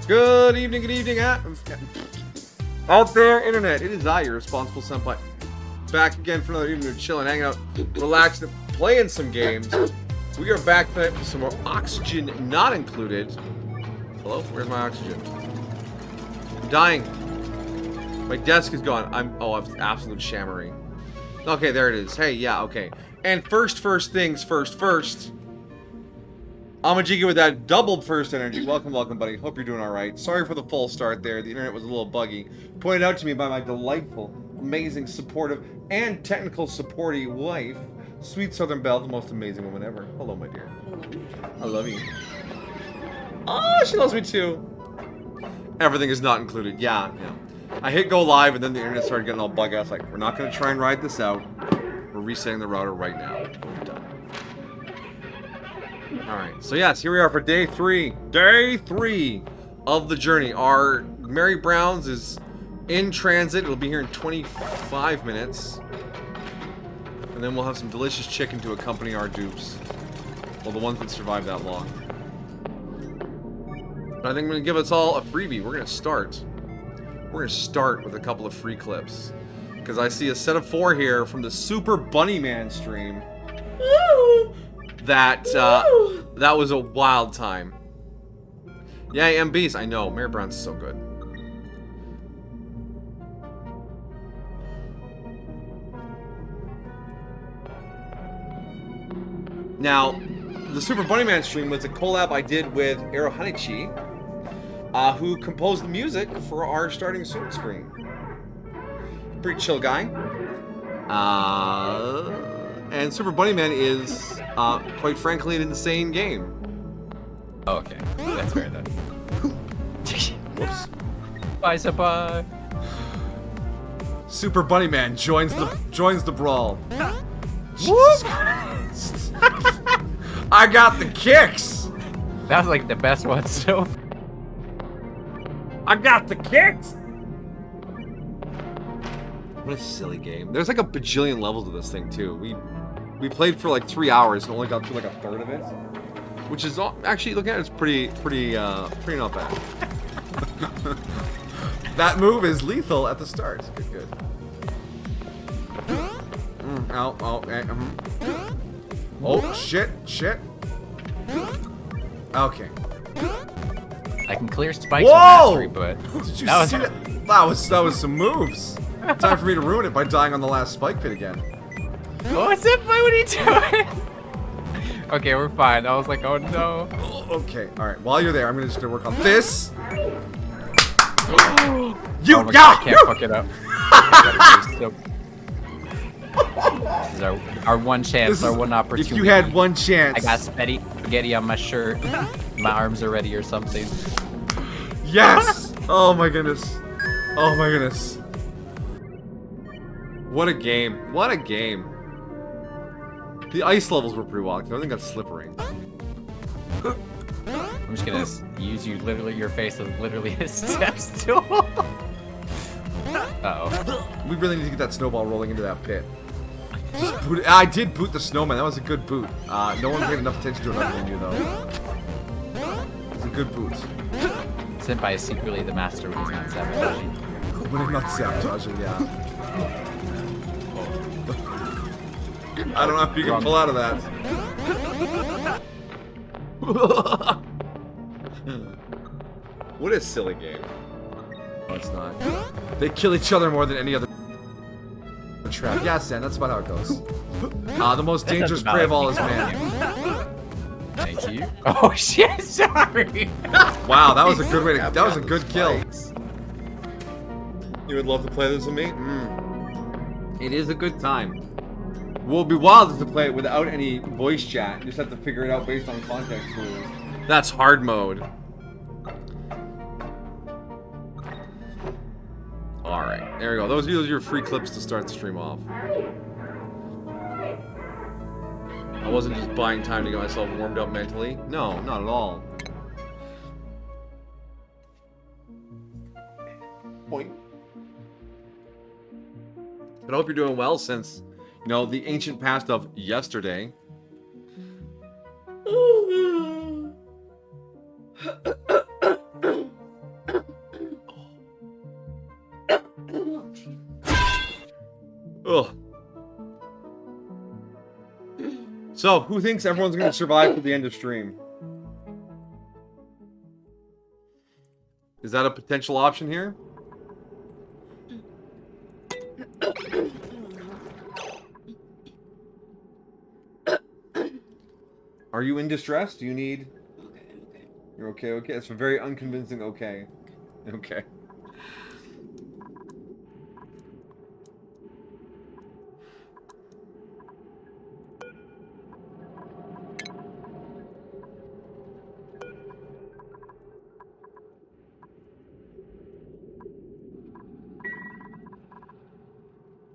Good evening, out there, internet. It is I, your responsible senpai. Back again for another evening of chilling, hanging out, relaxing, playing some games. We are back tonight with some more Oxygen Not Included. Hello? Where's my oxygen? I'm dying. My desk is gone. I'm absolute shammery. Okay, there it is. Hey, yeah, okay. And first things first. Amajigi with that doubled first energy. Welcome, buddy. Hope you're doing alright. Sorry for the full start there. The internet was a little buggy. Pointed out to me by my delightful, amazing, supportive, and technical supporty wife, Sweet Southern Belle, the most amazing woman ever. Hello, my dear. I love you. Oh, she loves me too. Everything is not included. Yeah. I hit go live and then the internet started getting all buggy. I was like, we're not going to try and ride this out. We're resetting the router right now. We're done. Alright, so yes, here we are for day three of the journey. Our Mary Brown's is in transit. It'll be here in 25 minutes. And then we'll have some delicious chicken to accompany our dupes. Well, the ones that survive that long. But I think I'm going to give us all a freebie. We're going to start. We're going to start with a couple of free clips. Because I see a set of 4 here from the Super Bunny Man stream. Woo! That was a wild time. Yeah, MBs, I know. Mary Brown's so good. Now, the Super Bunny Man stream was a collab I did with Ero Hanichi, who composed the music for our starting soon screen. Pretty chill guy. And Super Bunny Man is, quite frankly, an insane game. Oh, okay. That's fair then. Whoops. Bye, senpai. Super Bunny Man joins the brawl. Jesus Christ. I got the kicks. That was like the best one so. I got the kicks. What a silly game. There's like a bajillion levels of this thing too. We played for like 3 hours and only got through like a third of it, which is actually, looking at it, it's pretty not bad. That move is lethal at the start. Good. Oh, shit. Okay. I can clear spikes Whoa! with mastery, but Did you see that? That was some moves. Time for me to ruin it by dying on the last spike pit again. Oh, senpai, what are you doing? Okay, we're fine. I was like, oh no. Okay, alright. While you're there, I'm just gonna work on this. Oh my God, I can't fuck it up. This is our one chance, our one opportunity. If you had one chance. I got spaghetti on my shirt. My arms are ready or something. Yes! Oh my goodness. What a game. The ice levels were pretty wild. Everything got slippery. I'm just gonna use your face as literally a step stool. Uh-oh. We really need to get that snowball rolling into that pit. Just boot it. I did boot the snowman. That was a good boot. No one paid enough attention to it other than you, though. It's a good boot. Senpai is secretly the master when he's not sabotaging. When I'm not sabotaging, yeah. I don't know if you can pull out of that. What a silly game. No, it's not. They kill each other more than any other trap. Yeah, Sam, that's about how it goes. The most dangerous prey of all is man. Thank you. Oh shit, sorry. Wow, that was a good way to. That was a good kill. You would love to play this with me? It is a good time. What would be wild is to play it without any voice chat. You just have to figure it out based on context clues. That's hard mode. Alright, there we go. Those are your free clips to start the stream off. I wasn't just buying time to get myself warmed up mentally. No, not at all. Boing. But I hope you're doing well since, you know, the ancient past of yesterday. Ugh. So, who thinks everyone's going to survive to the end of stream? Is that a potential option here? Are you in distress? Do you need... Okay. You're okay, okay. It's a very unconvincing okay. Okay.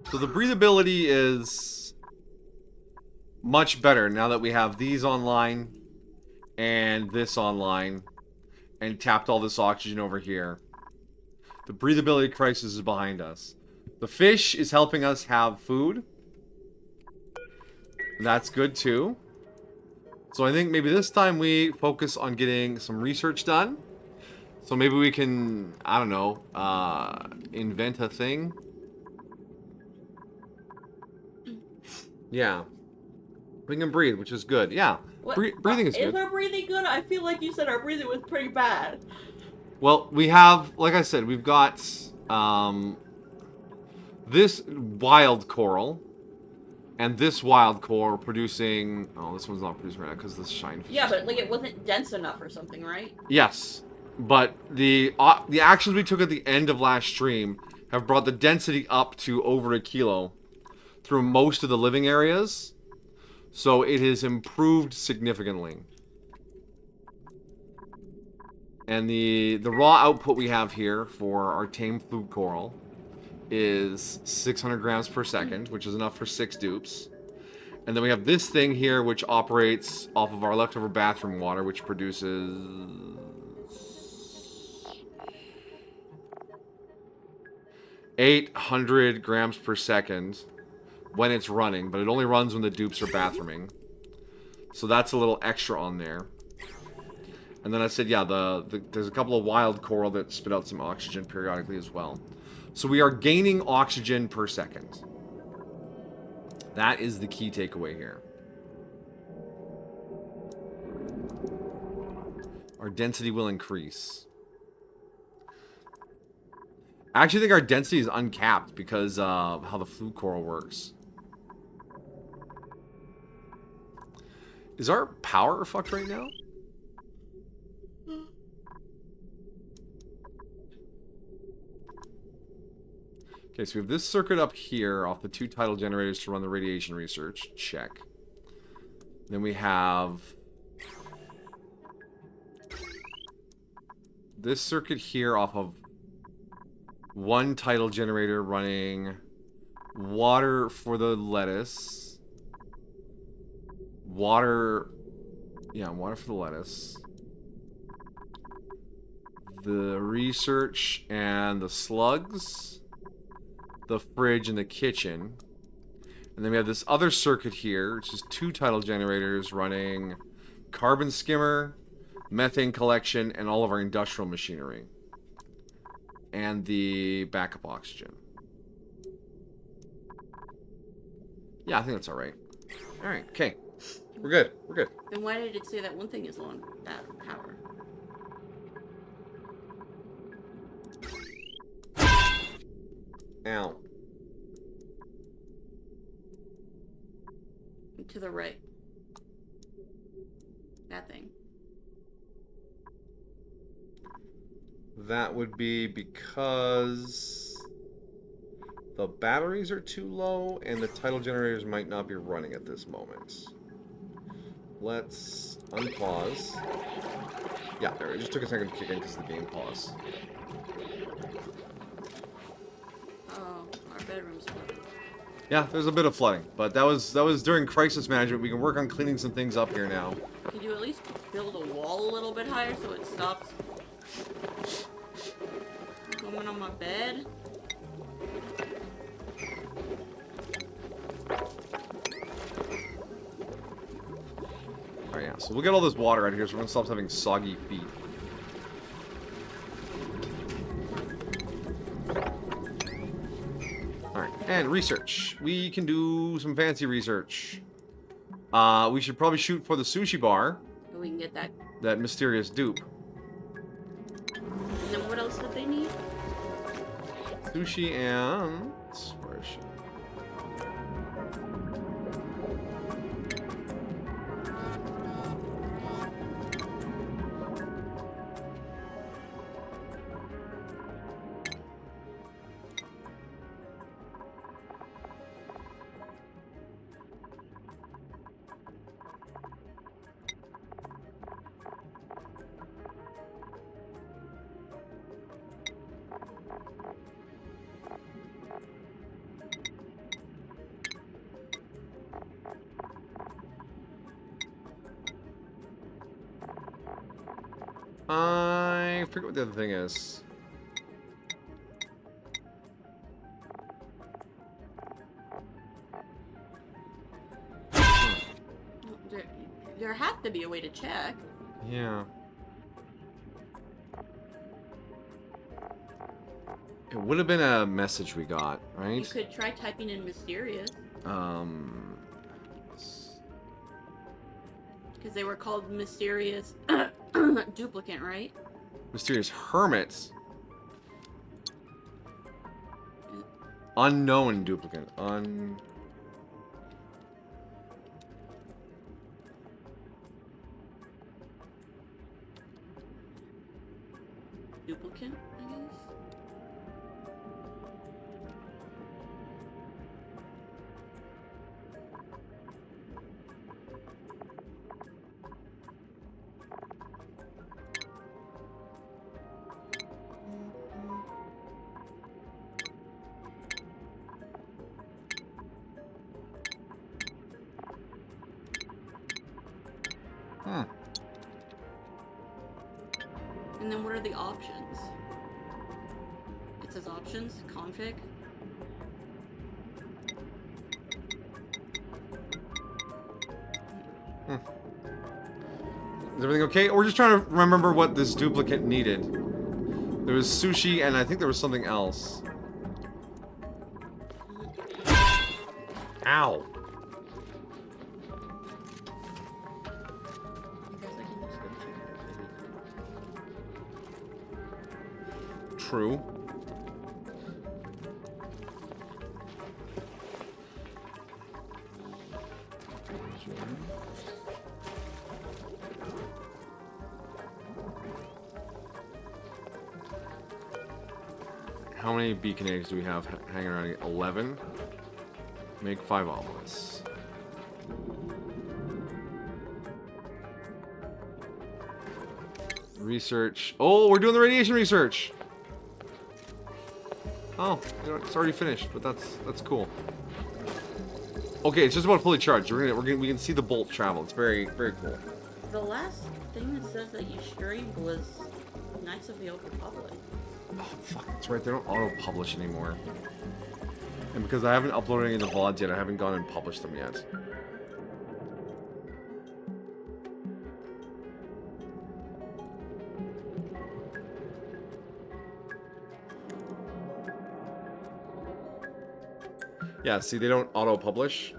So the breathability is much better now that we have these online and this online and tapped all this oxygen over here. The breathability crisis is behind us. The fish is helping us have food. That's good too. So I think maybe this time we focus on getting some research done. So maybe we can, I don't know, invent a thing. Yeah. We can breathe, which is good. Yeah. Breathing is good. Is our breathing good? I feel like you said our breathing was pretty bad. Well, we have, like I said, we've got this wild coral and this wild coral producing... Oh, this one's not producing right now because this shine fish. Yeah, but like it wasn't dense enough or something, right? Yes. But the actions we took at the end of last stream have brought the density up to over 1 kilo through most of the living areas. So it has improved significantly. And the raw output we have here for our tame food coral is 600 grams per second, which is enough for 6 dupes. And then we have this thing here, which operates off of our leftover bathroom water, which produces 800 grams per second when it's running, but it only runs when the dupes are bathrooming. So that's a little extra on there. And then I said, yeah, there's a couple of wild coral that spit out some oxygen periodically as well. So we are gaining oxygen per second. That is the key takeaway here. Our density will increase. I actually think our density is uncapped because of how the food coral works. Is our power fucked right now? Okay, so we have this circuit up here off the 2 tidal generators to run the radiation research. Check. Then we have this circuit here off of 1 tidal generator running water for the lettuce. Water for the lettuce. The research and the slugs. The fridge and the kitchen. And then we have this other circuit here, which is 2 tidal generators running carbon skimmer, methane collection, and all of our industrial machinery. And the backup oxygen. Yeah, I think that's alright. Alright, okay. We're good. We're good. Then why did it say that one thing is low on power? Ow. To the right. That thing. That would be because the batteries are too low and the tidal generators might not be running at this moment. Let's unpause. Yeah, there, it just took a second to kick in because the game paused. Oh, our bedroom's flooded. Yeah, there's a bit of flooding, but that was during crisis management. We can work on cleaning some things up here now. Could you at least build a wall a little bit higher so it stops going on my bed? Alright, yeah, so we'll get all this water out of here so we're gonna stop having soggy feet. Alright. And research. We can do some fancy research. We should probably shoot for the sushi bar. And we can get that. That mysterious dupe. And then what else did they need? Sushi and... Where is she? I forget what the other thing is. There has to be a way to check. Yeah. It would have been a message we got, right? You could try typing in mysterious. Because they were called mysterious duplicate, right? Mysterious hermit. Unknown duplicate. Duplicate, I guess. And then what are the options? It says options, config. Is everything okay? We're just trying to remember what this duplicate needed. There was sushi, and I think there was something else. Ow. True. How many beacon eggs do we have hanging around here? 11. Make 5 omelets. Research. Oh, we're doing the radiation research. Oh, you know, it's already finished, but that's cool. Okay, it's just about fully charged. We can see the bolt travel. It's very cool. The last thing that says that you streamed was Knights of the Old Republic. Oh fuck, that's right. They don't auto-publish anymore. And because I haven't uploaded any of the VODs yet, I haven't gone and published them yet. Yeah, see, they don't auto-publish.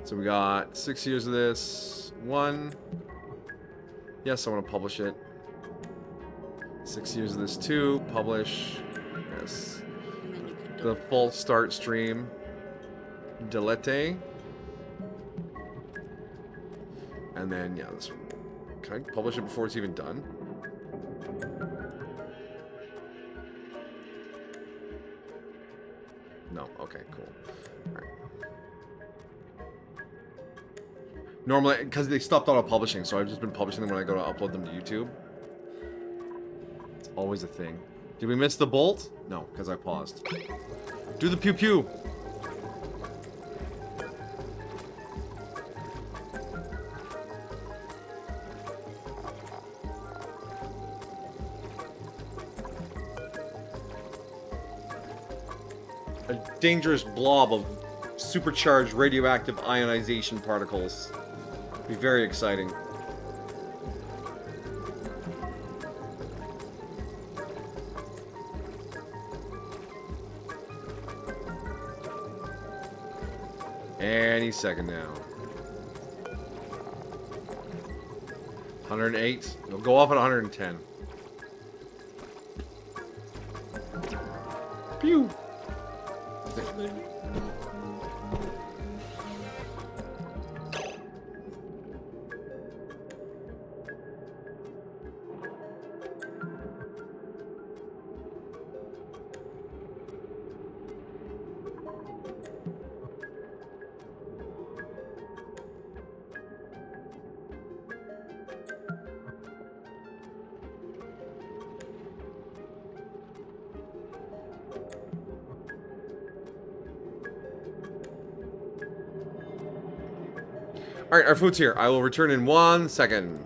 So we got 6 years of this. 1. Yes, I want to publish it. 6 years of this. 2. Publish. Yes. And then you could The false start stream. Delete. And then, yeah, this one. Can I publish it before it's even done? No. Okay, cool. Alright. Normally, because they stopped auto-publishing, so I've just been publishing them when I go to upload them to YouTube. It's always a thing. Did we miss the bolt? No, because I paused. Do the pew-pew! A dangerous blob of supercharged radioactive ionization particles. Be very exciting. Any second now. 108. It'll go off at 110. Pew! Alright, our food's here. I will return in 1 second.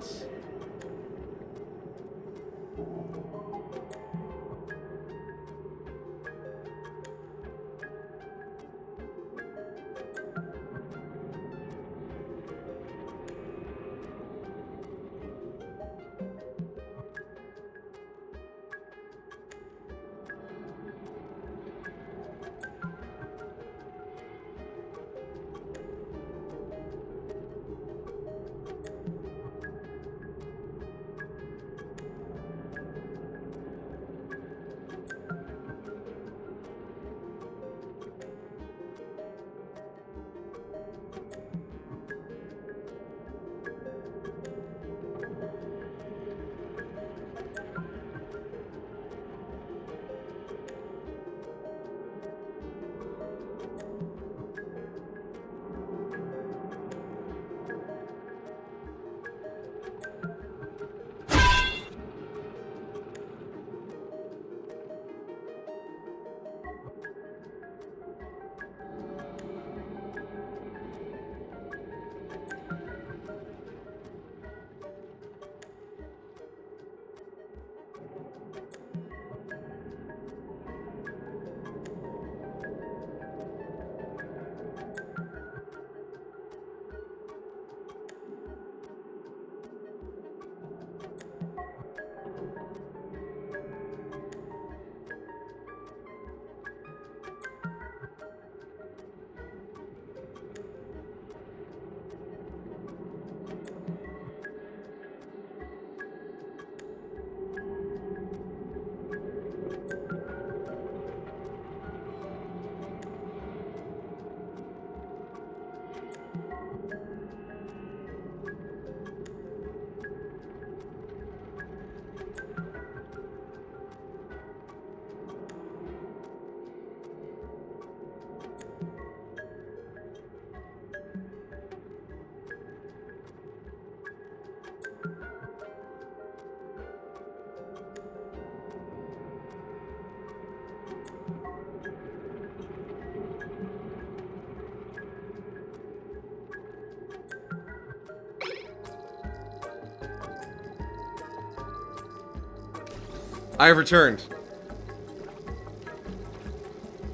I have returned.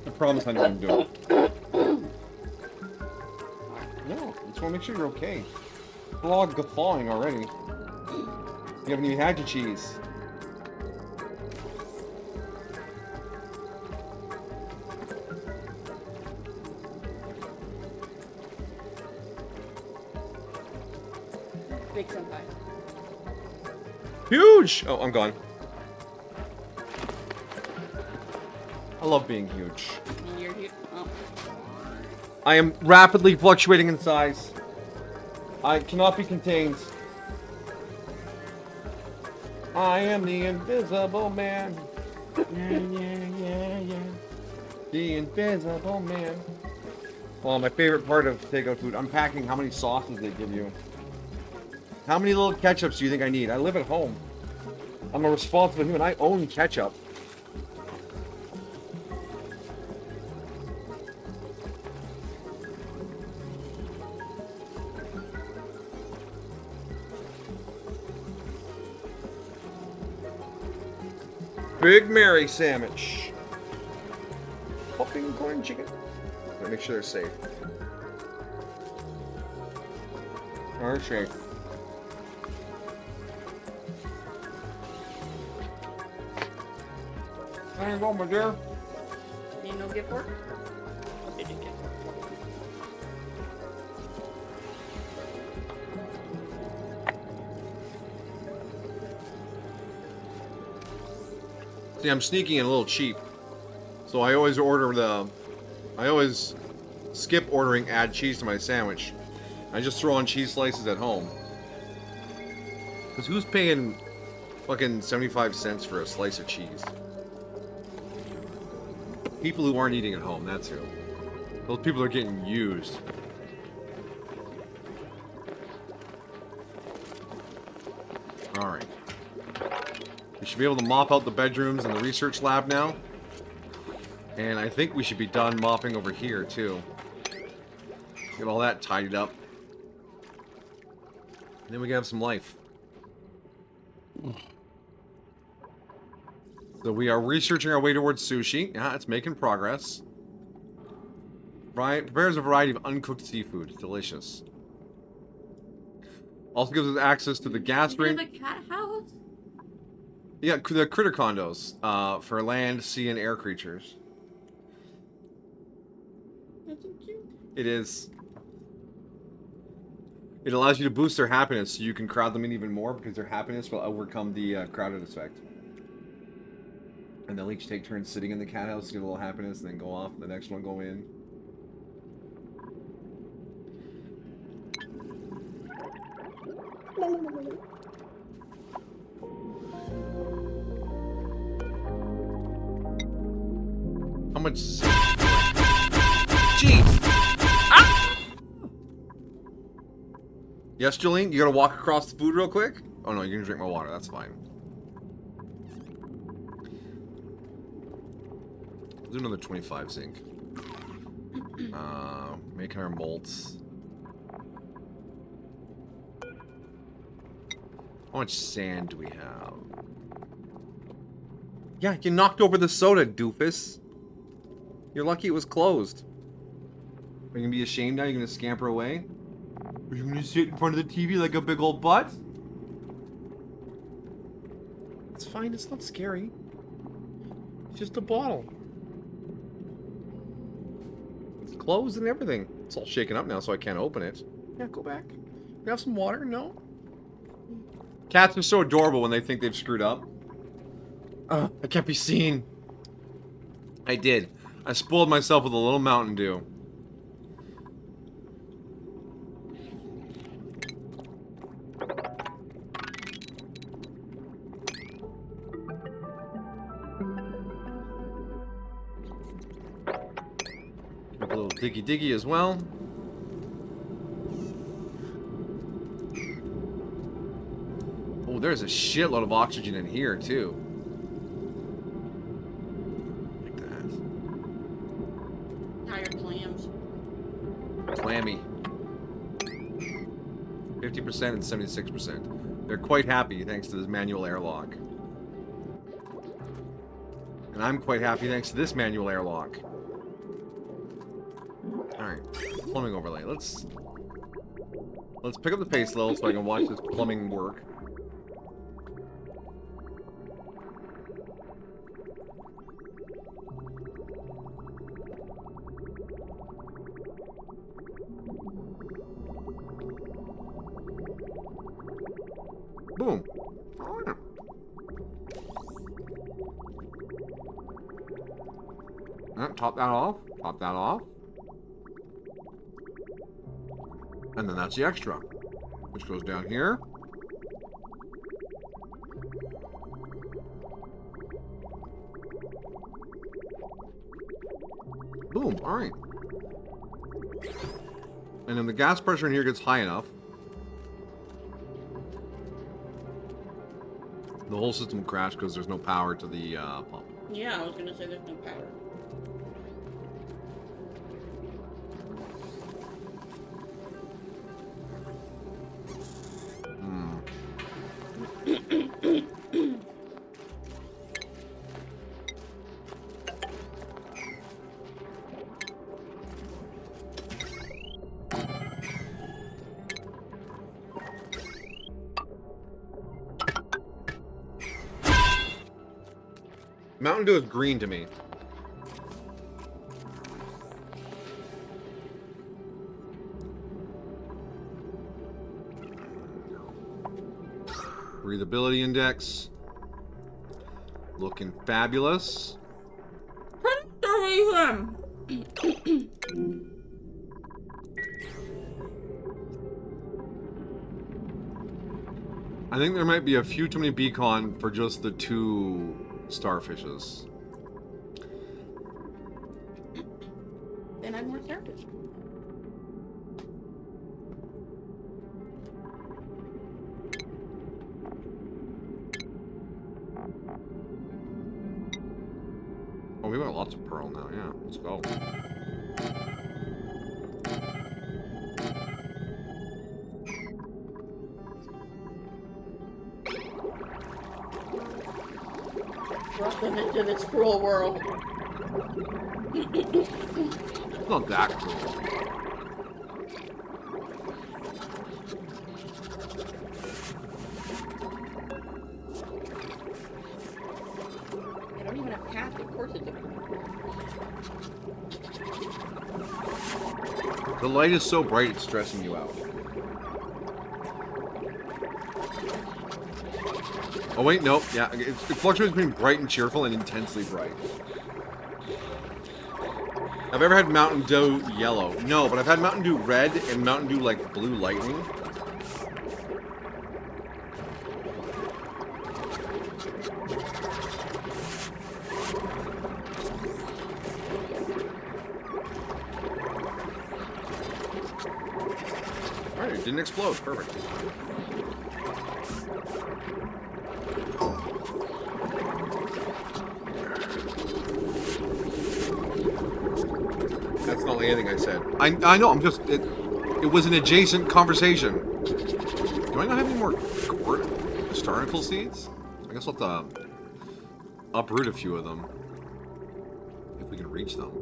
I promise I know what I'm doing. No, just want to make sure you're okay. We're all guffawing already. You haven't even had your cheese. Big senpai. Huge! Oh, I'm gone. I love being huge. And you're here. Oh. I am rapidly fluctuating in size. I cannot be contained. I am the invisible man. Yeah. The invisible man. Well, my favorite part of takeout food, unpacking how many sauces they give you. How many little ketchups do you think I need? I live at home. I'm a responsible human. I own ketchup. Big Mary sandwich. Popping corn chicken. Gotta make sure they're safe. Heart shape. There you go, my dear. Need no gift work? What did you get? See, I'm sneaking in a little cheap. So I always skip ordering add cheese to my sandwich. I just throw on cheese slices at home. Because who's paying fucking 75 cents for a slice of cheese? People who aren't eating at home, that's who. Those people are getting used. Alright. We should be able to mop out the bedrooms and the research lab now. And I think we should be done mopping over here, too. Get all that tidied up. And then we can have some life. So we are researching our way towards sushi. Yeah, it's making progress. Right, prepares a variety of uncooked seafood. Delicious. Also gives us access to the gas We ring. have a cat house? Yeah, the critter condos for land, sea, and air creatures. That's so cute. It is. It allows you to boost their happiness, so you can crowd them in even more because their happiness will overcome the crowded effect. And they'll each take turns sitting in the cat house, get a little happiness, and then go off. The next one go in. How much? Jeez! Ah! Yes, Jolene? You gotta walk across the food real quick? Oh no, you're gonna drink my water. That's fine. Let's do another 25 zinc. Making our malts. How much sand do we have? Yeah, you knocked over the soda, doofus. You're lucky it was closed. Are you gonna be ashamed now? You're gonna scamper away? Are you gonna sit in front of the TV like a big old butt? It's fine, it's not scary. It's just a bottle. It's closed and everything. It's all shaken up now, so I can't open it. Yeah, go back. You have some water? No? Cats are so adorable when they think they've screwed up. I can't be seen. I did. I spoiled myself with a little Mountain Dew. Make a little diggy diggy as well. Oh, there's a shitload of oxygen in here, too. Like that. How are your clams? Clammy. 50% and 76%. They're quite happy thanks to this manual airlock. And I'm quite happy thanks to this manual airlock. Alright. Plumbing overlay. Let's pick up the pace level so I can watch this plumbing work. Boom. Top that off. Top that off. And then that's the extra, which goes down here. Boom. All right. And then the gas pressure in here gets high enough. The whole system will crash because there's no power to the pump. Yeah, I was gonna say there's no power. Mountain Dew is green to me. Breathability index. Looking fabulous. Restoration! I think there might be a few too many beacon for just the 2 starfishes. Then I'm more starfish. Oh, we got lots of pearl now. Yeah, let's go. Brought them into this cruel world. It's not that cool. I don't even have cats, of course it's a The light is so bright it's stressing you out. Oh wait, nope. Yeah, it fluctuates between bright and cheerful and intensely bright. I've ever had Mountain Dew yellow. No, but I've had Mountain Dew red and Mountain Dew like blue lightning. Alright, it didn't explode. Perfect. That's not like anything I said. I know, I'm just... It was an adjacent conversation. Do I not have any more Starnicle seeds? I guess I'll have to uproot a few of them. If we can reach them.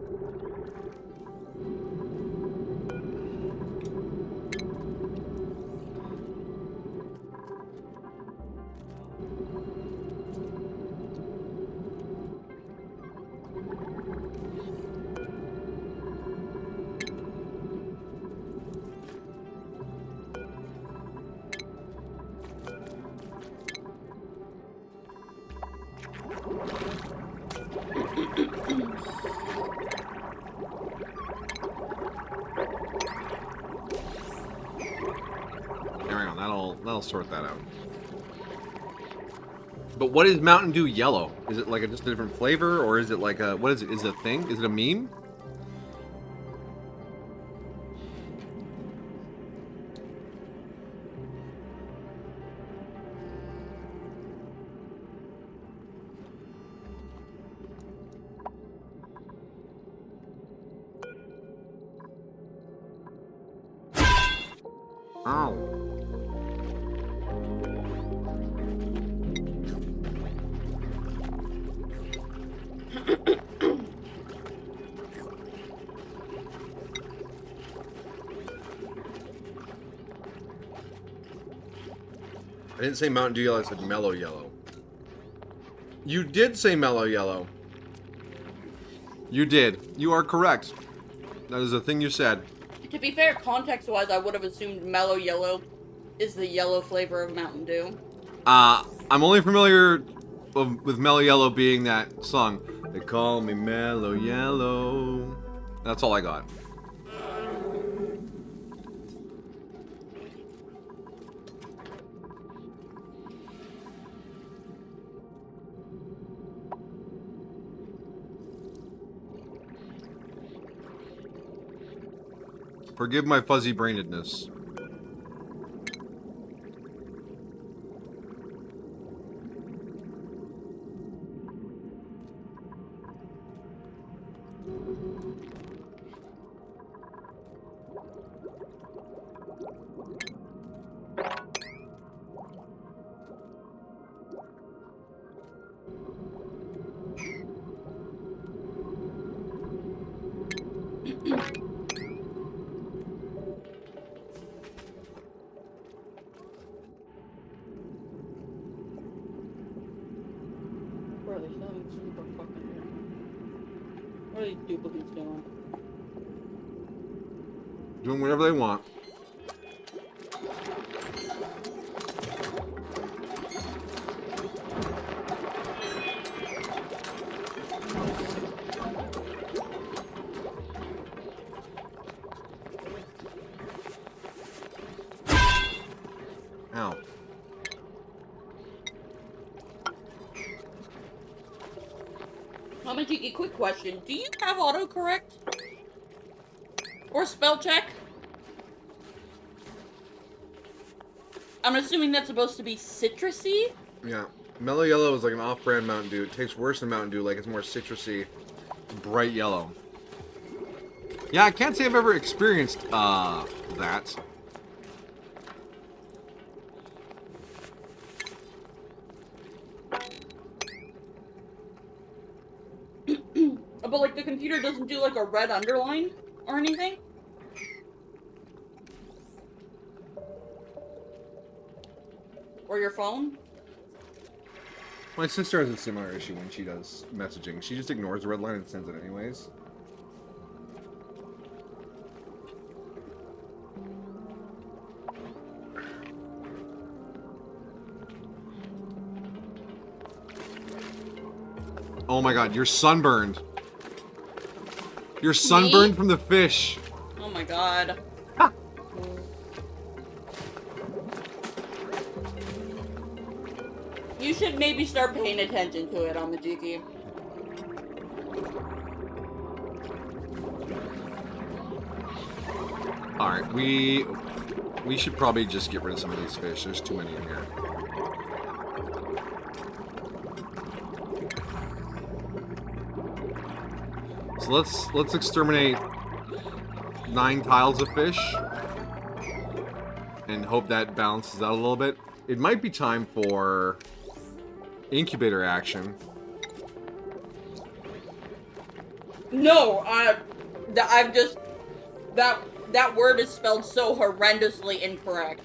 That'll sort that out. But what is Mountain Dew yellow? Is it like just a different flavor, or is it like a what is it? Is it a thing? Is it a meme? Ow. I didn't say Mountain Dew yellow, I said mellow yellow. You did say mellow yellow. You did. You are correct. That is a thing you said. To be fair, context-wise, I would have assumed mellow yellow is the yellow flavor of Mountain Dew. I'm only familiar with mellow yellow being that song. They call me mellow yellow. That's all I got. Forgive my fuzzy-brainedness. Bro, they sound super fucking weird. What are these duplicates doing? Doing whatever they want. Mama Cheeky, quick question. Do you have autocorrect? Or spell check? I'm assuming that's supposed to be citrusy? Yeah. Mellow Yellow is like an off-brand Mountain Dew. It tastes worse than Mountain Dew, like it's more citrusy, bright yellow. Yeah, I can't say I've ever experienced that. But like the computer doesn't do like a red underline or anything? Or your phone? My sister has a similar issue when she does messaging. She just ignores the red line and sends it anyways. Oh my god, you're sunburned. You're sunburned from the fish. Oh my god. You should maybe start paying attention to it, Amajiki. Alright, we should probably just get rid of some of these fish. There's too many in here. So let's exterminate 9 tiles of fish and hope that balances out a little bit. It might be time for incubator action. No, I've just that word is spelled so horrendously incorrect.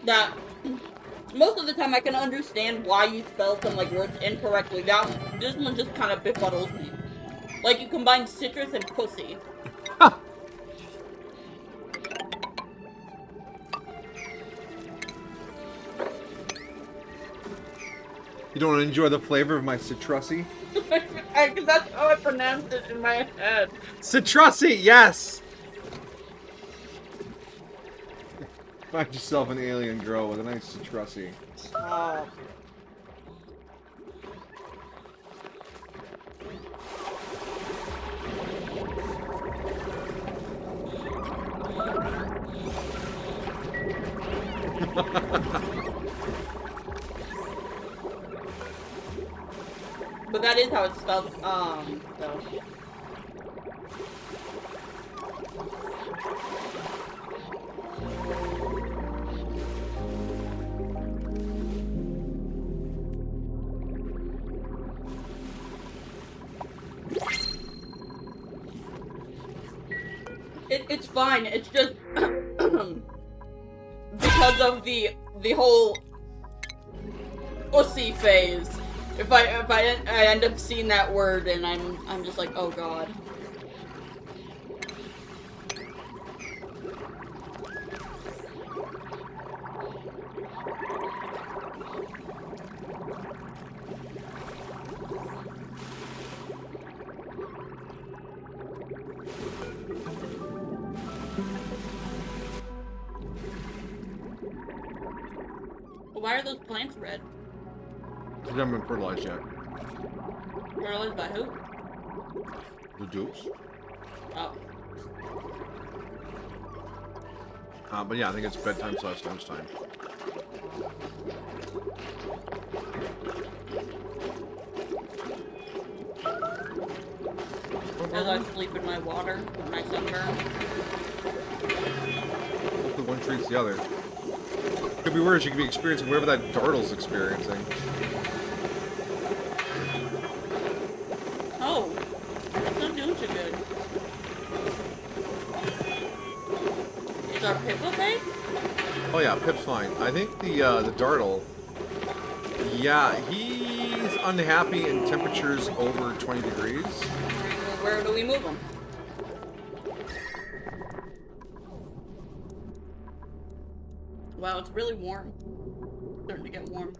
That most of the time I can understand why you spell some like words incorrectly. This one just kind of befuddles me. Like you combine citrus and pussy. You don't enjoy the flavor of my citrusy? Because that's how I pronounced it in my head. Citrusy, yes! Find yourself an alien girl with a nice citrusy. Stop. But that is how it's spelled, so. It's fine, it's just because of the whole pussy phase. If I end up seeing that word and I'm just like, oh god. Why are those plants red? They haven't been fertilized yet. Fertilized by who? The dupes. Oh. But yeah, I think it's bedtime / lunchtime. As I sleep in my water with my sunburn. Hopefully one treats the other. Could be worse, you could be experiencing whatever that Dartle's experiencing. Oh. It's not doing too good. Is our Pip okay? Oh yeah, Pip's fine. I think the Dartle, yeah, he's unhappy in temperatures over 20 degrees. Well, where do we move him? Wow, it's really warm. Starting to get warm.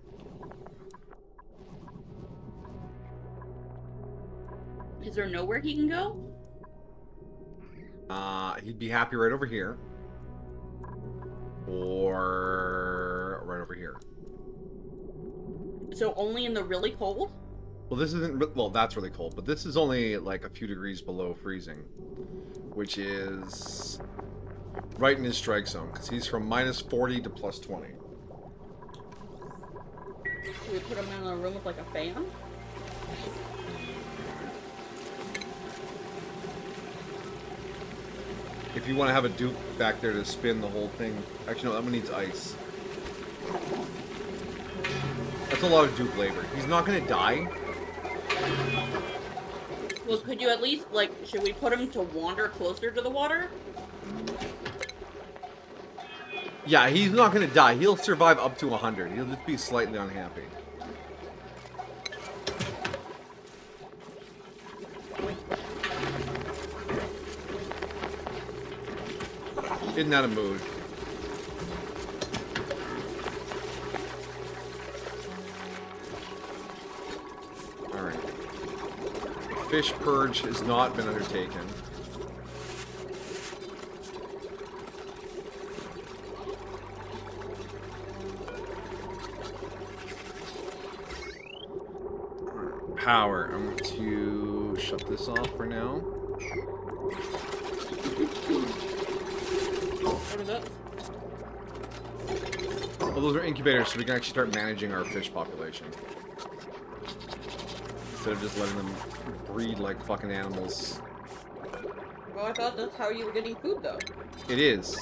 Is there nowhere he can go? He'd be happy right over here. Or right over here. So only in the really cold? Well, this isn't. Well, that's really cold, but this is only like a few degrees below freezing, which is right in his strike zone because he's from -40 to +20. Should we put him in a room with like a fan? If you want to have a Duke back there to spin the whole thing, actually no, that one needs ice. That's a lot of Duke labor. He's not gonna die. Well, could you at least, like, should we put him to wander closer to the water? Yeah, he's not gonna die. He'll survive up to 100. He'll just be slightly unhappy. In that mood. Alright. Fish purge has not been undertaken. Power. I'm going to shut this off for now. What is that? Well, those are incubators, so we can actually start managing our fish population. Instead of just letting them breed like fucking animals. Well, I thought that's how you were getting food, though. It is.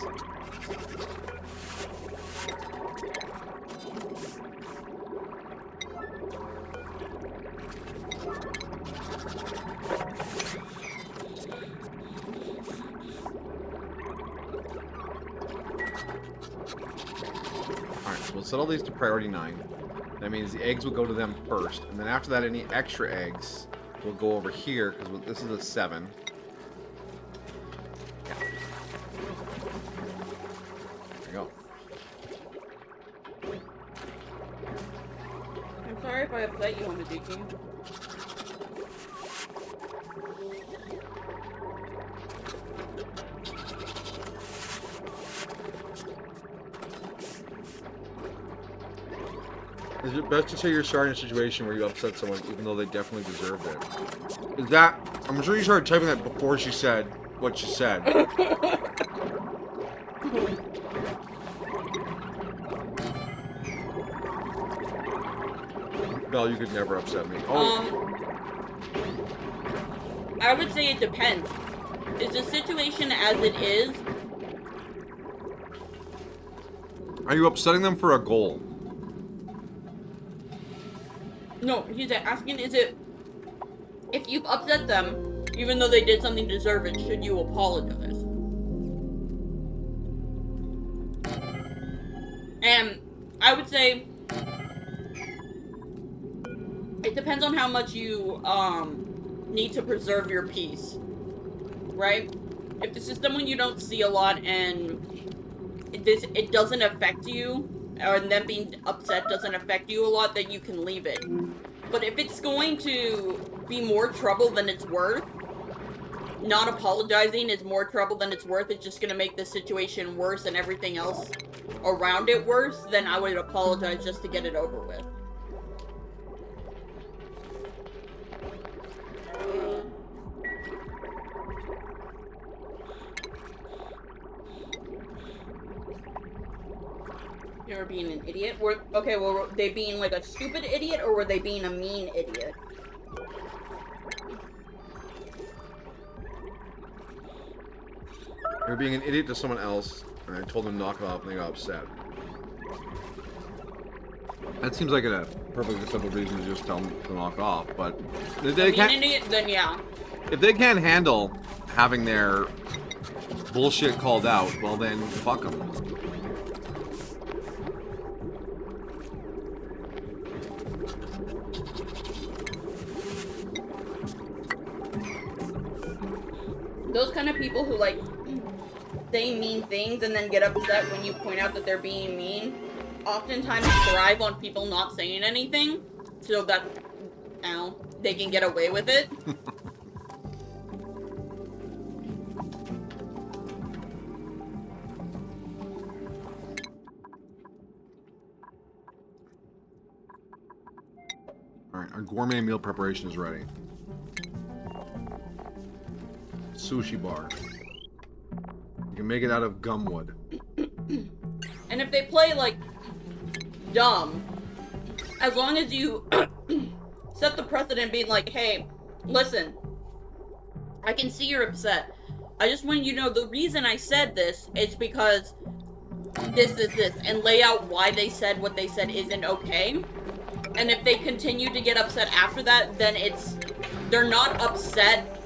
Alright, so we'll set all these to priority 9. That means the eggs will go to them first, and then after that, any extra eggs will go over here, because this is a 7. Yeah. There you go. I'm sorry if I upset you, Hamadiki. Is it best to say you're sorry in a situation where you upset someone even though they definitely deserved it? Is that... I'm sure you started typing that before she said what she said. Belle, you could never upset me. Oh. I would say it depends. Is the situation as it is? Are you upsetting them for a goal? No, he's asking, is it... If you've upset them, even though they did something deserving, should you apologize? And I would say... It depends on how much you, need to preserve your peace. Right? If this is someone you don't see a lot and it doesn't affect you, or them being upset doesn't affect you a lot, then you can leave it. But if it's going to be more trouble than it's worth, not apologizing is more trouble than it's worth, it's just gonna make the situation worse and everything else around it worse, then I would apologize just to get it over with. They were being an idiot? Were they being like a stupid idiot, or were they being a mean idiot? They were being an idiot to someone else, and I told them to knock it off, and they got upset. That seems like a perfectly simple reason to just tell them to knock off, but if they can't, Mean idiot, then yeah. if they can't handle having their bullshit called out, well then, fuck them. Those kind of people who, like, say mean things and then get upset when you point out that they're being mean, oftentimes thrive on people not saying anything, so that, you know, they can get away with it. Alright, our gourmet meal preparation is ready. Sushi bar. You can make it out of gumwood. And if they play, like, dumb, as long as you set the precedent being like, hey, listen, I can see you're upset. I just want you to know the reason I said this is because this, and lay out why they said what they said isn't okay. And if they continue to get upset after that, then they're not upset.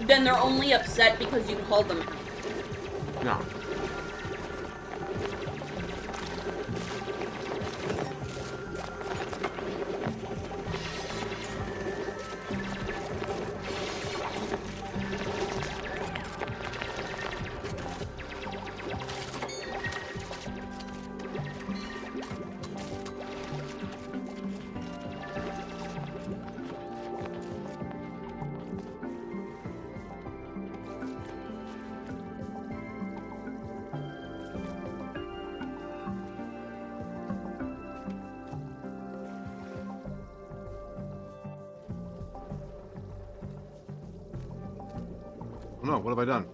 Then they're only upset because you called them out. No. No, what have I done?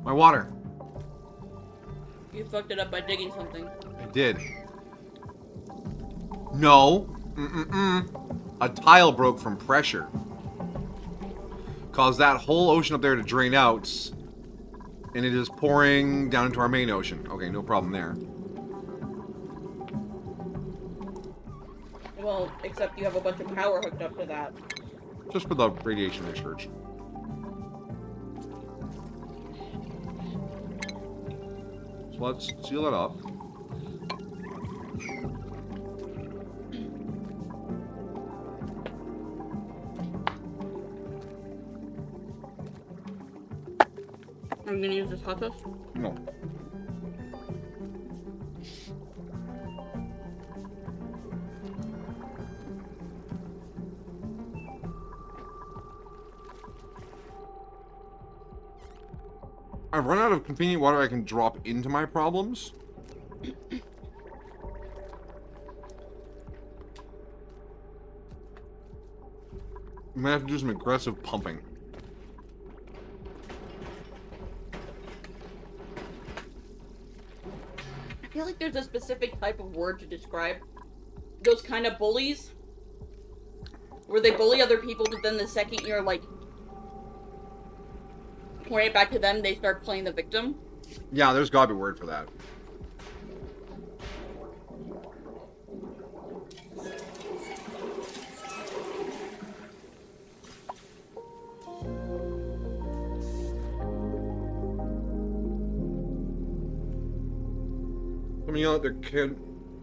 My water. You fucked it up by digging something. I did. No. A tile broke from pressure. Caused that whole ocean up there to drain out. And it is pouring down into our main ocean. Okay, no problem there. Well, except you have a bunch of power hooked up to that. Just for the radiation research. So let's seal it up. Are you gonna use this hot sauce? No. I've run out of convenient water I can drop into my problems. I'm gonna have to do some aggressive pumping. I feel like there's a specific type of word to describe those kind of bullies. Where they bully other people, but then the second you're like point it back to them, they start playing the victim. Yeah, there's gotta be a word for that. Someone yelling at their kid.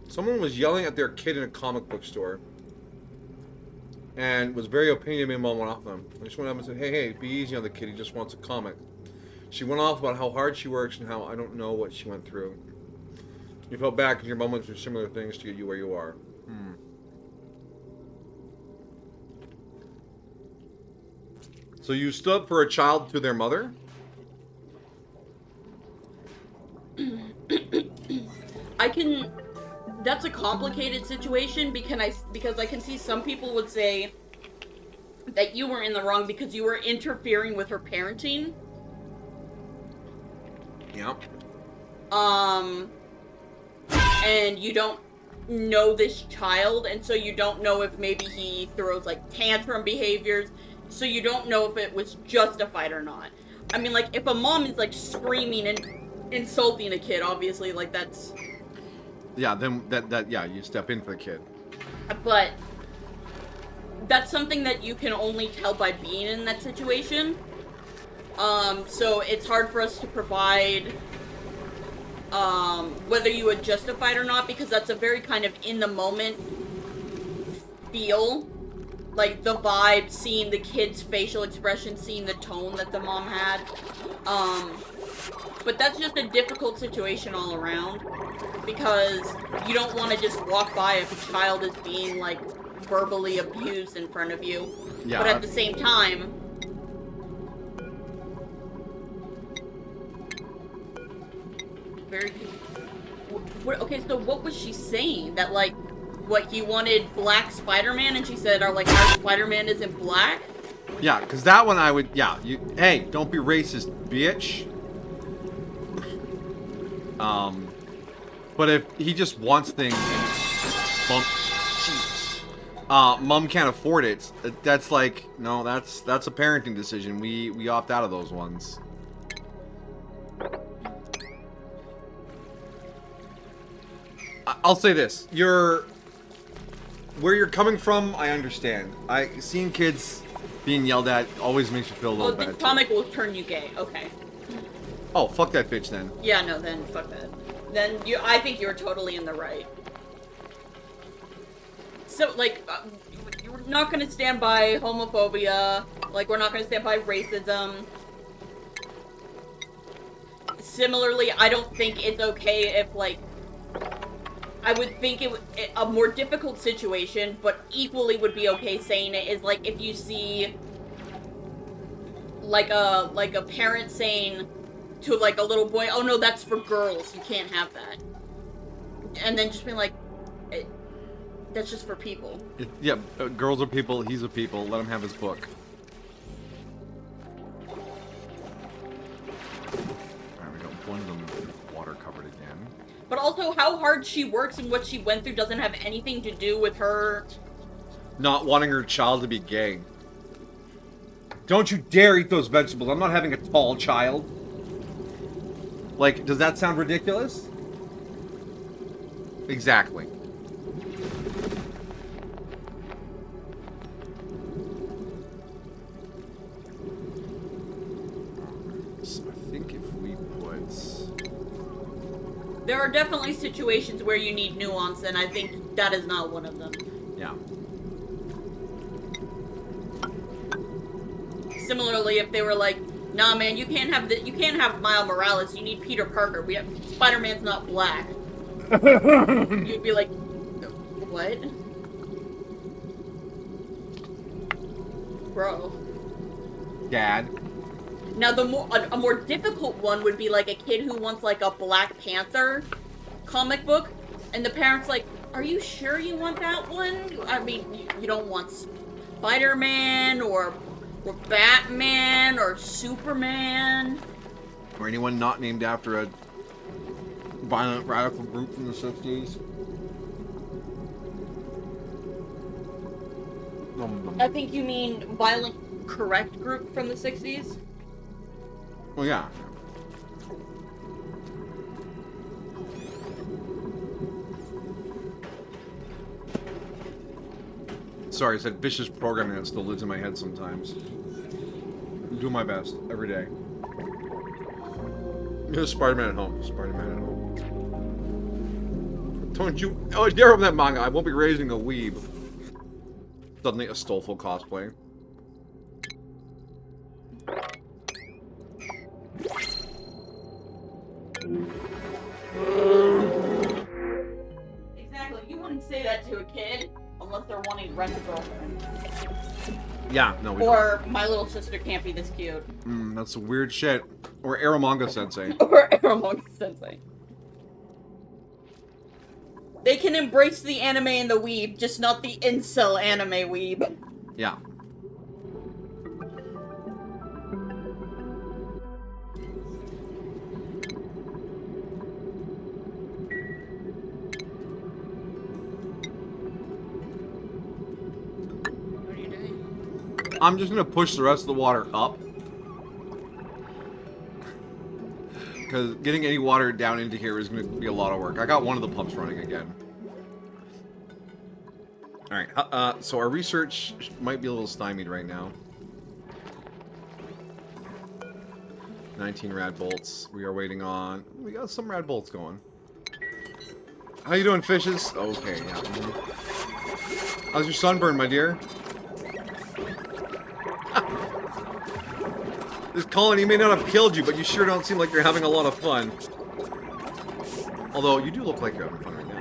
Someone was yelling at their kid in a comic book store. And was very opinionated. Mom went off on him. I just went up and said, hey, be easy on the kid. He just wants a comic. She went off about how hard she works and how I don't know what she went through. You felt bad because your mom went through similar things to get you where you are. So you stood up for a child to their mother? That's a complicated situation because I can see some people would say that you were in the wrong because you were interfering with her parenting. Yep. And you don't know this child, and so you don't know if maybe he throws like tantrum behaviors, so you don't know if it was justified or not. I mean, like, if a mom is like screaming and insulting a kid, obviously, like, that's... Yeah, then yeah, you step in for the kid. But that's something that you can only tell by being in that situation. So it's hard for us to provide whether you would justify it or not, because that's a very kind of in the moment feel. Like the vibe, seeing the kid's facial expression, seeing the tone that the mom had. But that's just a difficult situation all around, because you don't want to just walk by if a child is being, like, verbally abused in front of you. Yeah. But at the same time, very. Okay, so what was she saying? That like, what he wanted black Spider-Man, and she said, "Our Spider-Man isn't black." Yeah, because that one I would. Yeah, hey, don't be racist, bitch. But if he just wants things, Mom can't afford it. That's like no, that's a parenting decision. We opt out of those ones. I'll say this: where you're coming from, I understand. Seeing kids being yelled at always makes you feel a little bad. The comic will turn you gay. Okay. Oh, fuck that bitch then. Yeah, no, then fuck that. Then I think you're totally in the right. So, like, you're not gonna stand by homophobia. Like, we're not gonna stand by racism. Similarly, I don't think it's okay if, like, I would think a more difficult situation, but equally would be okay saying it is, like, if you see, like a parent saying to, like, a little boy, oh no, that's for girls, you can't have that. And then just being like, that's just for people. Yeah, girls are people, he's a people, let him have his book. Alright, we got one of them water covered again. But also, how hard she works and what she went through doesn't have anything to do with her not wanting her child to be gay. Don't you dare eat those vegetables, I'm not having a tall child. Like, does that sound ridiculous? Exactly. So I think if we put... There are definitely situations where you need nuance, and I think that is not one of them. Yeah. Similarly, if they were like, nah man, you can't have Miles Morales, you need Peter Parker. Spider-Man's not black. You'd be like, what? Bro. Dad. Now, a more difficult one would be like a kid who wants like a Black Panther comic book, and the parents like, are you sure you want that one? I mean, you don't want Spider-Man or Batman or Superman or anyone not named after a violent radical group from the 60s. I think you mean violent correct group from the 60s. Well, yeah. Sorry, I said vicious programming that still lives in my head sometimes. I'm doing my best every day. Spider-Man at home. Spider-Man at home. Don't you dare open that manga. I won't be raising a weeb. Suddenly a Stolfo cosplay. Exactly. You wouldn't say that to a kid unless they're wanting to rent a girlfriend. Yeah, no, we Or my little sister can't be this cute. that's some weird shit. Or Aramanga Sensei. Or Aramanga Sensei. They can embrace the anime and the weeb, just not the incel anime weeb. Yeah. What are you doing? I'm just gonna push the rest of the water up. Because getting any water down into here is gonna be a lot of work. I got one of the pumps running again. Alright, so our research might be a little stymied right now. 19 rad bolts. We are waiting on... We got some rad bolts going. How you doing, fishes? Okay, yeah. How's your sunburn, my dear? This colony may not have killed you, but you sure don't seem like you're having a lot of fun. Although, you do look like you're having fun right now.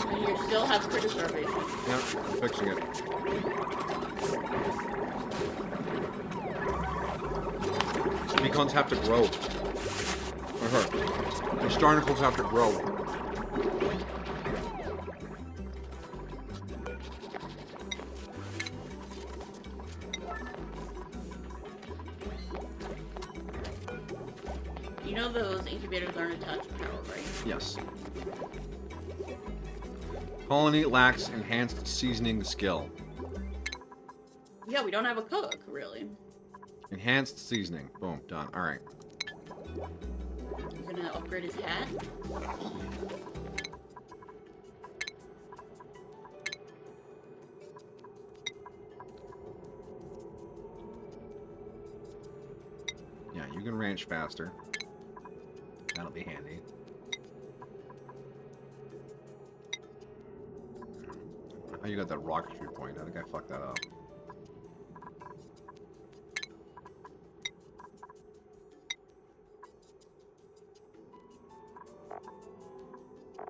And you're still have critter starvation. Yeah, I'm fixing it. Pecans have to grow. The starnicles have to grow. You know those incubators aren't attached to power, right? Yes. Colony lacks enhanced seasoning skill. Yeah, we don't have a cook, really. Enhanced seasoning. Boom. Done. Alright. He's gonna upgrade his hat. Yeah, you can ranch faster. That'll be handy. Oh, you got that rocketry point. I think I fucked that up.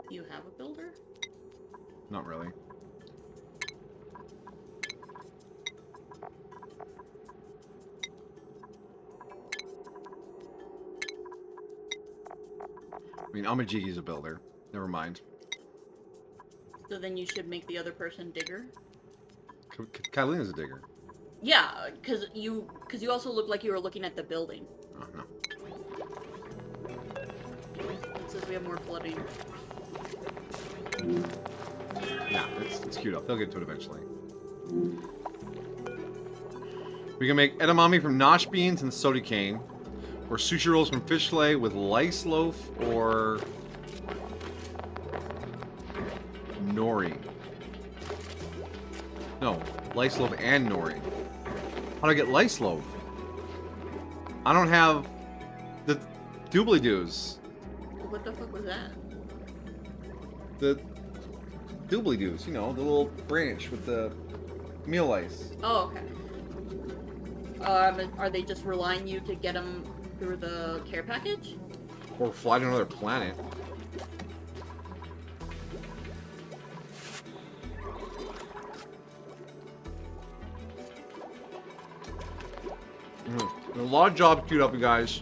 Do you have a builder? Not really. I mean, Amajigi's a builder. Never mind. So then you should make the other person digger? Catalina's a digger. Yeah, because you also look like you were looking at the building. Oh, no. It says we have more flooding. Nah, it's queued up. They'll get to it eventually. We can make edamame from nosh beans and soda cane, or sushi rolls from fish fillet with lice loaf or nori. No, lice loaf and nori. How do I get lice loaf? I don't have the doobly-doos. What the fuck was that? The doobly-doos, you know, the little branch with the meal ice. Oh, okay. Are they just relying you to get them through the care package? Or fly to another planet. A lot of jobs queued up, you guys.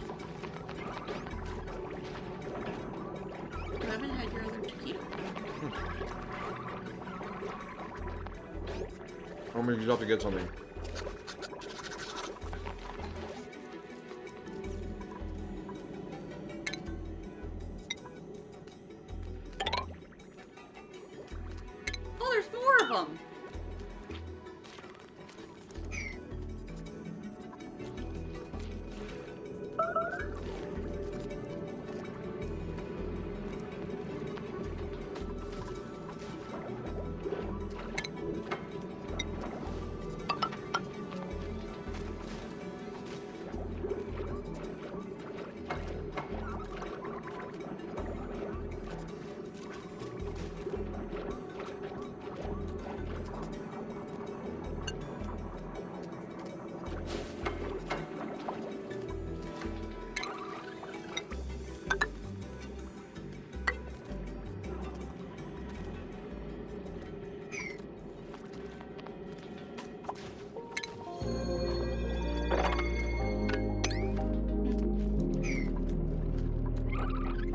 You haven't had your other tequila. I'm gonna use up to get something. Oh, there's more of them.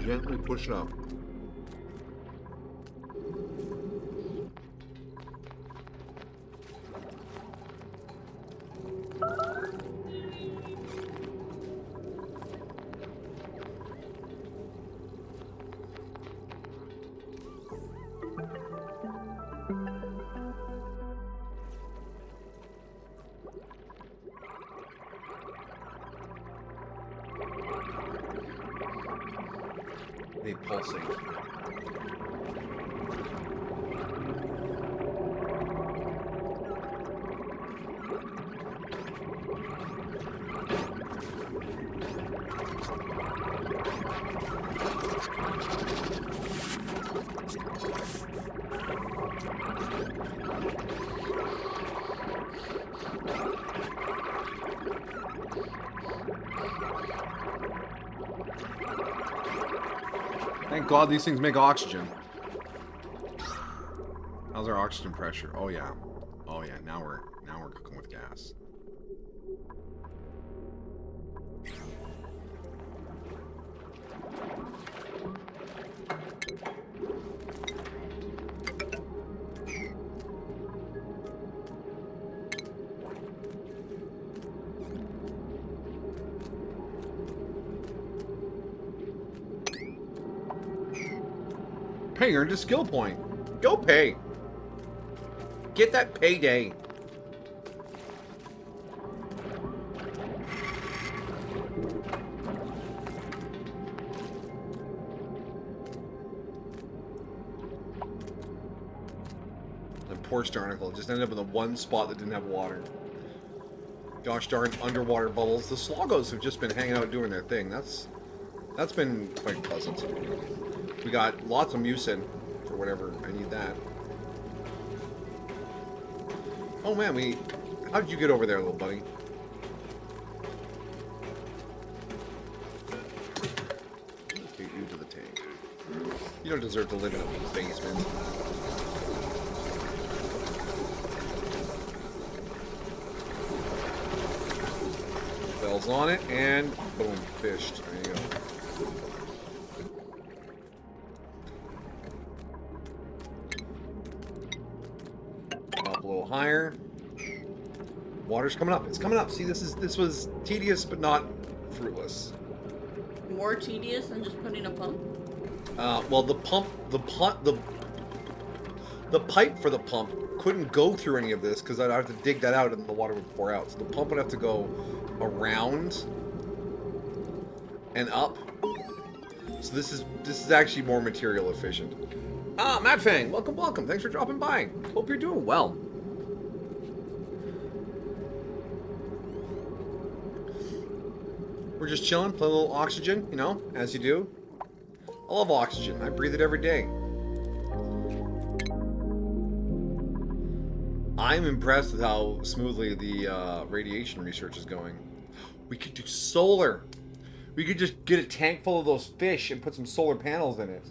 Gently push it up. They pulsate. Thank God these things make oxygen. How's our oxygen pressure? Oh yeah. Oh yeah, now we're cooking with gas. Hey, you earned a skill point. Go pay. Get that payday. And poor Starnicle just ended up in the one spot that didn't have water. Gosh darn underwater bubbles. The Sloggos have just been hanging out doing their thing. That's been quite pleasant. We got lots of mucin for whatever I need that. Oh man, how did you get over there, little buddy? Take you to the tank. You don't deserve to live in a basement. Bells on it, and boom, fished. There you go. Up a little higher. Water's coming up. It's coming up. See, this was tedious, but not fruitless. More tedious than just putting a pump? Well, the pipe for the pump couldn't go through any of this because I'd have to dig that out and the water would pour out. So the pump would have to go around and up. So this is actually more material efficient. Matt Fang, welcome. Thanks for dropping by. Hope you're doing well. We're just chilling, play a little oxygen, you know, as you do. I love oxygen. I breathe it every day. I'm impressed with how smoothly the radiation research is going. We could do solar. We could just get a tank full of those fish and put some solar panels in it.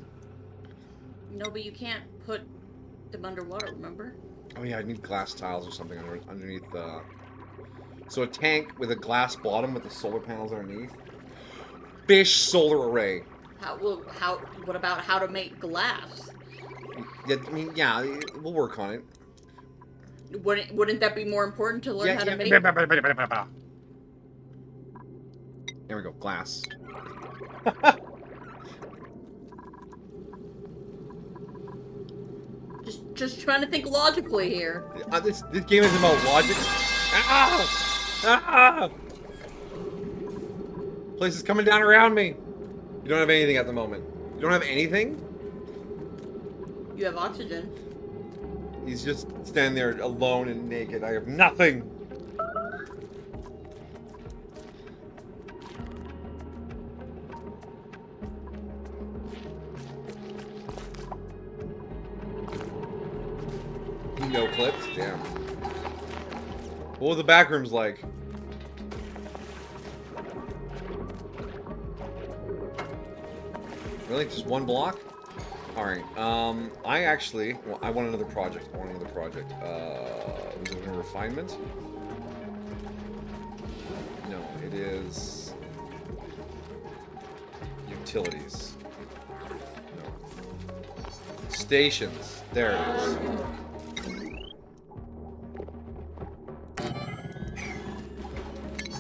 No, but you can't put them underwater, remember? Oh yeah, I need glass tiles or something underneath the... So a tank with a glass bottom with the solar panels underneath. Fish solar array. What about how to make glass? Yeah, I mean, yeah, we'll work on it. Wouldn't that be more important to learn how to make? There we go, glass. Just trying to think logically here. This game is about logic. Place is coming down around me. You don't have anything at the moment. You don't have anything? You have oxygen. He's just standing there alone and naked. I have nothing. No clips? Damn. What were the back rooms like? Really? Just one block? Alright, I want another project. Was it a refinement? No, it is... Utilities. No. Stations. There it is.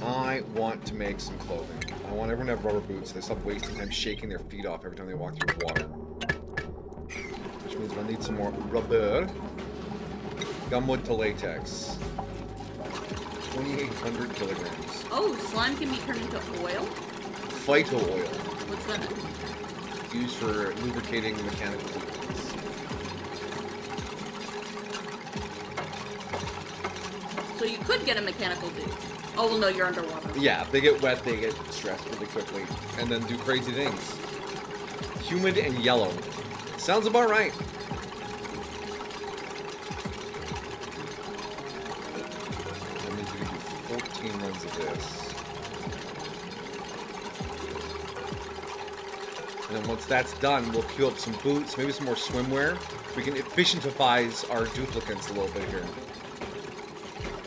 I want to make some clothing. I want everyone to have rubber boots so they stop wasting time shaking their feet off every time they walk through water. Which means we'll need some more rubber. Gumwood to latex. 2,800 kilograms. Oh, slime can be turned into oil? Phyto oil. What's that? Used for lubricating mechanical fluids. So you could get a mechanical dude. Oh, well, no, you're underwater. Yeah, they get wet, they get stressed really quickly, and then do crazy things. Humid and yellow. Sounds about right. That means we can do 14 runs of this. And then once that's done, we'll queue up some boots, maybe some more swimwear. We can efficientize our duplicates a little bit here.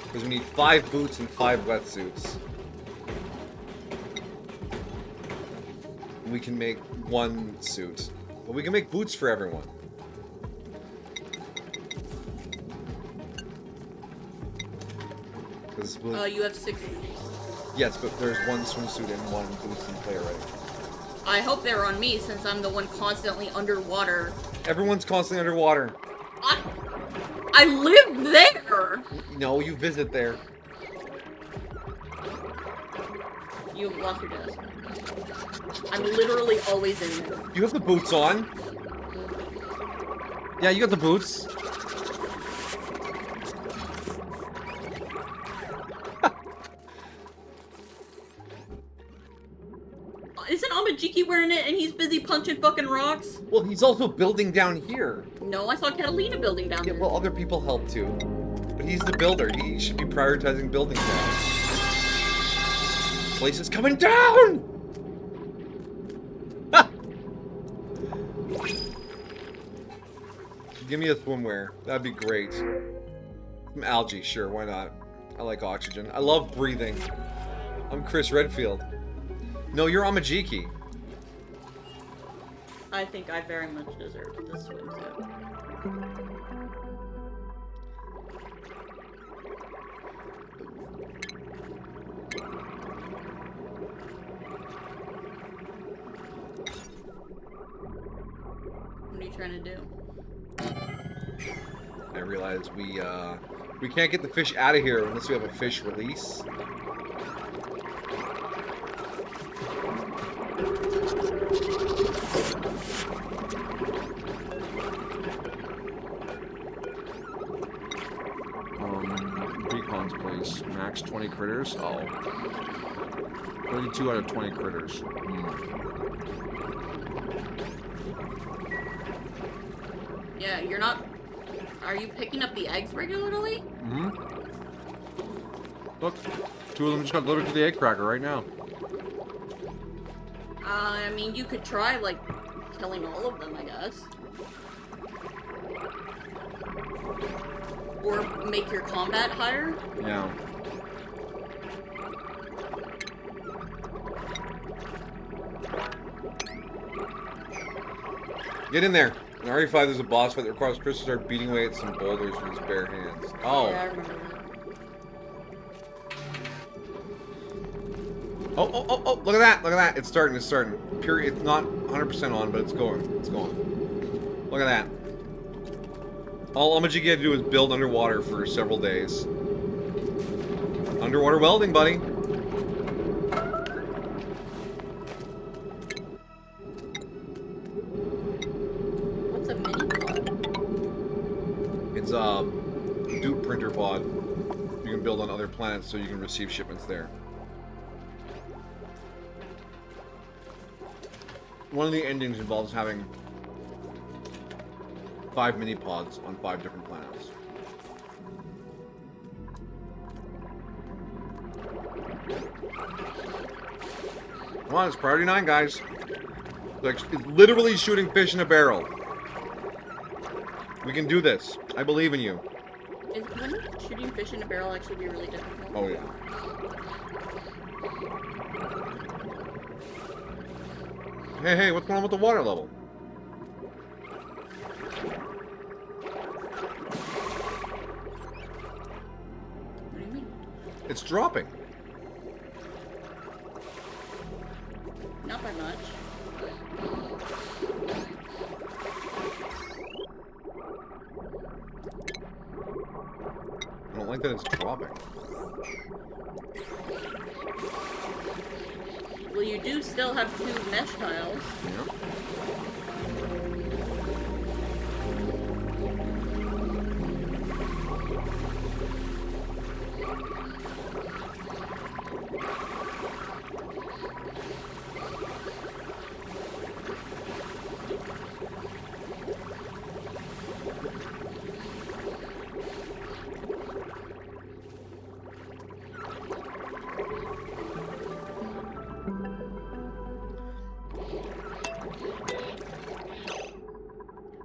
Because we need 5 boots and 5 wetsuits. We can make 1 suit. But we can make boots for everyone. You have 6. Yes, but there's 1 swimsuit and 1 boots in play already. I hope they're on me since I'm the one constantly underwater. Everyone's constantly underwater. I live there! No, you visit there. You lost your desk. I'm literally always in there. You have the boots on. Yeah, you got the boots. Isn't Amajiki wearing it and he's busy punching fucking rocks? Well, he's also building down here. No, I saw Catalina building down Yeah, there. well, other people help too. But he's the builder. He should be prioritizing building down. Place is coming down! Ha! Give me a swimwear. That'd be great. Some algae, sure, why not? I like oxygen. I love breathing. I'm Chris Redfield. No, you're Amajiki. I think I very much deserve this swimsuit. What are you trying to do? I realize we can't get the fish out of here unless we have a fish release. Beacon's place. Max 20 critters? Oh. 32 out of 20 critters. Yeah, you're not... Are you picking up the eggs regularly? Mm-hmm. Look, 2 of them just got delivered to the egg cracker right now. I mean, you could try, like, killing all of them, I guess. Or make your combat higher. Yeah. Get in there. In RE5, there's a boss fight that requires Chris to start beating away at some boulders with his bare hands. Oh. Yeah, I remember that. Oh, look at that, look at that. It's starting. Period. It's not 100% on, but it's going. It's going. Look at that. All Amajiki had to do was build underwater for several days. Underwater welding, buddy. What's a mini pod? It's a dupe printer pod. You can build on other planets so you can receive shipments there. One of the endings involves having 5 mini pods on 5 different planets. Come on, it's priority 9, guys. Like, it's literally shooting fish in a barrel. We can do this. I believe in you. Wouldn't shooting fish in a barrel actually be really difficult? Oh, yeah. Hey, what's going on with the water level? What do you mean? It's dropping. Not by much. I don't like that it's dropping. Well, you do still have 2 mesh tiles. Yeah.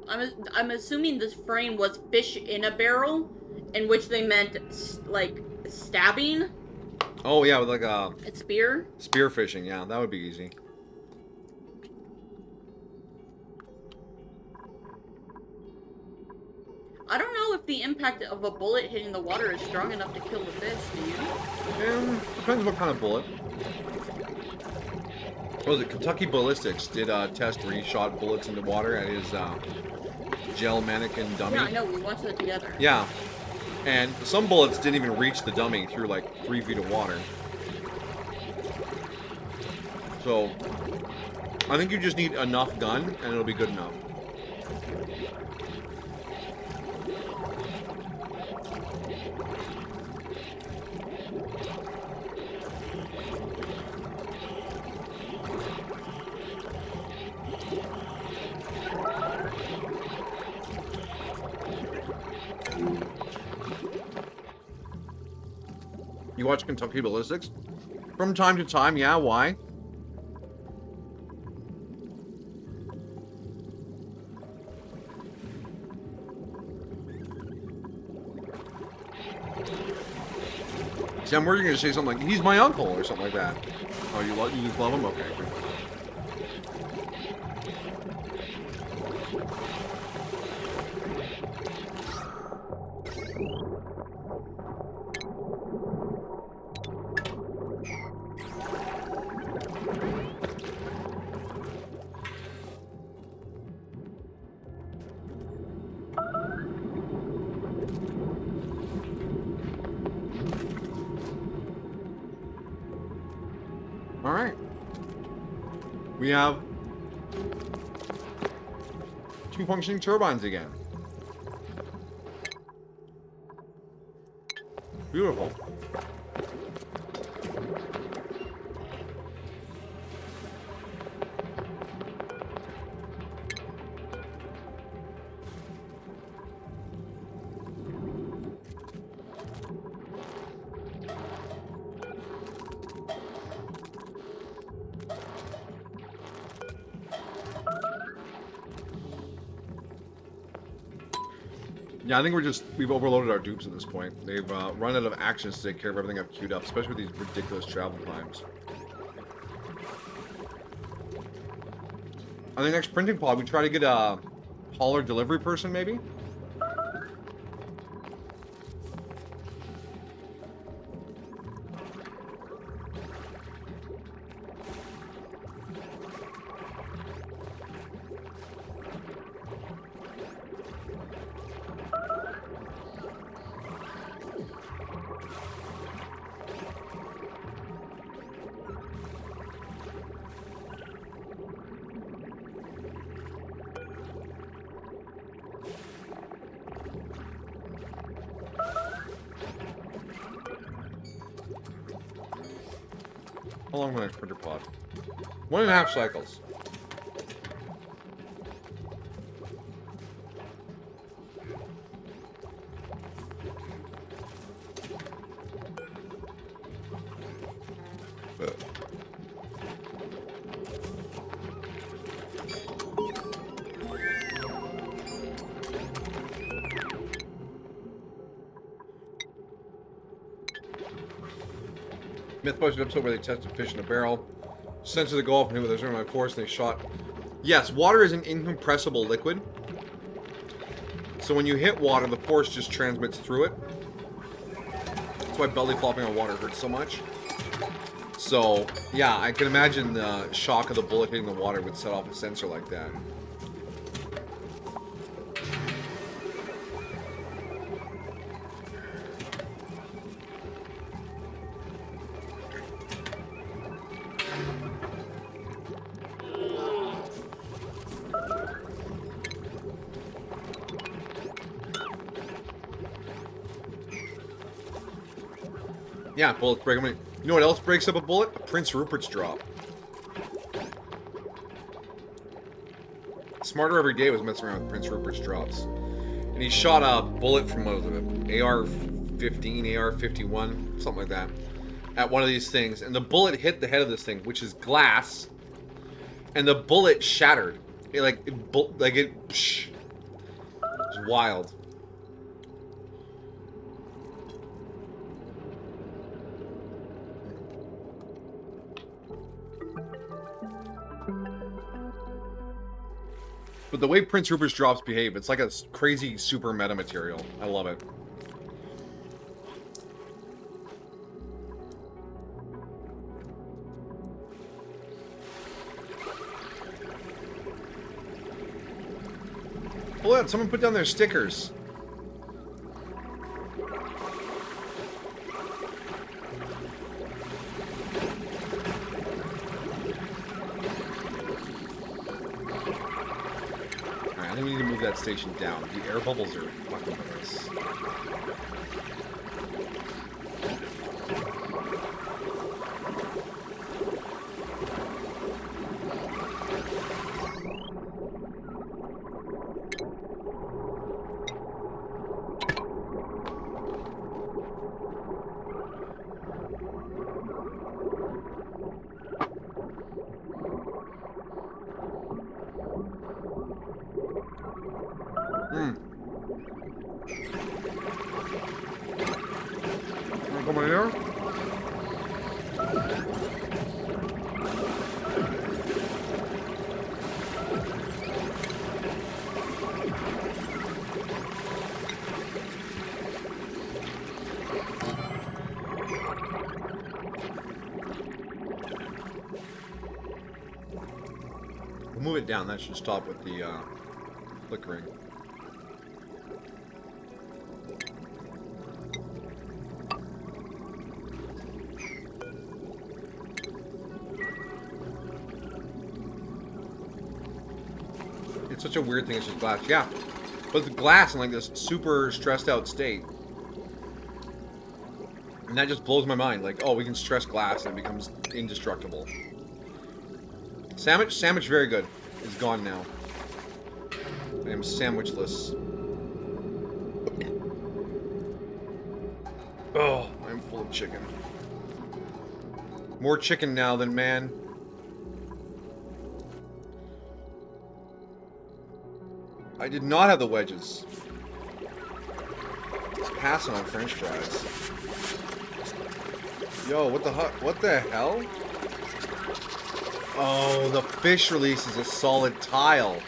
I'm assuming this frame was fish in a barrel, in which they meant like stabbing. Oh yeah, with like A spear. spear fishing. Yeah, that would be easy. I don't know if the impact of a bullet hitting the water is strong enough to kill the fish, do you? Depends what kind of bullet. What was it? Kentucky Ballistics did test where he shot bullets into water at his gel mannequin dummy. Yeah, I know. We watched that together. Yeah. And some bullets didn't even reach the dummy through like 3 feet of water. So, I think you just need enough gun and it'll be good enough. You watch Kentucky Ballistics? From time to time, yeah, why? See, I'm worried you're gonna say something like, he's my uncle, or something like that. Oh, you just love him? Okay. Alright. We have 2 functioning turbines again. Beautiful. Yeah, I think we've overloaded our dupes at this point. They've run out of actions to take care of everything I've queued up, especially with these ridiculous travel times. I think next printing pod, we try to get a hauler delivery person, maybe? How long will the next printer pod? 1.5 cycles. Mythbusters episode where they tested fish in a barrel. Sensors that go off and hit with a certain force and they shot. Yes, water is an incompressible liquid. So when you hit water, the force just transmits through it. That's why belly flopping on water hurts so much. So, yeah, I can imagine the shock of the bullet hitting the water would set off a sensor like that. Yeah, bullets break. I mean, you know what else breaks up a bullet? A Prince Rupert's drop. Smarter Every Day was messing around with Prince Rupert's drops. And he shot a bullet from, what was it, AR-15, AR-51, something like that, at one of these things. And the bullet hit the head of this thing, which is glass. And the bullet shattered. It wild. But the way Prince Rupert's drops behave, it's like a crazy super meta material. I love it. Oh, yeah, someone put down their stickers. Alright, I think we need to move that station down. The air bubbles are fucking nice. Come on here. We'll move it down. That should stop with the flickering. It's such a weird thing, it's just glass. Yeah, but the glass in like this super stressed out state. And that just blows my mind. Like, oh, we can stress glass and it becomes indestructible. Sandwich very good. It's gone now. I am sandwichless. Oh, I'm full of chicken. More chicken now than man. I did not have the wedges. It's passing on French fries. Yo, what the hell? Oh, the fish release is a solid tile.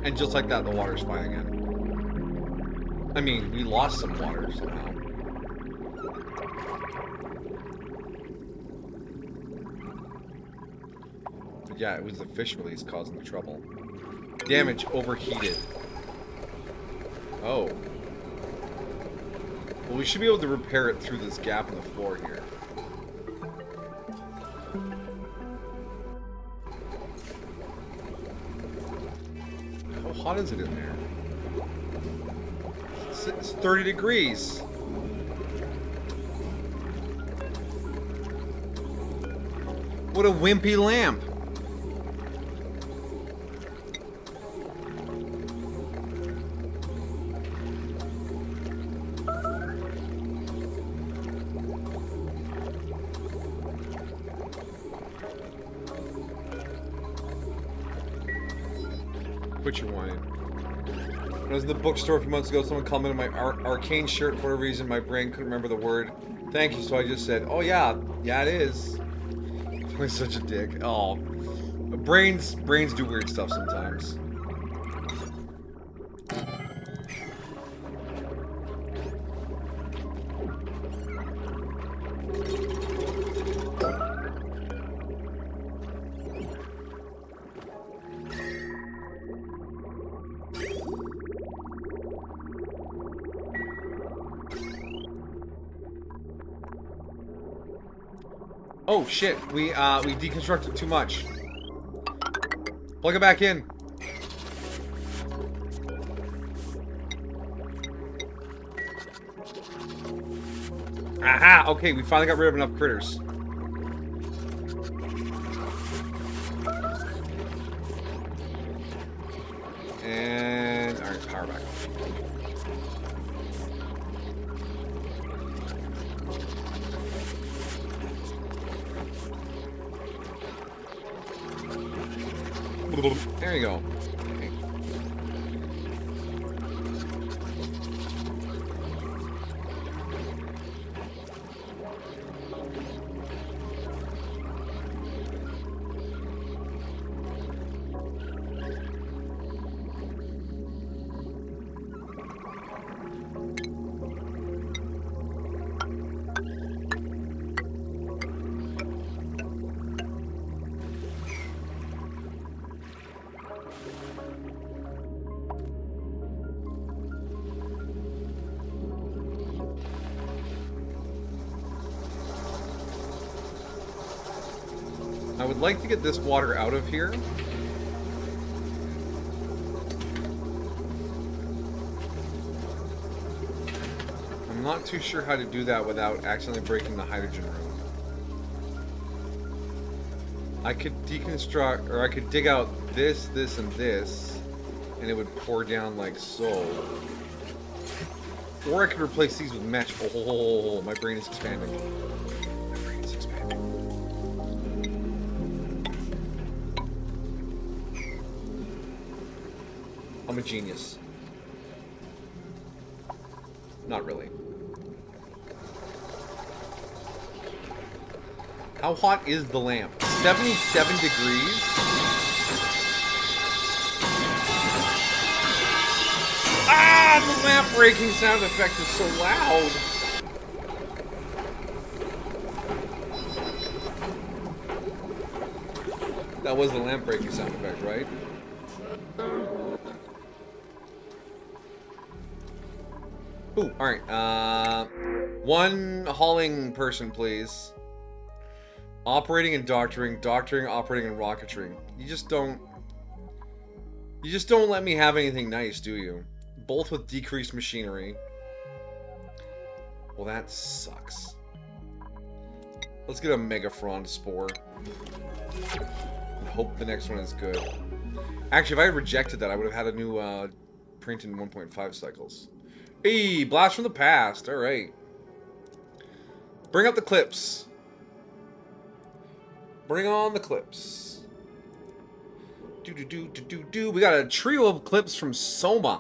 And just like that, the water's fine again. I mean, we lost some water somehow. But yeah, it was the fish release causing the trouble. Damage overheated. Oh. Well, we should be able to repair it through this gap in the floor here. How hot is it in there? It's 30 degrees. What a wimpy lamp. Quit your whining. When I was in the bookstore a few months ago, someone commented on my arcane shirt. For whatever reason, my brain couldn't remember the word. Thank you, so I just said, oh yeah, it is. I'm such a dick. Oh. Brains do weird stuff sometimes. Oh shit, we deconstructed too much. Plug it back in. Aha! Okay, we finally got rid of enough critters. And alright, power back. There you go. Okay. I would like to get this water out of here. I'm not too sure how to do that without accidentally breaking the hydrogen room. I could deconstruct, or I could dig out this, this, and this, and it would pour down like so. Or I could replace these with mesh. Oh, my brain is expanding. My brain is expanding. I'm a genius. Not really. How hot is the lamp? 77 degrees? Ah, the lamp breaking sound effect is so loud. That was the lamp breaking sound effect, right? Ooh, alright, one hauling person, please. Operating and doctoring, operating and rocketry. You just don't let me have anything nice, do you? Both with decreased machinery. Well, that sucks. Let's get a Megafron Spore. And hope the next one is good. Actually, if I had rejected that, I would have had a new, print in 1.5 cycles. Hey, blast from the past. All right. Bring up the clips. Bring on the clips. Do. We got a trio of clips from Soma.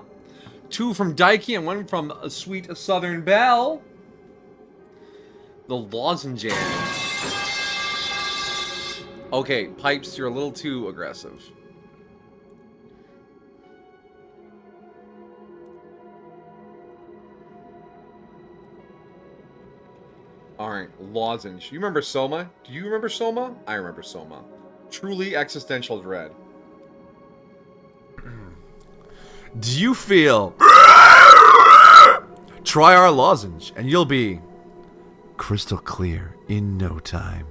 2 from Daiki and 1 from a Sweet Southern Belle. The Lozenge. Okay, Pipes, you're a little too aggressive. Alright, Lozenge. You remember Soma? Do you remember Soma? I remember Soma. Truly existential dread. Do you feel... Try our lozenge, and you'll be crystal clear in no time.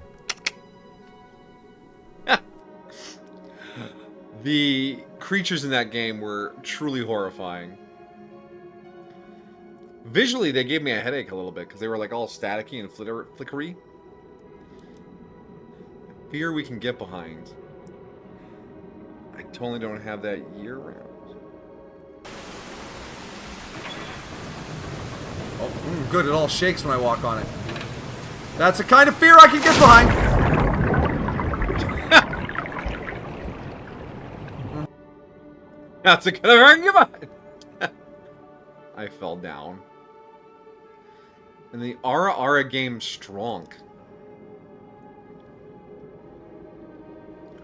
The creatures in that game were truly horrifying. Visually, they gave me a headache a little bit, because they were like all staticky and flickery. Fear we can get behind. I totally don't have that year-round. Oh, good, it all shakes when I walk on it. That's a kind of fear I can get behind. That's a kind of argument. I fell down. And the Ara Ara game strong.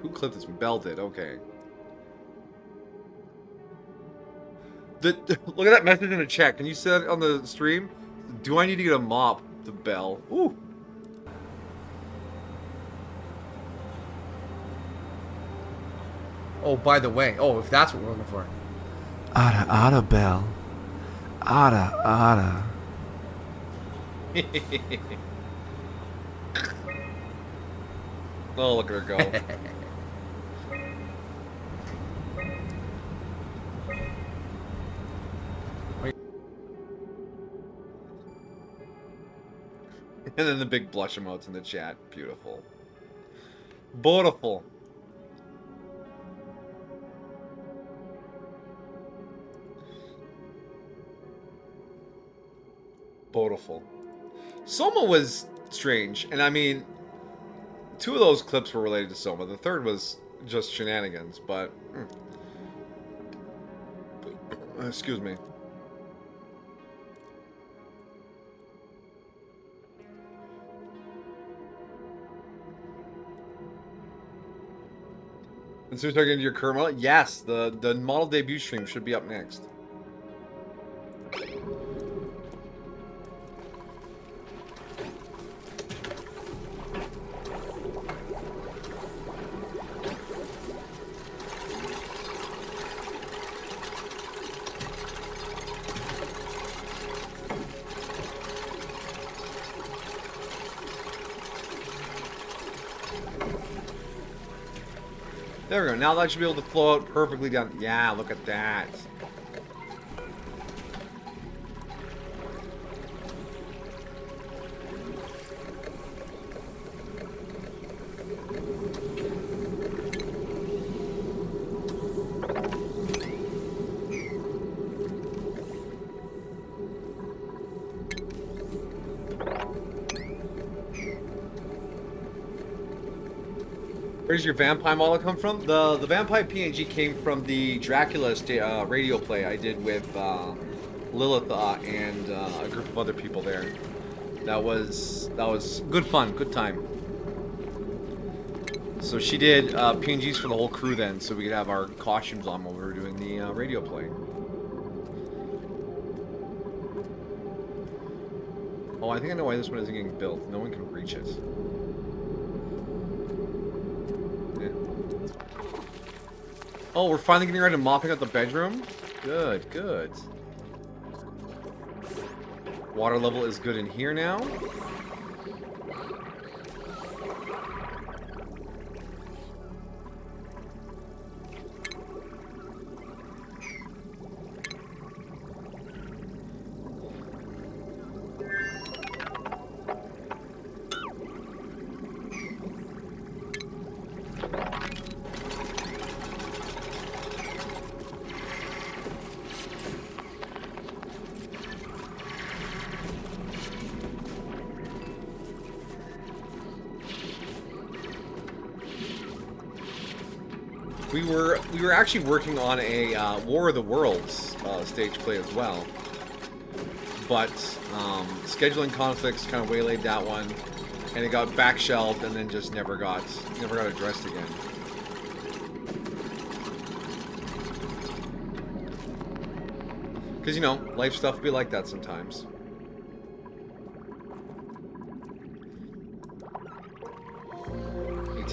Who clipped this? Bell did. Okay. Look at that message in the chat. Can you say that on the stream? Do I need to get a mop? The Bell. Ooh. Oh, by the way. Oh, if that's what we're looking for. Ada, Ada, Bell. Ada, Ada. Oh, look at her go. And then the big blush emotes in the chat. Beautiful. Beautiful. Beautiful. Soma was strange, and I mean, 2 of those clips were related to Soma. The third was just shenanigans, but... excuse me. And so you're talking to your current model? Yes, the model debut stream should be up next. There we go. Now that should be able to flow out perfectly down. Yeah, look at that. Where's your vampire model come from? The vampire PNG came from the Dracula radio play I did with Lilith and a group of other people there. That was good fun, good time. So she did PNGs for the whole crew then, so we could have our costumes on while we were doing the radio play. Oh, I think I know why this one isn't getting built. No one can reach it. Oh, we're finally getting around to mopping up the bedroom? Good, good. Water level is good in here now. We were actually working on a War of the Worlds stage play as well, but scheduling conflicts kind of waylaid that one, and it got back shelved and then just never got addressed again. Because, you know, life stuff be like that sometimes.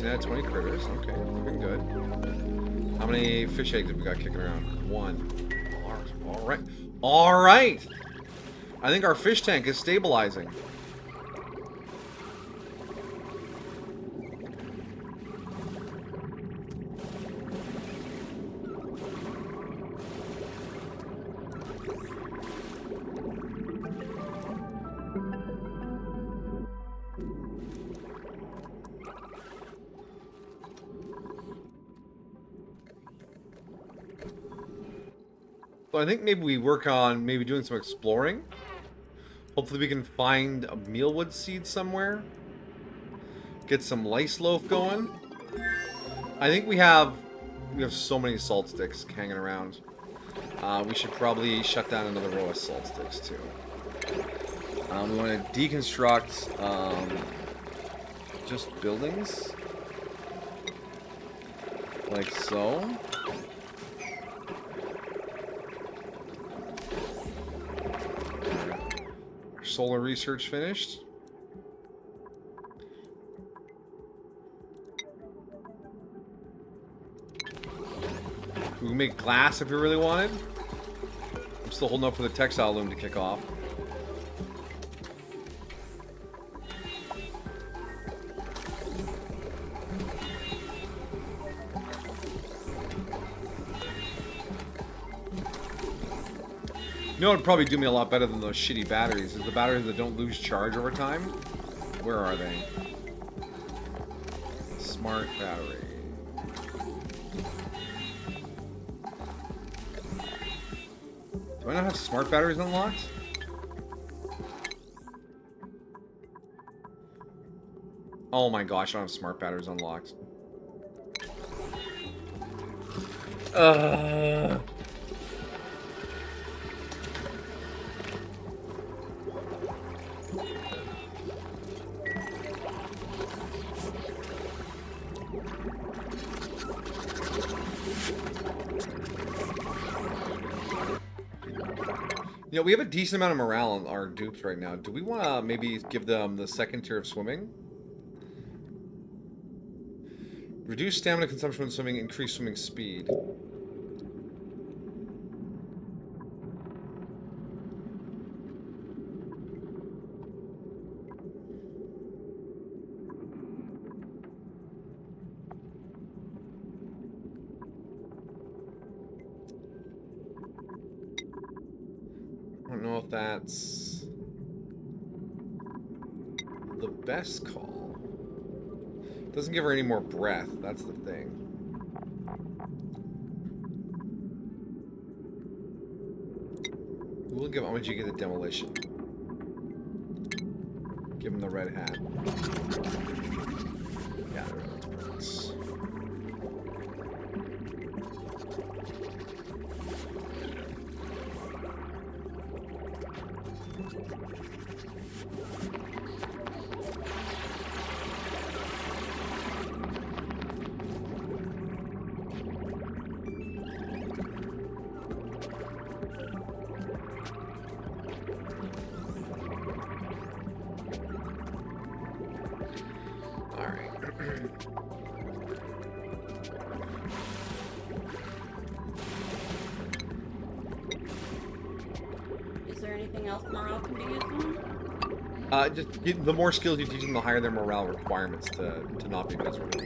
Out of 20 critters. Okay, looking good. How many fish eggs have we got kicking around? 1. All right. All right. I think our fish tank is stabilizing. So I think maybe we work on maybe doing some exploring. Hopefully we can find a mealwood seed somewhere. Get some lice loaf going. I think we have so many salt sticks hanging around. We should probably shut down another row of salt sticks too. We want to deconstruct just buildings. Like so. Solar research finished. We can make glass if we really wanted. I'm still holding up for the textile loom to kick off. You know what would probably do me a lot better than those shitty batteries is the batteries that don't lose charge over time. where are they? Smart battery. Do I not have smart batteries unlocked? Oh my gosh, I don't have smart batteries unlocked. You know, we have a decent amount of morale on our dupes right now. Do we want to maybe give them the second tier of swimming? Reduce stamina consumption when swimming, increase swimming speed. I don't know if that's the best call. Doesn't give her any more breath, that's the thing. We'll give Amaji the demolition. Give him the red hat. Yeah, there it is. Is there anything else morale can be used on? The more skills you teach them, the higher their morale requirements to not be miserable.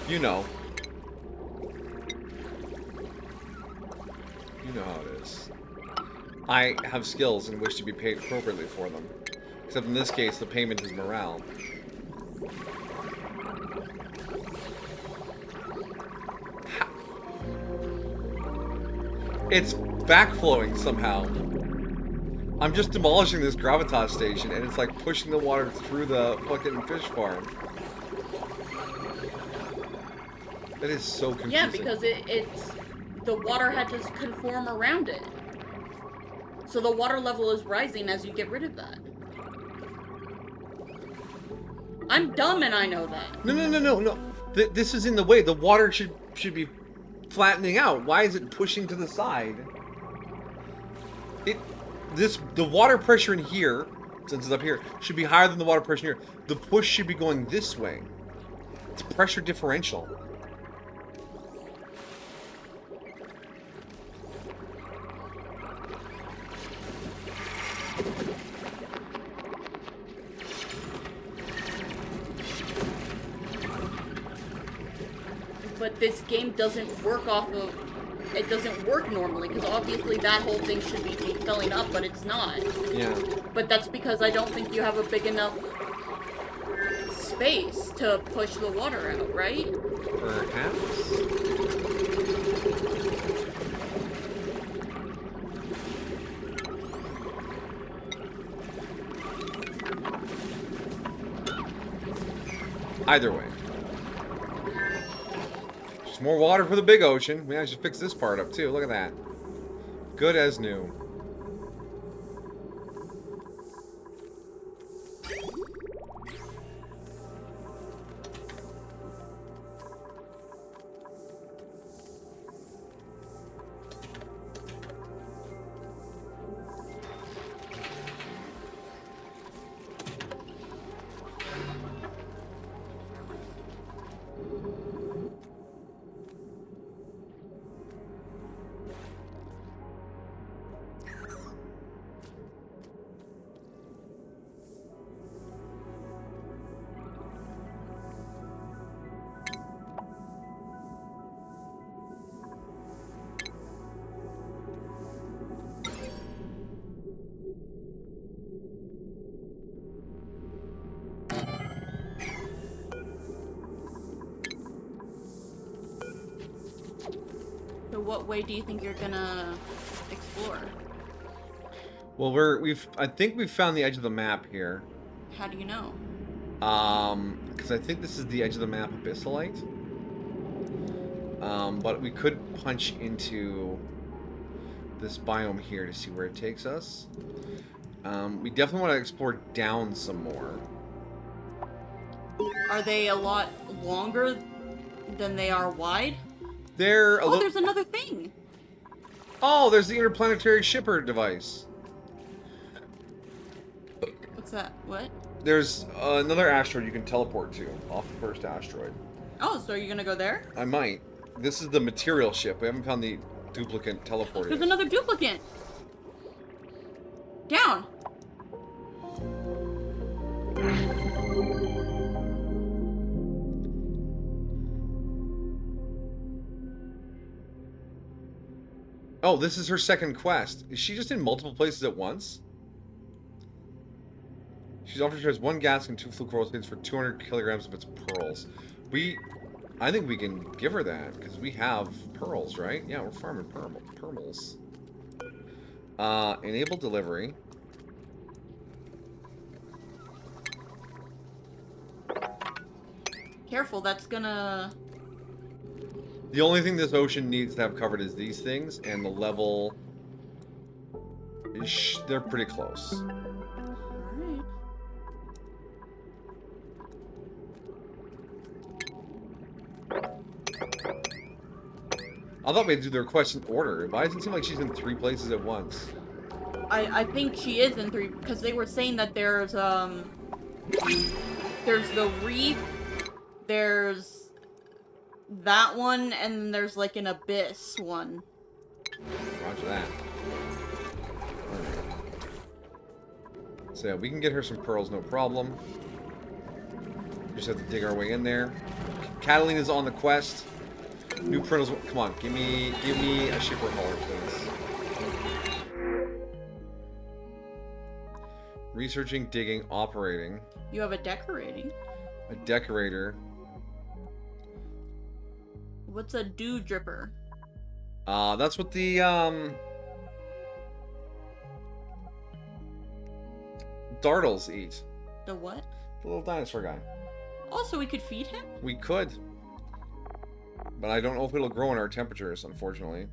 You know. You know how it is. I have skills and wish to be paid appropriately for them. Except in this case, the payment is morale. It's backflowing somehow. I'm just demolishing this gravitas station and it's like pushing the water through the fucking fish farm. That is so confusing. Yeah, because it's the water had to conform around it. So the water level is rising as you get rid of that. I'm dumb and I know that. No. This is in the way. The water should be flattening out. Why is it pushing to the side? The water pressure in here, since it's up here, should be higher than the water pressure here. The push should be going this way. It's pressure differential. But this game doesn't work it doesn't work normally, because obviously that whole thing should be filling up, but it's not. Yeah. But that's because I don't think you have a big enough space to push the water out, right? Perhaps. Either way. Just more water for the big ocean. We actually fix this part up too. Look at that. Good as new. So what way do you think you're gonna explore? Well, I think we've found the edge of the map here. How do you know? Because I think this is the edge of the map, Abyssalite. But we could punch into this biome here to see where it takes us. We definitely want to explore down some more. Are they a lot longer than they are wide? They're a Oh, little. there's another thing. Oh, there's the interplanetary shipper device. What's that? What? There's another asteroid you can teleport to off the first asteroid. Oh, so are you gonna go there? I might. This is the material ship. We haven't found the duplicate teleporter. There's yet. another duplicate. Down. Oh, this is her second quest. Is she just in multiple places at once? She's offered to try one gas and 2 fluke roll for 200 kilograms of its pearls. I think we can give her that, because we have pearls, right? Yeah, we're farming pearls. Enable delivery. Careful, that's gonna... The only thing this ocean needs to have covered is these things, and the level... They're pretty close. Alright. I thought we'd do the request in order. Why does it seem like she's in 3 places at once? I think she is in 3, because they were saying that there's the reef, there's that one, and there's like an abyss one. Roger that. Alright. So yeah, we can get her some pearls, no problem. Just have to dig our way in there. Catalina's on the quest. New pearls. Come on, give me a shipper hauler, please. Researching, digging, operating. You have a decorating. A decorator. What's a dew dripper? That's what the Dartles eat. The what? The little dinosaur guy. Also, we could feed him? We could. But I don't know if it'll grow in our temperatures, unfortunately.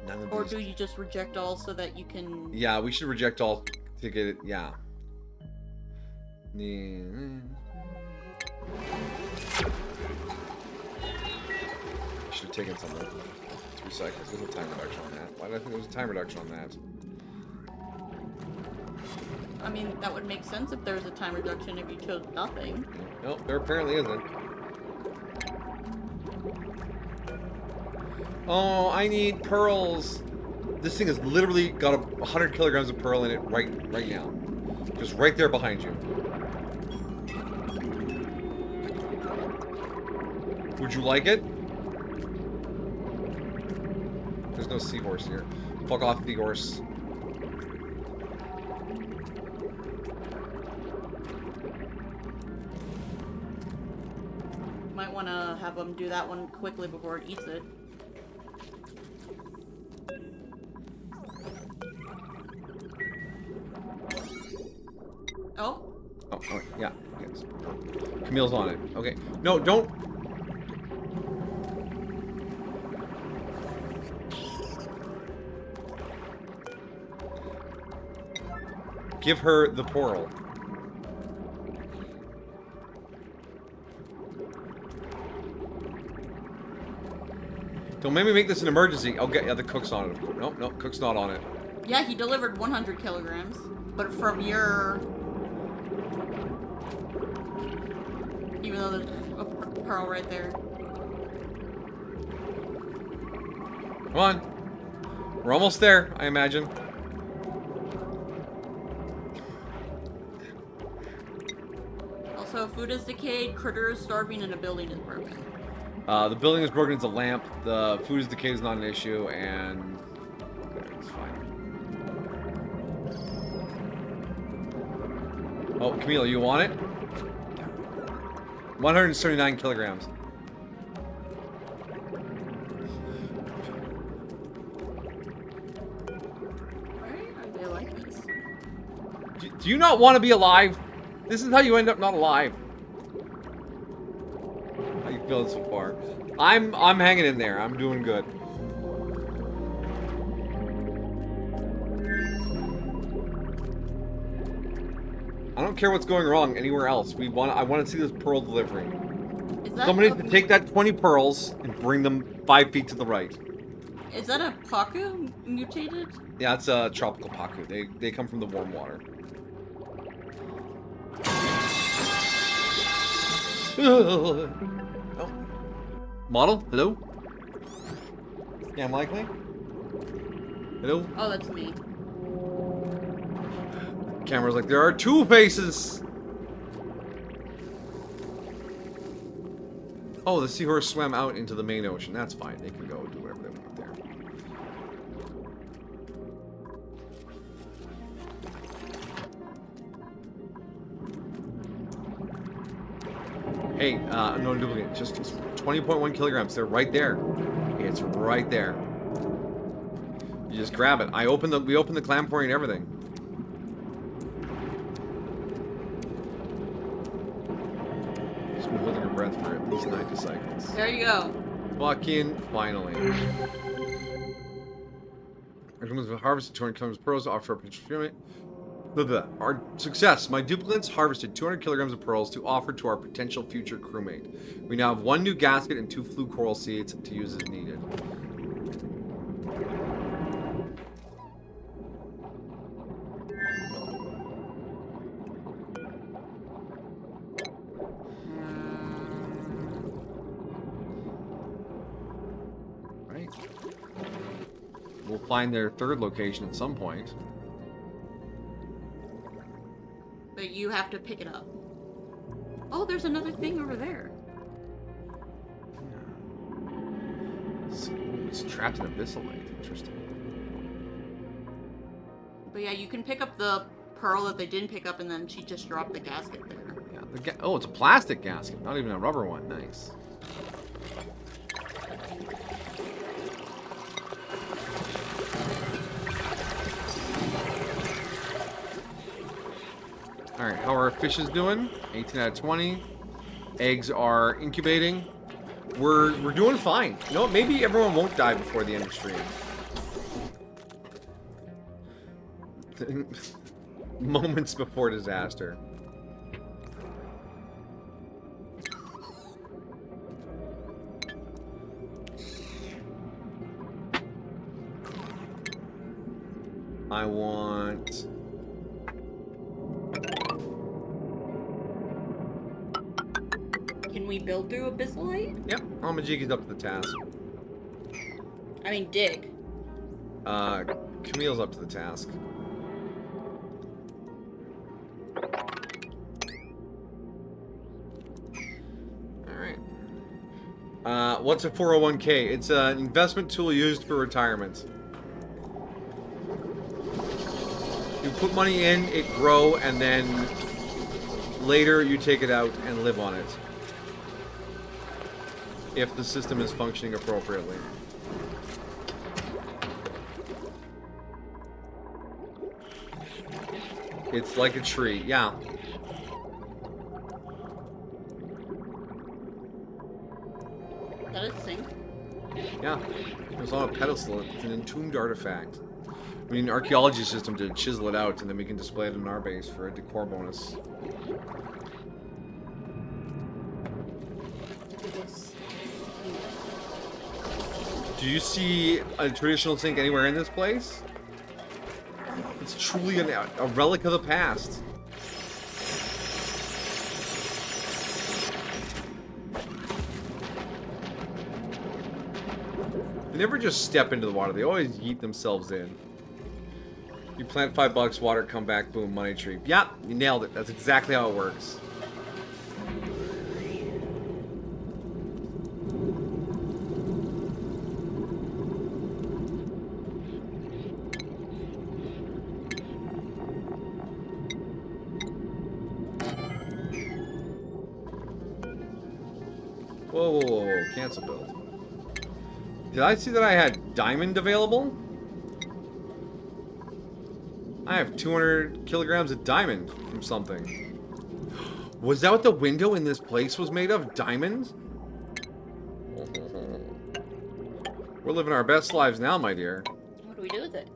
None of Or these... do you just reject all so that you can... Yeah, we should reject all to get it. Yeah. Should have taken something. 3 seconds. There's a time reduction on that. Why did I think there was a time reduction on that? I mean, that would make sense if there was a time reduction if you chose nothing. Nope, there apparently isn't. Oh, I need pearls. This thing has literally got 100 kilograms of pearl in it right now. Just right there behind you. Would you like it? There's no seahorse here. Fuck off, seahorse. Might want to have them do that one quickly before it eats it. Oh? Oh, yeah. Yes. Camille's on it. Okay. No, don't. Give her the pearl. Don't make me make this an emergency. I'll get... Yeah, the cook's on it. Nope, nope, cook's not on it. Yeah, he delivered 100 kilograms. But from your... Even though there's a pearl right there. Come on. We're almost there, I imagine. Also, food is decayed, critter is starving, and a building is broken. The building is broken into a lamp, the food is decayed is not an issue, and... Okay, it's fine. Oh, Camille, you want it? 179 kilograms. I like this. Do you not want to be alive? This is how you end up not alive. How you feeling so far? I'm hanging in there. I'm doing good. I don't care what's going wrong anywhere else. I want to see this pearl delivery. Is that Somebody needs to take that 20 pearls and bring them 5 feet to the right. Is that a Paku mutated? Yeah, it's a tropical paku. They come from the warm water. Oh. Model? Hello? Yeah, I'm likely. Hello? Oh, that's me. Camera's like, there are 2 faces! Oh, the seahorse swam out into the main ocean. That's fine. They can go do whatever they want there. Hey, no duplicate. Just 20.1 kilograms. They're right there. It's right there. You just grab it. We opened the clam pori and everything. Just been holding your breath for at least 90 seconds. There you go. Fucking finally. Our humans have harvested 200 kilograms of pearls to offer up procurement. Our success. My duplicates harvested 200 kilograms of pearls to offer to our potential future crewmate. We now have 1 new gasket and 2 flue coral seeds to use as needed. Right. We'll find their 3rd location at some point. But you have to pick it up. Oh, there's another thing over there. It's trapped in Abyssal Lake. Interesting. But yeah, you can pick up the pearl that they didn't pick up, and then she just dropped the gasket there. Yeah. Oh, it's a plastic gasket, not even a rubber one. Nice. Alright, how are our fishes doing? 18 out of 20. Eggs are incubating. We're doing fine. You know what? Maybe everyone won't die before the end of stream. Moments before disaster. I want... Can we build through Abyssalite? Yep, Amajiki's up to the task. I mean, dig. Camille's up to the task. Alright. What's a 401k? It's an investment tool used for retirement. You put money in, it grow, and then later you take it out and live on it. If the system is functioning appropriately. It's like a tree, yeah. Is that a sink? Yeah. It's on a pedestal. It's an entombed artifact. We need an archaeology system to chisel it out, and then we can display it in our base for a decor bonus. Do you see a traditional sink anywhere in this place? It's truly a relic of the past. They never just step into the water. They always yeet themselves in. You plant $5, water, come back, boom, money tree. Yeah, you nailed it. That's exactly how it works. Whoa, whoa, whoa, whoa. Cancel build. Did I see that I had diamond available? I have 200 kilograms of diamond from something. Was that what the window in this place was made of? Diamonds? We're living our best lives now, my dear. What do we do with it?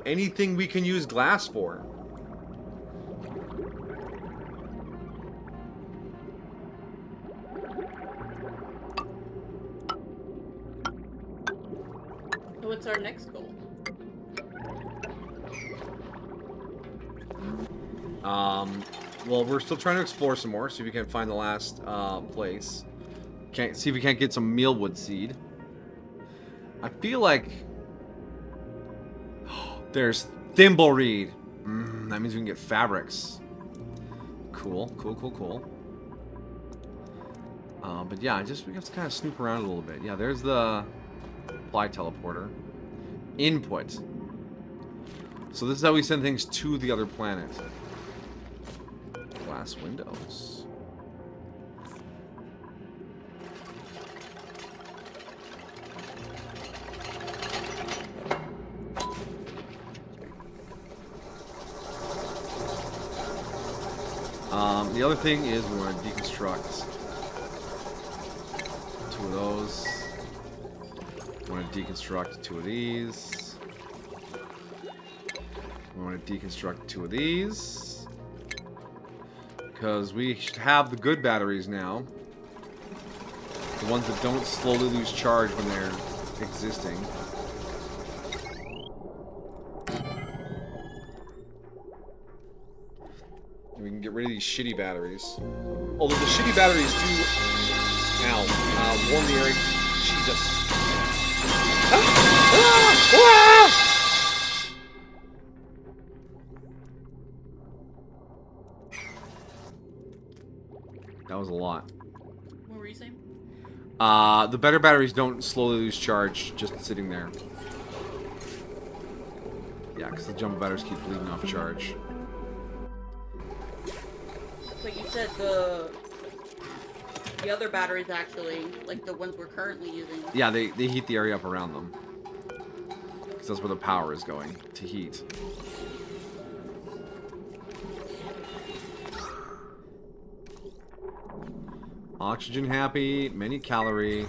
Anything we can use glass for. So what's our next goal? Well, we're still trying to explore some more, see if we can find the last place. See if we can't get some mealwood seed. I feel like there's thimbleweed. That means we can get fabrics. Cool, cool, cool, cool. But yeah, we have to kind of snoop around a little bit. Yeah, there's the fly teleporter. Input. So this is how we send things to the other planet. Glass windows. The other thing is we want to deconstruct 2 of those. We want to deconstruct 2 of these. We want to deconstruct 2 of these. Because we should have the good batteries now. The ones that don't slowly lose charge when they're existing. We can get rid of these shitty batteries. Although the shitty batteries do... Ow. Warm the area. Jesus. That was a lot. What were you saying? The better batteries don't slowly lose charge just sitting there. Yeah, because the jumbo batteries keep bleeding off charge. But you said the other batteries actually, like the ones we're currently using. Yeah, they heat the area up around them. Because that's where the power is going, to heat. Oxygen happy, many calorie.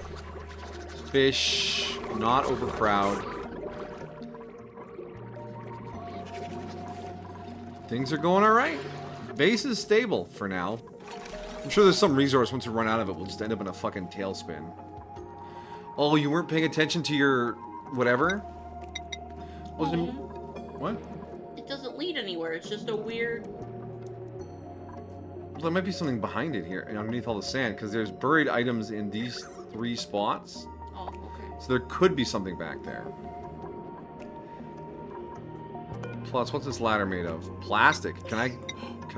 Fish, not overcrowd. Things are going alright. Base is stable for now. I'm sure there's some resource once we run out of it, we'll just end up in a fucking tailspin. Oh, you weren't paying attention to your whatever? What? It doesn't lead anywhere. It's just a weird... Well, there might be something behind it here, and underneath all the sand, because there's buried items in these 3 spots. Oh, okay. So there could be something back there. Plus, what's this ladder made of? Plastic. Can I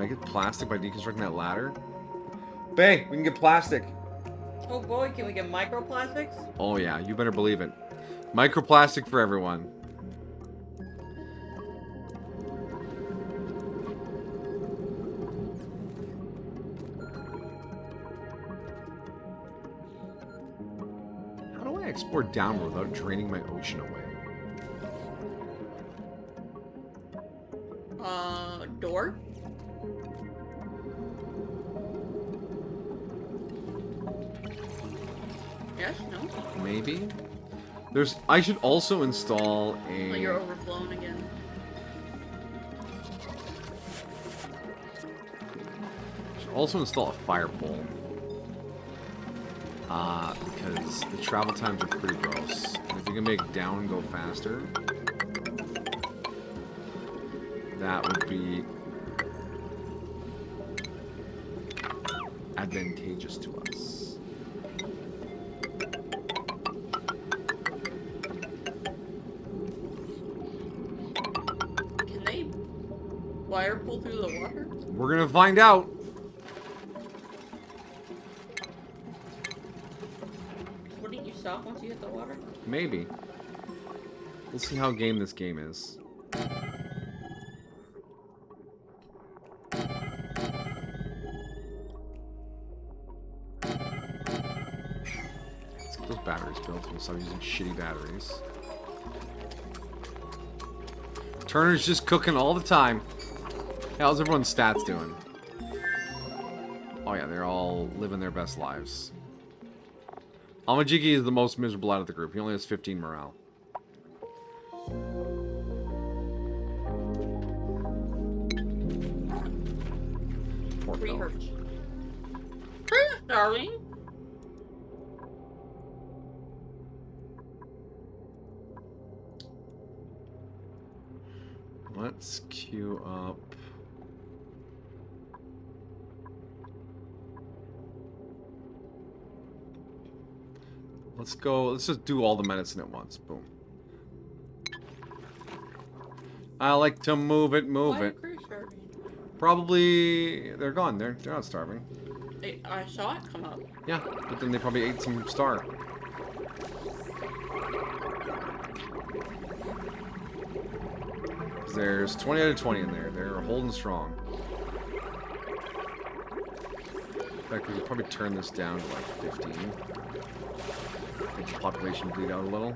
get plastic by deconstructing that ladder? Bang! We can get plastic. Oh boy, can we get microplastics? Oh yeah, you better believe it. Microplastic for everyone. How do I explore downward without draining my ocean away? Door? Yes, no? Maybe? I should also install a... Oh, you're overflowing again. Should also install a fire pole. Because the travel times are pretty gross. And if we can make down go faster, that would be advantageous to us. Can they wire pull through the water? We're gonna find out. Wouldn't you stop once you hit the water? Maybe. We'll see how game this game is. Those batteries built. We'll stop using shitty batteries. Turner's just cooking all the time. How's everyone's stats doing? Oh yeah, they're all living their best lives. Amajiki is the most miserable out of the group. He only has 15 morale. Poor fella. Research. Darling. Let's queue up. Let's go. Let's just do all the medicine at once. Boom. I like to move it, move Why it. are crew starving? Probably they're gone. They're not starving. I saw it come up. Yeah, but then they probably ate some star. There's 20 out of 20 in there. They're holding strong. In fact, we could probably turn this down to like 15. Make the population bleed out a little.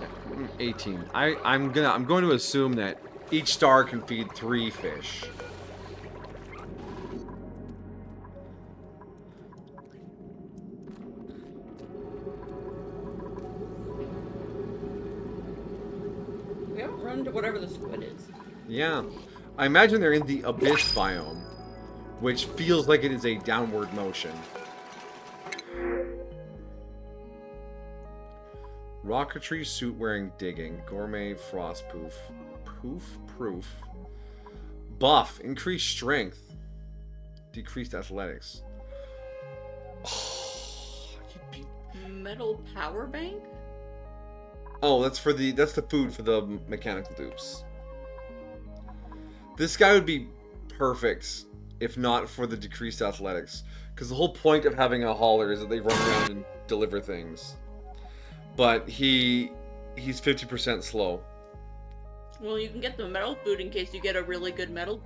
Yeah, 18. I'm going to assume that each star can feed 3 fish. We haven't run to whatever the squid is. Yeah. I imagine they're in the abyss biome, which feels like it is a downward motion. Rocketry suit wearing digging. Gourmet frost proof. Buff. Increased strength. Decreased athletics. Metal power bank? Oh, that's the food for the mechanical dupes. This guy would be perfect if not for the decreased athletics. Because the whole point of having a hauler is that they run around and deliver things. But he's 50% slow. Well, you can get the metal food in case you get a really good metal.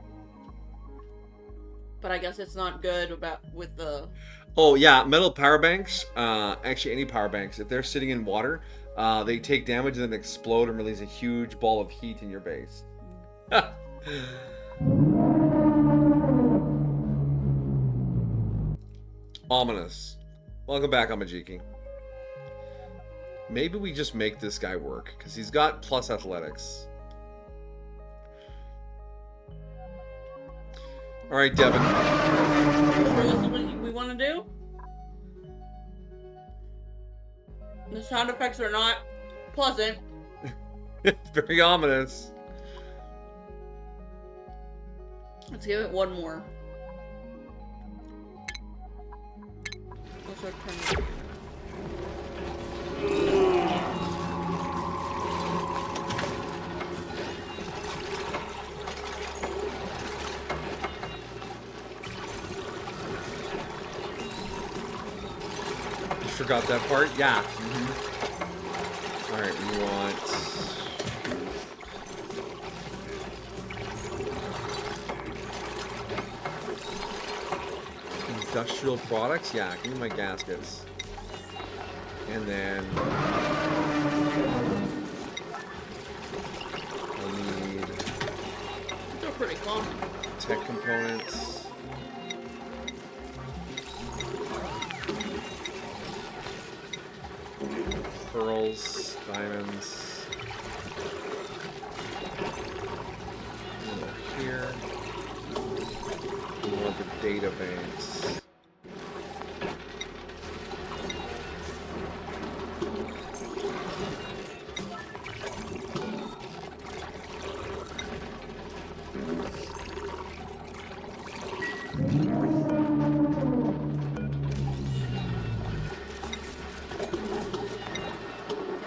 But I guess it's not good with the... Oh, yeah, metal power banks, actually any power banks, if they're sitting in water, they take damage and then explode and release a huge ball of heat in your base. Ominous. Welcome back, Amajiki. Maybe we just make this guy work, because he's got plus athletics. Alright, Devin. Sure this is what we want to do? The sound effects are not pleasant. It's very ominous. Let's give it one more. What's our turn? You forgot that part? Yeah. Alright, we want... industrial products? Yeah, give me my gaskets. And then... I'll need... They're pretty common. tech components. Pearls, diamonds. Over here. More of the data banks.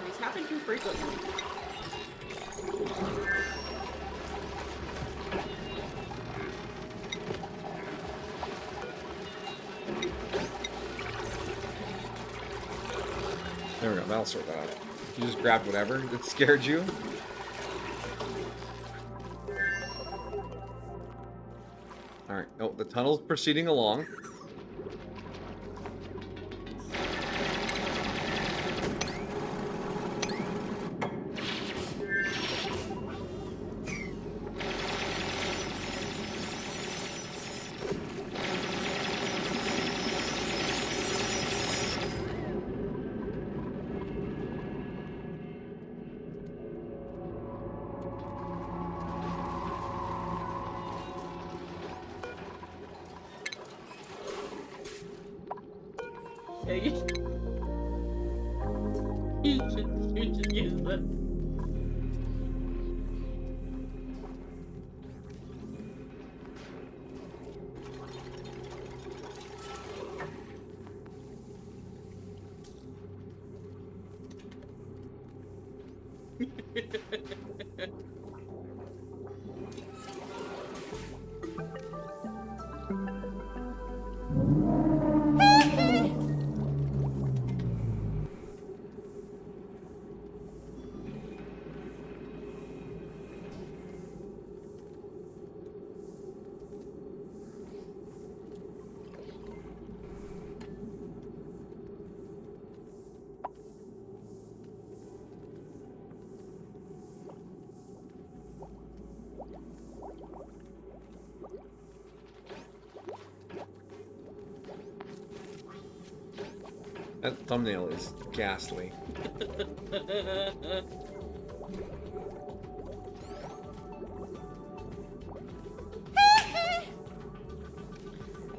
These happen too frequently. There we go, that'll sort that out. You just grabbed whatever that scared you. Alright. Oh, the tunnel's proceeding along. You should use that. That thumbnail is ghastly.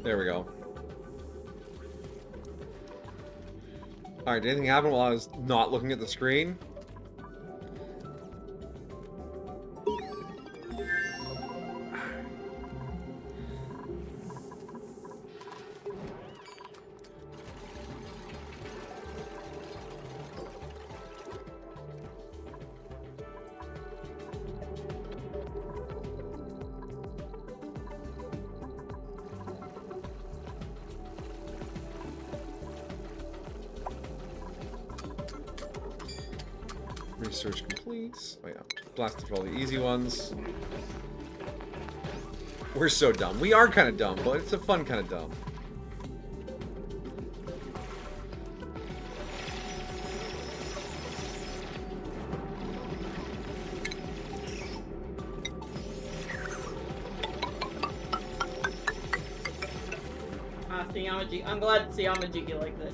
There we go. Alright, did anything happen while I was not looking at the screen? Research complete. Oh yeah, blasted for all the easy ones. We're so dumb. We are kind of dumb, but it's a fun kind of dumb. I'm glad to see Yamajiki like this.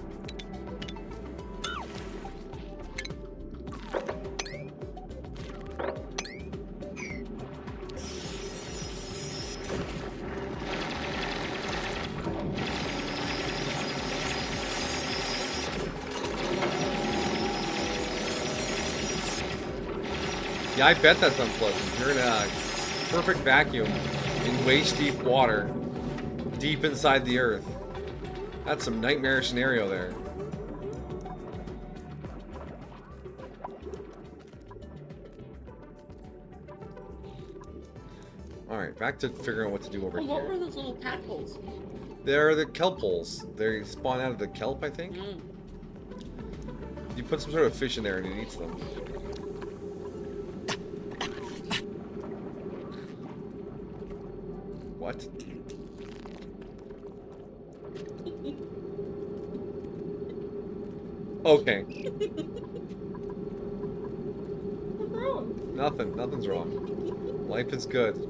Yeah, I bet that's unpleasant. You're in a perfect vacuum in waist-deep water, deep inside the earth. That's some nightmare scenario there. Alright, back to figuring out what to do over Oh, here. what were those little tadpoles? They're the kelp holes. They spawn out of the kelp, I think. Mm. You put some sort of fish in there and it eats them. What? Okay. What's wrong? Nothing. Nothing's wrong. Life is good.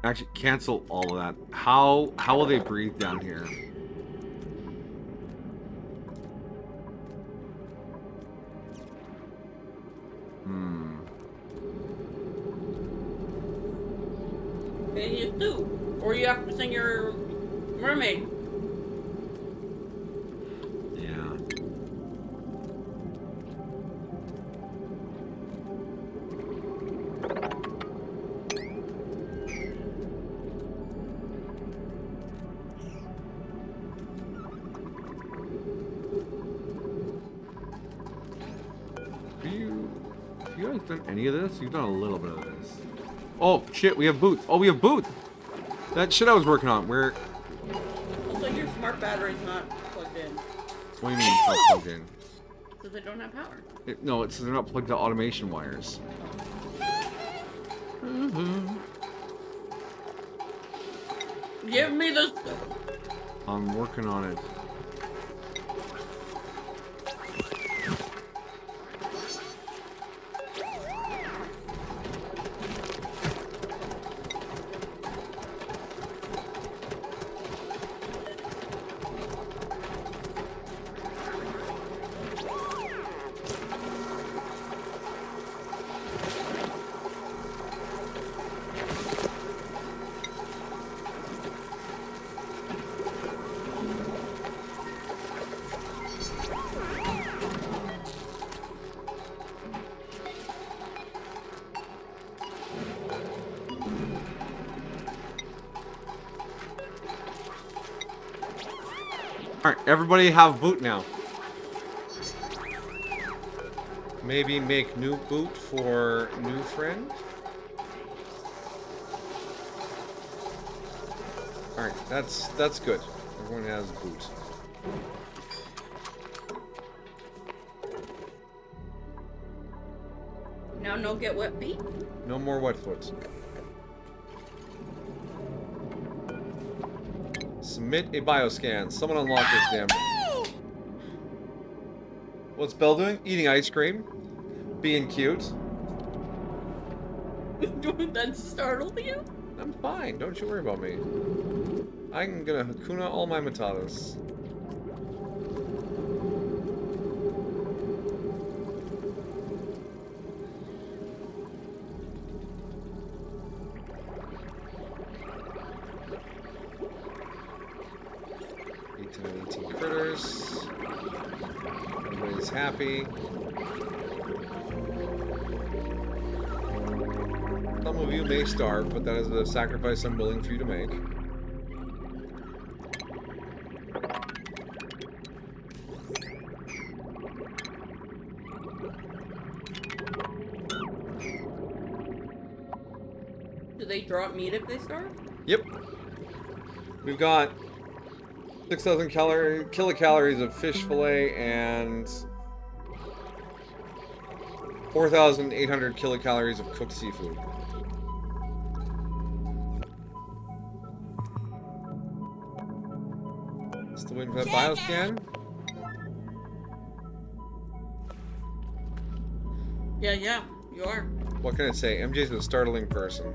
Actually, cancel all of that. How will they breathe down here? And you do. Or you have to sing your mermaid. Yeah. you guys done any of this? You've done a little bit of this. Oh, shit, we have boots. Oh, we have boots! That shit I was working on, where... Also, your smart battery's not plugged in. What do you mean it's not plugged in? Because they don't have power. No, it says they're not plugged to automation wires. Give me the... I'm working on it. Alright, everybody have boot now. Maybe make new boot for new friend. Alright, that's good. Everyone has boot. Now no get wet feet? No more wet foot. Submit a bioscan. Someone unlock this damn. What's Belle doing? Eating ice cream. Being cute. That startled you? I'm fine. Don't you worry about me. I'm gonna Hakuna all my Matatas. Critters. Everybody's happy. Some of you may starve, but that is a sacrifice I'm willing for you to make. Do they drop meat if they starve? Yep. We've got 6,000 kilocalories of fish fillet and 4,800 kilocalories of cooked seafood. Still waiting for that bioscan? Yeah, you are. What can it say? MJ's a startling person.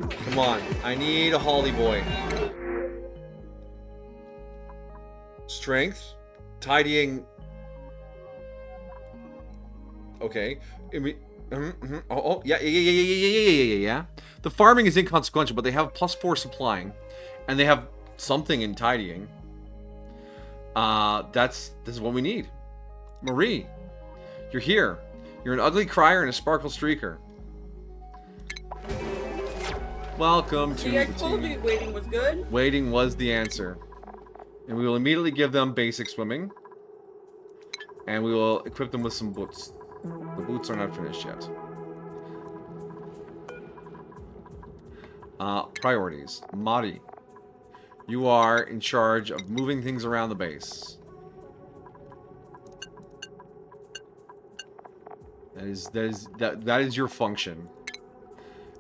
Come on, I need a Holly boy. Strength, tidying. Okay. Yeah. The farming is inconsequential, but they have +4 supplying, and they have something in tidying. This is what we need. Marie, you're here. You're an ugly crier and a sparkle streaker. Welcome to See, I the told team. you waiting was good. Waiting was the answer. And we will immediately give them basic swimming. And we will equip them with some boots. The boots are not finished yet. Priorities. Mari, you are in charge of moving things around the base. That is your function.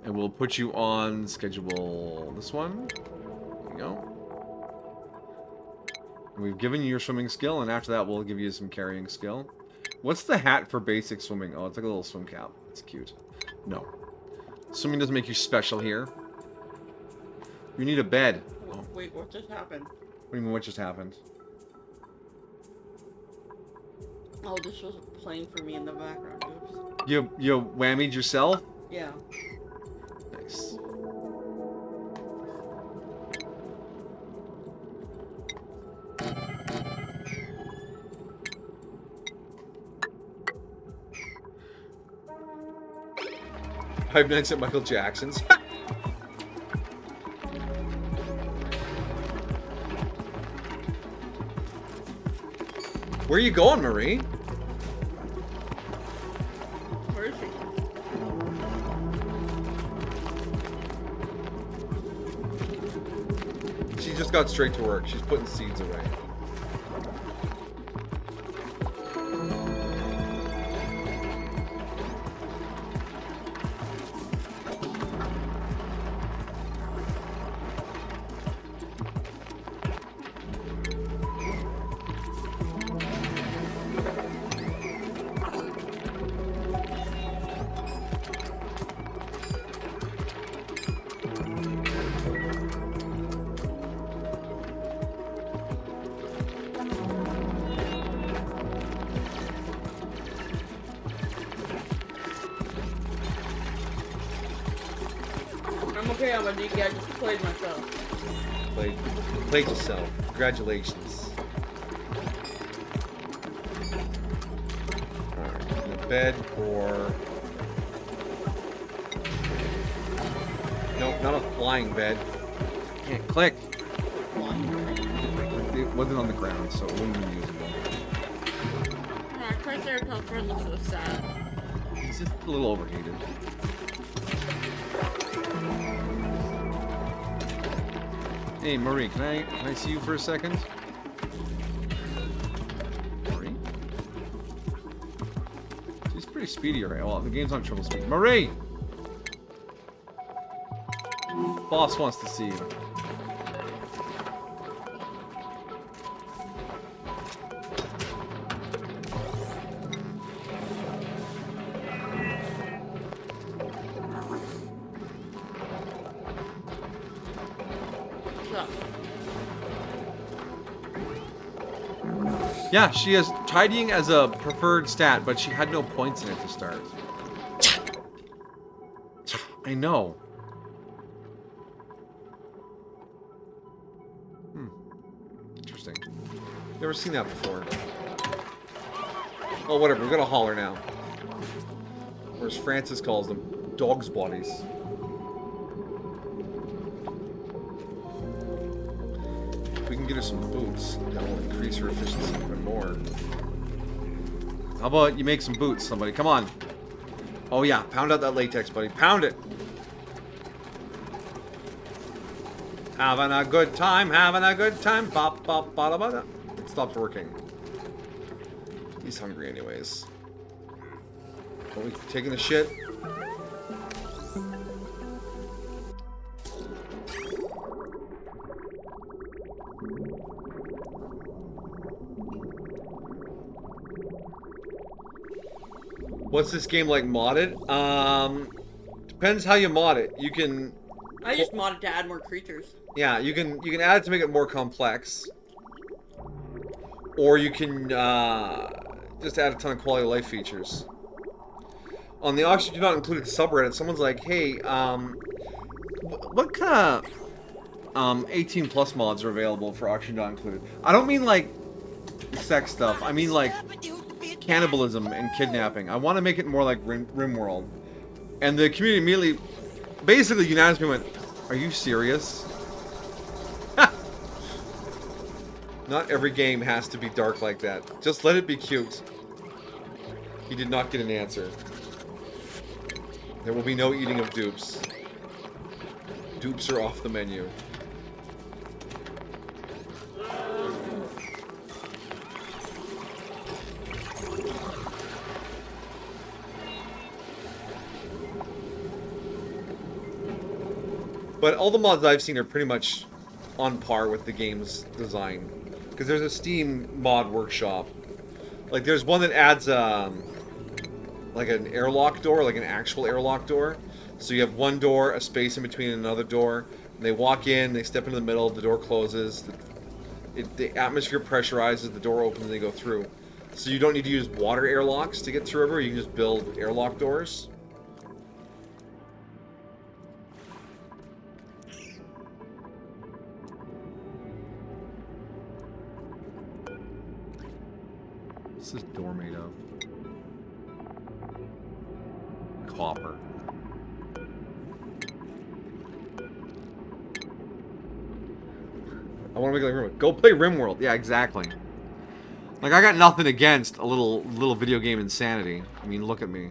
And we'll put you on schedule this one. There you go. And we've given you your swimming skill, and after that we'll give you some carrying skill. What's the hat for basic swimming? Oh, it's like a little swim cap. It's cute. No. Swimming doesn't make you special here. You need a bed. Oh. Wait, what just happened? What do you mean, what just happened? Oh, this was playing for me in the background. Oops. You whammied yourself? Yeah. Nice. Five Nights at Michael Jackson's. Where are you going, Marie? Where is she? She just got straight to work. She's putting seeds away. I'm okay, I'm a DK, I just played myself. Played yourself. Congratulations. Alright, in the bed or... Nope, not a flying bed. Can't click. It wasn't on the ground, so it wouldn't be usable. My Triceratops friend looks so sad. He's just a little overheated. Hey, Marie, can I see you for a second? Marie? She's pretty speedy, right? Well, the game's on triple speed. Marie! Boss wants to see you. Yeah, she has tidying as a preferred stat, but she had no points in it to start. I know. Interesting. Never seen that before. Well, whatever. We're gonna holler now. Or as Francis calls them, dog's bodies. We can get her some boots. That will increase her efficiency even more. How about you make some boots, somebody? Come on. Oh yeah, pound out that latex, buddy. Pound it! Having a good time, having a good time. Bop, bop, bada, bada. It stopped working. He's hungry anyways. Are we taking the shit? What's this game like modded? Depends how you mod it. You can, I just modded to add more creatures. yeah, you can add it to make it more complex, or you can just add a ton of quality of life features. On the Oxygen Do Not Included subreddit, someone's like, "Hey, what kind of 18 plus mods are available for Oxygen Not Included?" I don't mean like sex stuff. I mean like cannibalism and kidnapping. I want to make it more like RimWorld. And the community immediately, basically unanimously went, "Are you serious?" Not every game has to be dark like that. Just let it be cute. He did not get an answer. There will be no eating of dupes. Dupes are off the menu. But all the mods I've seen are pretty much on par with the game's design. Because there's a Steam mod workshop. Like there's one that adds like an airlock door, like an actual airlock door. So you have one door, a space in between another door. And they walk in, they step into the middle, the door closes. The atmosphere pressurizes, the door opens, and they go through. So you don't need to use water airlocks to get through a river, you can just build airlock doors. What's this door made of? Copper. I want to make like RimWorld. Go play RimWorld. Yeah, exactly. Like, I got nothing against a little video game insanity. I mean, look at me.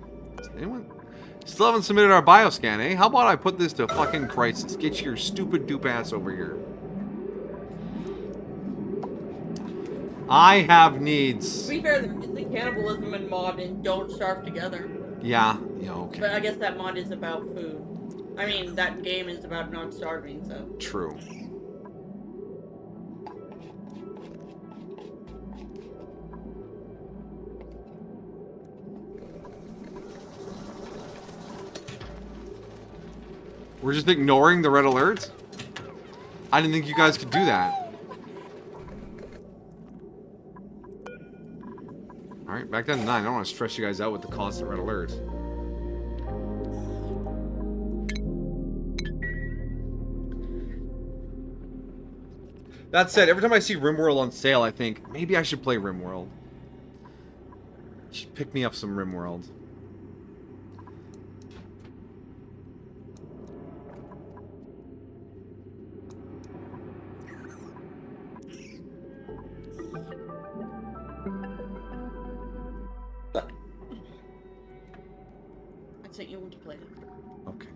Anyone? Still haven't submitted our bioscan, eh? How about I put this to fucking crisis? Get your stupid dupe ass over here. I have needs. To be fair, there is the cannibalism in mod and Don't Starve Together. Yeah, okay. But I guess that mod is about food. I mean, that game is about not starving, so. True. We're just ignoring the red alerts? I didn't think you guys could do that. Alright, back down to 9. I don't want to stress you guys out with the constant red alerts. That said, every time I see RimWorld on sale, I think, maybe I should play RimWorld. You should pick me up some RimWorld. I sent you one to play. Okay.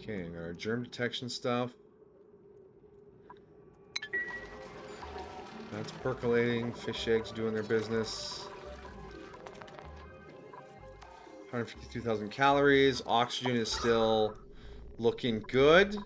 Okay, got our germ detection stuff. That's percolating. Fish eggs doing their business. 152,000 calories. Oxygen is still looking good.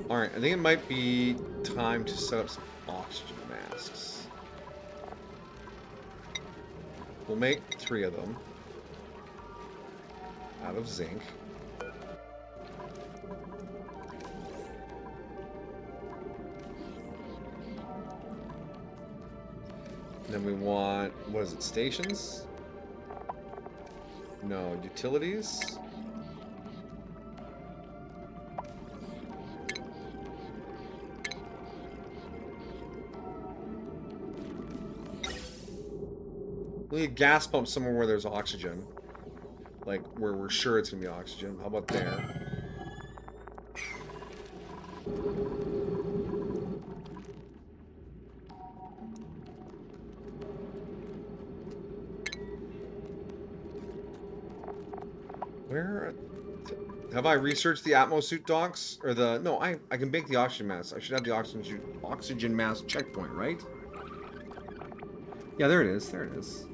Alright, I think it might be time to set up some oxygen masks. We'll make 3 of them. Out of zinc. Then we want, what is it, stations? No, utilities? We need a gas pump somewhere where there's oxygen. Like, where we're sure it's gonna be oxygen. How about there? Where... Have I researched the Atmosuit docks? Or the... No, I can make the oxygen mask. I should have the oxygen mask checkpoint, right? Yeah, there it is. There it is.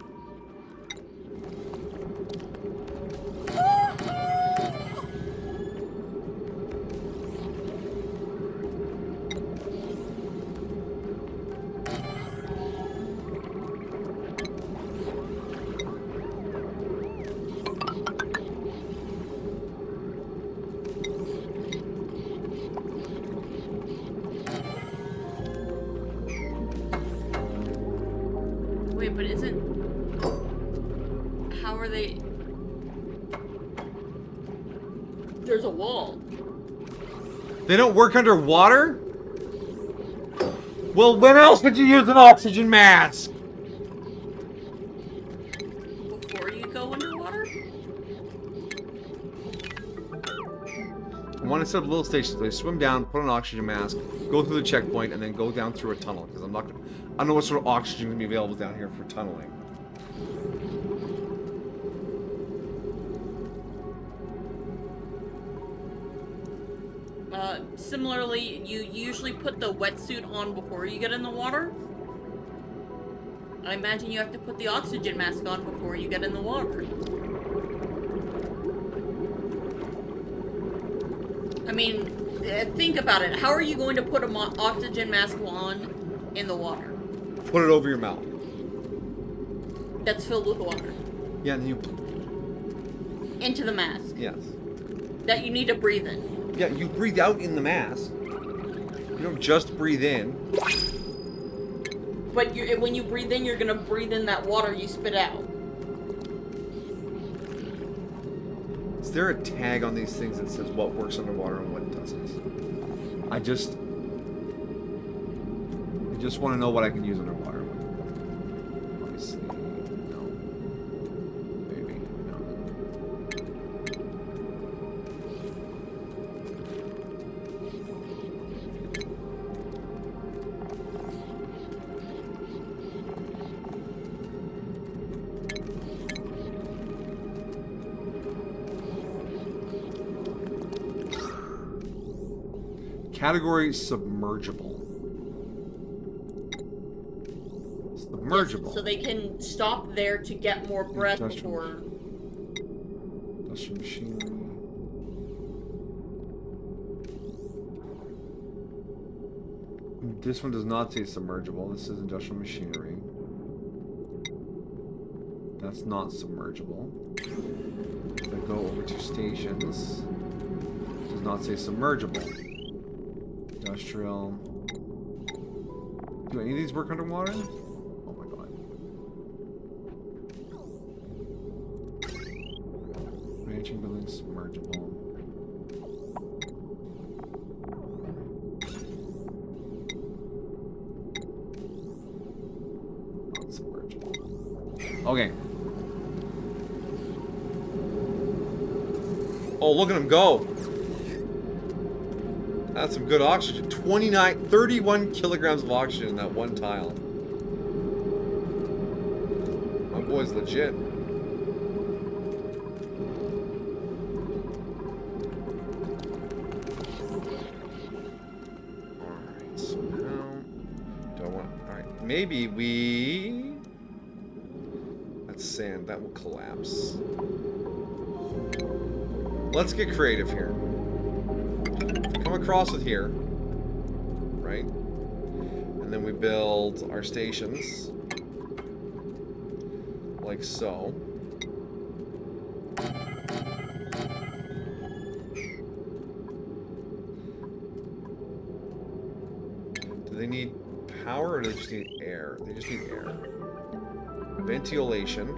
Wait, but isn't... How are they... There's a wall. They don't work underwater? Well, when else would you use an oxygen mask? Before you go underwater? I want to set up a little station. So they swim down, put on an oxygen mask, go through the checkpoint, and then go down through a tunnel. Because I don't know what sort of oxygen can be available down here for tunneling. Similarly, you usually put the wetsuit on before you get in the water. I imagine you have to put the oxygen mask on before you get in the water. I mean, think about it. How are you going to put an oxygen mask on in the water? Put it over your mouth. That's filled with water. Yeah, and you... Into the mask. Yes. That you need to breathe in. Yeah, you breathe out in the mask. You don't just breathe in. But when you breathe in, you're gonna breathe in that water you spit out. Is there a tag on these things that says what works underwater and what doesn't? I just want to know what I can use underwater. Let me see. No. Maybe. No. Category submergible. Submergible. Yes, so they can stop there to get more breath Industrial before. Industrial machinery. This one does not say submergible. This is industrial machinery. That's not submergible. If I go over to stations, does not say submergible. Industrial. Do any of these work underwater? Oh my god. Ranching building submergible. Not submergible. Okay. Oh, look at him go. That's some good oxygen. 31 kilograms of oxygen in that one tile. My boy's legit. Alright, so now... Do I want... Alright, maybe we... That's sand. That will collapse. Let's get creative here. Come across with here, right? And then we build our stations like so. Do they need power or do they just need air? They just need air. Ventilation.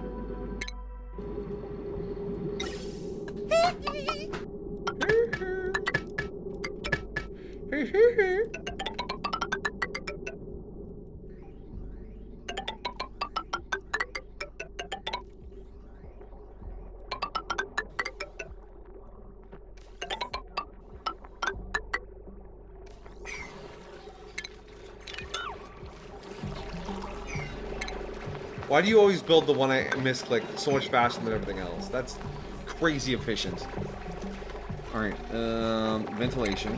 Why do you always build the one I misclick so much faster than everything else? That's crazy efficient. Alright, ventilation.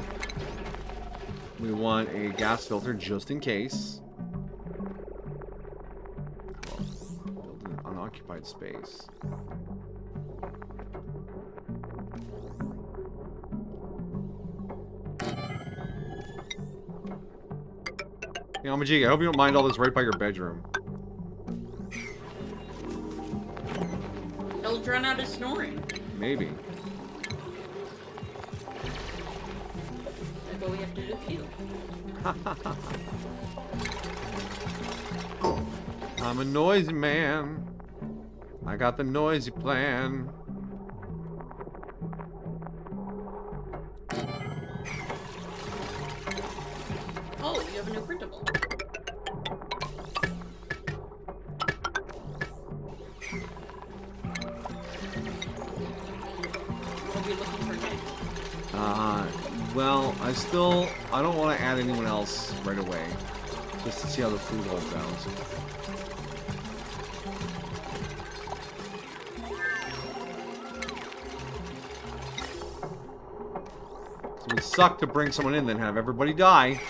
We want a gas filter just in case. Build an unoccupied space. Hey, Amajig, I hope you don't mind all this right by your bedroom. He'll drown out his snoring. Maybe. That's what we have to do to you. I'm a noisy man. I got the noisy plan. Oh, you have a new printable. What are we looking for next? Well, I don't want to add anyone else right away. Just to see how the food holds out. So it would suck to bring someone in then have everybody die.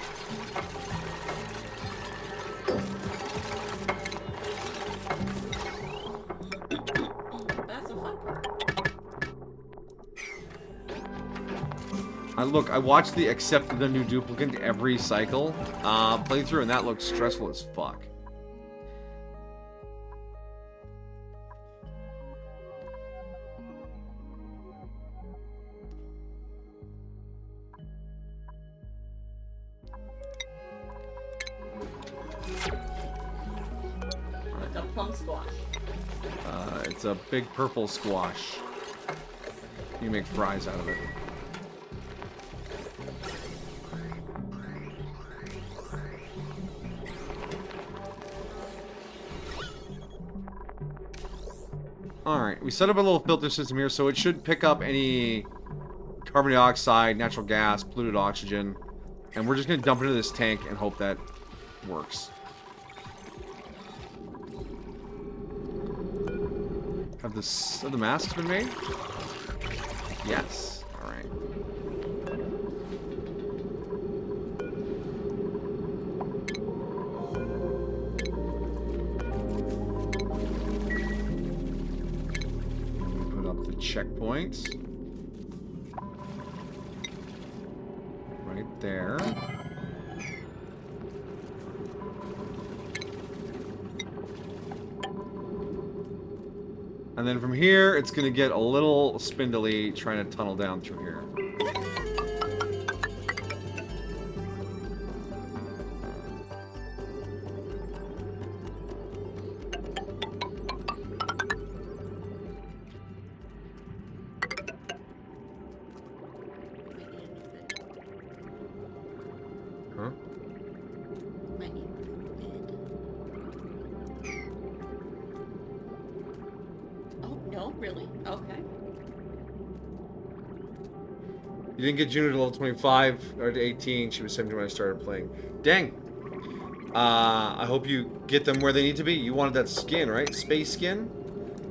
That's a fun part. I watched the accept the new duplicant every cycle playthrough, and that looked stressful as fuck. Like a plum squash. It's a big purple squash. You make fries out of it. Alright, we set up a little filter system here, so it should pick up any carbon dioxide, natural gas, polluted oxygen, and we're just going to dump it into this tank and hope that works. Have the masks been made? Yes. Alright. Checkpoints. Right there. And then from here, it's going to get a little spindly trying to tunnel down through here. You didn't get Juno to level 25 or to 18. She was 17 when I started playing. Dang. I hope you get them where they need to be. You wanted that skin, right? Space skin?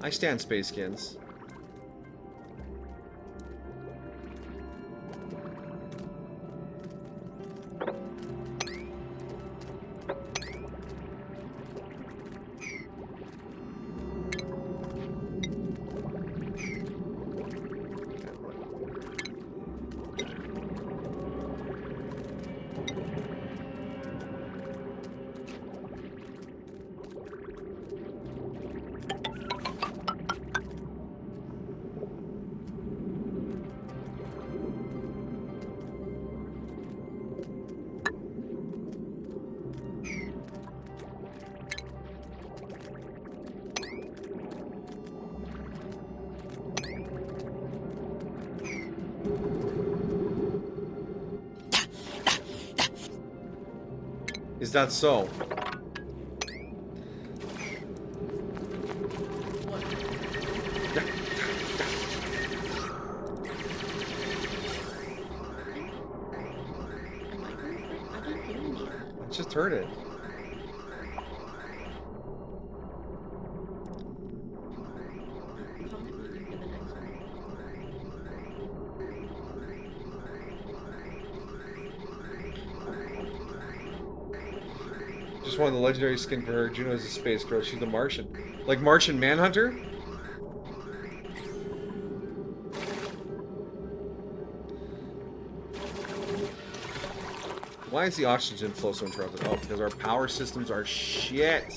I stand space skins. Is that so? I just heard it. Just wanted the legendary skin for her. Juno is a space girl. She's a Martian. Like Martian Manhunter? Why is the oxygen flow so interrupted? Oh, because our power systems are shit.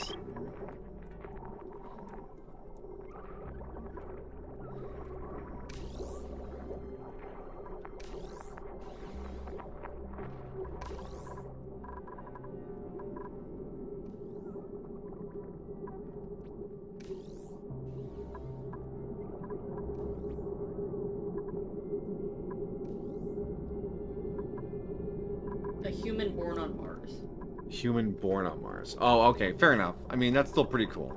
A human born on Mars. Human born on Mars. Oh, okay, fair enough. I mean, that's still pretty cool.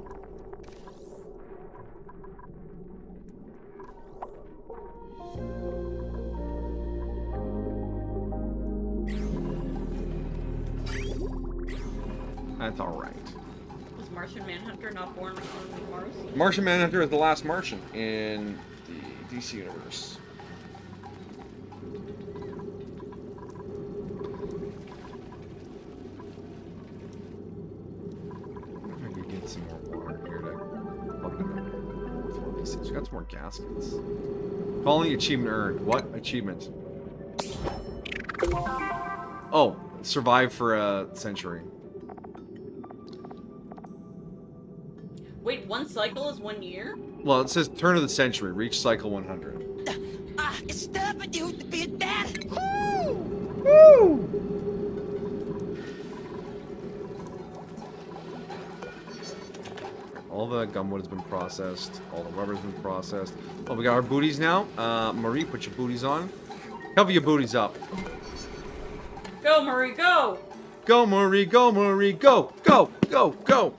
That's alright. Was Martian Manhunter not born on Mars? Martian Manhunter is the last Martian in the DC universe. I could get some more water here to plug in the fourth one of these things. We got some more gaskets. Calling achievement earned. What achievement? Oh, survive for a century. Wait, one cycle is 1 year? Well, it says turn of the century. Reach cycle 100. It's time for you to be dead. All the gumwood has been processed. All the rubber's been processed. Oh, we got our booties now. Marie, put your booties on. Cover your booties up. Go, Marie, go! Go, Marie, go, Marie, go, go, go, go.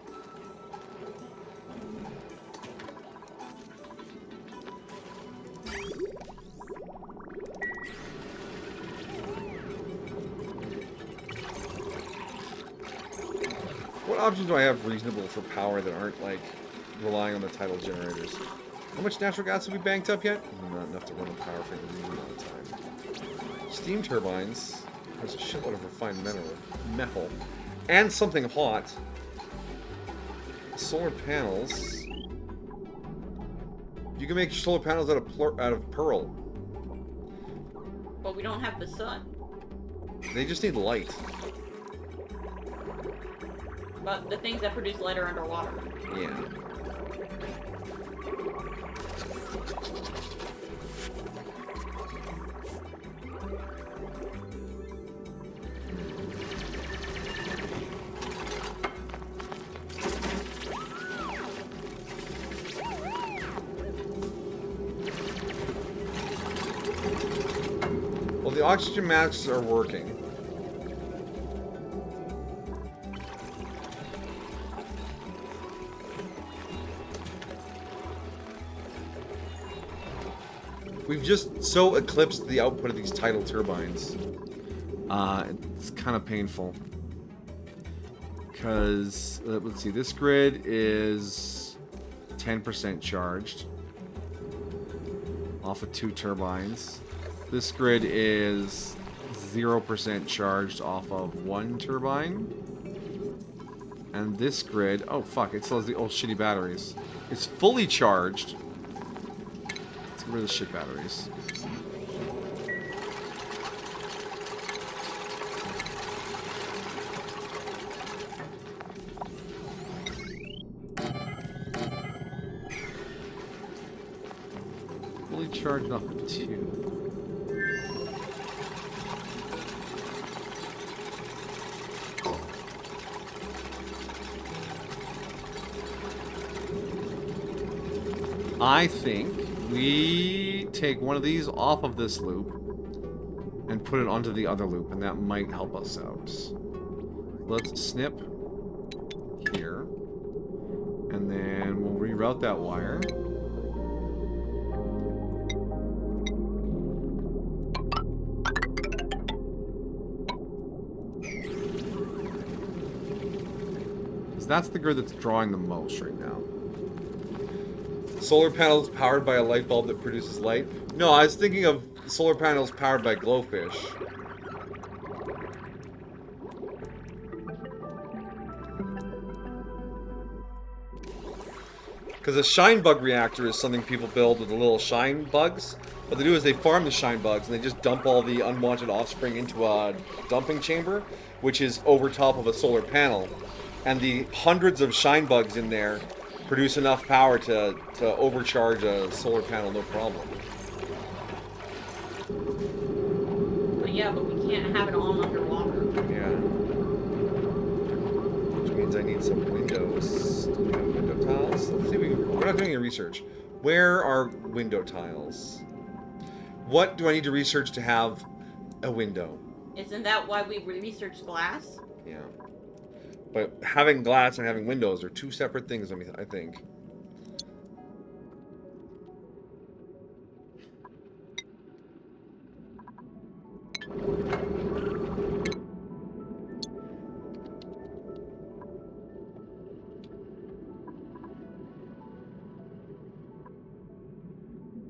What options do I have reasonable for power that aren't, like, relying on the tidal generators? How much natural gas have we banked up yet? Not enough to run the power for a really long time. Steam turbines. There's a shitload of refined metal. And something hot. Solar panels. You can make solar panels out of pearl. But we don't have the sun. They just need light. But the things that produce light are underwater. Yeah. Well, the oxygen masks are working. We've just so eclipsed the output of these tidal turbines. It's kind of painful. Because, let's see, this grid is 10% charged off of 2 turbines. This grid is 0% charged off of 1 turbine. And this grid, oh fuck, it still has the old shitty batteries. It's fully charged. Let's get rid of the shit batteries. Fully charged off of 2. I think we take one of these off of this loop and put it onto the other loop, and that might help us out. Let's snip here, and then we'll reroute that wire. Because that's the grid that's drawing the most right now. Solar panels powered by a light bulb that produces light? No, I was thinking of solar panels powered by glowfish. Because a shine bug reactor is something people build with the little shine bugs. What they do is they farm the shine bugs and they just dump all the unwanted offspring into a dumping chamber, which is over top of a solar panel. And the hundreds of shine bugs in there produce enough power to overcharge a solar panel, no problem. But yeah, but we can't have it all underwater. Yeah. Which means I need some windows. Do we have window tiles? Let's see if we're not doing any research. Where are window tiles? What do I need to research to have a window? Isn't that why we researched glass? Yeah. But having glass and having windows are two separate things, I think.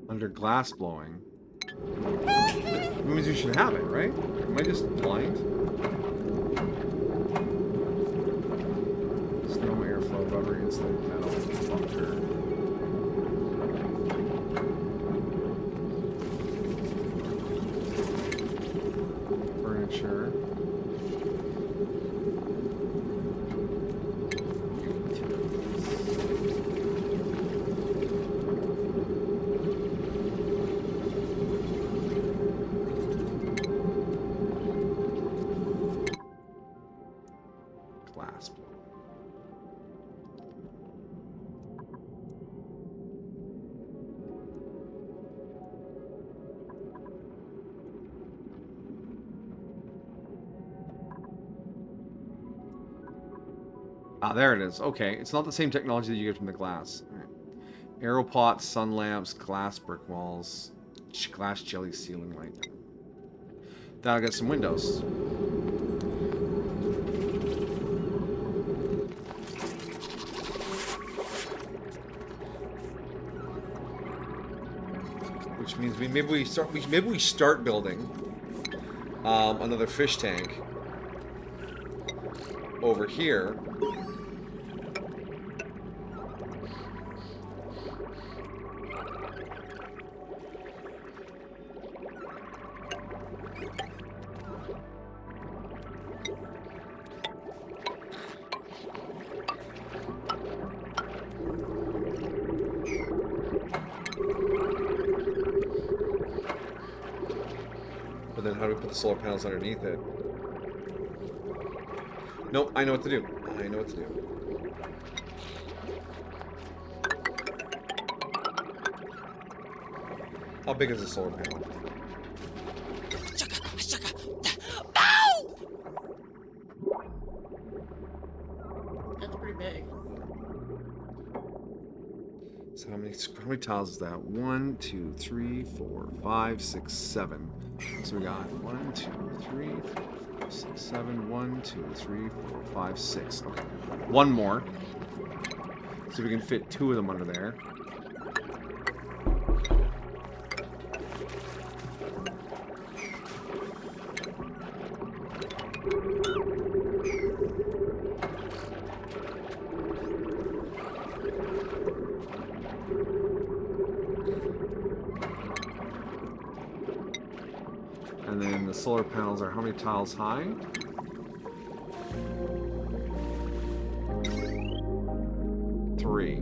Under glass blowing. That means you should have it, right? Am I just blind? Snow airflow, rubber insulated metal, bunker. Furniture. Glass. Ah, there it is. Okay, it's not the same technology that you get from the glass. All right. Arrow pots, sun lamps, glass brick walls, glass jelly ceiling light. That'll get some windows. Which means maybe we start building another fish tank over here. But then how do we put the solar panels underneath it? Nope, I know what to do. I know what to do. How big is the solar panel? That's pretty big. So how many tiles is that? 1, 2, 3, 4, 5, 6, 7. So we got 1, 2, 3, 4, 5, 6, 7. 1, 2, 3, 4, 5, 6. Okay. One more. So we can fit 2 of them under there. And then the solar panels are how many tiles high? 3.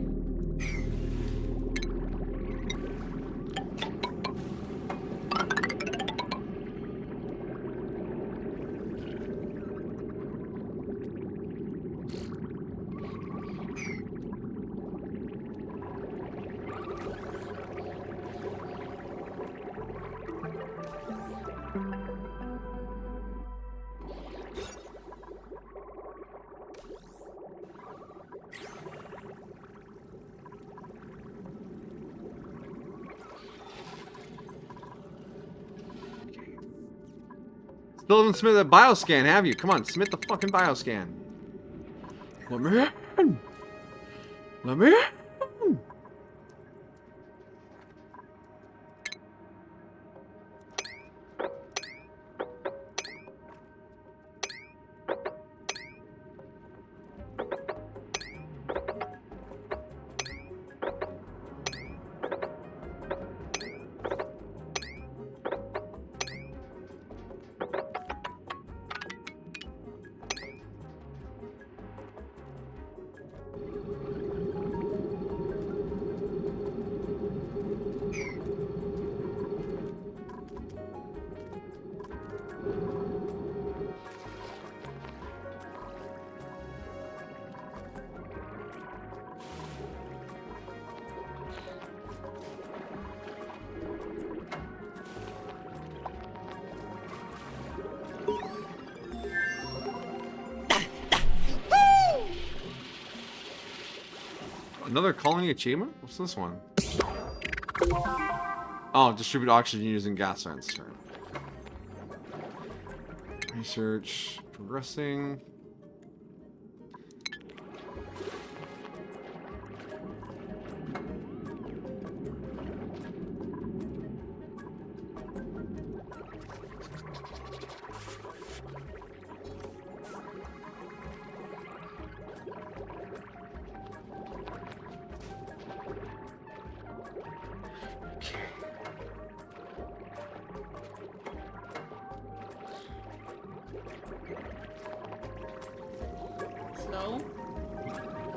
Still haven't submitted a bioscan, have you? Come on, submit the fucking bioscan. Let me in. Let me in. Another colony achievement? What's this one? Oh, distribute oxygen using gas vents. Sorry. Research progressing.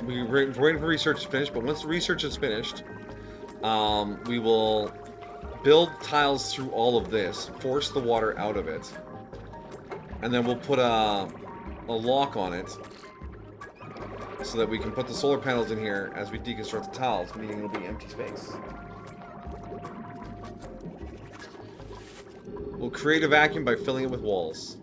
we're waiting for research to finish, but once the research is finished, we will build tiles through all of this, force the water out of it, and then we'll put a lock on it so that we can put the solar panels in here as we deconstruct the tiles, meaning it'll be empty space. We'll create a vacuum by filling it with walls.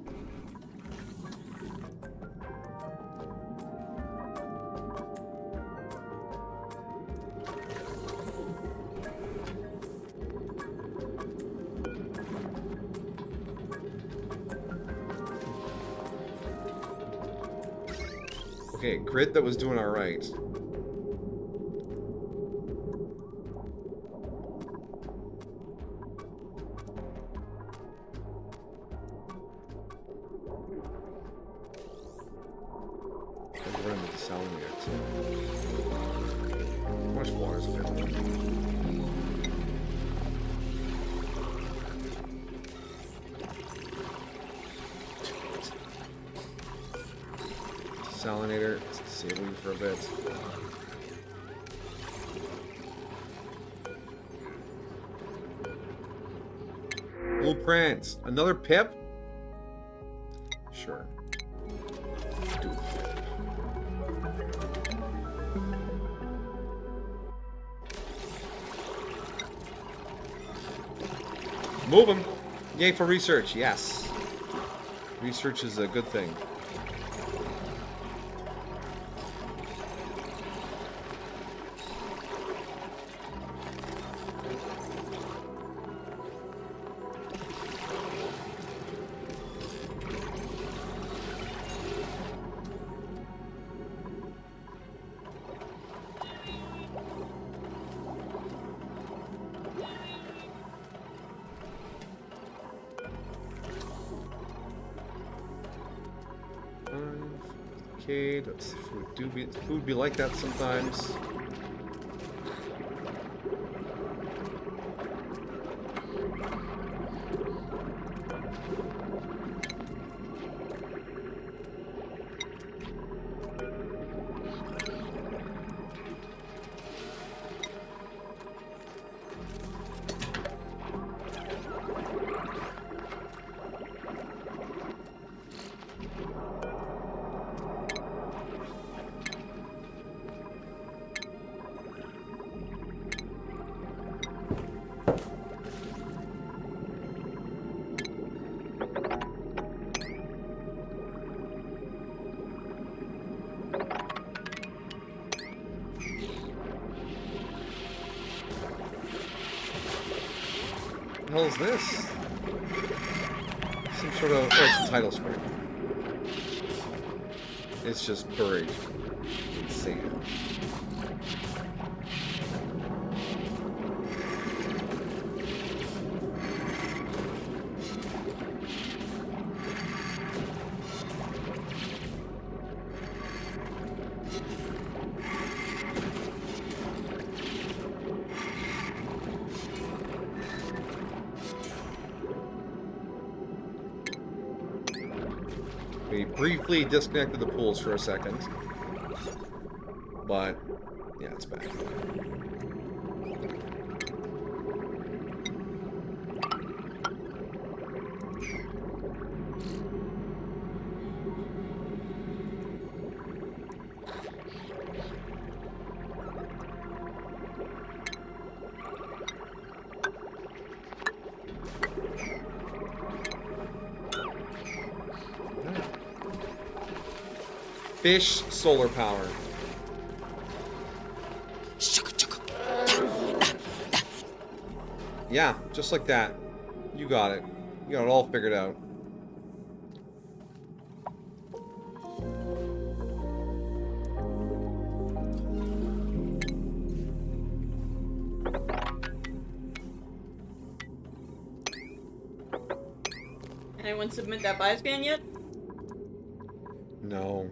Okay, grid that was doing alright. Run into the salamander too. How much water is available? Salinator, let's disable you for a bit. Blueprints. Another pip? Sure. Do a pip. Move him. Yay for research. Yes. Research is a good thing. Arcade. Food be like that sometimes. What the hell is this? Some sort of... Oh, it's a tidal spring. It's just buried in sand. We briefly disconnected the pools for a second, but yeah, it's back. Fish solar power. Yeah, just like that. You got it. You got it all figured out. Anyone submit that bioscan yet? No.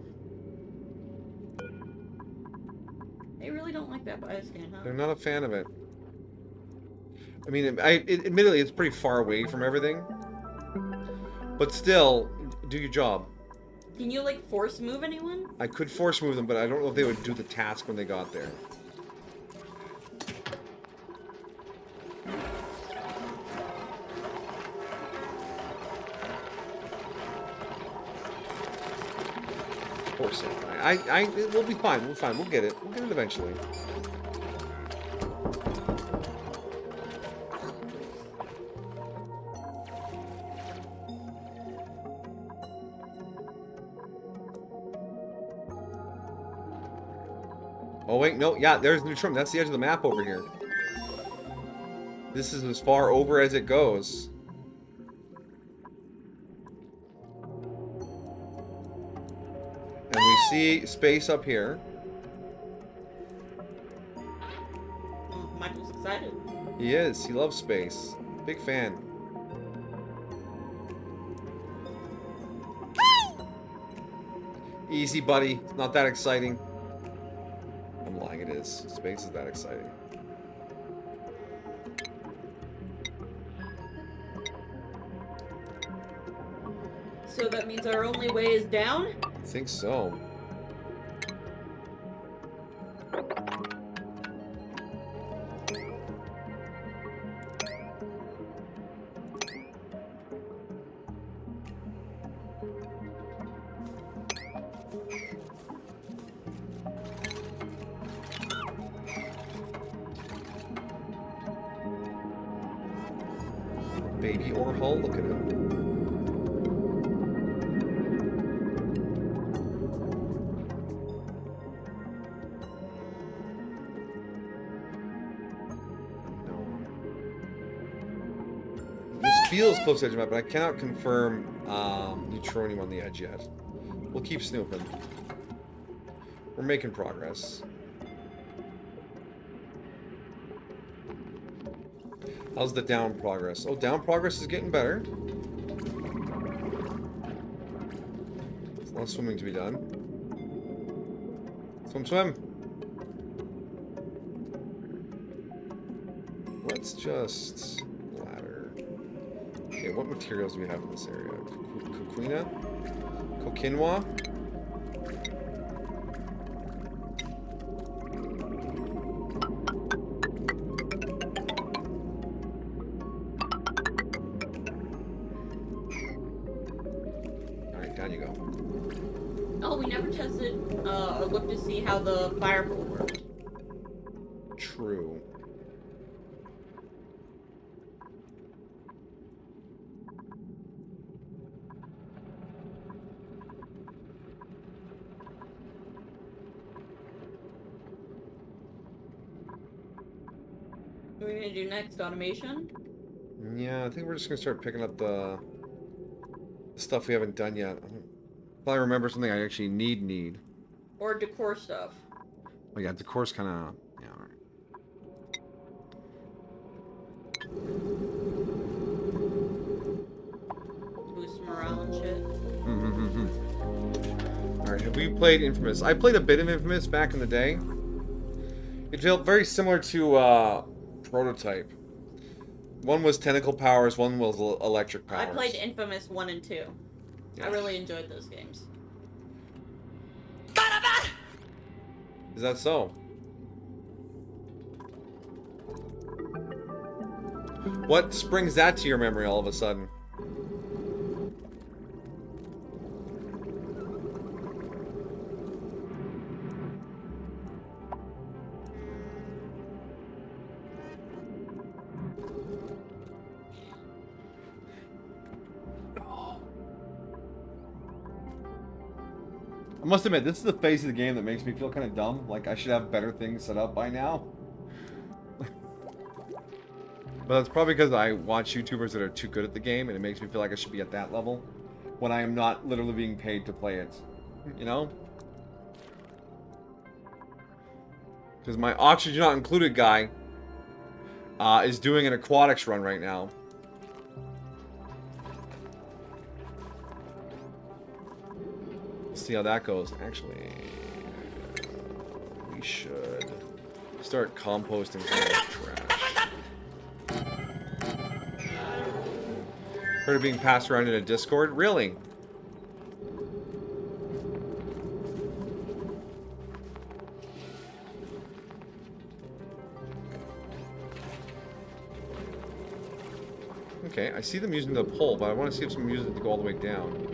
They really don't like that bioscan, huh? They're not a fan of it. I mean, admittedly, it's pretty far away from everything. But still, do your job. Can you, like, force move anyone? I could force move them, but I don't know if they would do the task when they got there. Force it. We'll be fine. We'll be fine. We'll get it. We'll get it eventually. Oh wait, no, yeah, there's Neutrum. That's the edge of the map over here. This is as far over as it goes. And we see space up here. Michael's excited. He is. He loves space. Big fan. Easy, buddy. It's not that exciting. I'm lying, it is. Space is that exciting. So that means our only way is down? I think so. Baby Orhull, look at him. This feels close to the edge of the map, but I cannot confirm Neutronium on the edge yet. We'll keep snooping. We're making progress. How's the down progress? Oh, down progress is getting better. There's a lot of swimming to be done. Swim, swim. Let's just ladder. Okay, what materials do we have in this area? Coquina? Coquinoa? Down you go. Oh, we never tested or looked to see how the fire pole worked. True. What are we gonna do next? Automation? Yeah, I think we're just gonna start picking up the stuff we haven't done yet. If I remember something I actually need. Or decor stuff? Oh yeah, decor's kind of... Yeah, alright. Boost morale and shit. Alright, have we played Infamous? I played a bit of Infamous back in the day. It felt very similar to Prototype. One was tentacle powers, one was electric powers. I played Infamous 1 and 2. Yeah. I really enjoyed those games. Is that so? What springs that to your memory all of a sudden? I must admit, this is the phase of the game that makes me feel kind of dumb. Like, I should have better things set up by now. But that's probably because I watch YouTubers that are too good at the game, and it makes me feel like I should be at that level when I am not literally being paid to play it. You know? Because my Oxygen Not Included guy is doing an aquatics run right now. See how that goes. Actually, we should start composting some of that trash. Heard it being passed around in a Discord? Really? Okay, I see them using the pole, but I want to see if someone uses it to go all the way down.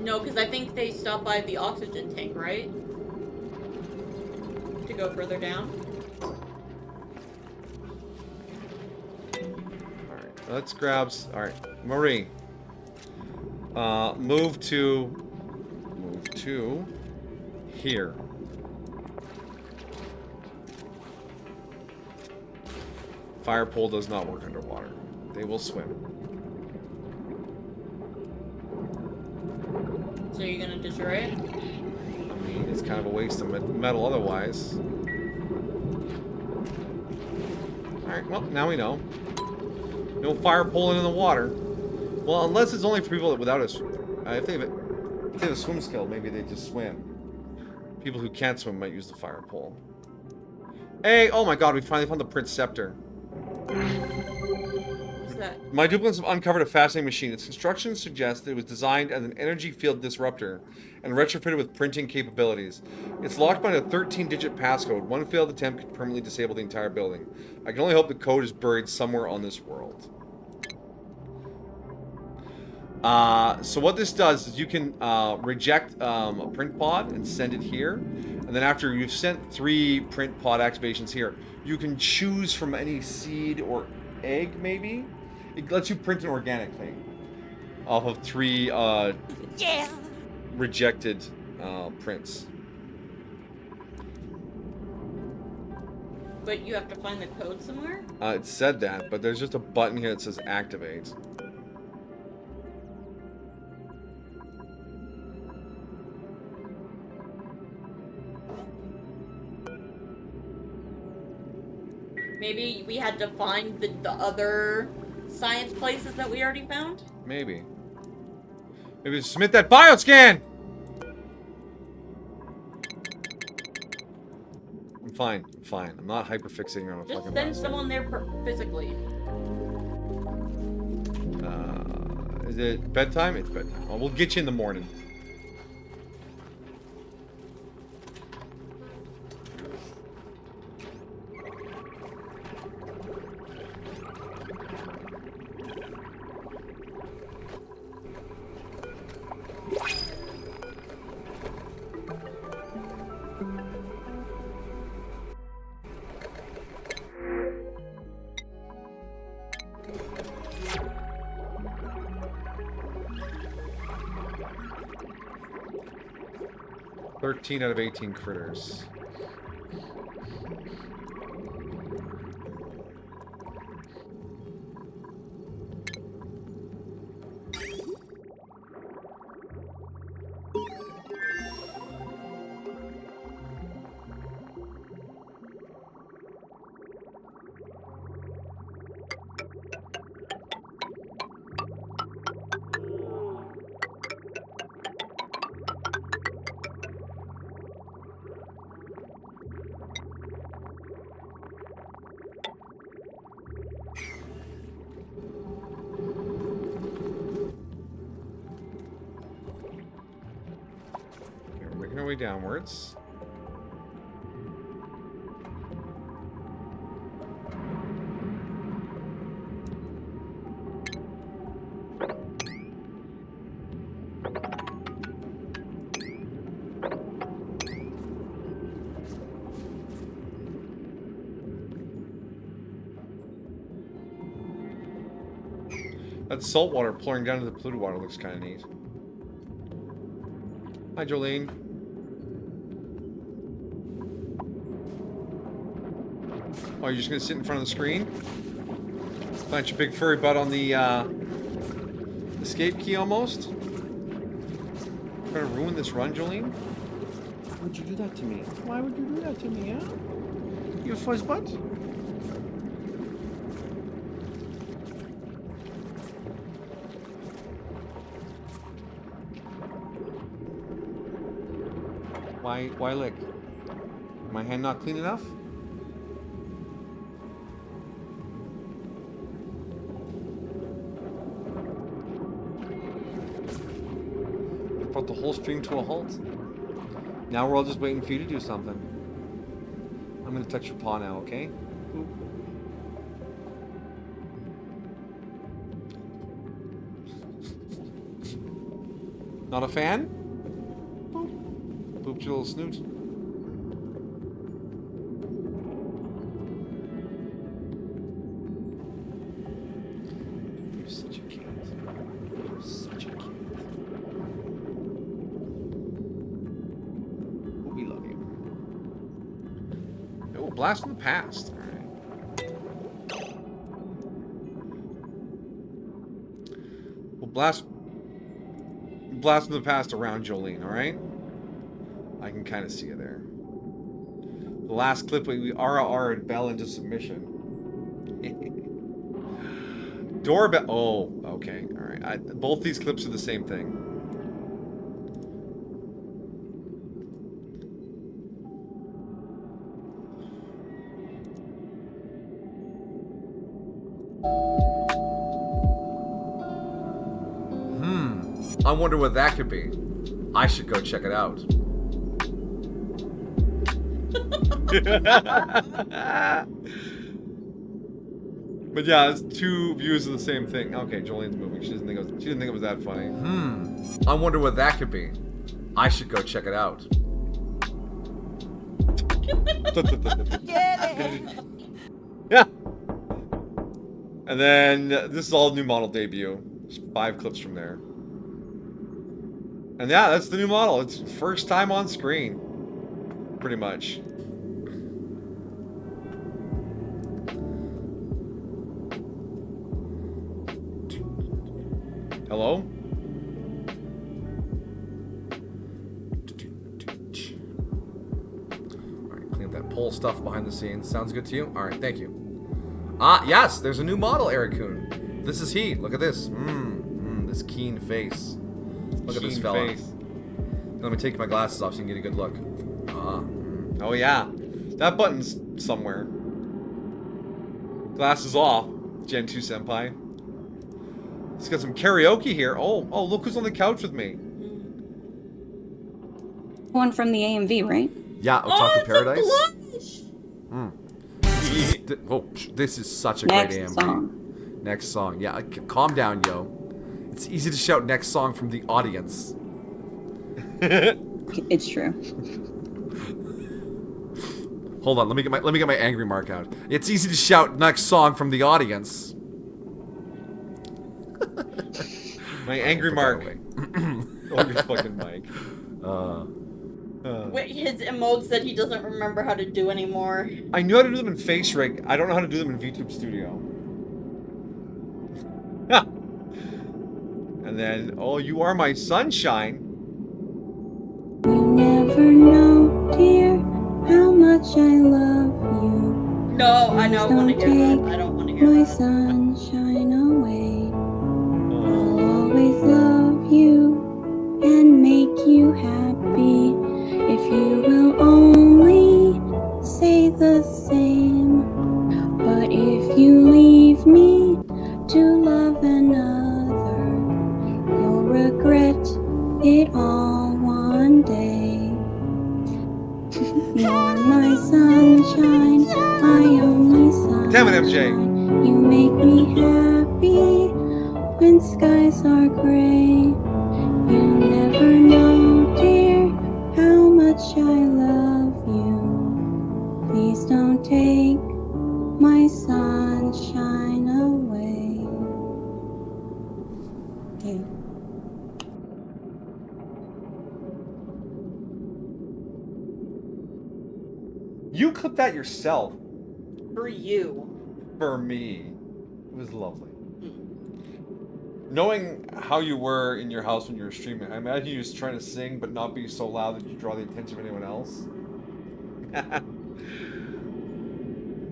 No, because I think they stop by the oxygen tank, right? To go further down. Alright, let's grab... Alright, Marie. Move to here. Fire pole does not work underwater. They will swim. So you're gonna destroy it? I mean, it's kind of a waste of metal otherwise. Alright, well, now we know. No fire pole in the water. Well, unless it's only for people without a... if they have a swim skill, maybe they just swim. People who can't swim might use the fire pole. Hey! Oh my god, we finally found the Prince Scepter. What's that? My duplicates have uncovered a fascinating machine. Its construction suggests that it was designed as an energy field disruptor and retrofitted with printing capabilities. It's locked by a 13-digit passcode. One failed attempt could permanently disable the entire building. I can only hope the code is buried somewhere on this world. So what this does is you can reject a print pod and send it here. And then after you've sent 3 print pod activations here, you can choose from any seed or egg, maybe? It lets you print an organic thing off of 3 Yeah. rejected prints. But you have to find the code somewhere? It said that, but there's just a button here that says activate. Maybe we had to find the other science places that we already found? Maybe. Maybe submit that bioscan! I'm fine. I'm fine. I'm not hyperfixating on a Just fucking send mouse. someone there physically. Is it bedtime? It's bedtime. Well, we'll get you in the morning. "13 out of 18 critters." We're making our way downwards. That salt water pouring down into the polluted water looks kind of neat. Hi, Jolene. Oh, you're just gonna sit in front of the screen? Plant your big furry butt on the escape key almost? Trying to ruin this run, Jolene? Why would you do that to me? Why would you do that to me, huh? You fuzz butt? Why lick? My hand not clean enough? Brought the whole stream to a halt. Now we're all just waiting for you to do something. I'm gonna touch your paw now, okay? Boop. Not a fan? Boop. Booped your little snoot. You're such a cat. You're such a cat. We love you. Oh, blast from the past. Alright. We'll blast from the past around Jolene, alright? I can kind of see you there. The last clip, we RR'd Bell into submission. Doorbell. Oh, okay. Alright. Both these clips are the same thing. I wonder what that could be. I should go check it out. But yeah, it's two views of the same thing. Okay, Jolene's moving. She didn't think it was that funny. I wonder what that could be. I should go check it out. Yeah. And then this is all new model debut. Just 5 clips from there. And yeah, that's the new model. It's first time on screen. Pretty much. Hello? Alright, clean up that pole stuff behind the scenes. Sounds good to you? Alright, thank you. Ah, yes, there's a new model, Ericune. This is he. Look at this. This keen face. Look at this fella. Let me take my glasses off so you can get a good look. Oh yeah. That button's somewhere. Glasses off, Gen 2 Senpai. He's got some karaoke here. Oh, look who's on the couch with me. One from the AMV, right? Yeah, Otaku Paradise. Blush! This is such a Next great AMV. song. Next song. Yeah, calm down, yo. It's easy to shout next song from the audience. It's true. Hold on, let me get my angry mark out. It's easy to shout next song from the audience. My angry mark. Oh, your fucking mic. Wait, his emotes that he doesn't remember how to do anymore. I knew how to do them in Face Rig. I don't know how to do them in VTube Studio. And then, oh, you are my sunshine. You never know, dear, how much I love you. No, I don't want to hear that. I don't want to hear My that. sunshine away. I'll always love you and make you happy if you will only say the same. But if you leave me to love another, you'll regret it all one day. You're my sunshine, my only sunshine. Damn it, MJ. You make me happy when skies are gray. You never know, dear, how much I love you. Please don't take my sunshine away. Okay. You clipped that yourself. For you. For me. It was lovely. Knowing how you were in your house when you were streaming, I imagine you just trying to sing but not be so loud that you draw the attention of anyone else.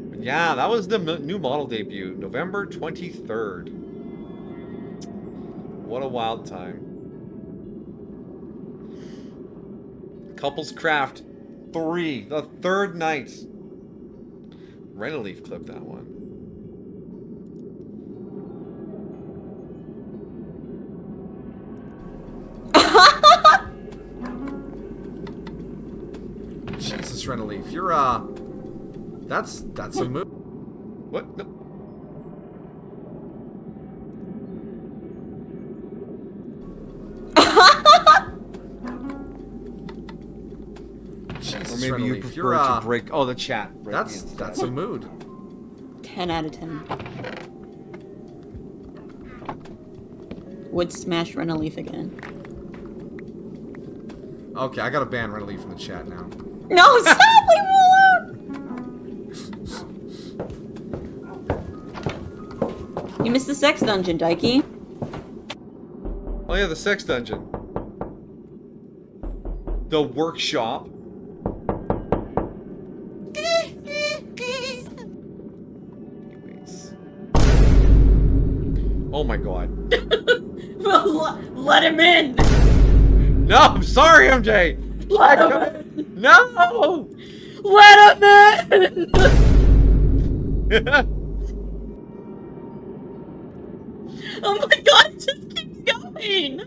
But yeah, that was the new model debut, November 23rd. What a wild time. Couples Craft 3, the third night. Renaleaf clipped that one. Jesus, Renaleaf, you're That's a move. What? No. Jesus, Or maybe you Reneleaf, prefer you're, to break. Oh, the chat. That's a mood. 10 out of 10. Would smash Reneleaf again. Okay, I gotta ban Reneleaf from the chat now. No, stop! Leave him alone! You missed the sex dungeon, Dikey. Oh yeah, the sex dungeon. The workshop. Oh my god. Let him in! No, I'm sorry, MJ! Let him in! No! Let him in! Oh my god, it just keeps going!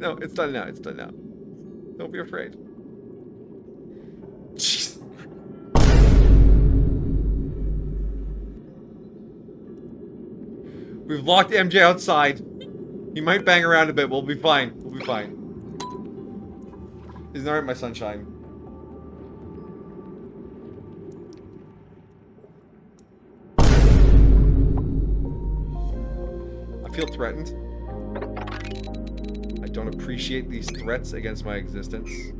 No, it's done now. It's done now. Don't be afraid. Jeez. We've locked MJ outside. He might bang around a bit. We'll be fine. We'll be fine. Isn't that right, my sunshine? I feel threatened. I don't appreciate these threats against my existence.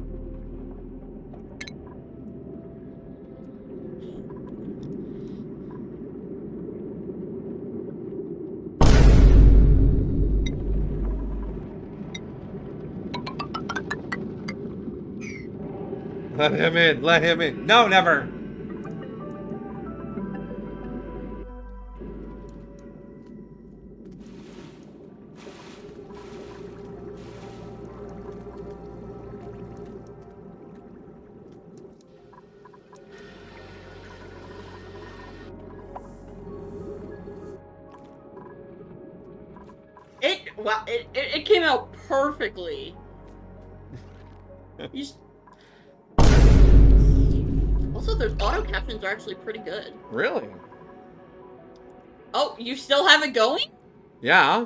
Let him in. Let him in. No, never. It came out perfectly. You Also, their auto captions are actually pretty good. Really? Oh, you still have it going? Yeah.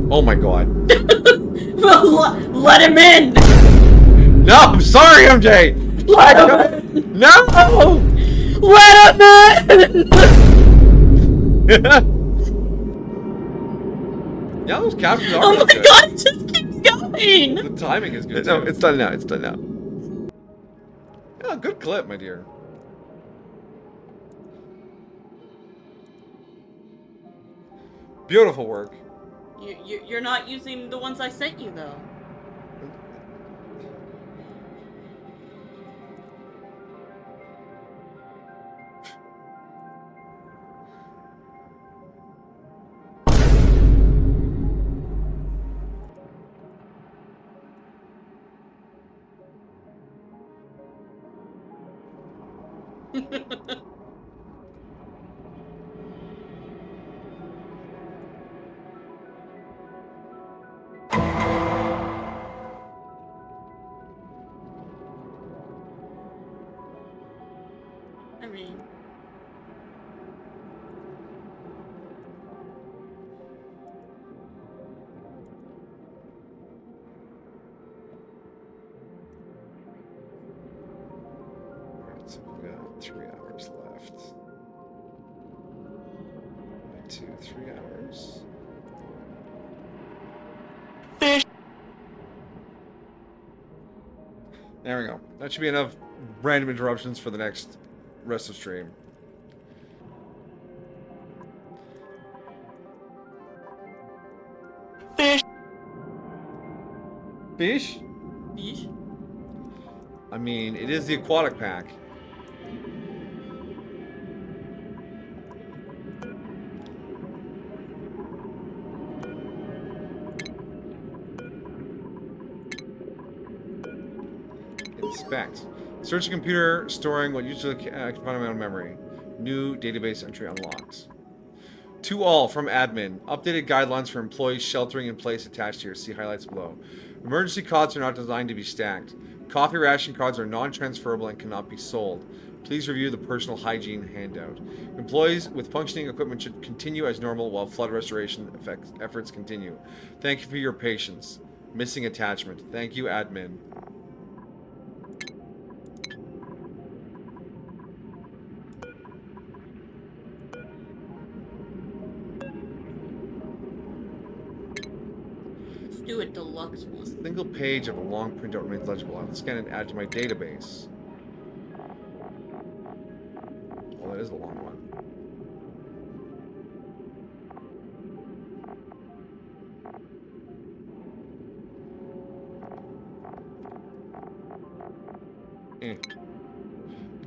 Oh my god. Let him in! No, I'm sorry, MJ! Let him in! No! Let him in! Yeah, those captions are Oh my good. god, it just keeps going! The timing is good. No, it's done now. It's done now. Yeah, good clip, my dear. Beautiful work. You're not using the ones I sent you, though. I mean... Alright, so we've got 3 hours left. 2, 3 hours. There we go. That should be enough random interruptions for the next rest of stream. Fish. Fish? Fish? I mean, it is the aquatic pack. Inspect. Search a computer storing what usually occupies amount of memory. New database entry unlocked. To all from admin. Updated guidelines for employees sheltering in place attached here. See highlights below. Emergency cards are not designed to be stacked. Coffee ration cards are non-transferable and cannot be sold. Please review the personal hygiene handout. Employees with functioning equipment should continue as normal while flood restoration efforts continue. Thank you for your patience. Missing attachment. Thank you, admin. Let's do a deluxe one. Single page of a long printout remains legible. I'll scan and add to my database. Well, that is a long one.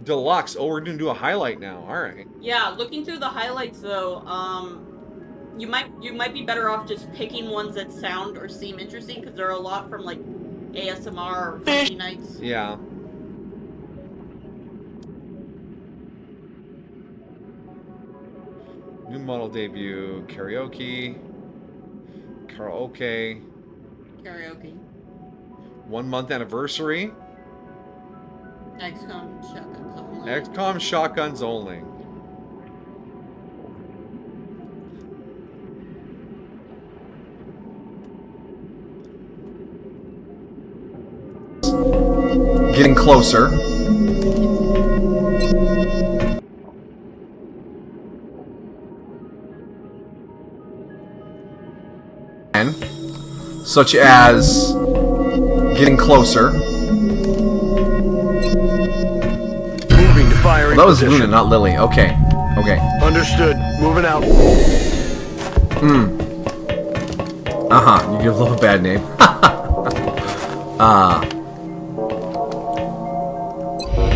Deluxe. Oh, we're gonna do a highlight now. All right. Yeah, looking through the highlights though, you might be better off just picking ones that sound or seem interesting because there are a lot from like ASMR or Funny Nights. Yeah. New model debut. Karaoke. Karaoke. Karaoke. 1 month anniversary. XCOM shotguns only. XCOM shotguns only. Getting closer. Such as getting closer. Moving to firing That was position. Luna, not Lily. Okay. Okay. Understood. Moving out. Uh-huh. You give love a bad name.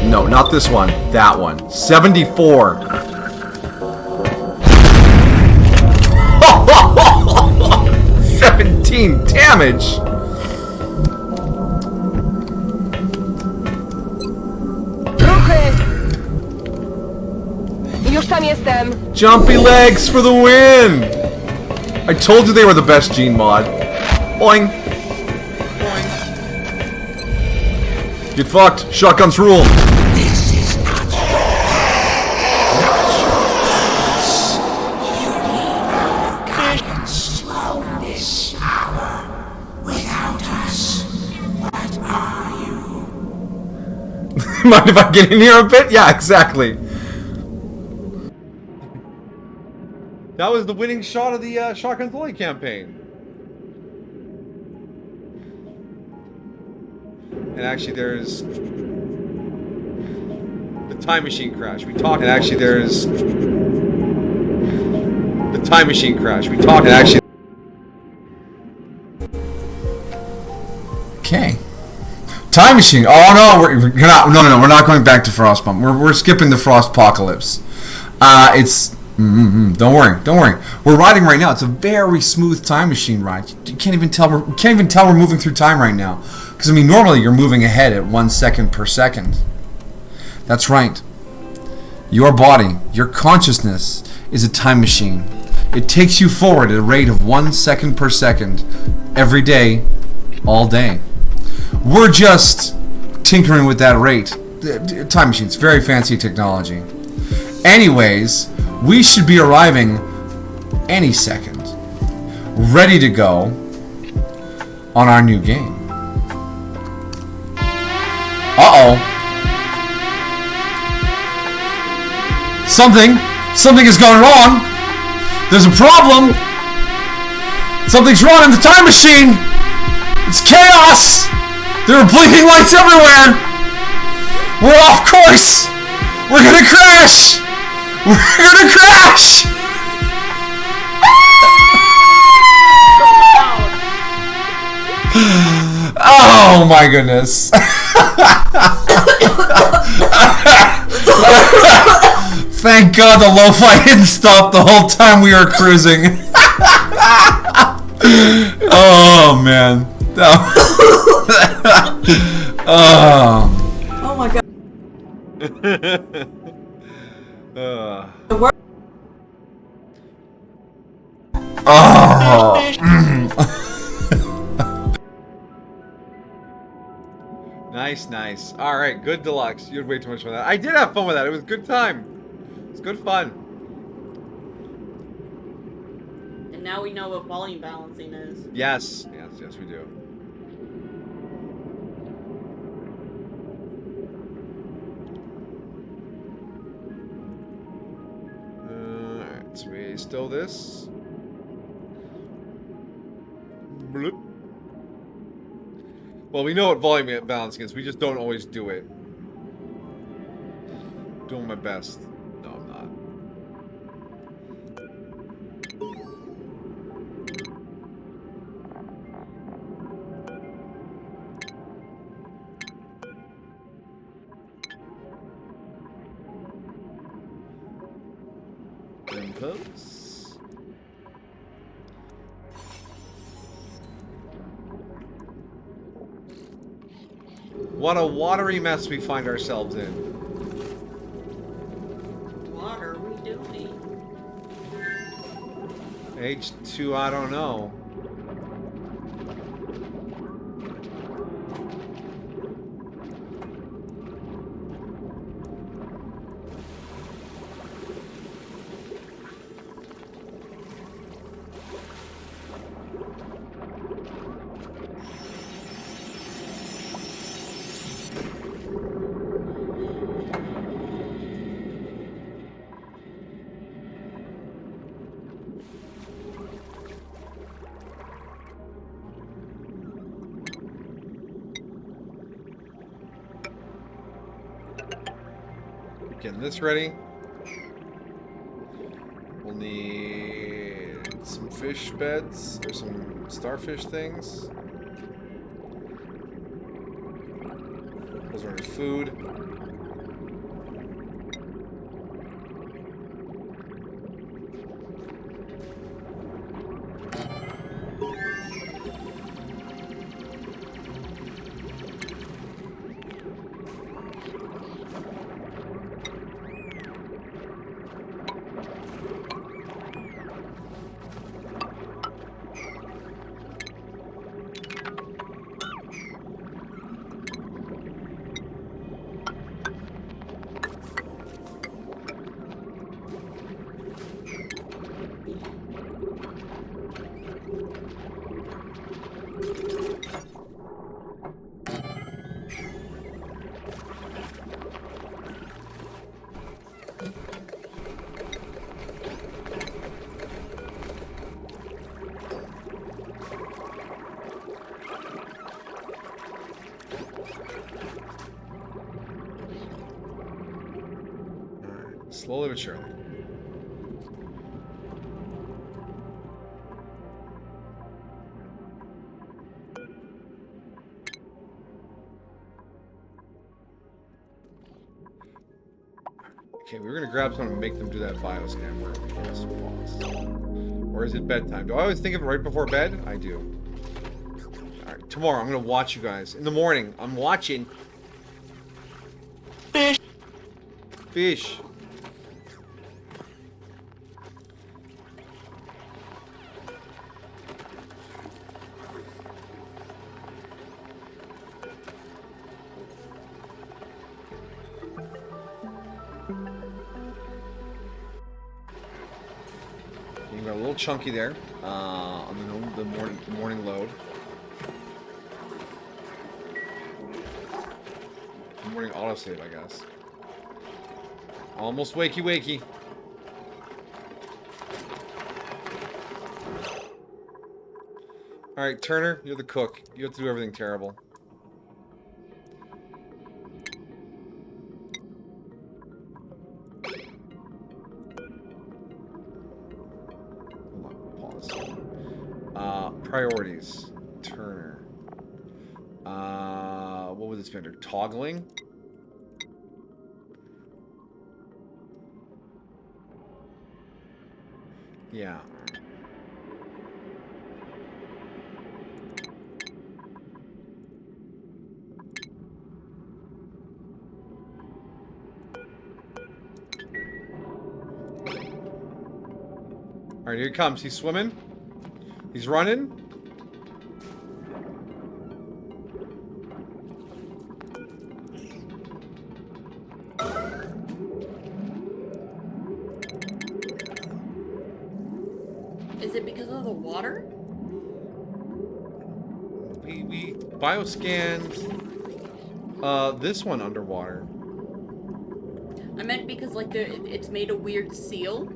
No, not this one. That one. 74. 17 damage. Ruchy! Już tam jestem. Jumpy legs for the win. I told you they were the best Gene mod. Boing. Boing. Get fucked. Shotguns rule. This is not guidance this hour. Without us, what are you? Mind if I get in here a bit? Yeah, exactly. That was the winning shot of the Shotgun Bully campaign. And actually, there's the time machine crash. We talked. And actually, there's the time machine crash. We talked. And actually. Okay. Time machine. Oh no, we're not. No, we're not going back to Frostbump. We're skipping the Frostpocalypse. It's. Don't worry. We're riding right now. It's a very smooth time machine ride. You can't even tell we're moving through time right now. Because I mean, normally you're moving ahead at 1 second per second. That's right. Your body, your consciousness, is a time machine. It takes you forward at a rate of 1 second per second, every day, all day. We're just tinkering with that rate. Time machines, very fancy technology. Anyways, we should be arriving any second, ready to go on our new game. Uh-oh. Something has gone wrong. There's a problem. Something's wrong in the time machine. It's chaos. There are blinking lights everywhere. We're off course. We're gonna crash. We're gonna crash. Oh my goodness. Thank God the lo-fi didn't stop the whole time we were cruising. Oh man. Oh my god. Oh. Nice, nice. All right, good deluxe. You had way too much fun with that. I did have fun with that. It was a good time. It's good fun. And now we know what volume balancing is. Yes, yes, yes, we do. Alright, so we still this. Bloop. Well, we know what volume balancing is. We just don't always do it. Doing my best. No, I'm not. Impulse. What a watery mess we find ourselves in. What are we doing? H2, I don't know. Getting this ready. We'll need some fish beds or some starfish things. Those are food. Slowly but surely. Okay, we were gonna grab someone and make them do that bioscan. Where or is it bedtime? Do I always think of it right before bed? I do. Alright, tomorrow I'm gonna watch you guys. In the morning, I'm watching. Fish. Fish. You got a little chunky there on the morning load. Morning autosave, I guess. Almost wakey. Alright, Turner, you're the cook. You have to do everything terrible. Hold on, pause. Priorities. Turner. What would this be under? Toggling? Yeah. Alright, here he comes. He's swimming. He's running. Is it because of the water? We bioscanned this one underwater. I meant because like it's made a weird seal.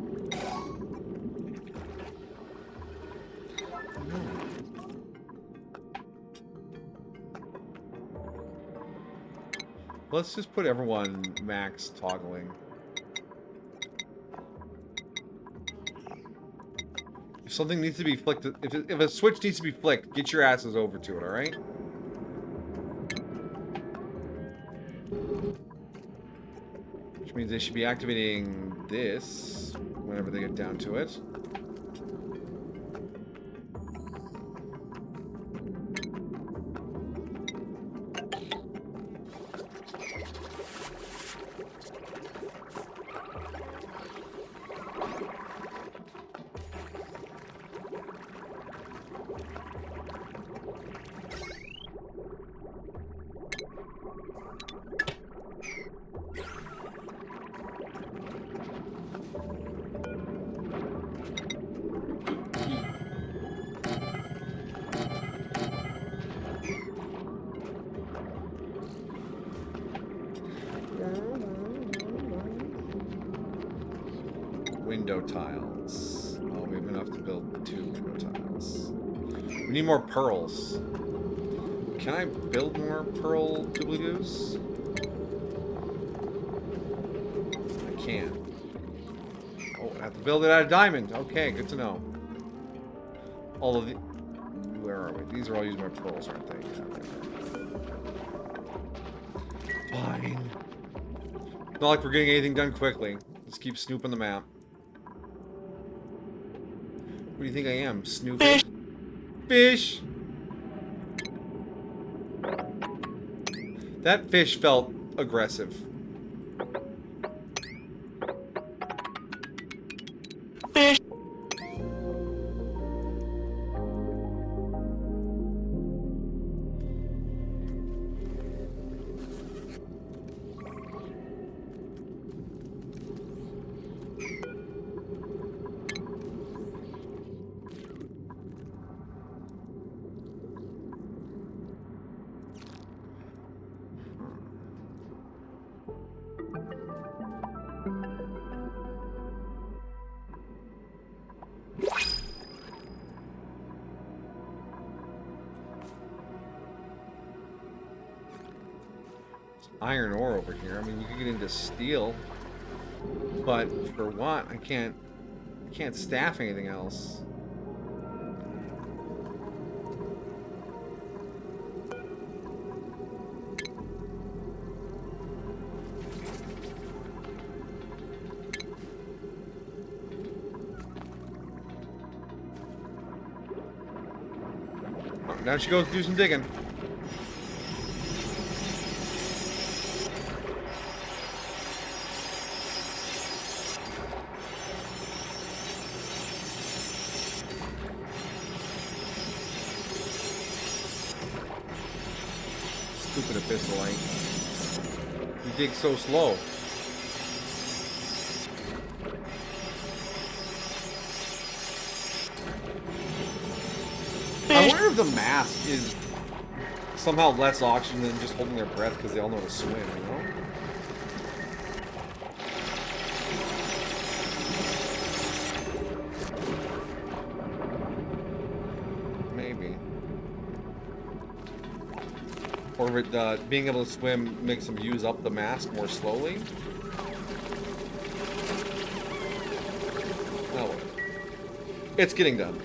Let's just put everyone max toggling. If something needs to be flicked, if a switch needs to be flicked, get your asses over to it, alright? Which means they should be activating this whenever they get down to it. Window tiles. Oh, we have enough to build 2 window tiles. We need more pearls. Can I build more pearl doobly-doos? I can. Oh, I have to build it out of diamond. Okay, good to know. All of the... Where are we? These are all using my pearls, aren't they? Yeah, right there. Fine. It's not like we're getting anything done quickly. Let's keep snooping the map. What do you think I am? Snooping? Fish! That fish felt aggressive. Fish. Iron ore over here. I mean, you could get into steel, but for what? I can't staff anything else. Oh, now she goes do some digging. Stupid abyssal. You dig so slow. I wonder if the mask is somehow less oxygen than just holding their breath because they all know how to swim, you know? Maybe. Or with being able to swim makes them use up the mask more slowly. Oh, wait. It's getting done.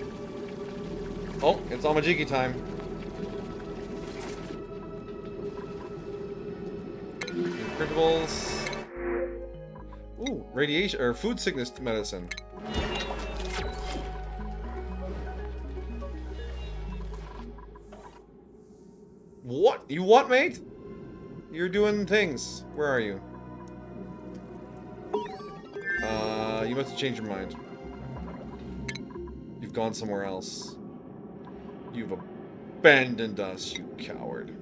Oh, it's Amajiki time. Printables. Ooh, radiation or food sickness medicine. What? You what, mate? You're doing things. Where are you? You must have changed your mind. You've gone somewhere else. You've abandoned us, you coward.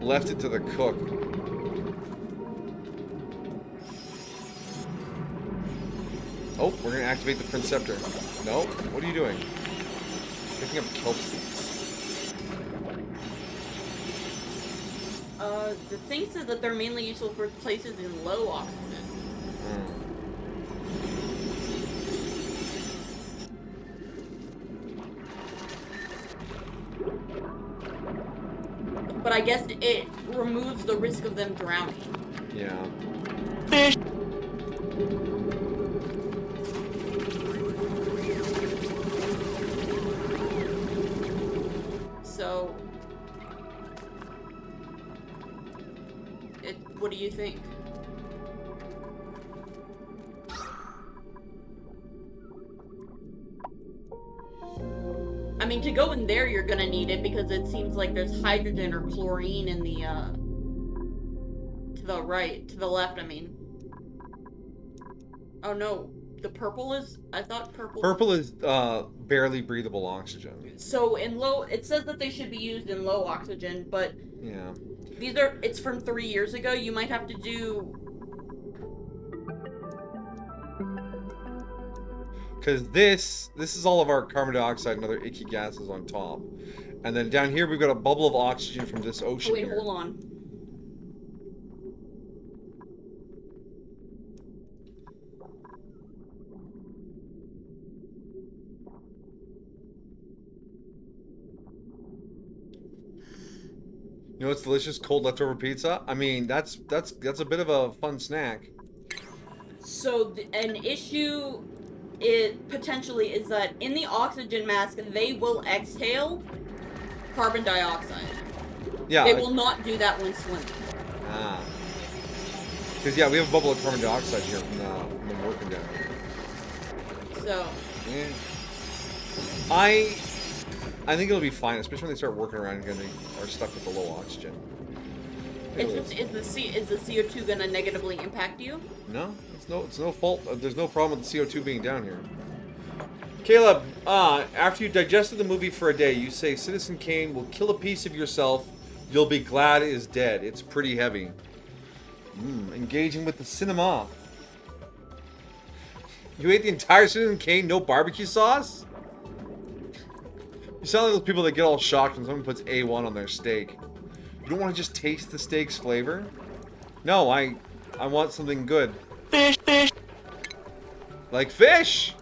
Left it to the cook. Oh, we're gonna activate the Princeptor. No, what are you doing? Picking up kelp seeds. The thing says that they're mainly useful for places in low oxygen. But I guess it removes the risk of them drowning. Yeah. So, what do you think? I mean, to go in there, you're gonna need it because it seems like there's hydrogen or chlorine in the, to the right, to the left, I mean. Oh no, the purple is, I thought purple... Purple is, barely breathable oxygen. So in low, it says that they should be used in low oxygen, but... Yeah. These are, it's from 3 years ago, you might have to do... Because this is all of our carbon dioxide and other icky gases on top. And then down here we've got a bubble of oxygen from this ocean Wait, here. hold on. You know what's delicious? Cold leftover pizza? I mean, that's a bit of a fun snack. So an issue it potentially is that in the oxygen mask they will exhale carbon dioxide. Yeah. They will not do that when swimming. Ah. Because yeah, we have a bubble of carbon dioxide here from them working down here. So. Yeah. I think it'll be fine, especially when they start working around and they are stuck with the low oxygen. Is the CO2 gonna negatively impact you? No, it's no fault. There's no problem with the CO2 being down here. Caleb, after you digested the movie for a day, you say Citizen Kane will kill a piece of yourself. You'll be glad it is dead. It's pretty heavy. Engaging with the cinema. You ate the entire Citizen Kane, no barbecue sauce? You sound like those people that get all shocked when someone puts A1 on their steak. You don't want to just taste the steak's flavor? No, I want something good. Fish. Like fish!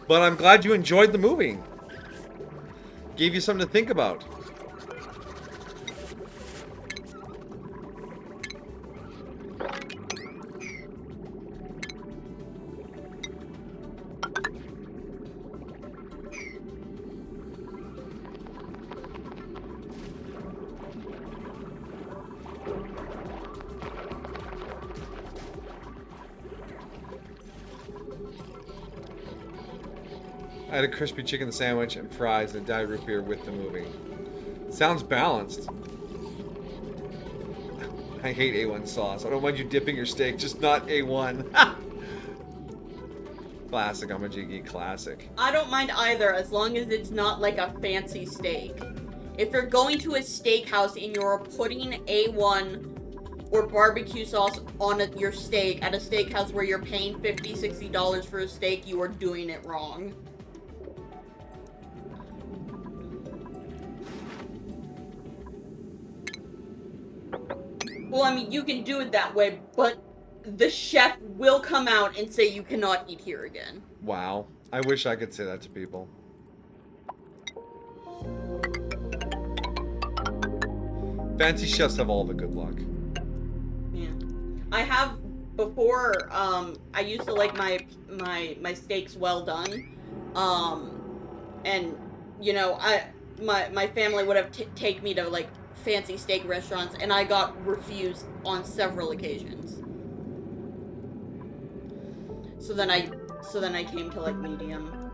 But I'm glad you enjoyed the movie. Gave you something to think about. I had a crispy chicken sandwich and fries and a diet root beer with the movie. Sounds balanced. I hate A1 sauce. I don't mind you dipping your steak, just not A1. Classic, I'm a jiggy classic. I don't mind either, as long as it's not like a fancy steak. If you're going to a steakhouse and you're putting A1 or barbecue sauce on your steak at a steakhouse where you're paying $50, $60 for a steak, you are doing it wrong. Well, I mean, you can do it that way, but the chef will come out and say you cannot eat here again. Wow. I wish I could say that to people. Fancy chefs have all the good luck. Yeah. I have before, I used to like my steaks well done. And, you know, my family would have take me to, like, fancy steak restaurants, and I got refused on several occasions. So then I came to, like, medium.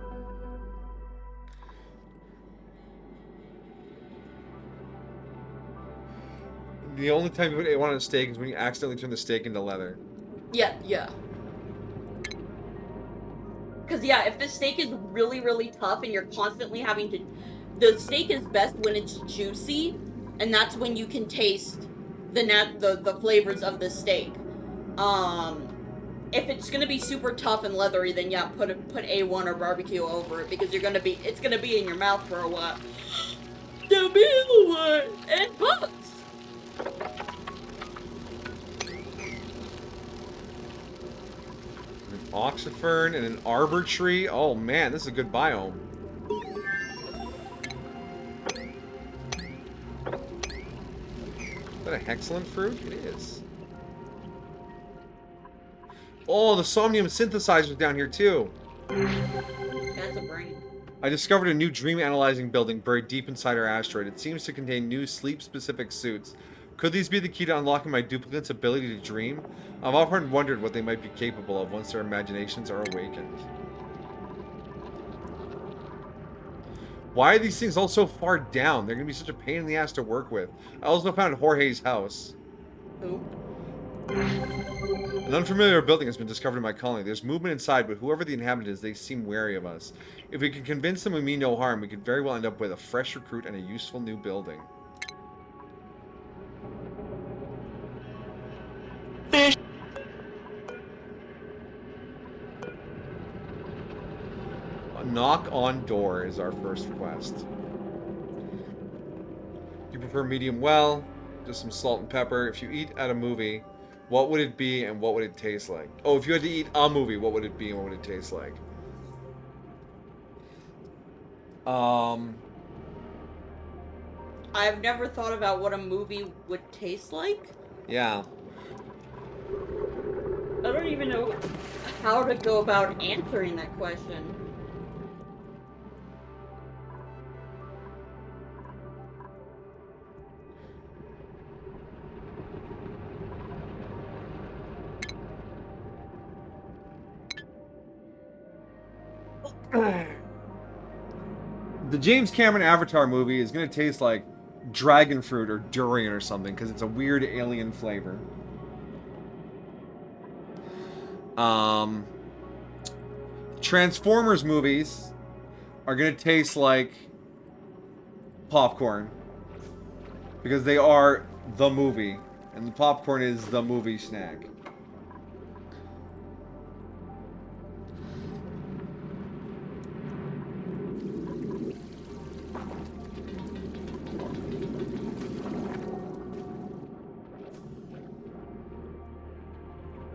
The only time you put A1 on a steak is when you accidentally turn the steak into leather. Yeah, yeah. Because, yeah, if the steak is really, really tough and you're constantly having to... The steak is best when it's juicy, and that's when you can taste the flavors of the steak. If it's gonna be super tough and leathery, then yeah, put A1 or barbecue over it, because it's gonna be in your mouth for a while. The middle one and bugs. An oxifern and an arbor tree. Oh man, this is a good biome. Is that a hexalent fruit? It is. Oh, the somnium synthesizer's down here too. That's a brain. I discovered a new dream analyzing building buried deep inside our asteroid. It seems to contain new sleep-specific suits. Could these be the key to unlocking my duplicate's ability to dream? I've often wondered what they might be capable of once their imaginations are awakened. Why are these things all so far down? They're going to be such a pain in the ass to work with. I also found Jorge's house. Who? An unfamiliar building has been discovered in my colony. There's movement inside, but whoever the inhabitant is, they seem wary of us. If we can convince them we mean no harm, we could very well end up with a fresh recruit and a useful new building. Fish. A knock on door is our first quest. Do you prefer medium well? Just some salt and pepper. If you eat at a movie, what would it be and what would it taste like? Oh, if you had to eat a movie, what would it be and what would it taste like? I've never thought about what a movie would taste like. Yeah. I don't even know how to go about answering that question. The James Cameron Avatar movie is going to taste like dragon fruit or durian or something because it's a weird alien flavor. Transformers movies are going to taste like popcorn because they are the movie and the popcorn is the movie snack.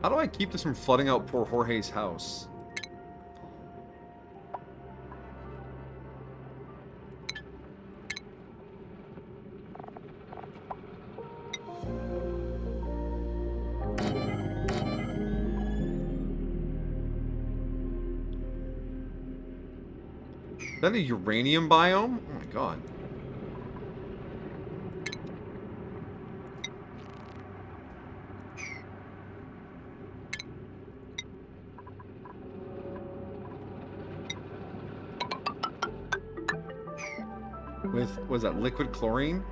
How do I keep this from flooding out poor Jorge's house? Is that a uranium biome? Oh my god. With, was that liquid chlorine?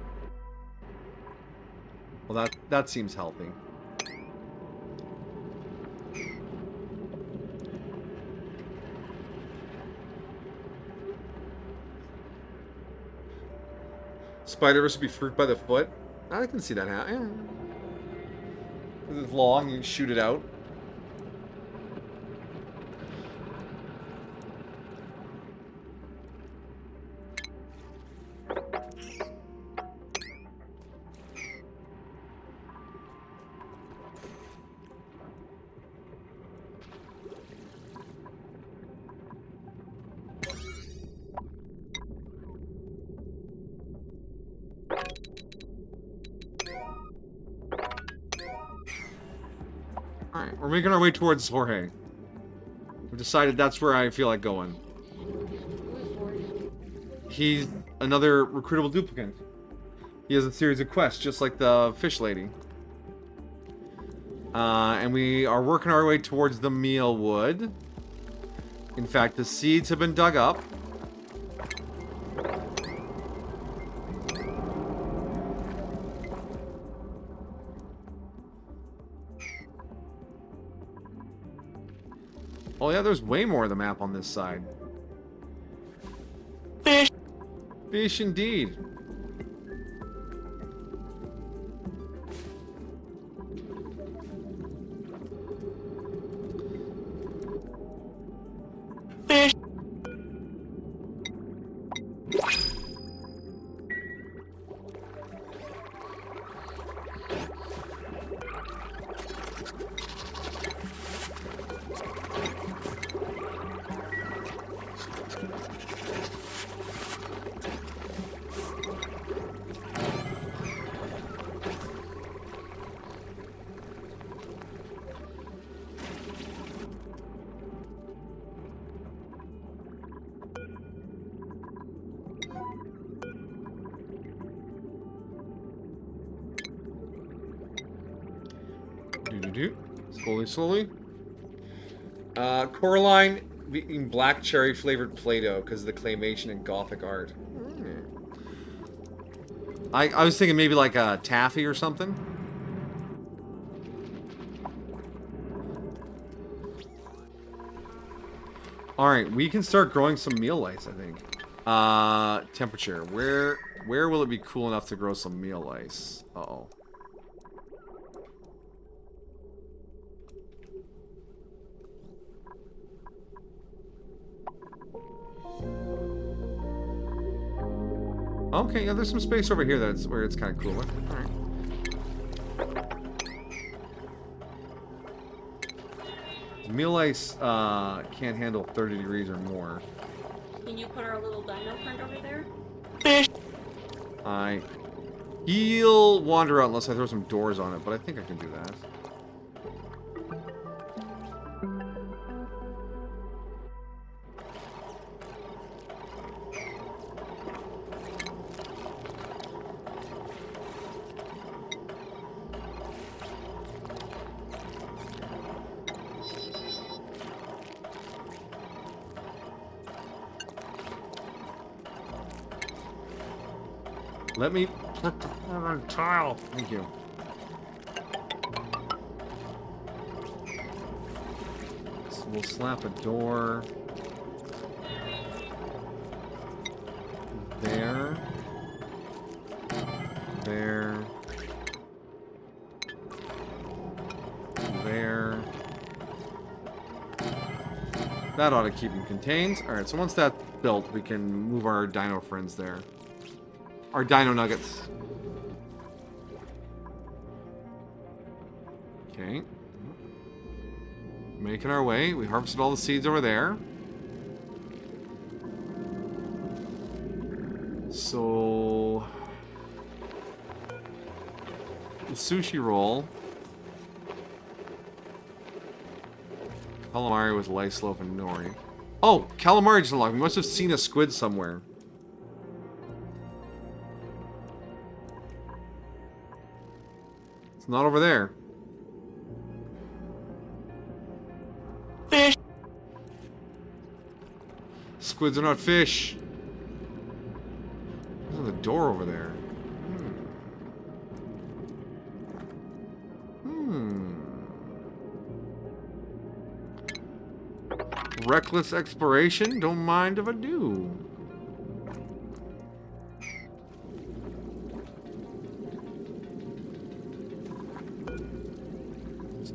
Well, that seems healthy. Spider-Verse would be fruit by the foot. I can see that happening. Yeah. It's long, you can shoot it out. Alright, we're making our way towards Jorge. We've decided that's where I feel like going. He's another recruitable duplicate. He has a series of quests, just like the fish lady. And we are working our way towards the mealwood. In fact, the seeds have been dug up. Oh yeah, there's way more of the map on this side. Fish. Fish indeed. Fish. Do-do-do. Slowly, slowly. Coraline eating black cherry flavored Play-Doh because of the claymation and gothic art. I was thinking maybe like a taffy or something. Alright, we can start growing some meal lice, I think. Temperature. Where will it be cool enough to grow some meal lice? Uh-oh. Okay, yeah, there's some space over here that's where it's kind of cooler. Alright. Meal ice can't handle 30 degrees or more. Can you put our little dino friend over there? Fish. He'll wander out unless I throw some doors on it, but I think I can do that. Let me put the tile. Thank you. So we'll slap a door. There. There. There. That ought to keep them contained. Alright, so once that's built, we can move our dino friends there. Our dino nuggets. Okay. Making our way. We harvested all the seeds over there. So... the sushi roll. Calamari with lice loaf and nori. Oh! Calamari just unlocked. We must have seen a squid somewhere. It's not over there. Fish. Squids are not fish. There's a door over there. Reckless exploration? Don't mind if I do.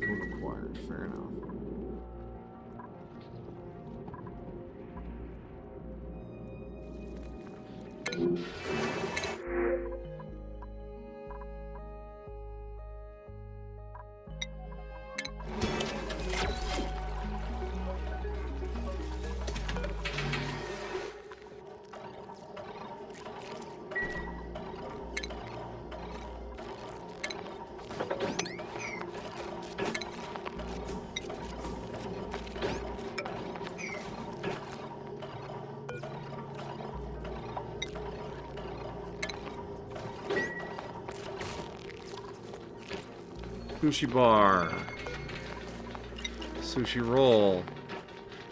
Required, fair enough. Sushi bar. Sushi roll.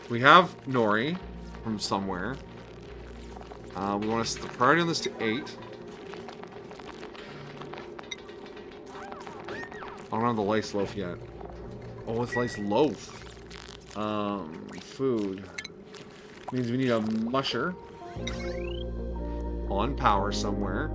We have nori from somewhere. We want to set the priority on this to 8. I don't have the lice loaf yet. Oh, it's lice loaf. Food. Means we need a musher. On power somewhere.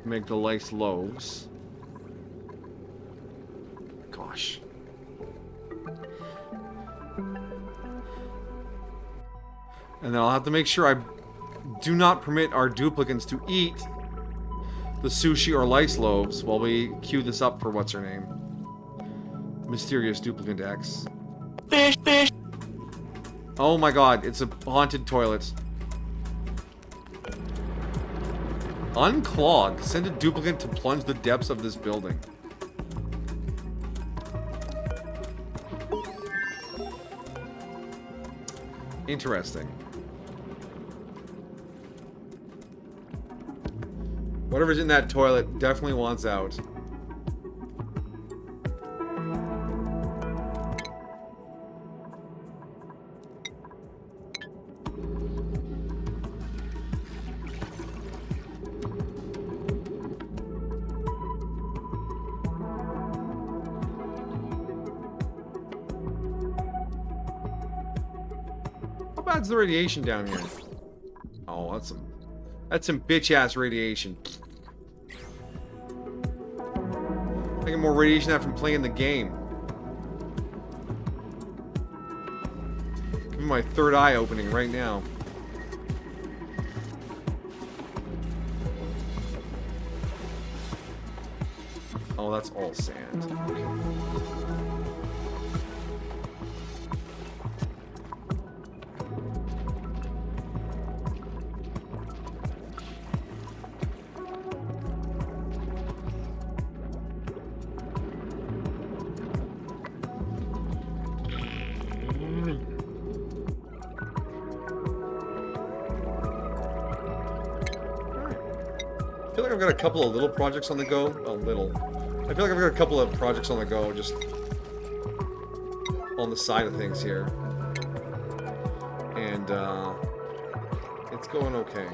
Make the lice loaves. Gosh. And then I'll have to make sure I do not permit our duplicants to eat the sushi or lice loaves while we queue this up for what's her name. Mysterious Duplicant X. Fish. Oh my god, it's a haunted toilet. Unclog. Send a duplicant to plunge the depths of this building. Interesting. Whatever's in that toilet definitely wants out. How bad's the radiation down here? Oh, that's some bitch-ass radiation. I get more radiation out from playing the game. Give me my third eye opening right now. Oh, that's all sand. Okay. I feel like I've got a couple of little projects on the go. I feel like I've got a couple of projects on the go, just on the side of things here. And, it's going okay.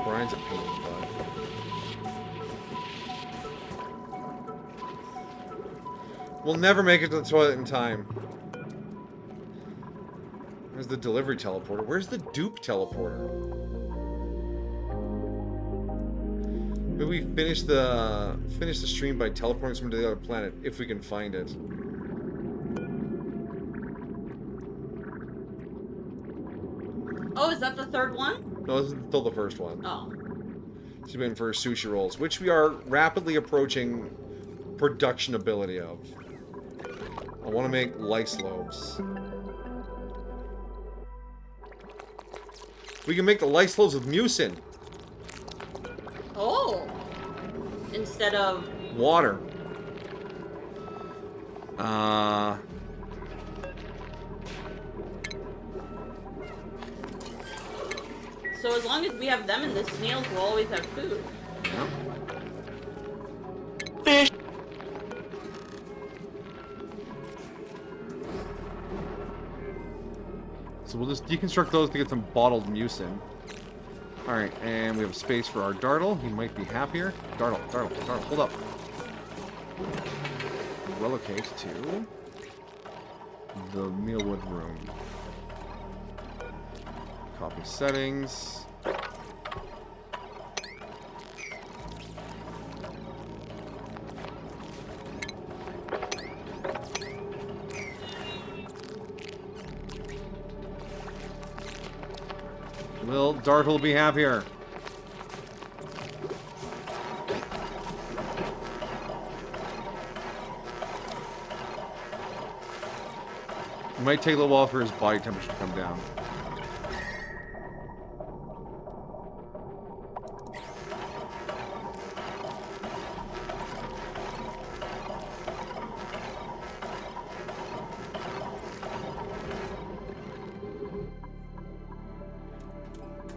Brian's a pain in the butt. We'll never make it to the toilet in time. Where's the delivery teleporter? Where's the dupe teleporter? Maybe we finish the stream by teleporting someone to the other planet if we can find it. Oh, is that the third one? No, this is still the first one. Oh. She's waiting for her sushi rolls, which we are rapidly approaching production ability of. I want to make lice loaves. We can make the lice loaves with mucin. Oh. Instead of... water. So as long as we have them and the snails, we'll always have food. Yeah. Fish. So we'll just deconstruct those to get some bottled mucin. Alright, and we have space for our Dartle. He might be happier. Dartle, hold up. Relocate to the Mealwood room. Copy settings. Will Dartle be happier? It might take a little while for his body temperature to come down.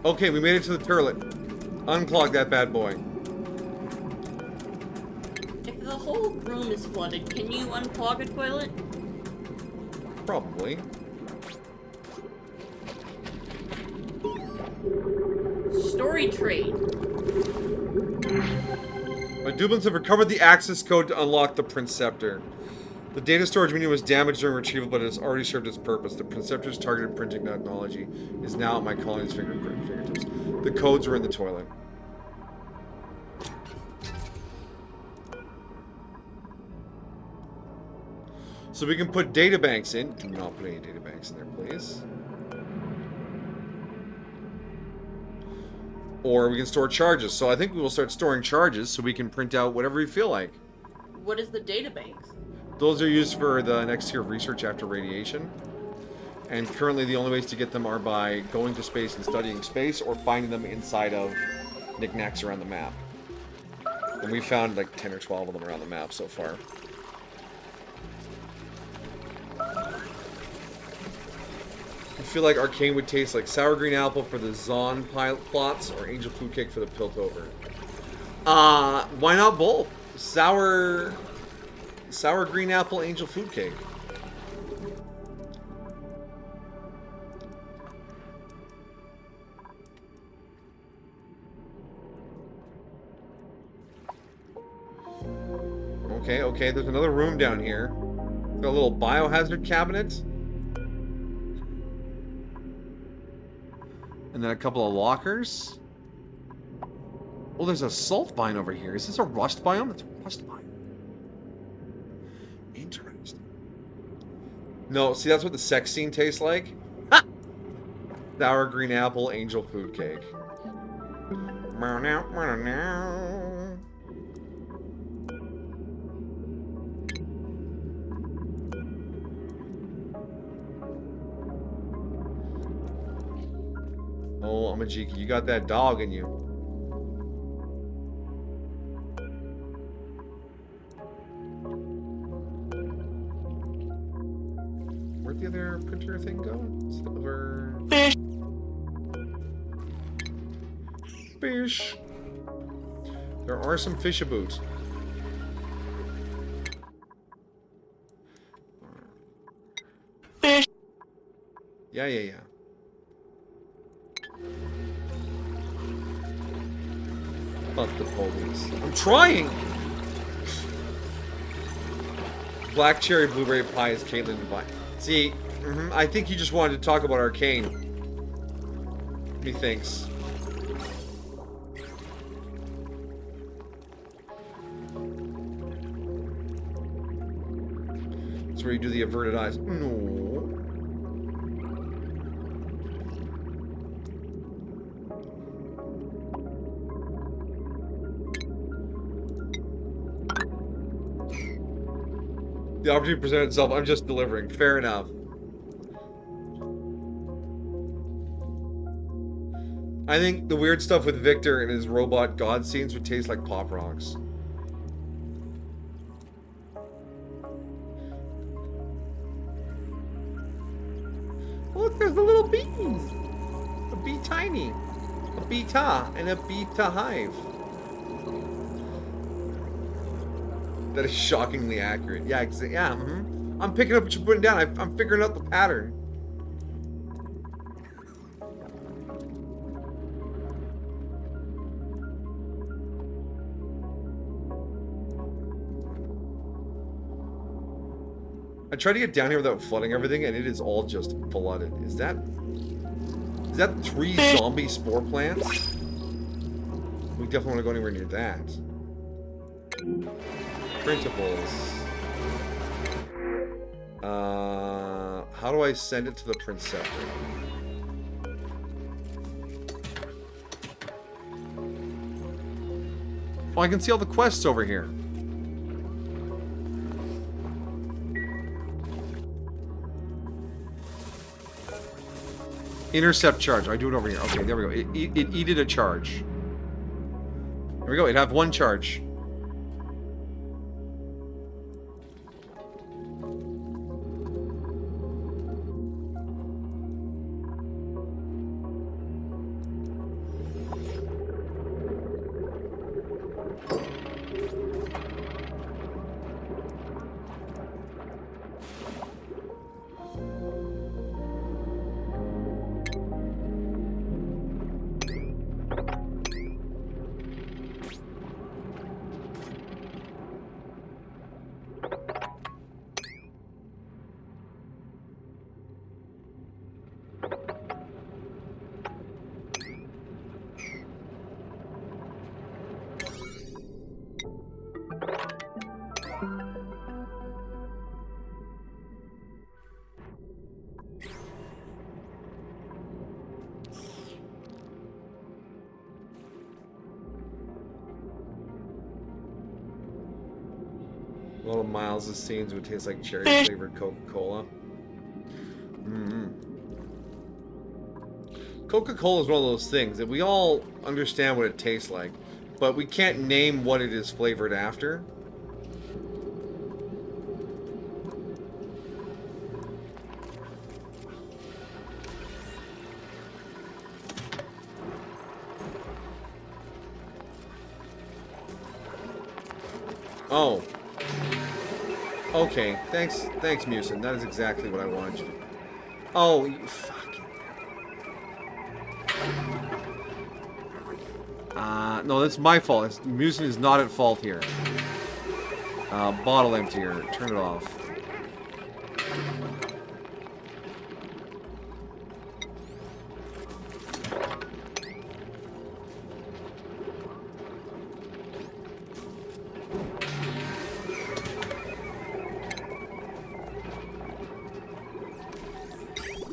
Okay, we made it to the turlet. Unclog that bad boy. If the whole room is flooded, can you unclog a toilet? Probably. Story trade. My Dublins have recovered the access code to unlock the Princeptor. The data storage medium was damaged during retrieval, but it has already served its purpose. The Princeptor's targeted printing technology is now at my colony's fingertips. The codes are in the toilet. So we can put databanks in. Do not put any databanks in there, please. Or we can store charges. So I think we will start storing charges so we can print out whatever we feel like. What is the databanks? Those are used for the next tier of research after radiation. And currently the only ways to get them are by going to space and studying space or finding them inside of knickknacks around the map. And we found like 10 or 12 of them around the map so far. I feel like Arcane would taste like sour green apple for the Zon plots or angel food cake for the Piltover. Why not both? Sour green apple angel food cake. Okay, there's another room down here. Got a little biohazard cabinet. And then a couple of lockers. Oh, there's a salt vine over here. Is this a rust biome? It's a rust biome. Interesting. No, see, that's what the sex scene tastes like. Ha! Sour green apple angel food cake. Oh, Amajiki, you got that dog in you. Where'd the other printer thing go? Silver. Fish! Fish! There are some fishaboos. Fish! Yeah. Fuck the police. I'm trying! Black cherry blueberry pie is Caitlin Divine. See, I think you just wanted to talk about Arcane. Methinks. That's where you do the averted eyes. No. The opportunity presented itself. I'm just delivering. Fair enough. I think the weird stuff with Victor and his robot god scenes would taste like Pop Rocks. Look, there's the little bees. A bee tiny. A beta and a beta hive. That is shockingly accurate. Yeah, I'm picking up what you're putting down. I'm figuring out the pattern. I tried to get down here without flooding everything, and it is all just flooded. Is that 3 zombie spore plants? We definitely want to go anywhere near that. Printables. How do I send it to the Princeptor? Oh, I can see all the quests over here. Intercept charge. I do it over here. Okay, there we go. It eated a charge. There we go. It have one charge. Little Miles' scenes would taste like cherry-flavored Coca-Cola. Coca-Cola is one of those things that we all understand what it tastes like, but we can't name what it is flavored after. Oh. Okay, thanks, Musin. That is exactly what I wanted you to do. Oh, you fucking... no, that's my fault. Musin is not at fault here. Bottle emptier. Turn it off.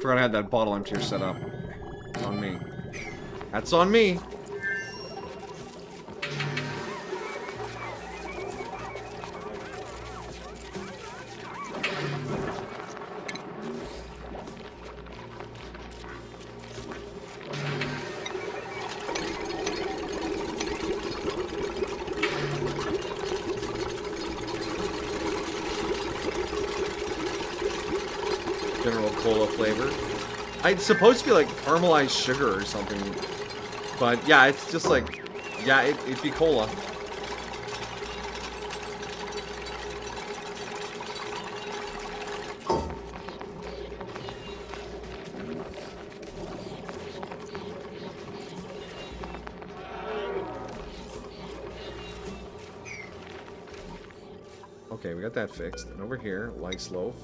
Forgot I had that bottle emptier set up. It's on me. That's on me. General Cola flavor. It's supposed to be like caramelized sugar or something. But yeah, it's just like, yeah, it'd be cola. Okay, we got that fixed. And over here, Lice Loaf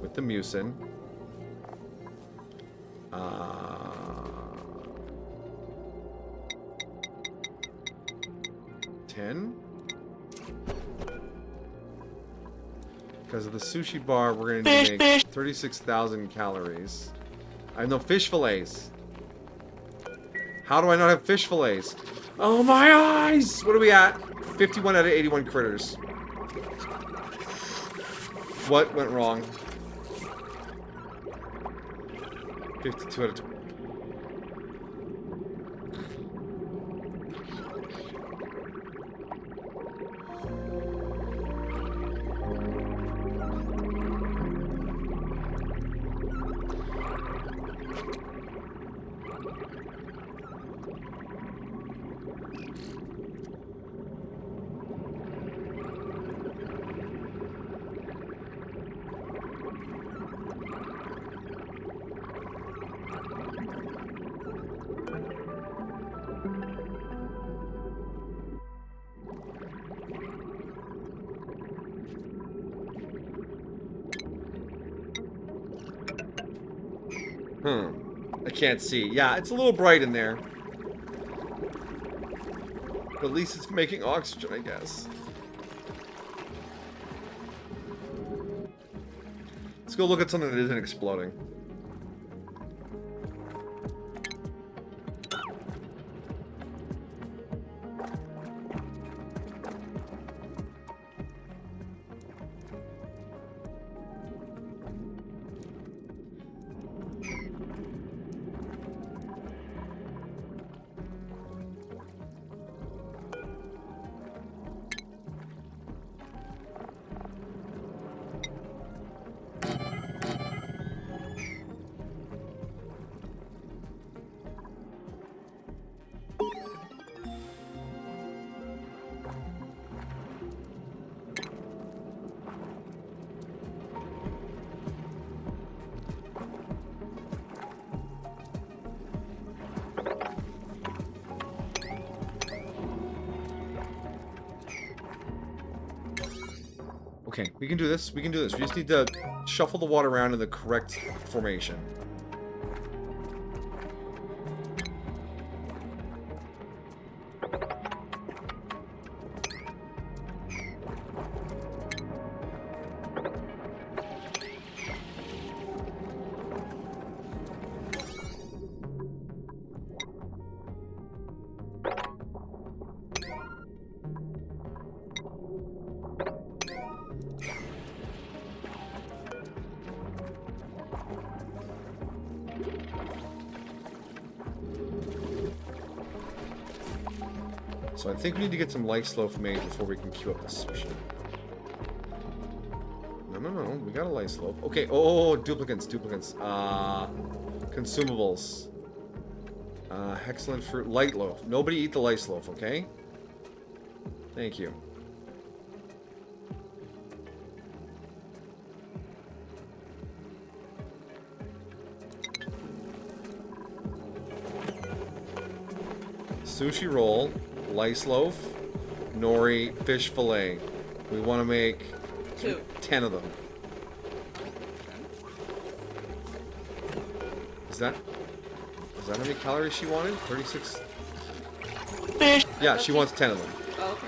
with the Mucin. 10. Because of the sushi bar, we're going to make 36,000 calories. I have no fish fillets. How do I not have fish fillets? Oh, my eyes! What are we at? 51 out of 81 critters. What went wrong? 52 out of 20. I can't see. Yeah, it's a little bright in there. But at least it's making oxygen, I guess. Let's go look at something that isn't exploding. Okay, we can do this. We can do this. We just need to shuffle the water around in the correct formation. So I think we need to get some light loaf made before we can queue up the sushi. No. We got a light loaf. Okay. Oh, duplicates. Consumables. Excellent fruit. Light loaf. Nobody eat the light loaf, okay? Thank you. Sushi roll. Lice loaf, nori, fish fillet. We want to make 10 of them. Is that how many calories she wanted? 36? Fish. Yeah, she wants 10 of them. Okay.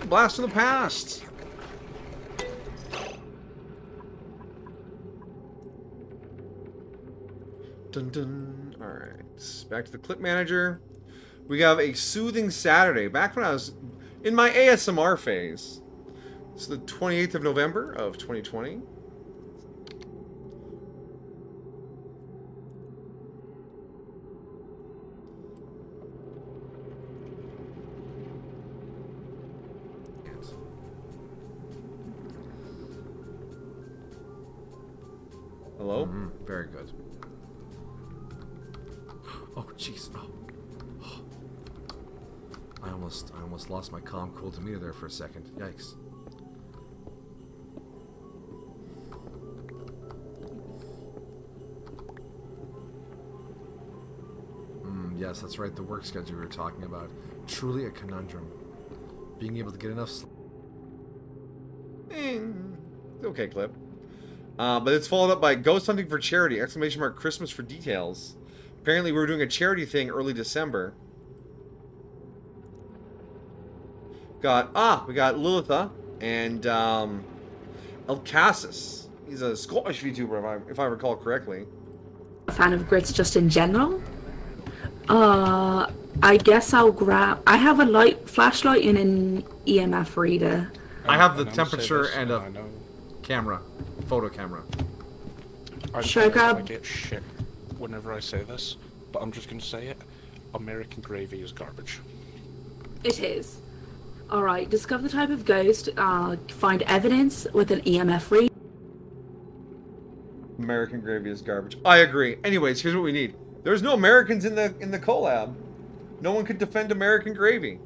Blast from the past. Dun dun. All right, back to the clip manager. We have a soothing Saturday. Back when I was in my ASMR phase. It's the 28th of November of 2020. Hello? Very good. Oh, jeez. Oh. I almost lost my calm, cool demeanor there for a second. Yikes. Yes, that's right. The work schedule we were talking about. Truly a conundrum. Being able to get enough sleep. Okay, clip. But it's followed up by Ghost Hunting for Charity! Exclamation mark Christmas for details. Apparently we were doing a charity thing early December. We got Lilitha and Elcasis. He's a Scottish VTuber if I recall correctly. A fan of grids just in general. I guess I'll grab. I have a flashlight and an EMF reader. I have the temperature and a photo camera. Should I grab? I get shit whenever I say this, but I'm just gonna say it. American gravy is garbage. It is. Alright, discover the type of ghost, find evidence with an EMF reader. American gravy is garbage. I agree. Anyways, here's what we need. There's no Americans in the collab. No one could defend American gravy.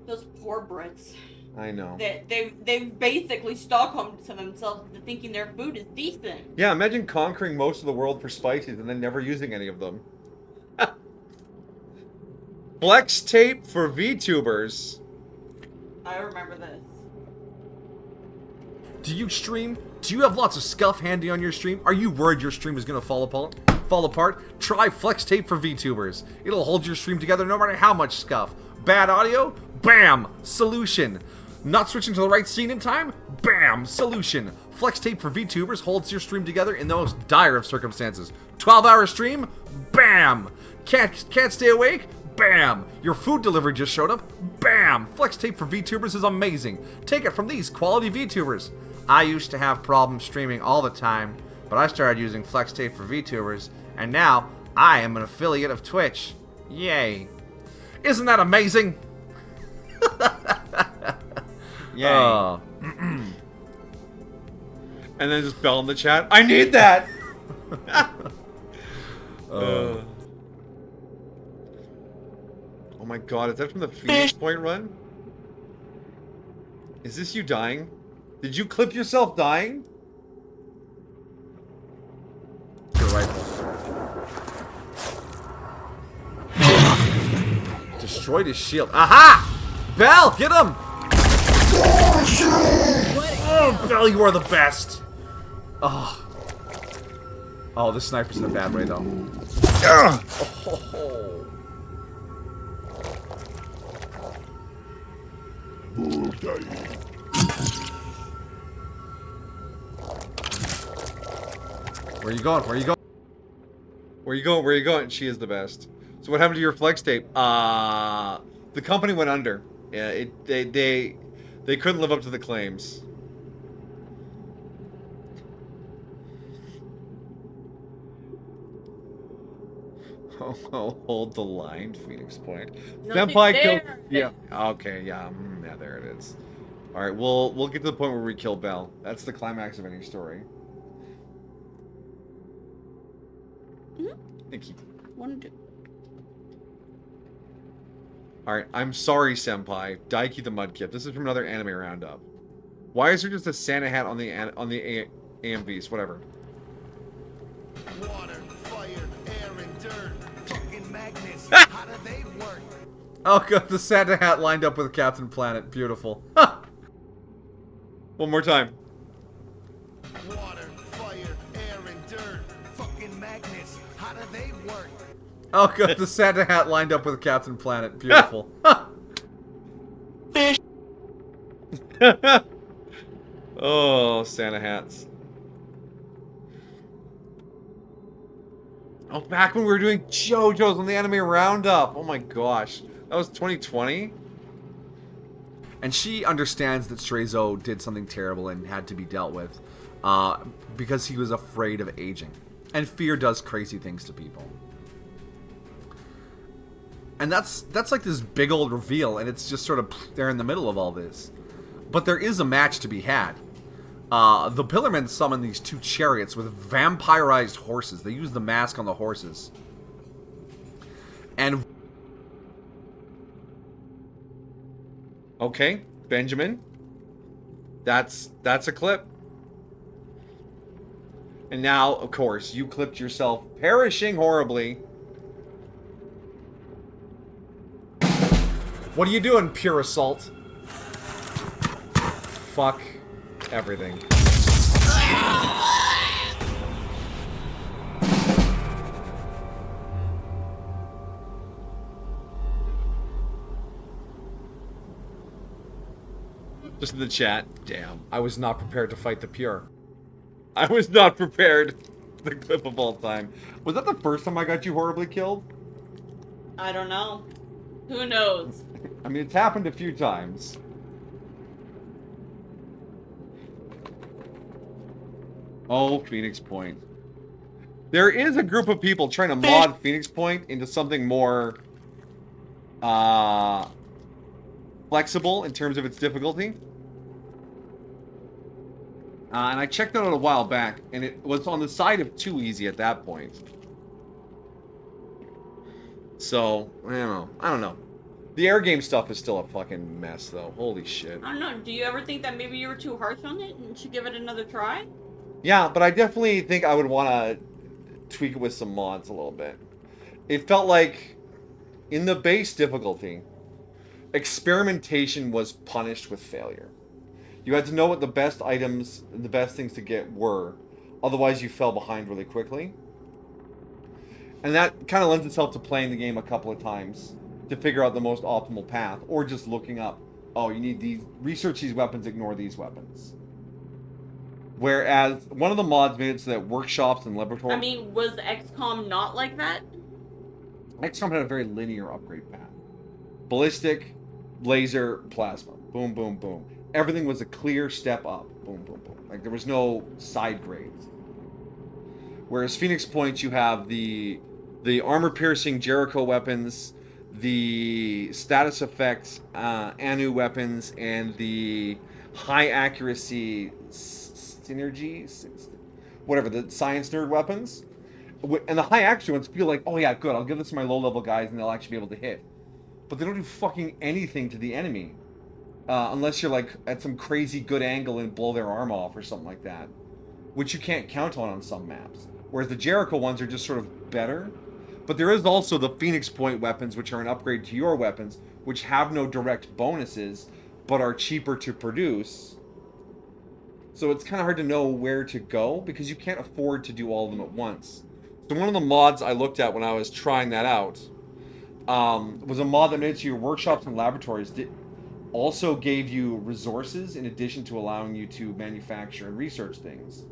Those poor Brits. I know. They've basically Stockholmed to themselves into thinking their food is decent. Yeah, imagine conquering most of the world for spices and then never using any of them. Flex tape for VTubers. I remember this. Do you stream? Do you have lots of scuff handy on your stream? Are you worried your stream is gonna fall apart? Try Flex tape for VTubers. It'll hold your stream together no matter how much scuff. Bad audio? Bam! Solution. Not switching to the right scene in time? Bam! Solution. Flex tape for VTubers holds your stream together in the most dire of circumstances. 12-hour stream? Bam! Can't stay awake? Bam! Your food delivery just showed up? Bam! Flex tape for VTubers is amazing. Take it from these quality VTubers. I used to have problems streaming all the time, but I started using Flex tape for VTubers, and now I am an affiliate of Twitch. Yay. Isn't that amazing? Yay. And then just Bell in the chat. I need that! god, is that from the Phoenix Point run? Is this you dying? Did you clip yourself dying? Your rifle. Destroyed his shield. Aha! Bell, get him! Oh, Bell, you are the best. Oh. Oh, this sniper's in a bad way, though. Oh. Where are you going? Where are you going? Where are you going? Where are you going? She is the best. So what happened to your flex tape? The company went under. Yeah, they couldn't live up to the claims. Oh, hold the line, Phoenix Point. Senpai killed. Yeah. Okay. Yeah. Yeah. There it is. All right. We'll get to the point where we kill Bell. That's the climax of any story. Thank you. All right. I'm sorry, Senpai. Daiki the Mudkip. This is from another anime roundup. Why is there just a Santa hat on the AMVs? Whatever. Water, fire, air, and dirt. Fucking magnets. How do they work? Oh, God. The Santa hat lined up with Captain Planet. Beautiful. One more time. Water, fire, air, and dirt. Fucking magnets. How do they work? Oh, good. The Santa hat lined up with Captain Planet. Beautiful. Oh, Santa hats. Oh, back when we were doing JoJo's on the Anime Roundup. Oh my gosh. That was 2020. And she understands that Strayzo did something terrible and had to be dealt with because he was afraid of aging. And fear does crazy things to people. And that's like this big old reveal, and it's just sort of there in the middle of all this. But there is a match to be had. The Pillarmen summon these two chariots with vampirized horses. They use the mask on the horses. And... Okay, Benjamin. That's a clip. And now, of course, you clipped yourself perishing horribly. What are you doing, pure assault? Fuck everything. Just in the chat. Damn, I was not prepared to fight the pure. I was not prepared. The clip of all time. Was that the first time I got you horribly killed? I don't know. Who knows? I mean, it's happened a few times. Oh, Phoenix Point. There is a group of people trying to mod Phoenix Point into something more flexible in terms of its difficulty. And I checked that out a while back, and it was on the side of too easy at that point. So, I don't know. The air game stuff is still a fucking mess, though. Holy shit. I don't know. Do you ever think that maybe you were too harsh on it and should give it another try? Yeah, but I definitely think I would want to tweak it with some mods a little bit. It felt like, in the base difficulty, experimentation was punished with failure. You had to know what the best items, the best things to get were. Otherwise, you fell behind really quickly. And that kind of lends itself to playing the game a couple of times to figure out the most optimal path. Or just looking up, oh, you need these, research these weapons, ignore these weapons. Whereas, one of the mods made it so that workshops and laboratories... I mean, was XCOM not like that? XCOM had a very linear upgrade path. Ballistic, laser, plasma. Boom, boom, boom. Everything was a clear step up. Boom, boom, boom. Like, there was no side grades. Whereas Phoenix Point, you have the armor-piercing Jericho weapons, the status effects Anu weapons, and the high-accuracy synergy, whatever, the science nerd weapons. And the high-accuracy ones feel like, oh yeah, good, I'll give this to my low-level guys, and they'll actually be able to hit. but they don't do fucking anything to the enemy. Unless you're like at some crazy good angle and blow their arm off or something like that. Which you can't count on some maps. Whereas the Jericho ones are just sort of better. But there is also the Phoenix Point weapons, which are an upgrade to your weapons, which have no direct bonuses, but are cheaper to produce. So it's kind of hard to know where to go, because you can't afford to do all of them at once. So one of the mods I looked at when I was trying that out was a mod that made it so your workshops and laboratories also gave you resources in addition to allowing you to manufacture and research things.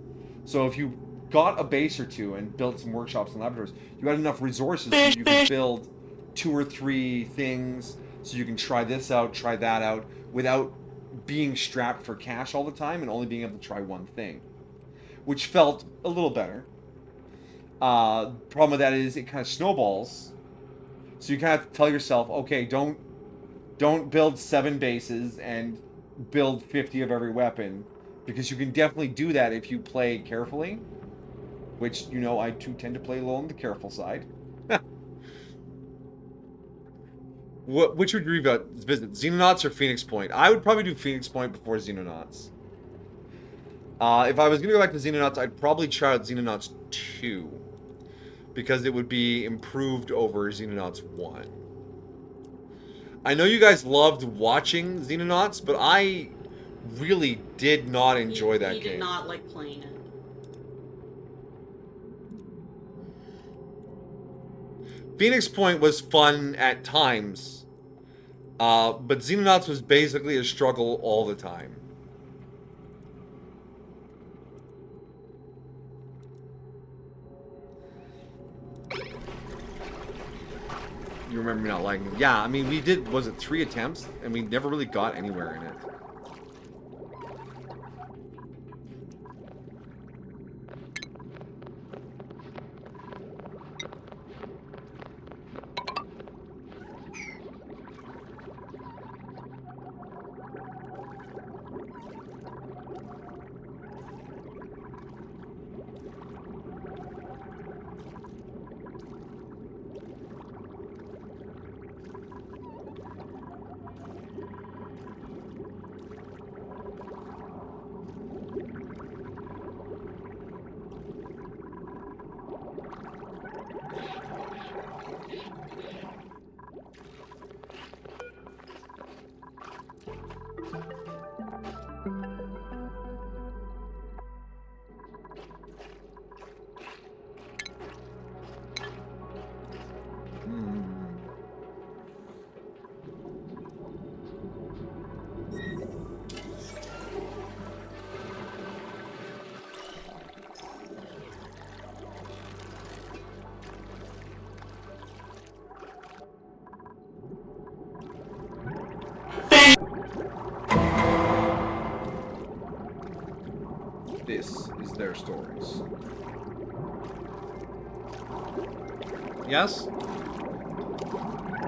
So if you got a base or two and built some workshops and laboratories, you had enough resources so you could build 2 or 3 things, so you can try this out, try that out, without being strapped for cash all the time and only being able to try one thing, which felt a little better. Problem with that is it kind of snowballs, so you kind of have to tell yourself, okay, don't build 7 bases and build 50 of every weapon, because you can definitely do that if you play carefully, which, you know, I too tend to play a little on the careful side. Which would you visit, Xenonauts or Phoenix Point? I would probably do Phoenix Point before Xenonauts. If I was going to go back to Xenonauts, I'd probably try out Xenonauts 2. Because it would be improved over Xenonauts 1. I know you guys loved watching Xenonauts, but I really did not enjoy that game. He did not like playing it. Phoenix Point was fun at times. But Xenonauts was basically a struggle all the time. You remember me not liking it. Yeah, I mean, we did, was it 3 attempts? And we never really got anywhere in it. This is their stories. Yes?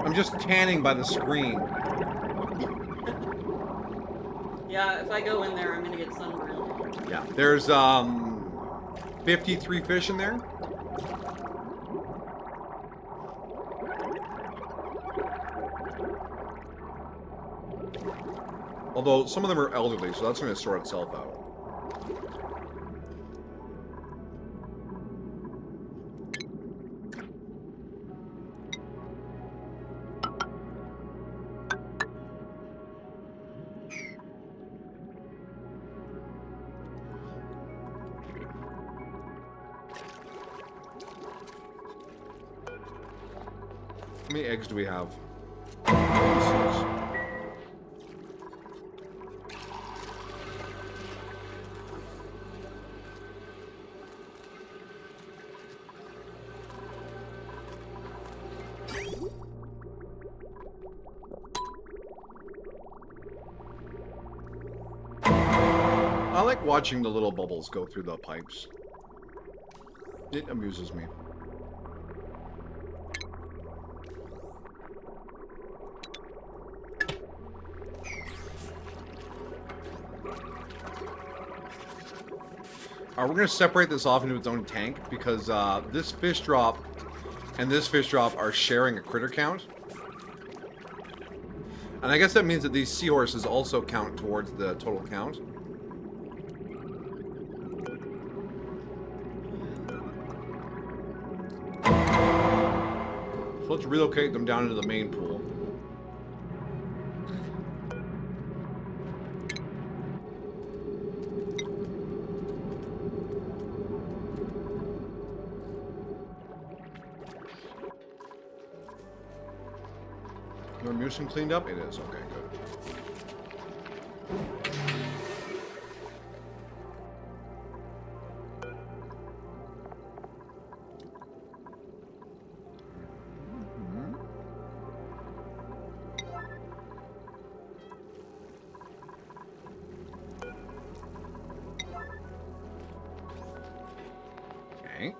I'm just tanning by the screen. Yeah, if I go in there, I'm gonna get sunburned. Yeah, there's 53 fish in there. Although some of them are elderly, so that's going to sort itself out. How many eggs do we have? 6. I like watching the little bubbles go through the pipes. It amuses me. We're going to separate this off into its own tank because this fish drop and this fish drop are sharing a critter count. And I guess that means that these seahorses also count towards the total count. So let's relocate them down into the main pool. Your mucin cleaned up? It is. Okay, good. Okay.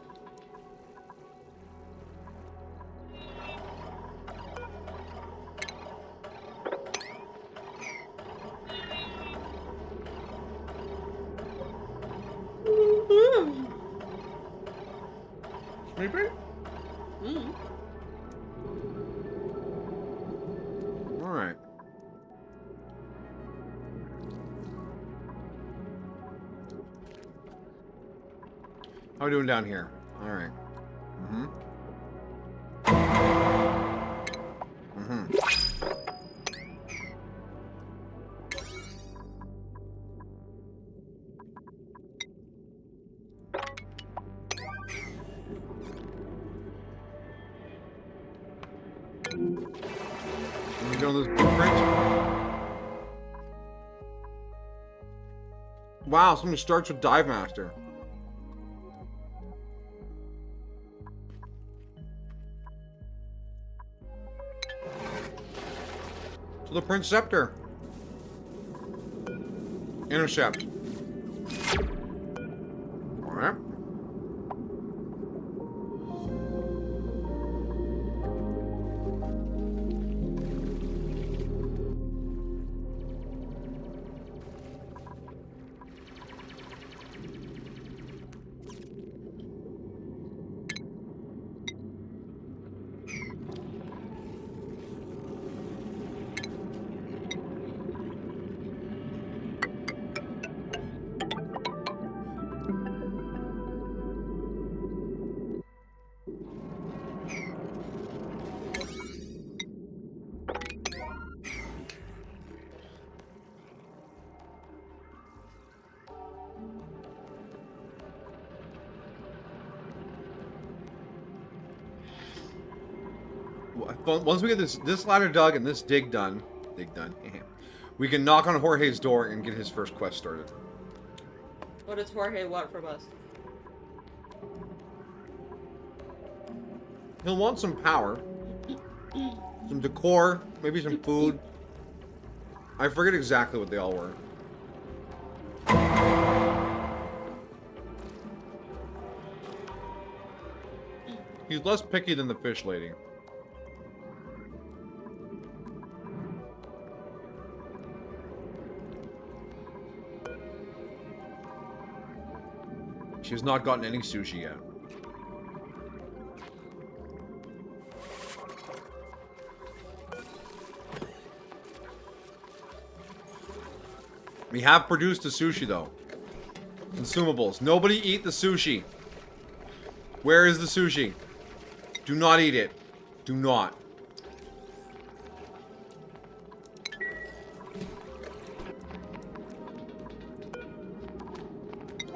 Sleeping? Alright. How are we doing down here? Alright. Let me go on this blueprint. Wow, something starts with Dive Master. So the Prince Scepter. Intercept. Alright. Once we get this ladder dug and this dig done, we can knock on Jorge's door and get his first quest started. What does Jorge want from us? He'll want some power, some decor, maybe some food. I forget exactly what they all were. He's less picky than the fish lady. She's not gotten any sushi yet. We have produced the sushi though. Consumables. Nobody eat the sushi. Where is the sushi? Do not eat it. Do not.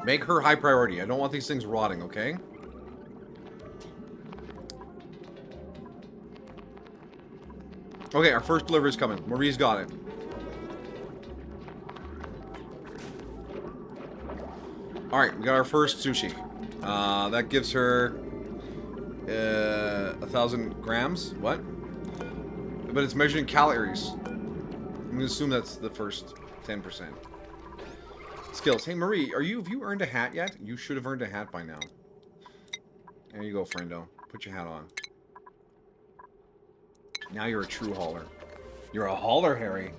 Make her high priority. I don't want these things rotting, okay? Okay, our first delivery is coming. Marie's got it. Alright, we got our first sushi. That gives her 1,000 grams. What? But it's measured in calories. I'm gonna assume that's the first 10%. Skills. Hey Marie, have you earned a hat yet? You should have earned a hat by now. There you go, friendo. Put your hat on. Now you're a true hauler. You're a hauler, Harry.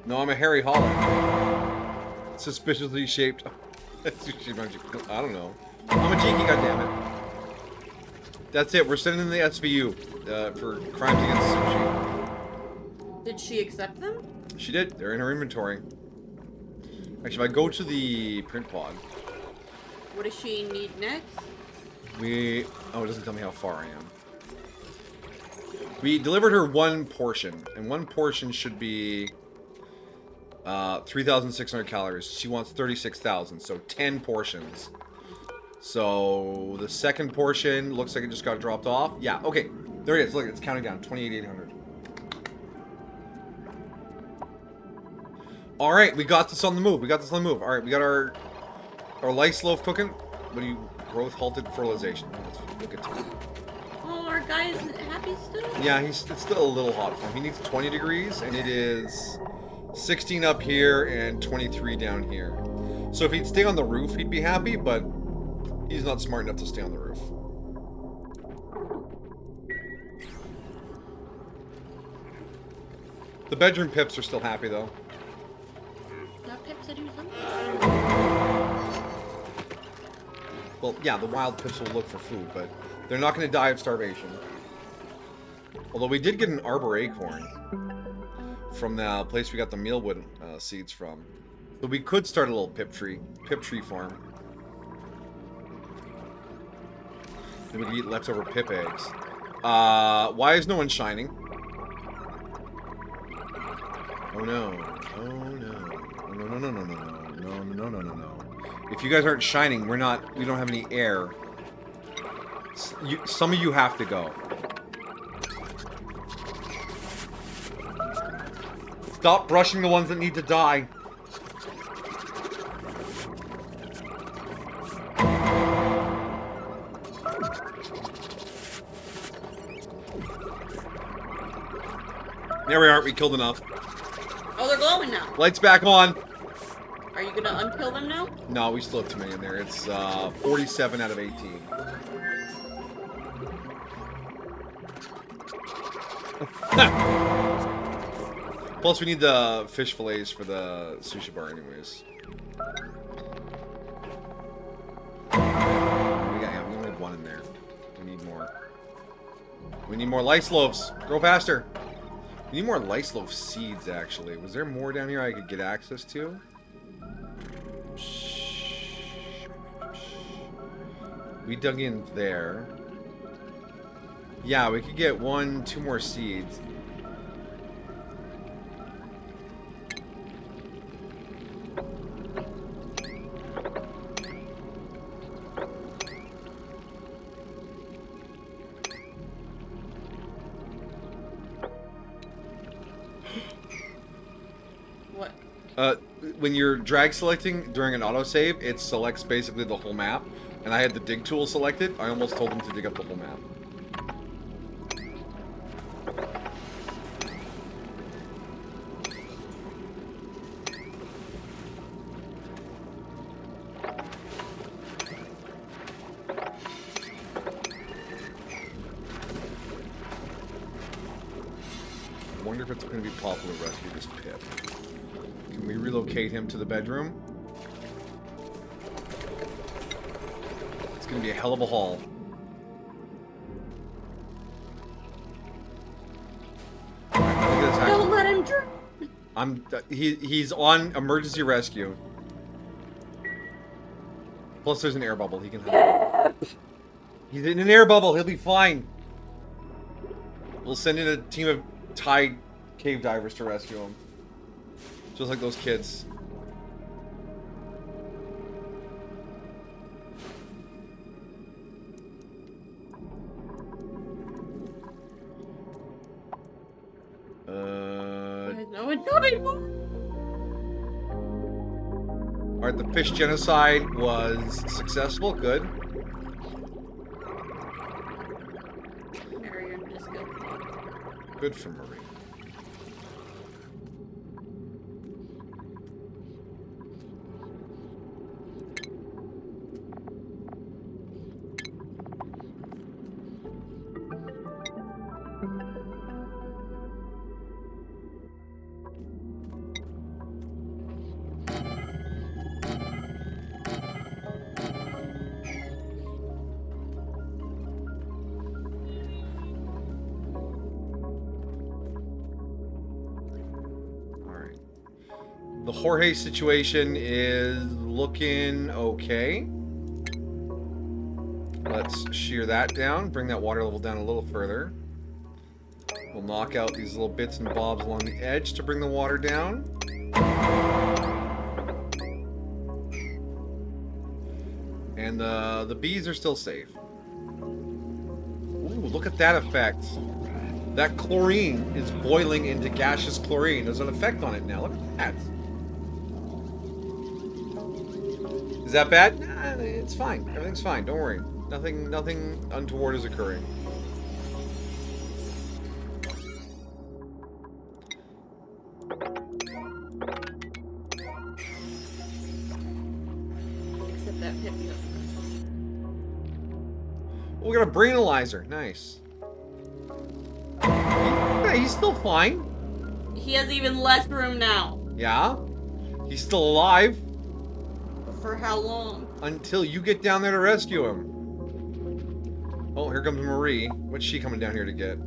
No, I'm a Harry hauler. Suspiciously shaped. I don't know. I'm a Jiki, goddammit. That's it. We're sending in the SVU for crimes against sushi. Did she accept them? She did. They're in her inventory. Actually, if I go to the print pod, What does she need next? oh, it doesn't tell me how far I am. We delivered her one portion, and one portion should be 3,600 calories. She wants 36,000, so 10 portions. So the second portion looks like it just got dropped off. Yeah, okay. There it is. Look, it's counting down. 28,800. All right, we got this on the move. All right, we got our lice loaf cooking. What do you... Growth halted fertilization. Let's look at it. Oh, our guy is happy still? Yeah, it's still a little hot for him. He needs 20 degrees, and it is 16 up here and 23 down here. So if he'd stay on the roof, he'd be happy, but he's not smart enough to stay on the roof. The bedroom pips are still happy, though. That Pips to do something? Well, yeah, the wild pips will look for food, but they're not going to die of starvation. Although we did get an arbor acorn from the place we got the mealwood seeds from. But we could start a little pip tree farm. Then we could eat leftover pip eggs. Why is no one shining? Oh no. Oh no. Oh, no, no, no, no, no, no. No, no, no, no, no. If you guys aren't shining, we don't have any air. Some of you have to go. Stop brushing the ones that need to die. There we are, we killed enough. Oh, they're glowing now. Lights back on. Are you gonna unkill them now? No, we still have too many in there. It's 47 out of 18. Plus, we need the fish fillets for the sushi bar anyways. We only have one in there. We need more. We need more lice loaves. Grow faster. We need more lice loaf seeds, actually. Was there more down here I could get access to? We dug in there. Yeah, we could get 2 more seeds. What? When you're drag selecting during an autosave, it selects basically the whole map. And I had the dig tool selected. I almost told him to dig up the whole map. I wonder if it's going to be possible to rescue this pip. Can we relocate him to the bedroom? It's going to be a hell of a haul. Don't let him drown. He's on emergency rescue. Plus, there's an air bubble. He can help. He's in an air bubble. He'll be fine. We'll send in a team of Thai cave divers to rescue him. Just like those kids. No, it don't anymore. Alright, the fish genocide was successful. Good. Marion Disco. Good for Marie. The Jorge situation is looking okay. Let's shear that down, bring that water level down a little further. We'll knock out these little bits and bobs along the edge to bring the water down. And the bees are still safe. Ooh, look at that effect. That chlorine is boiling into gaseous chlorine. There's an effect on it now. Look at that. Is that bad? Nah, it's fine. Everything's fine. Don't worry. Nothing untoward is occurring. Except that hit me. Oh, we got a brain analyzer. Nice. Yeah, he's still fine. He has even less room now. Yeah? He's still alive. For how long? Until you get down there to rescue him. Oh, here comes Marie. What's she coming down here to get?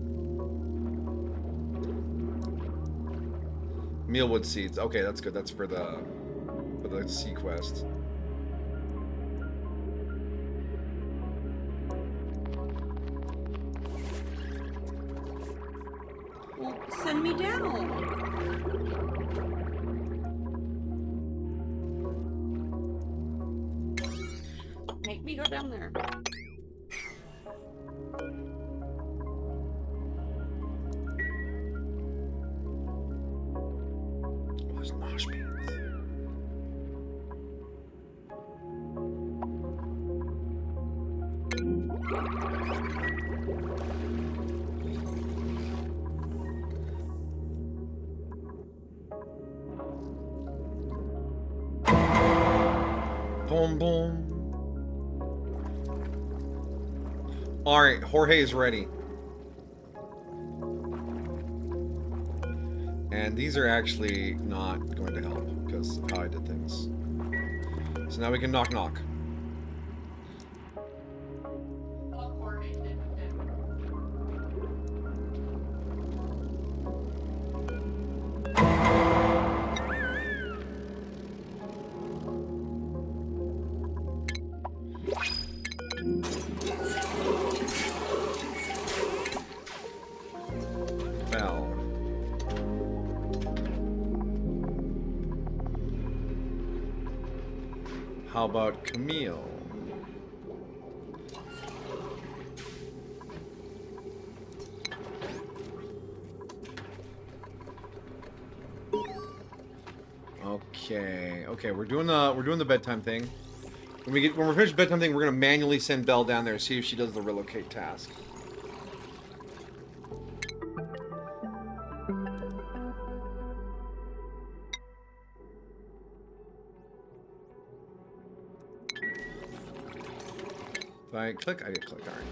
Mealwood seeds. Okay, that's good. That's for the sea quest. Well, send me down. Make me go down there. Where's Mosh Beans? Boom, boom. Alright, Jorge is ready. And these are actually not going to help because of how I did things. So now we can knock knock. Bell. How about Camille? Okay, we're doing the bedtime thing. When we're finished bedtime thing, we're gonna manually send Belle down there, see if she does the relocate task. If I click, I get click, alright.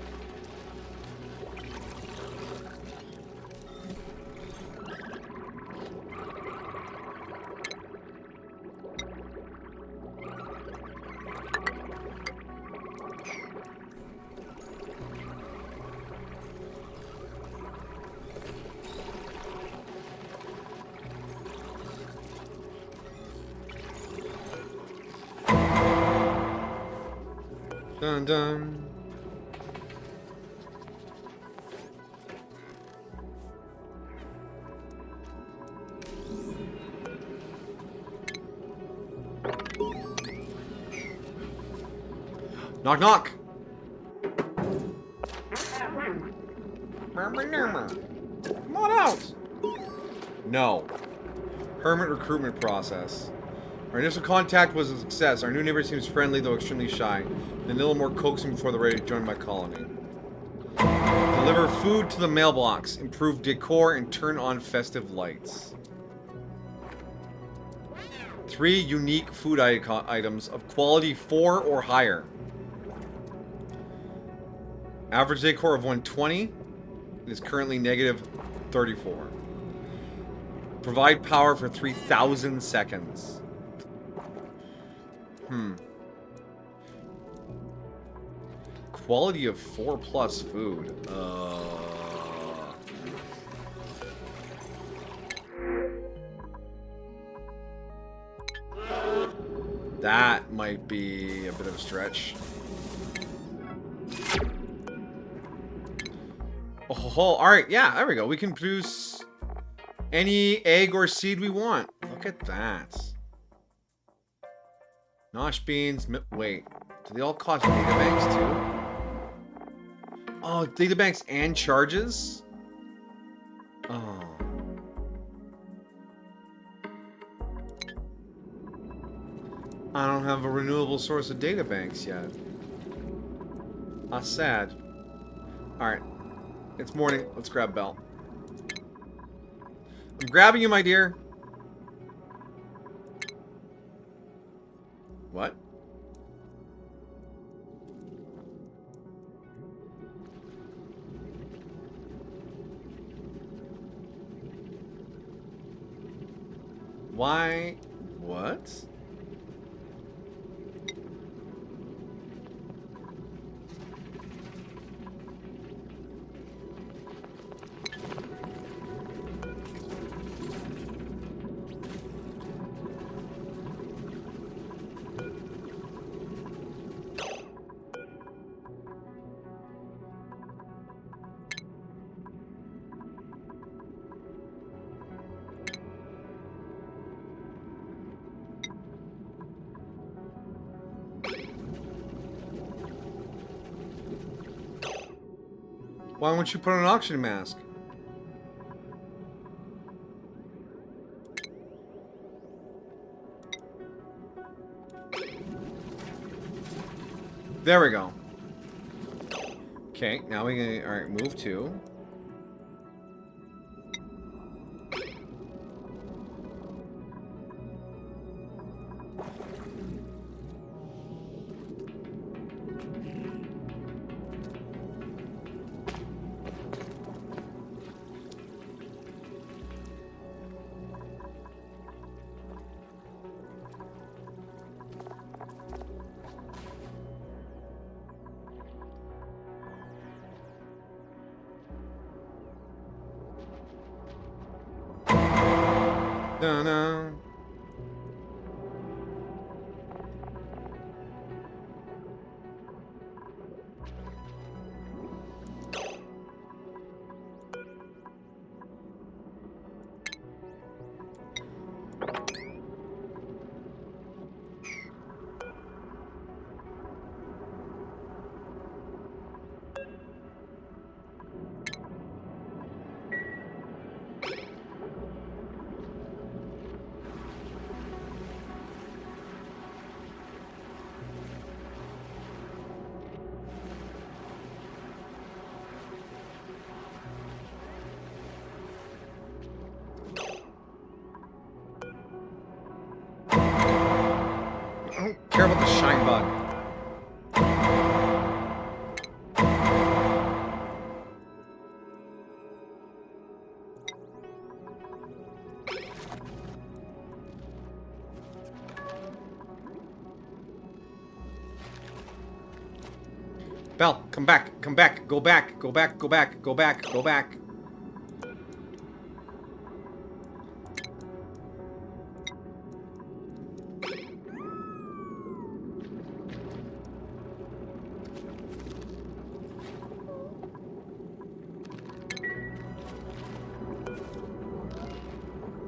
Dun dun. Knock knock. Come on out. No. Hermit recruitment process. Our initial contact was a success. Our new neighbor seems friendly, though extremely shy. A little more coaxing before they're ready to join my colony. Deliver food to the mailbox. Improve decor and turn on festive lights. 3 unique food items of quality 4 or higher. Average decor of 120. It is currently negative 34. Provide power for 3,000 seconds. Quality of 4+ food. That might be a bit of a stretch. Oh, alright, yeah, there we go. We can produce any egg or seed we want. Look at that. Nosh beans. Wait, do they all cost databanks too? Oh, databanks and charges? Oh. I don't have a renewable source of databanks yet. That's sad. Alright. It's morning. Let's grab Belle. I'm grabbing you, my dear. What? Why? What? Why won't you put on an oxygen mask? There we go. Okay, now we can, alright, move to. Da-na. I don't care about the shine bug. Belle, come back, come back, go back, go back, go back, go back, go back.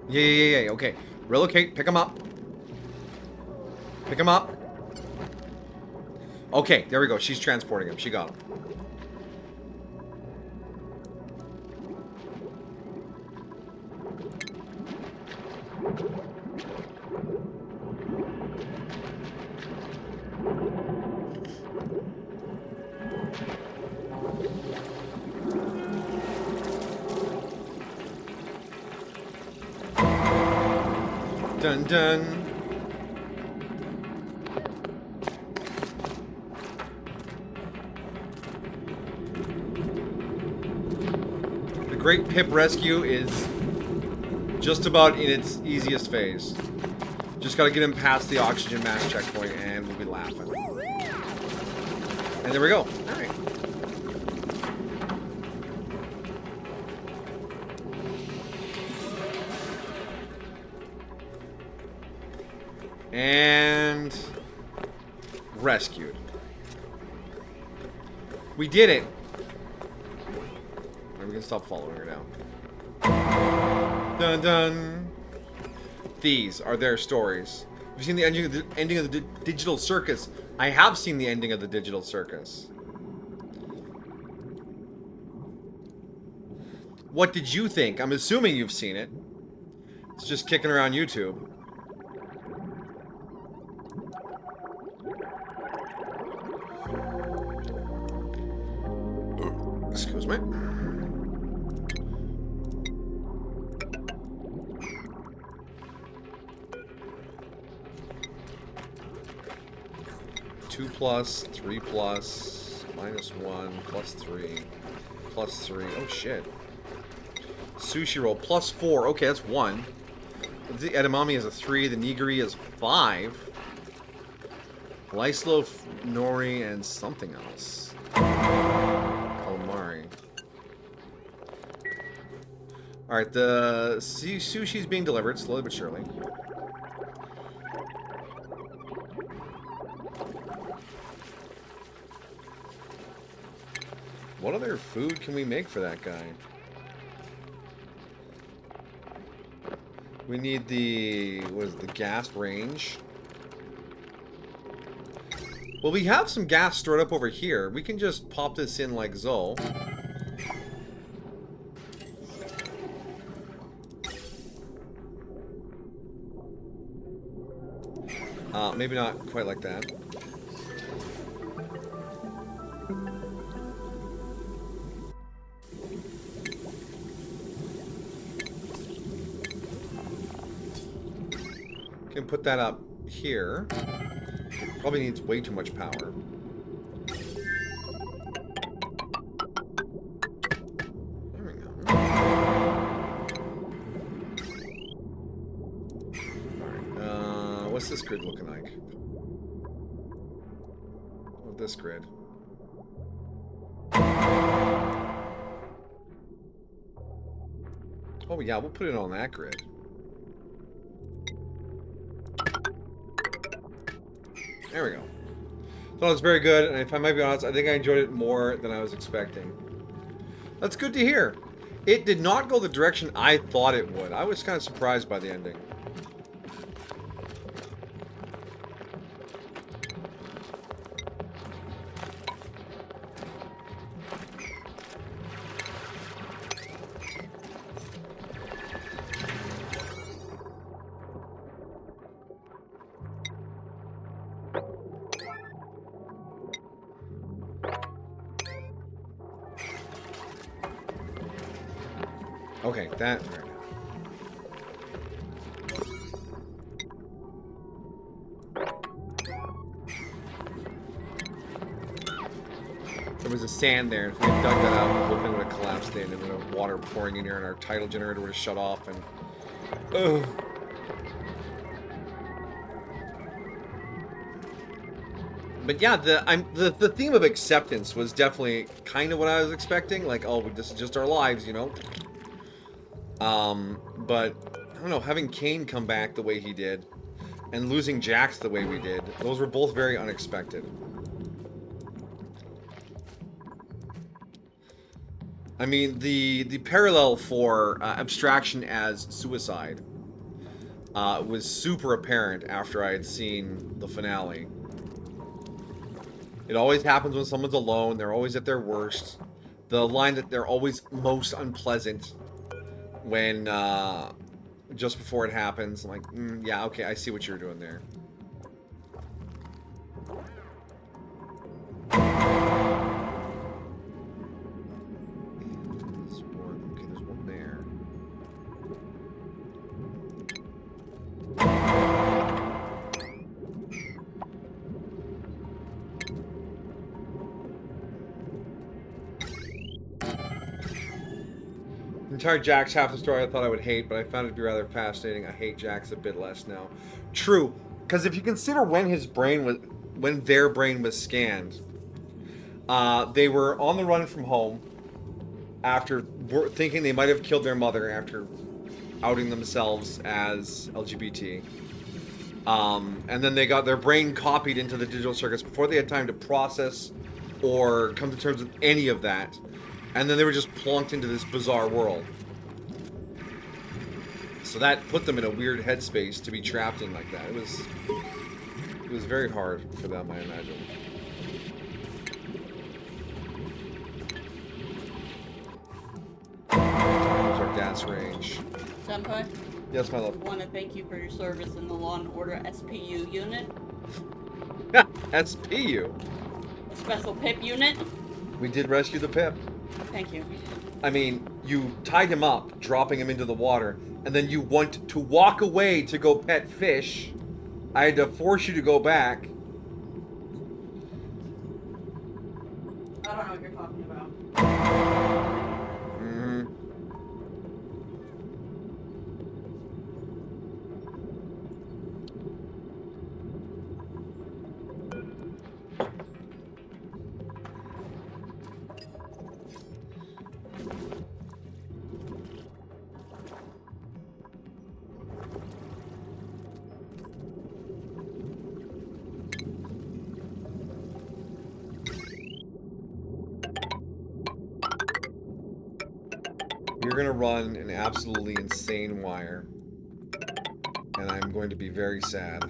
Yeah, okay. Relocate, pick him up. Pick him up. Okay, there we go. She's transporting him. She got him. Dun dun. The Great Pip Rescue is just about in its easiest phase. Just gotta get him past the oxygen mask checkpoint and we'll be laughing. And there we go. Alright. And rescued. We did it. Alright, we can stop following her now. Dun dun. These are their stories. Have you seen the ending of the Digital Circus? I have seen the ending of the Digital Circus. What did you think? I'm assuming you've seen it. It's just kicking around YouTube. Excuse me. Two plus, 3 plus, -1, +3, +3. Oh shit. Sushi roll +4. Okay, that's 1. The edamame is a 3. The nigiri is 5. Rice loaf, nori, and something else. Calamari. Alright, the sushi's being delivered slowly but surely. What other food can we make for that guy? We need the, what is it, the gas range. Well, we have some gas stored up over here. We can just pop this in like so. Maybe not quite like that. Can put that up here. Probably needs way too much power. There we go. Alright, what's this grid looking like? Oh, this grid. Oh yeah, we'll put it on that grid. There we go. Thought it was very good, and if I might be honest, I think I enjoyed it more than I was expecting. That's good to hear. It did not go the direction I thought it would. I was kind of surprised by the ending. Okay, that... There was a sand there. If we had dug that out, the whole thing would have collapsed in, and there would have water pouring in here, and our tidal generator would have shut off, and... Ugh. But yeah, the theme of acceptance was definitely kind of what I was expecting. Like, oh, this is just our lives, you know? But, I don't know, having Kane come back the way he did, and losing Jax the way we did, those were both very unexpected. I mean, the parallel for abstraction as suicide was super apparent after I had seen the finale. It always happens when someone's alone, they're always at their worst. The line that they're always most unpleasant when, just before it happens, I'm like, yeah, okay, I see what you're doing there. Okay, there's one there. Entire Jax half the story I thought I would hate, but I found it to be rather fascinating. I hate Jax a bit less now. True, because if you consider when their brain was scanned, they were on the run from home after thinking they might have killed their mother after outing themselves as LGBT. And then they got their brain copied into the digital circuits before they had time to process or come to terms with any of that. And then they were just plonked into this bizarre world. So that put them in a weird headspace to be trapped in like that. It was very hard for them, I imagine. There's our gas range. Senpai? Yes, my love. I want to thank you for your service in the Law and Order SPU unit. SPU? Special PIP unit. We did rescue the Pip. Thank you. I mean, you tied him up, dropping him into the water, and then you want to walk away to go pet fish. I had to force you to go back. I don't know what you're talking about. Mm-hmm. You're gonna run an absolutely insane wire, and I'm going to be very sad.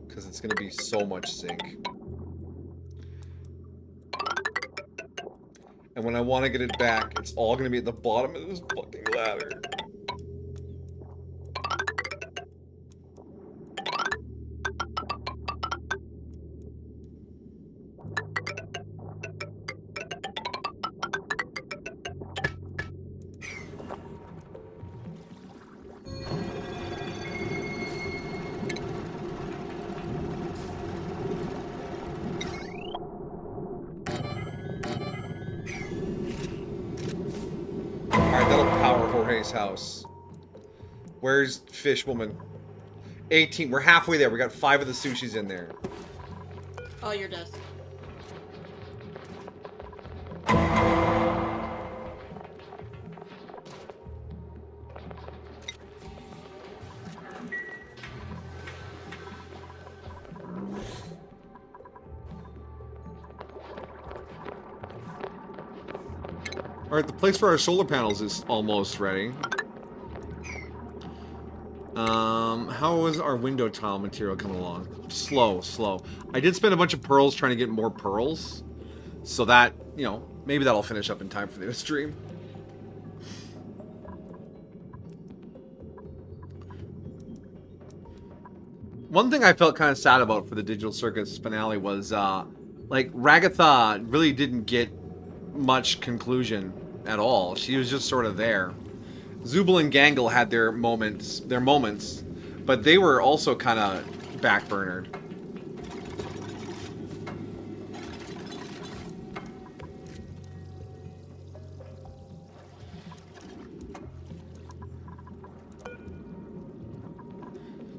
Because it's gonna be so much sync. And when I want to get it back, it's all gonna be at the bottom of this fucking ladder. House. Where's Fish Woman? 18. We're halfway there. We got 5 of the sushis in there. Oh, you're dead. Alright, the place for our solar panels is almost ready. How is our window tile material coming along? Slow, slow. I did spend a bunch of pearls trying to get more pearls. So that, you know, maybe that'll finish up in time for the stream. One thing I felt kind of sad about for the Digital Circus finale was, like, Ragatha really didn't get much conclusion at all. She was just sort of there. Zubul and Gangle had their moments, but they were also kind of backburnered.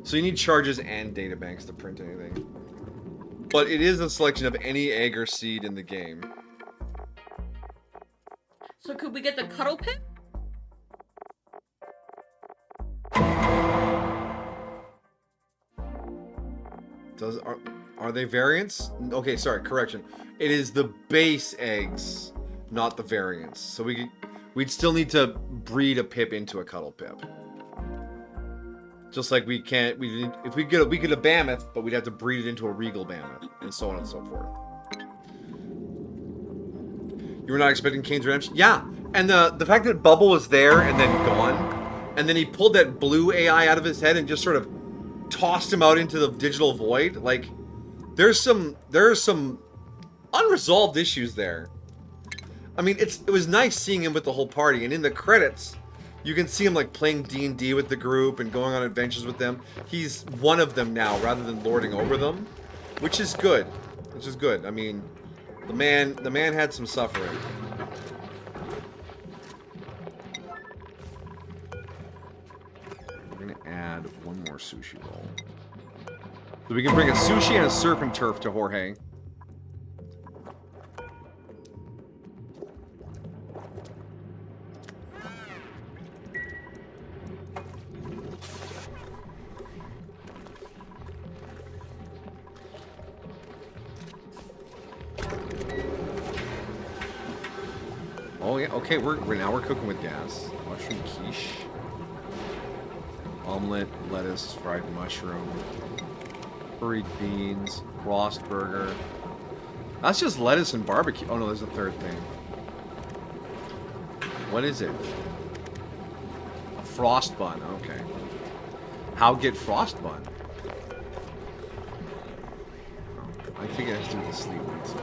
So you need charges and databanks to print anything. But it is a selection of any egg or seed in the game. So could we get the Cuddle Pip? Are they variants? Okay, sorry, correction. It is the base eggs, not the variants. So we'd still need to breed a Pip into a Cuddle Pip. Just like we get a Mammoth, but we'd have to breed it into a Regal Mammoth, and so on and so forth. You were not expecting Kane's Redemption? Yeah, and the fact that Bubble was there and then gone, and then he pulled that blue AI out of his head and just sort of tossed him out into the digital void. Like, there are some unresolved issues there. I mean, it was nice seeing him with the whole party, and in the credits, you can see him like playing D&D with the group and going on adventures with them. He's one of them now, rather than lording over them, which is good. Which is good. I mean, the man had some suffering. We're gonna add one more sushi roll. So we can bring a sushi and a surf and turf to Jorge. Oh yeah. Okay, we're now we're cooking with gas. Mushroom quiche. Omelet, lettuce, fried mushroom, curried beans, frost burger. That's just lettuce and barbecue. Oh no, there's a third thing. What is it? A frost bun. Okay. How get frost bun? I think it has to do with the sleep pizza.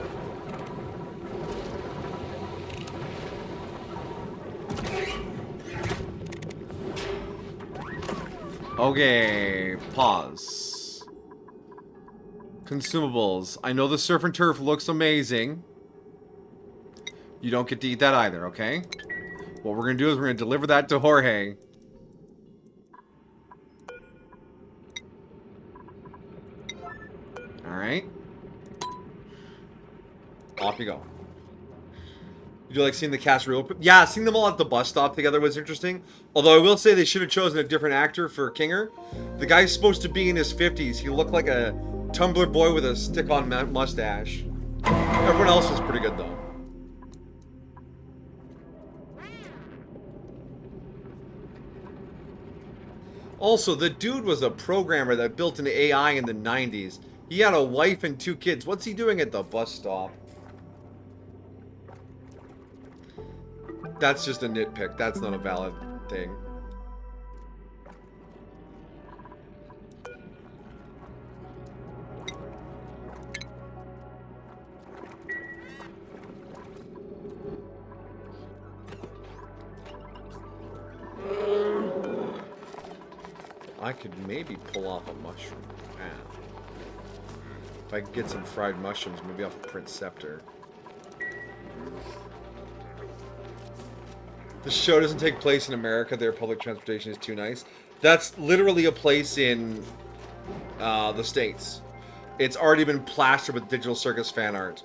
Okay, pause. Consumables. I know the surf and turf looks amazing. You don't get to eat that either, okay? What we're gonna do is we're gonna deliver that to Jorge. Alright. Off you go. Did you like seeing the cast real quick? Yeah, seeing them all at the bus stop together was interesting. Although I will say they should have chosen a different actor for Kinger. The guy's supposed to be in his 50s. He looked like a Tumblr boy with a stick-on mustache. Everyone else was pretty good, though. Also, the dude was a programmer that built an AI in the 90s. He had a wife and 2 kids. What's he doing at the bus stop? That's just a nitpick. That's not a valid thing. I could maybe pull off a mushroom. If I could get some fried mushrooms, maybe off of Prince Scepter. The show doesn't take place in America. Their public transportation is too nice. That's literally a place in the States. It's already been plastered with Digital Circus fan art.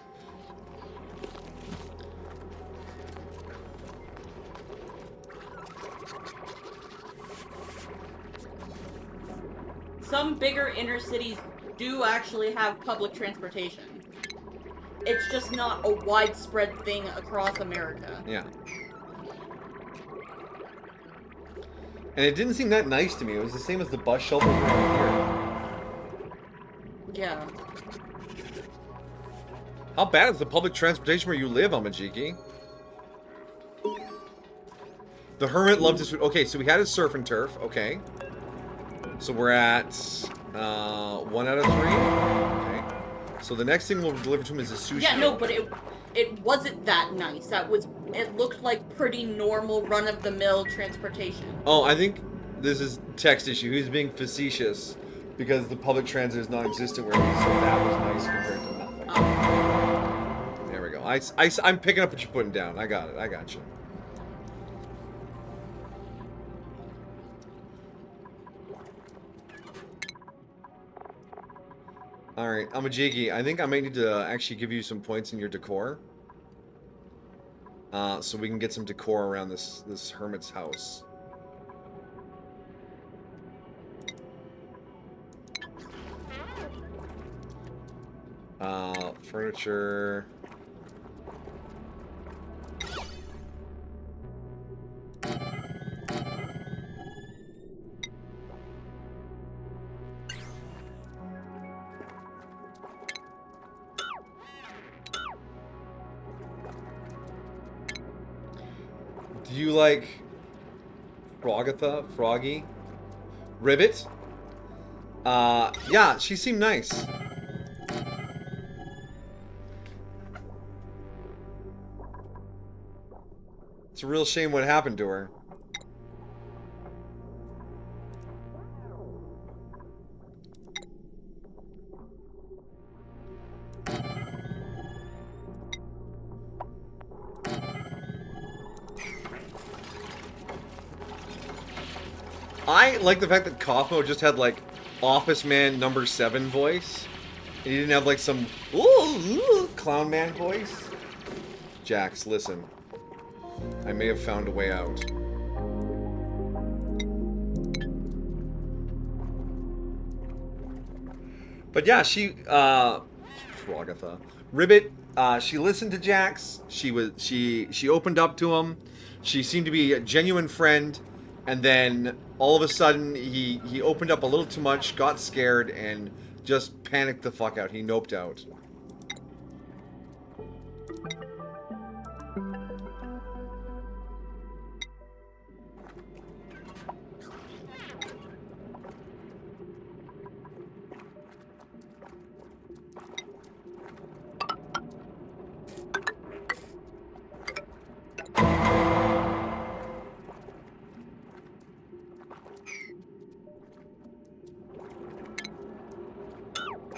Some bigger inner cities do actually have public transportation. It's just not a widespread thing across America. Yeah. And it didn't seem that nice to me. It was the same as the bus shelter around here. Yeah. How bad is the public transportation where you live, Amajiki? The Hermit loved his food. Okay, so we had his surf and turf. Okay. So we're at 1 out of 3. Okay. So the next thing we'll deliver to him is a sushi. Yeah, no, but it wasn't that nice. It looked like pretty normal run-of-the-mill transportation. Oh, I think this is text issue. He's being facetious because the public transit is non-existent where he is, so that was nice compared to nothing. Oh. There we go. I'm picking up what you're putting down. I got it. I got you. Alright, Amajigi, I think I might need to actually give you some points in your decor. So we can get some decor around this hermit's house. Furniture. Do you like Frogatha? Froggy? Ribbit? Yeah, she seemed nice. It's a real shame what happened to her. I like the fact that Kaufmo just had like Office Man number 7 voice. And he didn't have like some clown man voice. Jax, listen. I may have found a way out. But yeah, she Frogatha. Ribbit She listened to Jax. She opened up to him. She seemed to be a genuine friend. And then all of a sudden, he opened up a little too much, got scared, and just panicked the fuck out. He noped out.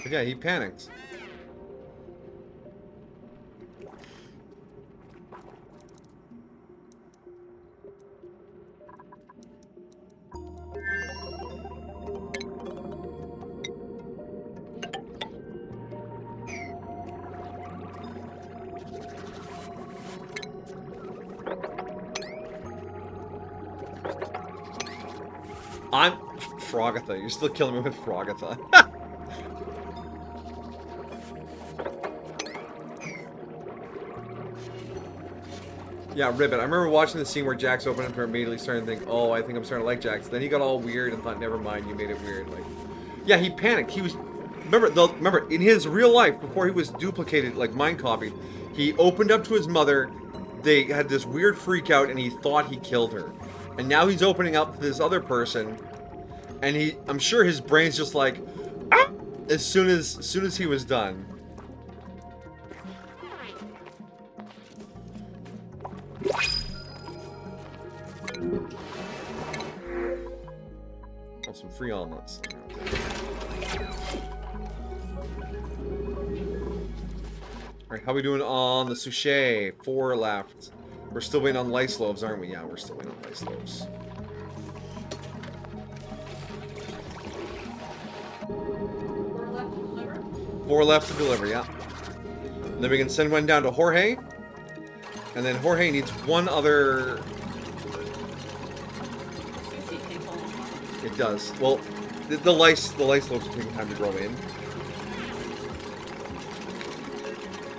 But yeah, he panicked. I'm Frogatha. You're still killing me with Frogatha. Yeah, Ribbit. I remember watching the scene where Jax opened up to her, immediately starting to think, oh, I think I'm starting to like Jax. Then he got all weird and thought, never mind, you made it weird. Like, yeah, he panicked. He was, remember, in his real life, before he was duplicated, like mind copied, he opened up to his mother. They had this weird freak out, and he thought he killed her. And now he's opening up to this other person, and I'm sure his brain's just like, ah! as soon as he was done. Oh, some free omelets. Alright, how are we doing on the sushi? 4 left. We're still waiting on lice loaves, aren't we? Yeah, we're still waiting on lice loaves. Four left to deliver, yeah. And then we can send one down to Jorge. And then Jorge needs one other... It does. Well, the lice loaves are taking time to grow in.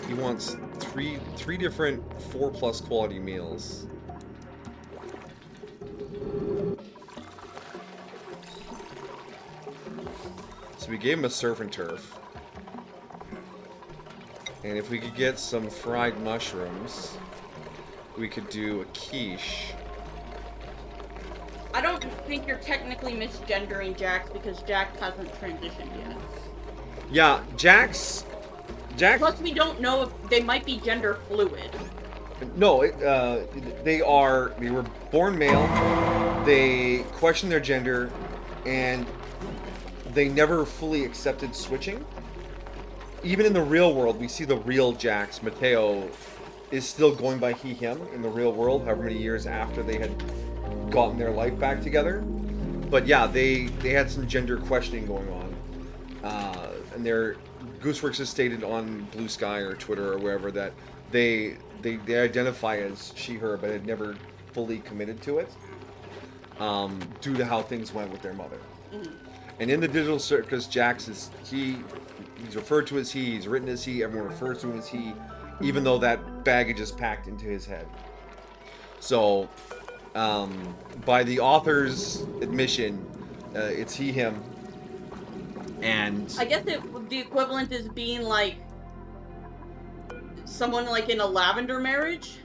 He wants three different 4+ quality meals. So we gave him a surf and turf. And if we could get some fried mushrooms, we could do a quiche. I don't think you're technically misgendering Jax because Jax hasn't transitioned yet. Yeah, Jax. Plus, we don't know if they might be gender fluid. No, they were born male. They questioned their gender, and they never fully accepted switching. Even in the real world, we see the real Jax, Mateo, is still going by he, him in the real world, however many years after they had gotten their life back together. But yeah, they had some gender questioning going on. And Gooseworks has stated on Blue Sky or Twitter or wherever that they identify as she, her, but had never fully committed to it due to how things went with their mother. Mm-hmm. And in the digital circus, Jax is he's referred to as he, he's written as he, everyone refers to him as he, even though that baggage is packed into his head. So, by the author's admission, it's he, him. And I guess the equivalent is being like someone like in a lavender marriage.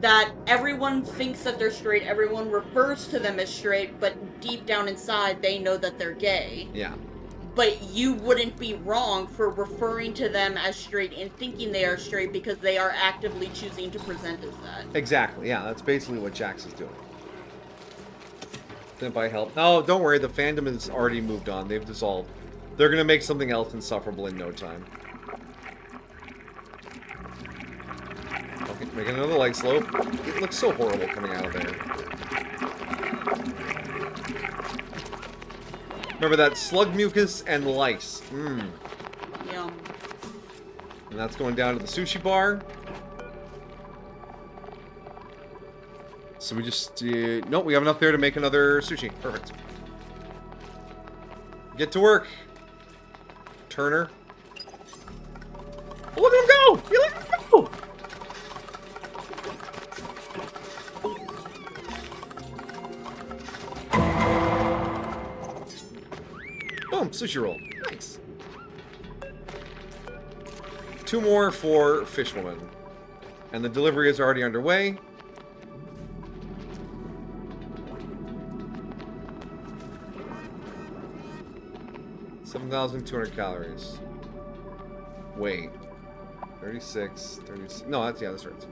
That everyone thinks that they're straight, everyone refers to them as straight, but deep down inside they know that they're gay. Yeah. But you wouldn't be wrong for referring to them as straight and thinking they are straight because they are actively choosing to present as that. Exactly, yeah, that's basically what Jax is doing. Didn't I help? No, don't worry, the fandom has already moved on. They've dissolved. They're gonna make something else insufferable in no time. Okay, making another lice loaf. It looks so horrible coming out of there. Remember that slug mucus and lice. Mmm. Yum. And that's going down to the sushi bar. So we just... nope, we have enough there to make another sushi. Perfect. Get to work, Turner. Look at him go! You look at him go! Boom, sushi roll. Nice. 2 more for Fishwoman. And the delivery is already underway. $7,200 calories. Wait. 36, 36. No, that's right.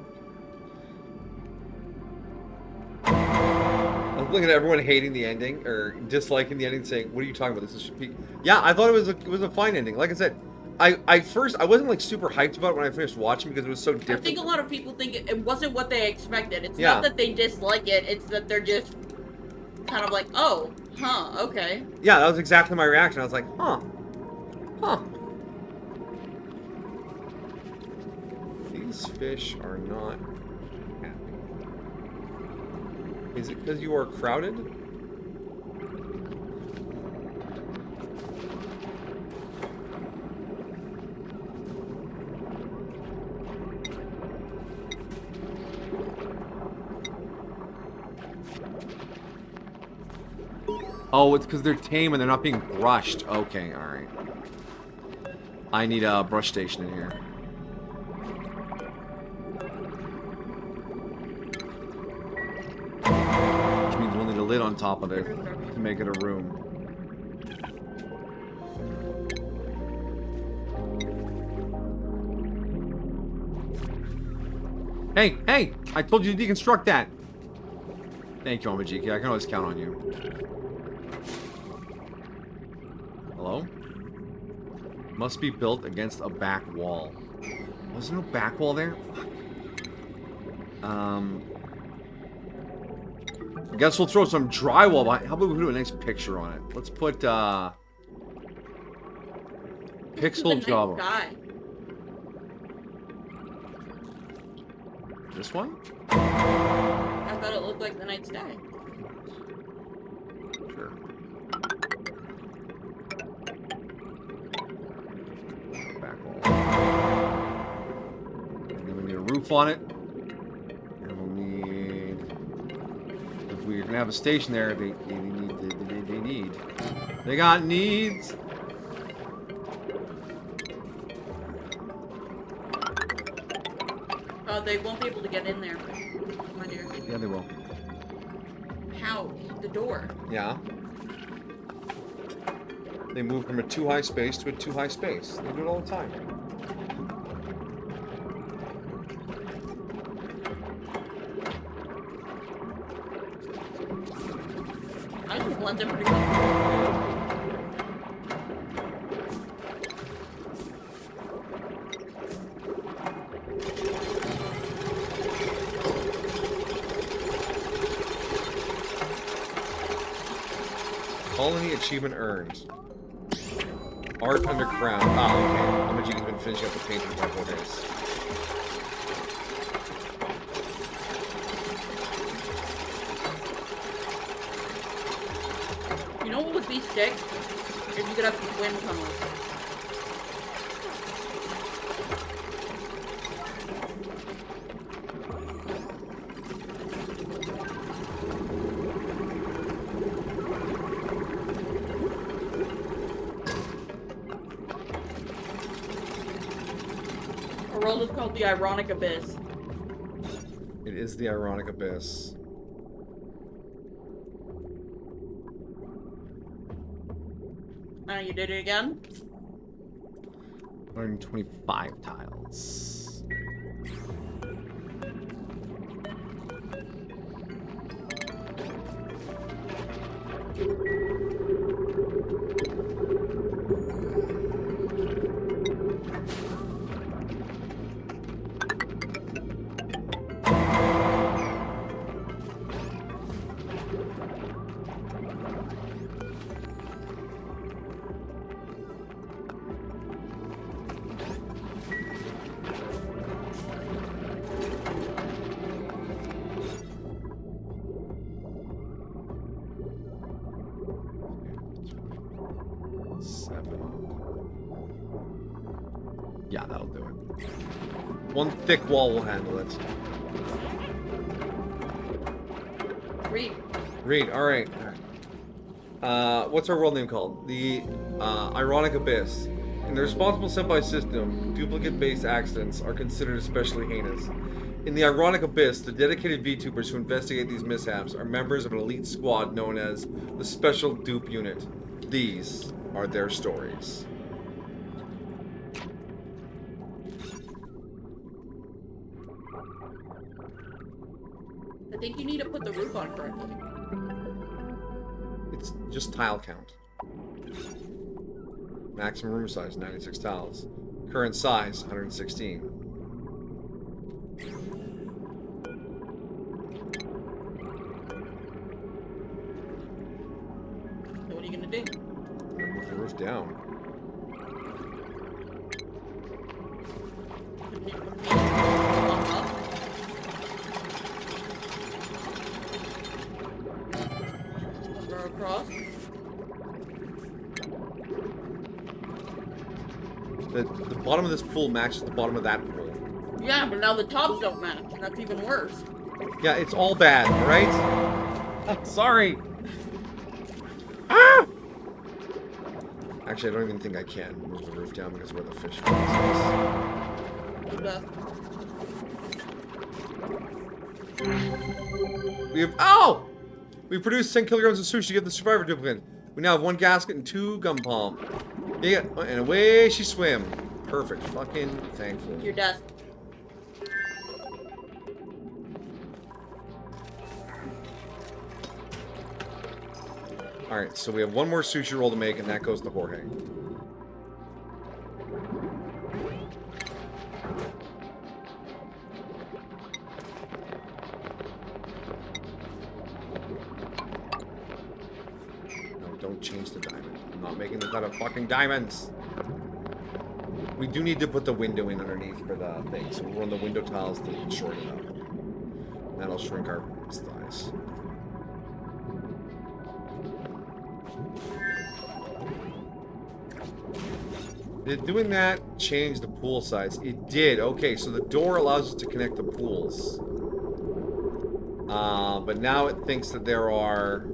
I'm looking at everyone hating the ending or disliking the ending, saying, "What are you talking about? This is peak." Yeah, I thought it was a fine ending. Like I said, I wasn't like super hyped about it when I finished watching because it was so different. I think a lot of people think it wasn't what they expected. It's Yeah. not that they dislike it, it's that they're just kind of like, oh, huh, okay. Yeah, that was exactly my reaction. I was like, huh. These fish are not happy. Is it because you are crowded? Oh, it's because they're tame and they're not being brushed. Okay, alright. I need a brush station in here. Which means we'll need a lid on top of it to make it a room. Hey, hey! I told you to deconstruct that! Thank you, Amajiki. I can always count on you. Hello? Must be built against a back wall. Was there no back wall there? I guess we'll throw some drywall behind. How about we do a nice picture on it? Let's put pixel Java. Guy. This one? I thought it looked like the night sky. Sure. Back wall. And then we need a roof on it. And we'll need... If we're gonna have a station there, they need... They got needs! They won't be able to get in there, my dear. Yeah, they will. How? The door. Yeah. They move from a too high space to a too high space. They do it all the time. I can blend them pretty well. Colony achievement earned. Art underground. Ah, okay. Amaji's been finishing up the painting for 4 days. You know what would be sick? If you could have these wind tunnels. A world is called the Ironic Abyss. It is the Ironic Abyss. You did it again? 125 tiles. Yeah, that'll do it. One thick wall will handle it. Read. Read, alright. What's our world name called? The Ironic Abyss. In the Responsible Senpai system, duplicate-based accidents are considered especially heinous. In the Ironic Abyss, the dedicated VTubers who investigate these mishaps are members of an elite squad known as the Special Dupe Unit. These are their stories. I think you need to put the roof on correctly. It's just tile count. Maximum room size, 96 tiles. Current size, 116. So what are you gonna do? I'm gonna move the roof down. Go across. The bottom of this pool matches the bottom of that pool. Yeah, but now the tops don't match, and that's even worse. Yeah, it's all bad, alright? I'm sorry. Ah! Actually, I don't even think I can move the roof down because of where the fish is. We have... Oh! We produced 10 kilograms of sushi to get the survivor duplicate. We now have 1 gasket and 2 gum palm. Yeah, and away she swim. Perfect. Fucking thankful. Your desk. Alright, so we have 1 more sushi roll to make, and that goes to Jorge. No, don't change the diamond. I'm not making this out of fucking diamonds! We do need to put the window in underneath for the thing, so we'll run the window tiles to shorten it up. And that'll shrink our thighs. Did doing that change the pool size? It did. Okay, so the door allows us to connect the pools. But now it thinks that there are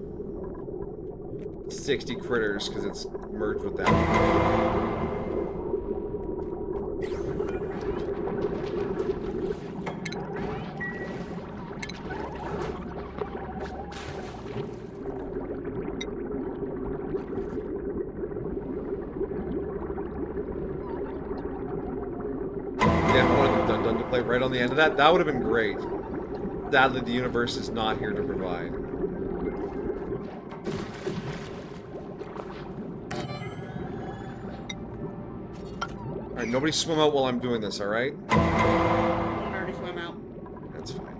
60 critters because it's merged with that. Right on the end of that. That would have been great. Sadly, the universe is not here to provide. Alright, nobody swim out while I'm doing this, alright? I already swim out. That's fine.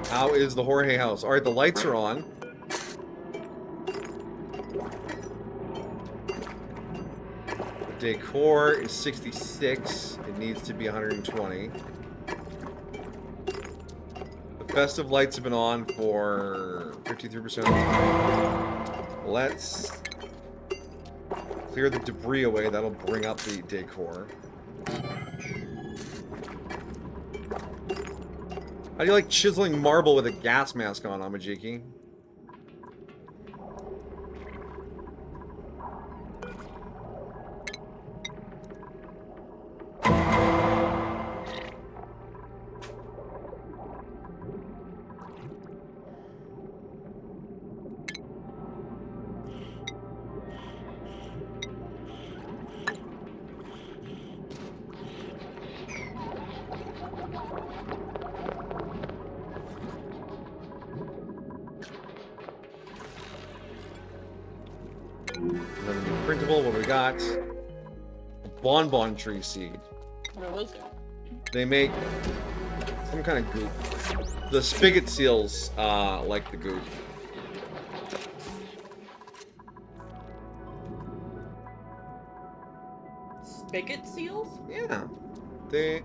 How is the Jorge house? Alright, the lights are on. The decor is 66. It needs to be 120. The festive lights have been on for 53% of the time. Let's clear the debris away. That'll bring up the decor. How do you like chiseling marble with a gas mask on, Amajiki? Another new printable. What we got? A bonbon tree seed. What was it? They make some kind of goop. The spigot seals like the goop. Spigot seals? Yeah. They...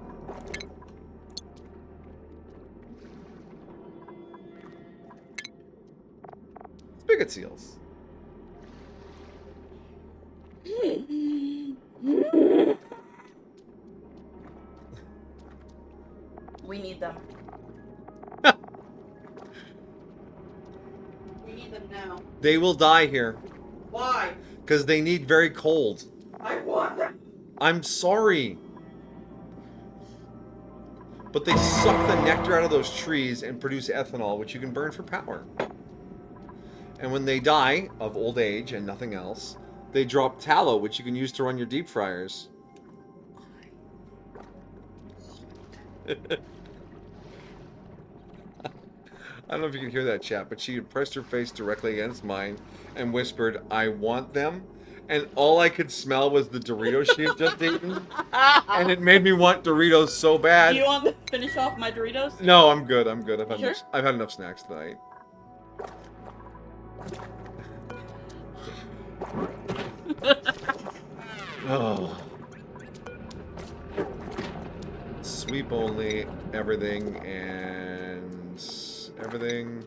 Spigot seals. We need them. We need them now. They will die here. Why? Because they need very cold. I want them. I'm sorry. But they suck the nectar out of those trees and produce ethanol, which you can burn for power. And when they die of old age and nothing else, they drop tallow, which you can use to run your deep fryers. I don't know if you can hear that, chat, but she pressed her face directly against mine and whispered, "I want them." And all I could smell was the Doritos she had just eaten. And it made me want Doritos so bad. Do you want to finish off my Doritos? No, I'm good. I'm good. Sure? I've had enough snacks tonight. Oh. Sweep only, everything, and everything.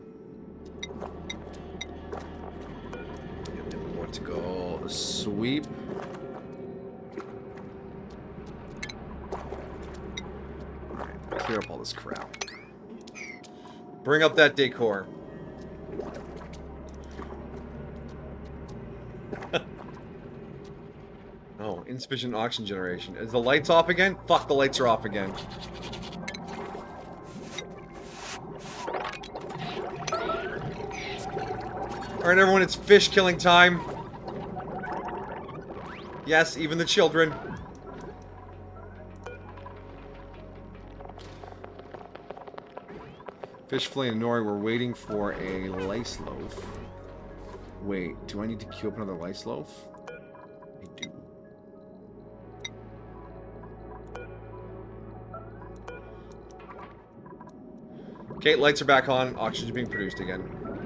And then we want to go sweep. Alright, clear up all this crap. Bring up that decor. Oh, insufficient oxygen generation. Is the lights off again? Fuck, the lights are off again. Alright, everyone, it's fish killing time. Yes, even the children. Fish fillet and nori, we're waiting for a lice loaf. Wait, do I need to queue up another lice loaf? I do. Okay, lights are back on. Oxygen's being produced again.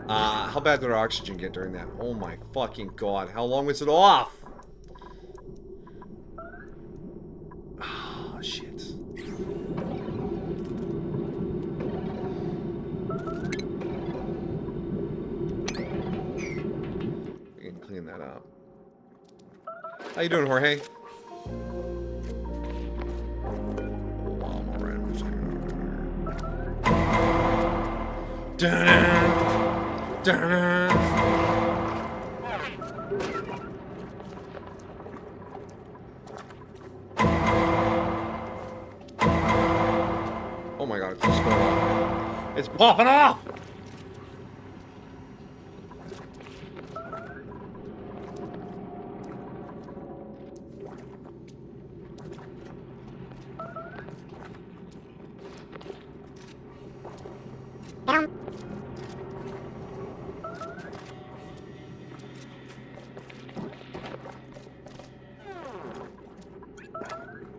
How bad did our oxygen get during that? Oh my fucking god. How long was it off? Ah, shit. We can clean that up. How you doing, Jorge? Dun-dun, dun-dun. Oh my god, it's just going off. It's popping off!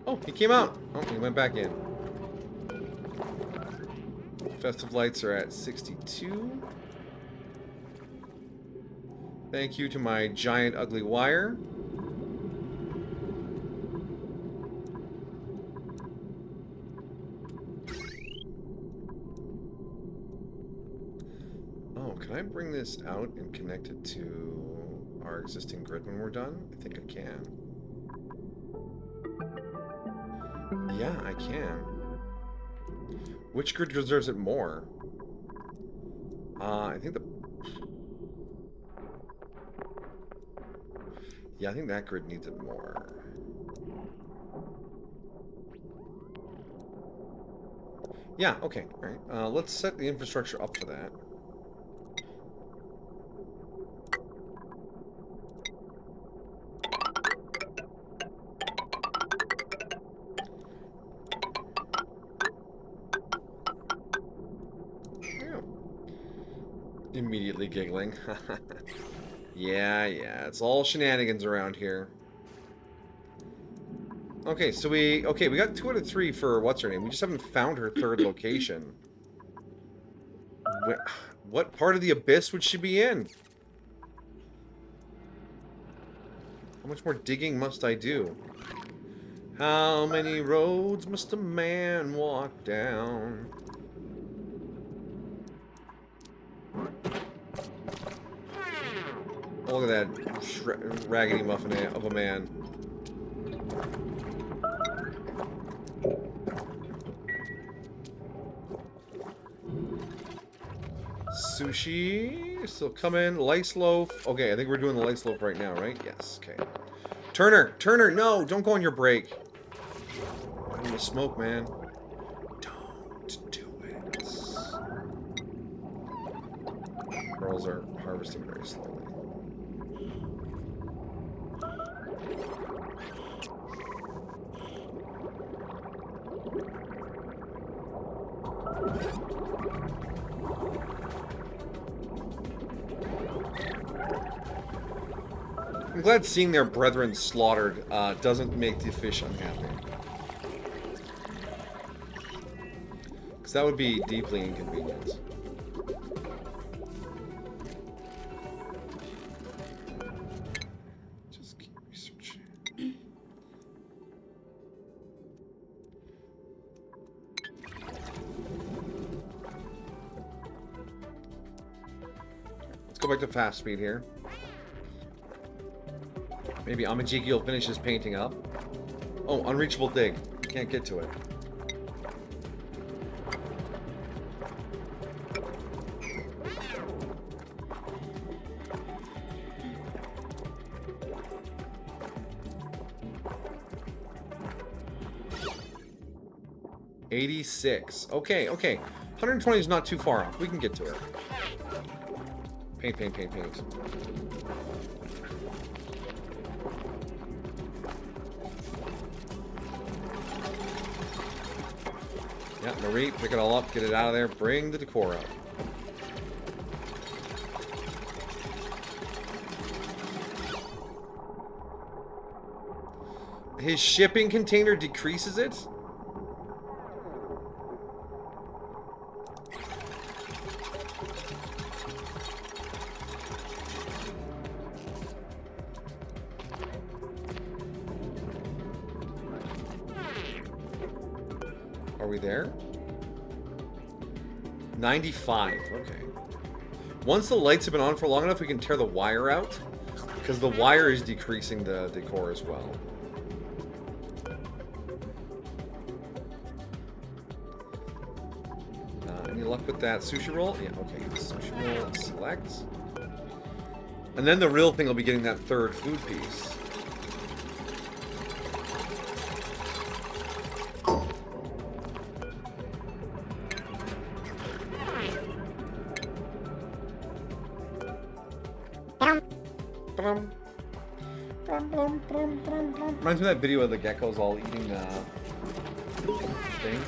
Oh, he came out. Oh, he went back in. Festive lights are at 62. Thank you to my giant ugly wire. Oh, can I bring this out and connect it to our existing grid when we're done? I think I can. Yeah, I can. Which grid deserves it more? I think the... Yeah, I think that grid needs it more. Yeah, okay, alright. Let's set the infrastructure up for that. Immediately giggling. Yeah, it's all shenanigans around here. Okay, so we got 2 out of 3 for what's her name. We just haven't found her third location. What part of the abyss would she be in? How much more digging must I do? How many roads must a man walk down? Oh, look at that raggedy muffin of a man. Sushi, still coming. Lice loaf. Okay, I think we're doing the lice loaf right now, right? Yes, okay. Turner, no, don't go on your break. I'm gonna smoke, man. Don't do it. Girls are harvesting very slowly. I'm glad seeing their brethren slaughtered doesn't make the fish unhappy. Because that would be deeply inconvenient. Just keep researching. Let's go back to fast speed here. Maybe Amajiki will finish his painting up. Oh, unreachable dig. Can't get to it. $86. Okay, okay. 120 is not too far off. We can get to it. Paint, paint, paint, paint. Yeah, Marie, pick it all up, get it out of there, bring the decor up. His shipping container decreases it? Are we there? 95, okay. Once the lights have been on for long enough, we can tear the wire out, because the wire is decreasing the decor as well. Any luck with that sushi roll? Yeah, okay. Sushi roll, select. And then the real thing will be getting that third food piece. Reminds me of that video of the geckos all eating the thing.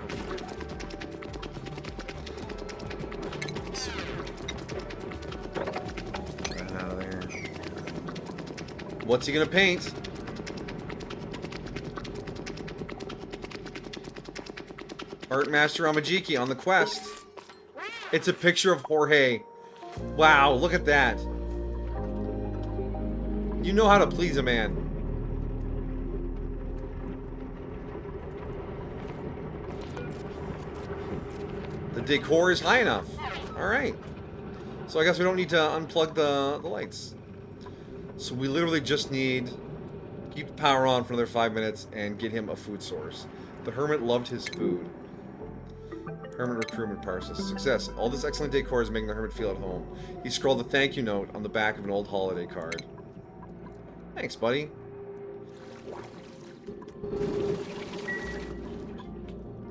Get out of there. What's he gonna paint? Art Master Amajiki on the quest. It's a picture of Jorge. Wow, look at that. You know how to please a man. The decor is high enough. Alright. So I guess we don't need to unplug the lights. So we literally just need keep the power on for another 5 minutes and get him a food source. The hermit loved his food. Hermit recruitment process. Success. All this excellent decor is making the hermit feel at home. He scrawled a thank you note on the back of an old holiday card. Thanks, buddy.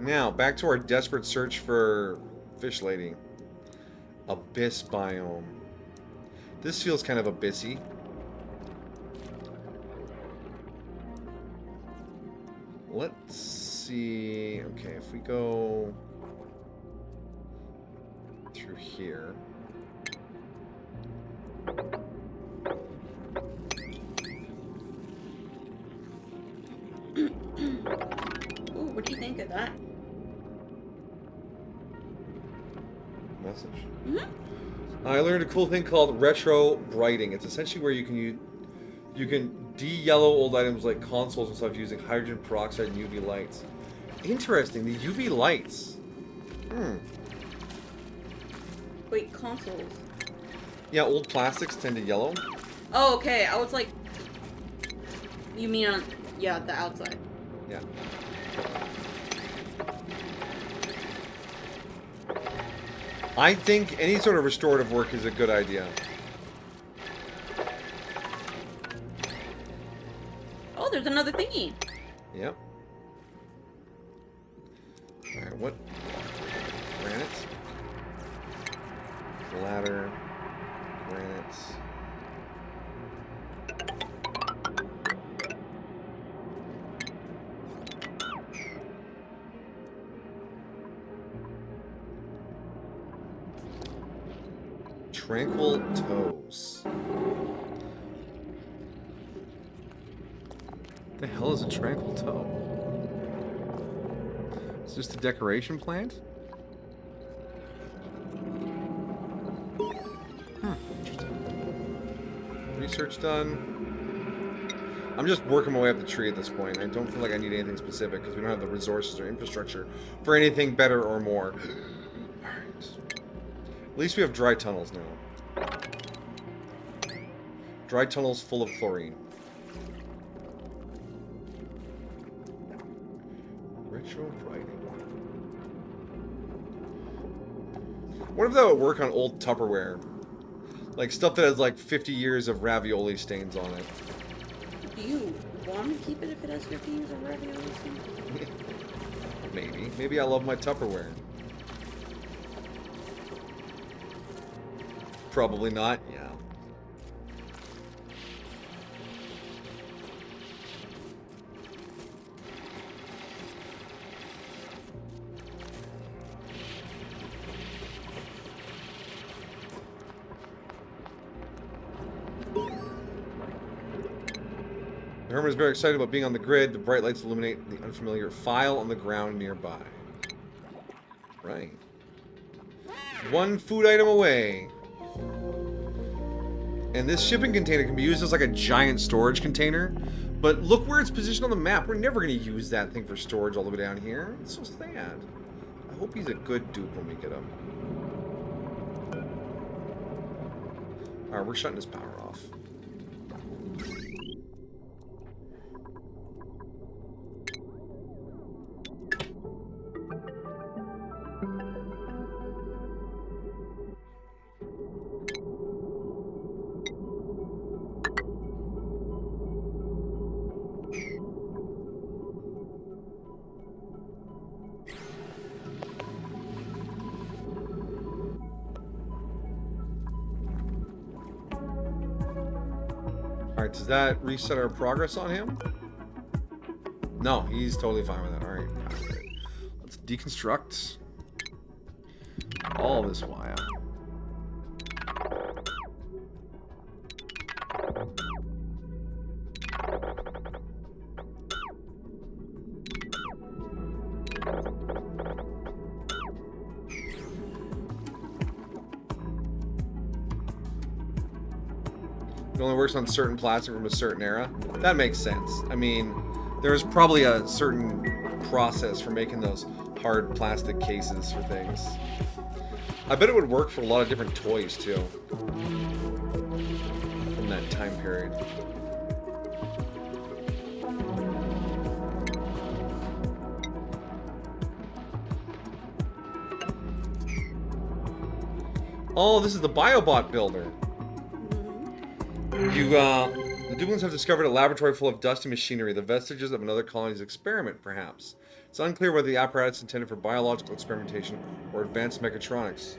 Now, back to our desperate search for Fish Lady. Abyss biome. This feels kind of abyssy. Let's see. Okay, if we go through here. Ooh, what do you think of that? Message. Mm-hmm. I learned a cool thing called retro brighting. It's essentially where you can You can de-yellow old items like consoles and stuff using hydrogen peroxide and UV lights. Interesting, the UV lights. Wait, consoles. Yeah, old plastics tend to yellow. Oh, okay. I was like, you mean on, yeah, the outside. Yeah. I think any sort of restorative work is a good idea. Oh, there's another thingy. Yep. Alright, what? Granite. Ladder. Granite. Tranquil toes. What the hell is a tranquil toe? Is this a decoration plant? Interesting. Research done. I'm just working my way up the tree at this point. I don't feel like I need anything specific because we don't have the resources or infrastructure for anything better or more. At least we have dry tunnels now. Dry tunnels full of chlorine. Retro writing. What if that would work on old Tupperware? Like stuff that has like 50 years of ravioli stains on it. Do you want to keep it if it has 50 years of ravioli? Maybe. Maybe I love my Tupperware. Probably not, yeah. Herman is very excited about being on the grid. The bright lights illuminate the unfamiliar file on the ground nearby. Right. One food item away. And this shipping container can be used as like a giant storage container. But look where it's positioned on the map. We're never going to use that thing for storage all the way down here. It's so sad. I hope he's a good dupe when we get him. Alright, we're shutting his power off. Alright, does that reset our progress on him? No, he's totally fine with that. Alright, let's deconstruct all this wire. It only works on certain plastic from a certain era. That makes sense. I mean, there's probably a certain process for making those hard plastic cases for things. I bet it would work for a lot of different toys, too. From that time period. Oh, this is the Biobot builder. The Dublins have discovered a laboratory full of dusty machinery, the vestiges of another colony's experiment, perhaps. It's unclear whether the apparatus is intended for biological experimentation or advanced mechatronics,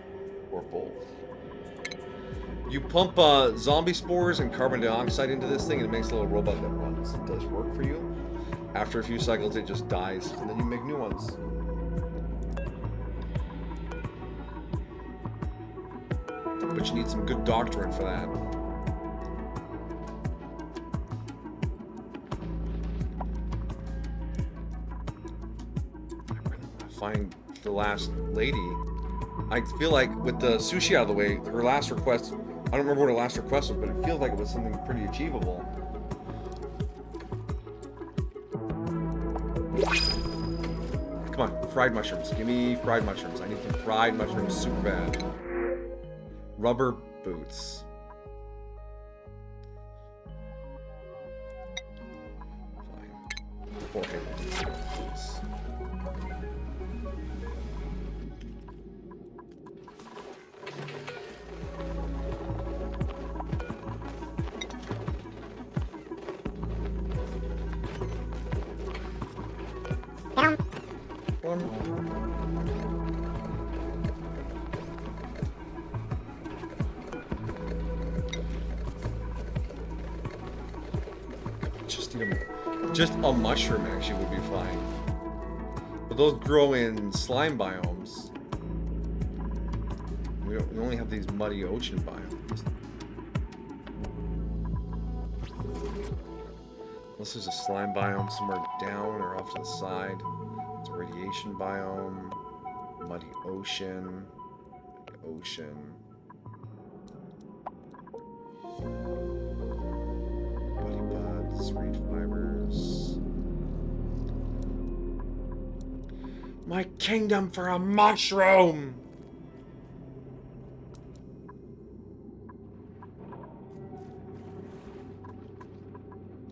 or both. You pump zombie spores and carbon dioxide into this thing, and it makes a little robot that runs. It does work for you. After a few cycles, it just dies, and then you make new ones. But you need some good doctoring for that. Find the last lady. I feel like with the sushi out of the way, her last request, I don't remember what her last request was, but it feels like it was something pretty achievable. Come on, fried mushrooms. Give me fried mushrooms. I need some fried mushrooms super bad. Rubber boots. Fine. 400 boots. Just a mushroom actually would be fine. But those grow in slime biomes. We only have these muddy ocean biomes. Unless there's a slime biome somewhere down or off to the side. It's a radiation biome. Muddy ocean. Ocean. Muddy buds, reed fibers. My kingdom for a mushroom!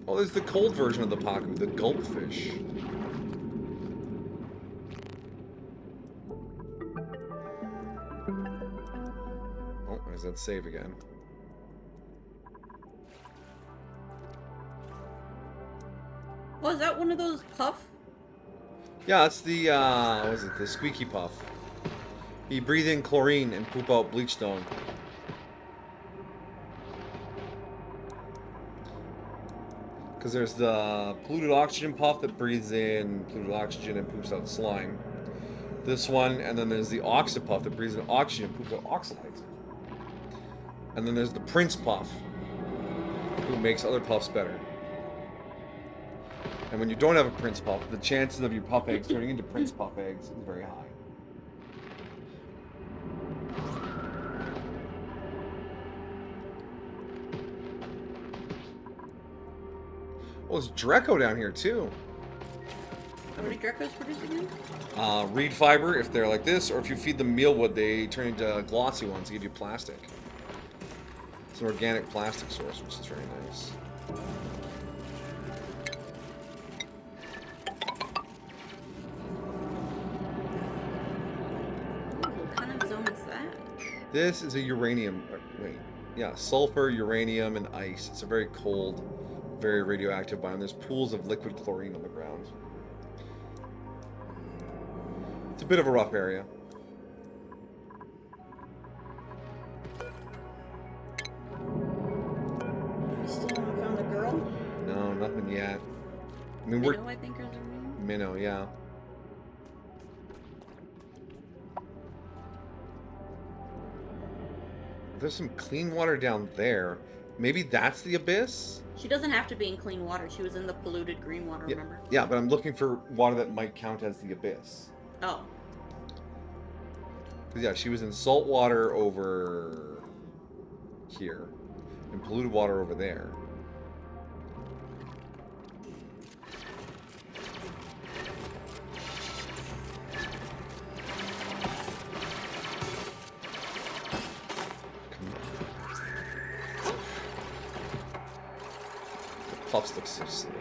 Oh, there's the cold version of the Paku, the gulpfish. Oh, there's that save again. Was that one of those puff? Yeah, that's the, what was it, the squeaky puff. You breathe in chlorine and poop out bleachstone. Because there's the polluted oxygen puff that breathes in polluted oxygen and poops out slime. This one, and then there's the oxypuff that breathes in oxygen and poops out oxalate. And then there's the prince puff, who makes other puffs better. And when you don't have a prince puff, the chances of your puff eggs turning into prince puff eggs is very high. Oh, there's Dreco down here too. How many Drecos produce again? Reed fiber, if they're like this, or if you feed them mealwood, they turn into glossy ones, give you plastic. It's an organic plastic source, which is very nice. What kind of zone is that? This is a uranium, wait, yeah, sulfur, uranium, and ice. It's a very cold, very radioactive biome. There's pools of liquid chlorine on the ground. It's a bit of a rough area. You still haven't found the girl? No, nothing yet. I mean, we're... Minnow, I think, is her name? Minnow, yeah. There's some clean water down there. Maybe that's the abyss? She doesn't have to be in clean water. She was in the polluted green water, Yeah, remember? yeah, but I'm looking for water that might count as the abyss. Oh. 'Cause, yeah, she was in salt water over here, and polluted water over there. Puffs look so silly.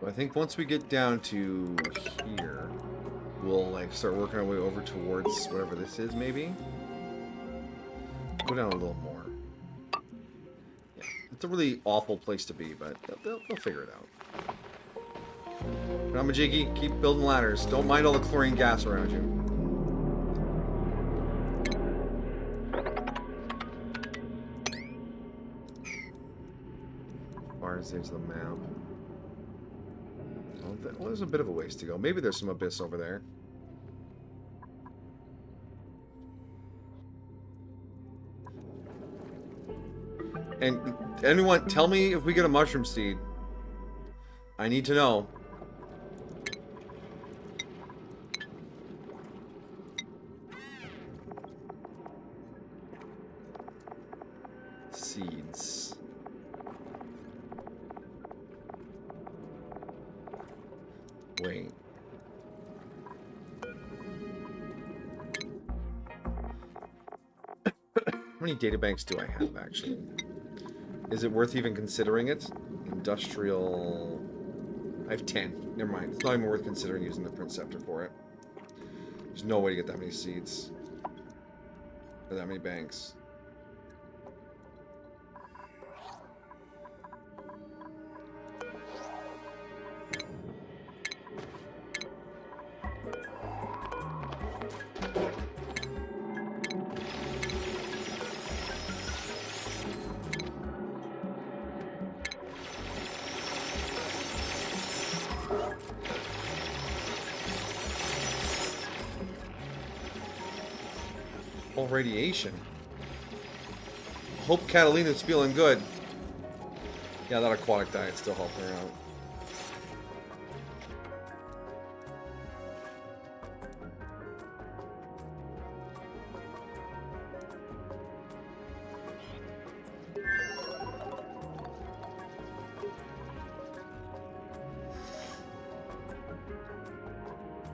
I think once we get down to here, we'll like start working our way over towards whatever this is, maybe. Go down a little more. Yeah, it's a really awful place to be, but they'll figure it out. Ramajiki, keep building ladders. Don't mind all the chlorine gas around you. As far as there's the map. Well, there's a bit of a ways to go. Maybe there's some abyss over there. And anyone, tell me if we get a mushroom seed. I need to know. Seeds. Wait. How many databanks do I have, actually? Is it worth even considering it? Industrial... I have 10. Never mind. It's not even worth considering using the Princeceptor for it. There's no way to get that many seeds. Or that many banks. Oh, radiation. Hope Catalina's feeling good. Yeah, that aquatic diet's still helping her out.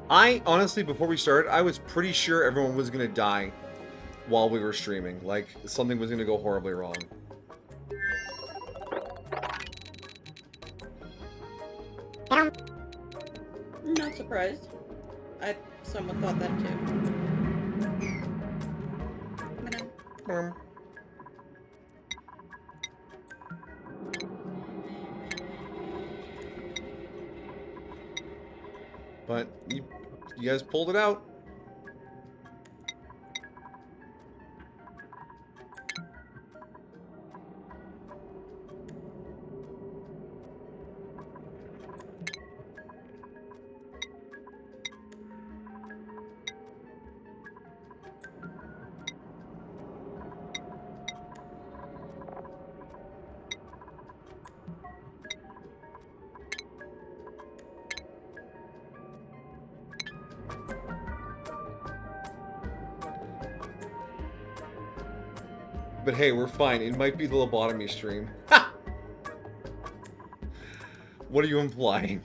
I honestly, before we started, I was pretty sure everyone was gonna die while we were streaming. Like, something was gonna go horribly wrong. Not surprised. I somewhat thought that too. But you guys pulled it out. But hey, we're fine. It might be the lobotomy stream. Ha! What are you implying?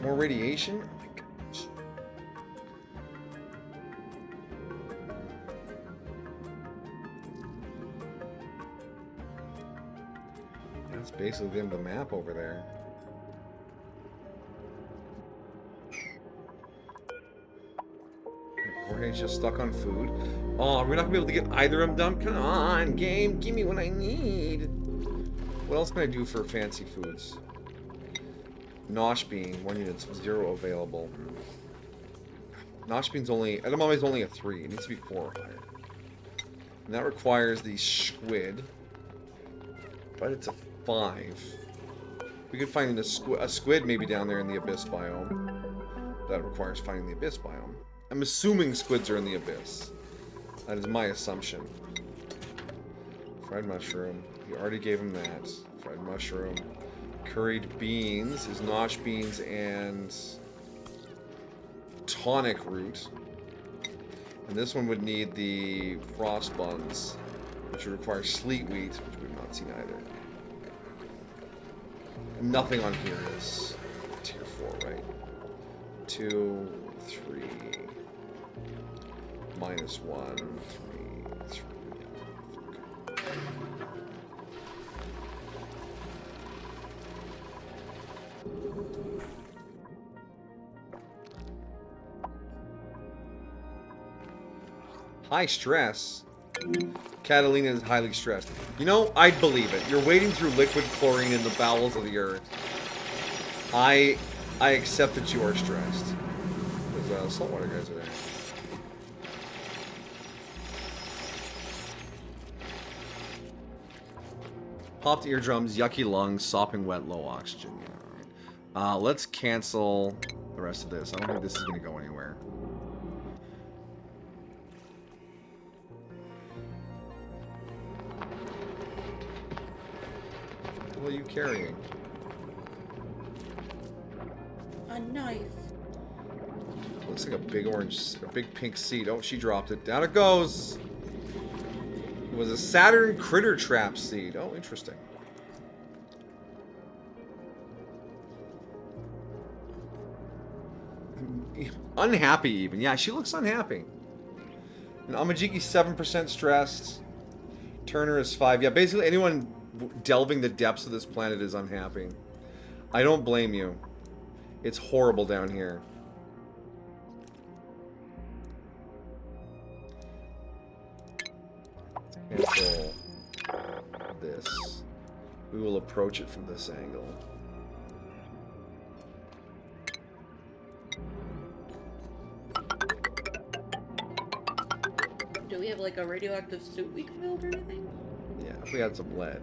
More radiation? Oh my gosh. That's basically the end of the map over there. Jorge's just stuck on food. Oh, we're not gonna be able to get either of them done? Come on, game. Give me what I need. What else can I do for fancy foods? Nosh bean, 1 unit, 0 available. Nosh bean's only, edamame is only a 3. It needs to be 4 or higher. And that requires the squid. But it's a 5. We could find a squid maybe down there in the abyss biome. That requires finding the abyss biome. I'm assuming squids are in the abyss. That is my assumption. Fried mushroom. You already gave him that. Fried mushroom. Curried beans is nosh beans and tonic root. And this one would need the frost buns, which would require sleet wheat, which we've not seen either. And nothing on here is tier 4, right? 2, 3, minus 1, 3, 3. Okay. High stress. Catalina is highly stressed. You know, I'd believe it. You're wading through liquid chlorine in the bowels of the earth. I accept that you are stressed. There's saltwater guys are there. Popped eardrums, yucky lungs, sopping wet, low oxygen. Yeah, all right. Let's cancel the rest of this. I don't think this is going to go anywhere. What are you carrying? A knife. Looks like a big big pink seed. Oh, she dropped it. Down it goes. It was a Saturn critter trap seed. Oh, interesting. Unhappy even. Yeah, she looks unhappy. And Amajiki 7% stressed. Turner is 5. Yeah, basically anyone delving the depths of this planet is unhappy. I don't blame you. It's horrible down here. Cancel this. We will approach it from this angle. Do we have like a radioactive suit we can build or anything? Yeah, if we had some lead.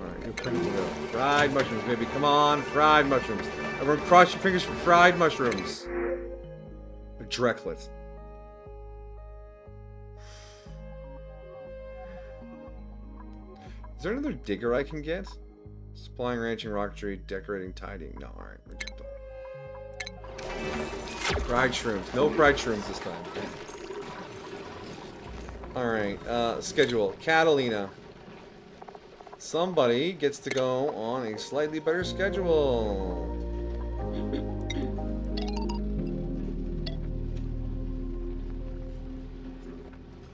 Alright, you're pretty good. Fried mushrooms, baby. Come on, fried mushrooms. Everyone cross your fingers for fried mushrooms. A Drecklet. Is there another digger I can get? Supplying, ranching, rocketry, decorating, tidying. No, alright. Fried shrooms. No fried shrooms this time. Alright, schedule. Catalina. Somebody gets to go on a slightly better schedule.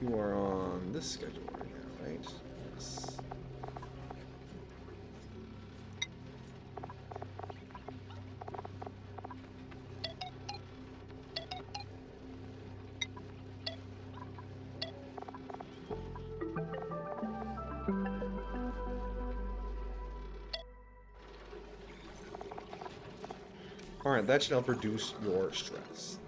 You are on this schedule right now, right? Yes. Alright, that should help reduce your stress.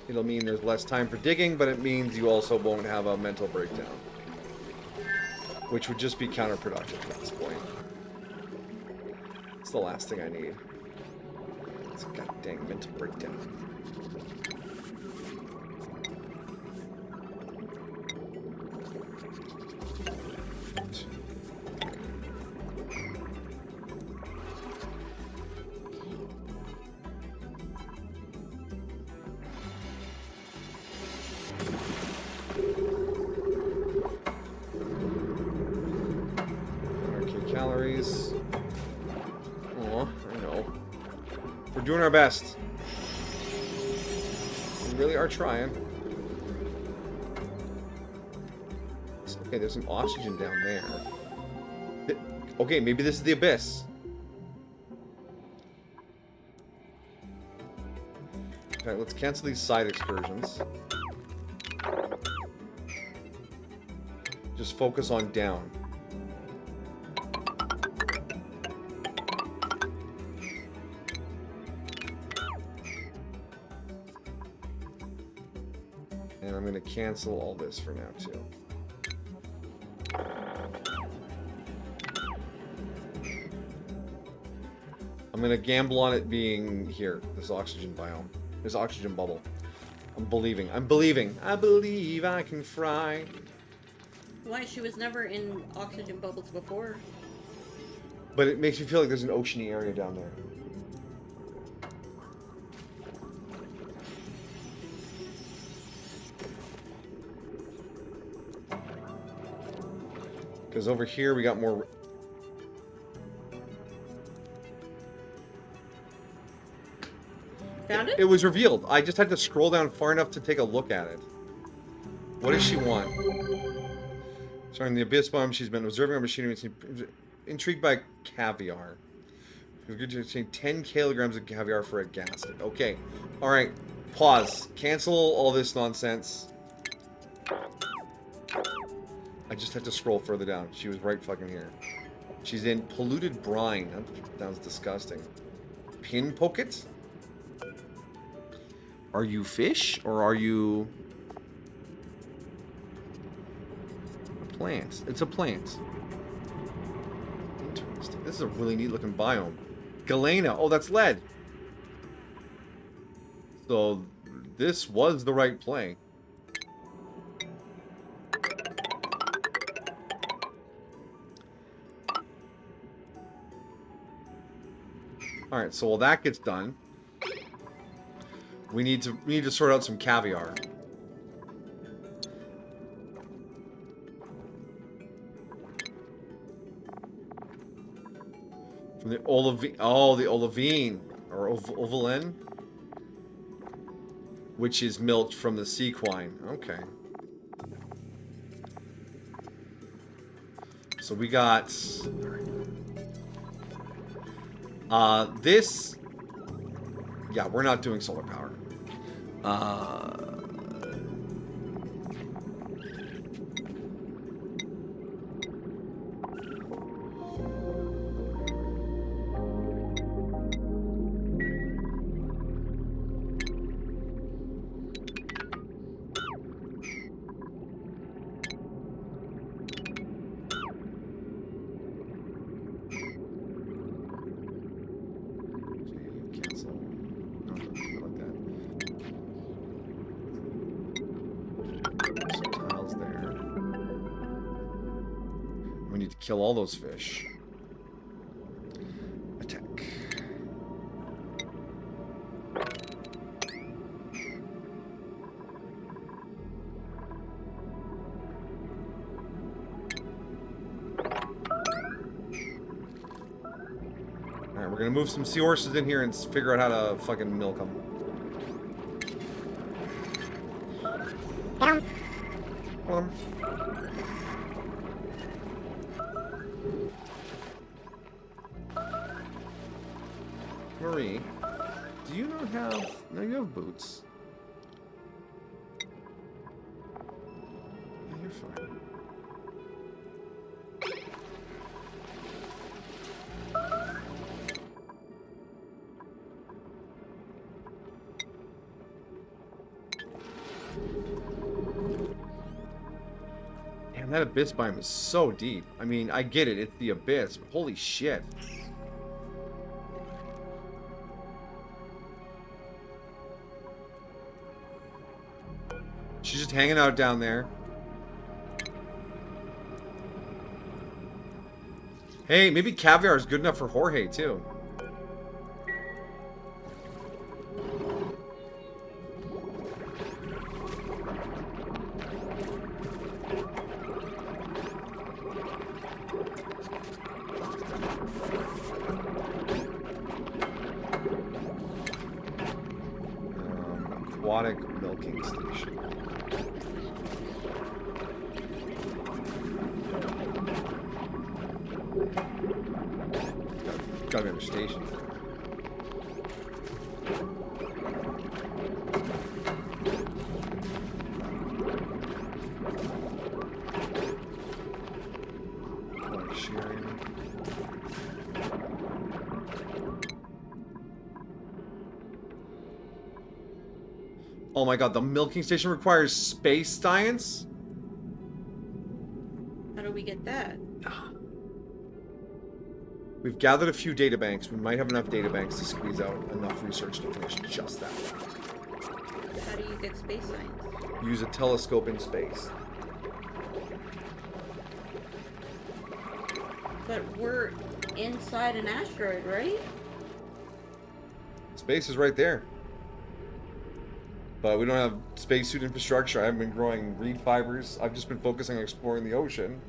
It'll mean there's less time for digging, but it means you also won't have a mental breakdown. Which would just be counterproductive at this point. It's the last thing I need. It's a goddamn mental breakdown. Calories. Oh, I know. We're doing our best. We really are trying. Okay, there's some oxygen down there. Okay, maybe this is the abyss. Okay, let's cancel these side excursions. Just focus on down. And I'm going to cancel all this for now, too. I'm going to gamble on it being here, this oxygen biome. This oxygen bubble. I'm believing. I'm believing. I believe I can fry. Why? She was never in oxygen bubbles before. But it makes me feel like there's an oceany area down there. Because over here we got more... It was revealed. I just had to scroll down far enough to take a look at it. What does she want? Sorry, in the Abyss Bomb, she's been observing our machinery and intrigued by caviar. We're going to obtain 10 kilograms of caviar for a gasket. Okay. Alright. Pause. Cancel all this nonsense. I just had to scroll further down. She was right fucking here. She's in polluted brine. That was disgusting. Pin pocket? Are you fish or are you a plant? It's a plant. Interesting. This is a really neat looking biome. Galena. Oh, that's lead. So this was the right play. Alright, so while that gets done, we need to sort out some caviar. From the olivine, the olivine or ovalin, which is milked from the sequine. Okay. So we got this. Yeah, we're not doing solar power. Kill all those fish. Attack. Alright, we're gonna move some seahorses in here and figure out how to fucking milk them. Marie, do you not have... No, you have boots. Yeah, you're fine. Damn, that abyss biome is so deep. I mean, I get it, it's the abyss, but holy shit. She's just hanging out down there. Hey, maybe caviar is good enough for Jorge, too. Aquatic milking station. Gotta be on the station. Oh my god, the milking station requires space science? How do we get that? We've gathered a few databanks. We might have enough databanks to squeeze out enough research to finish just that. How do you get space science? Use a telescope in space. But we're inside an asteroid, right? Space is right there. But we don't have spacesuit infrastructure. I haven't been growing reed fibers. I've just been focusing on exploring the ocean.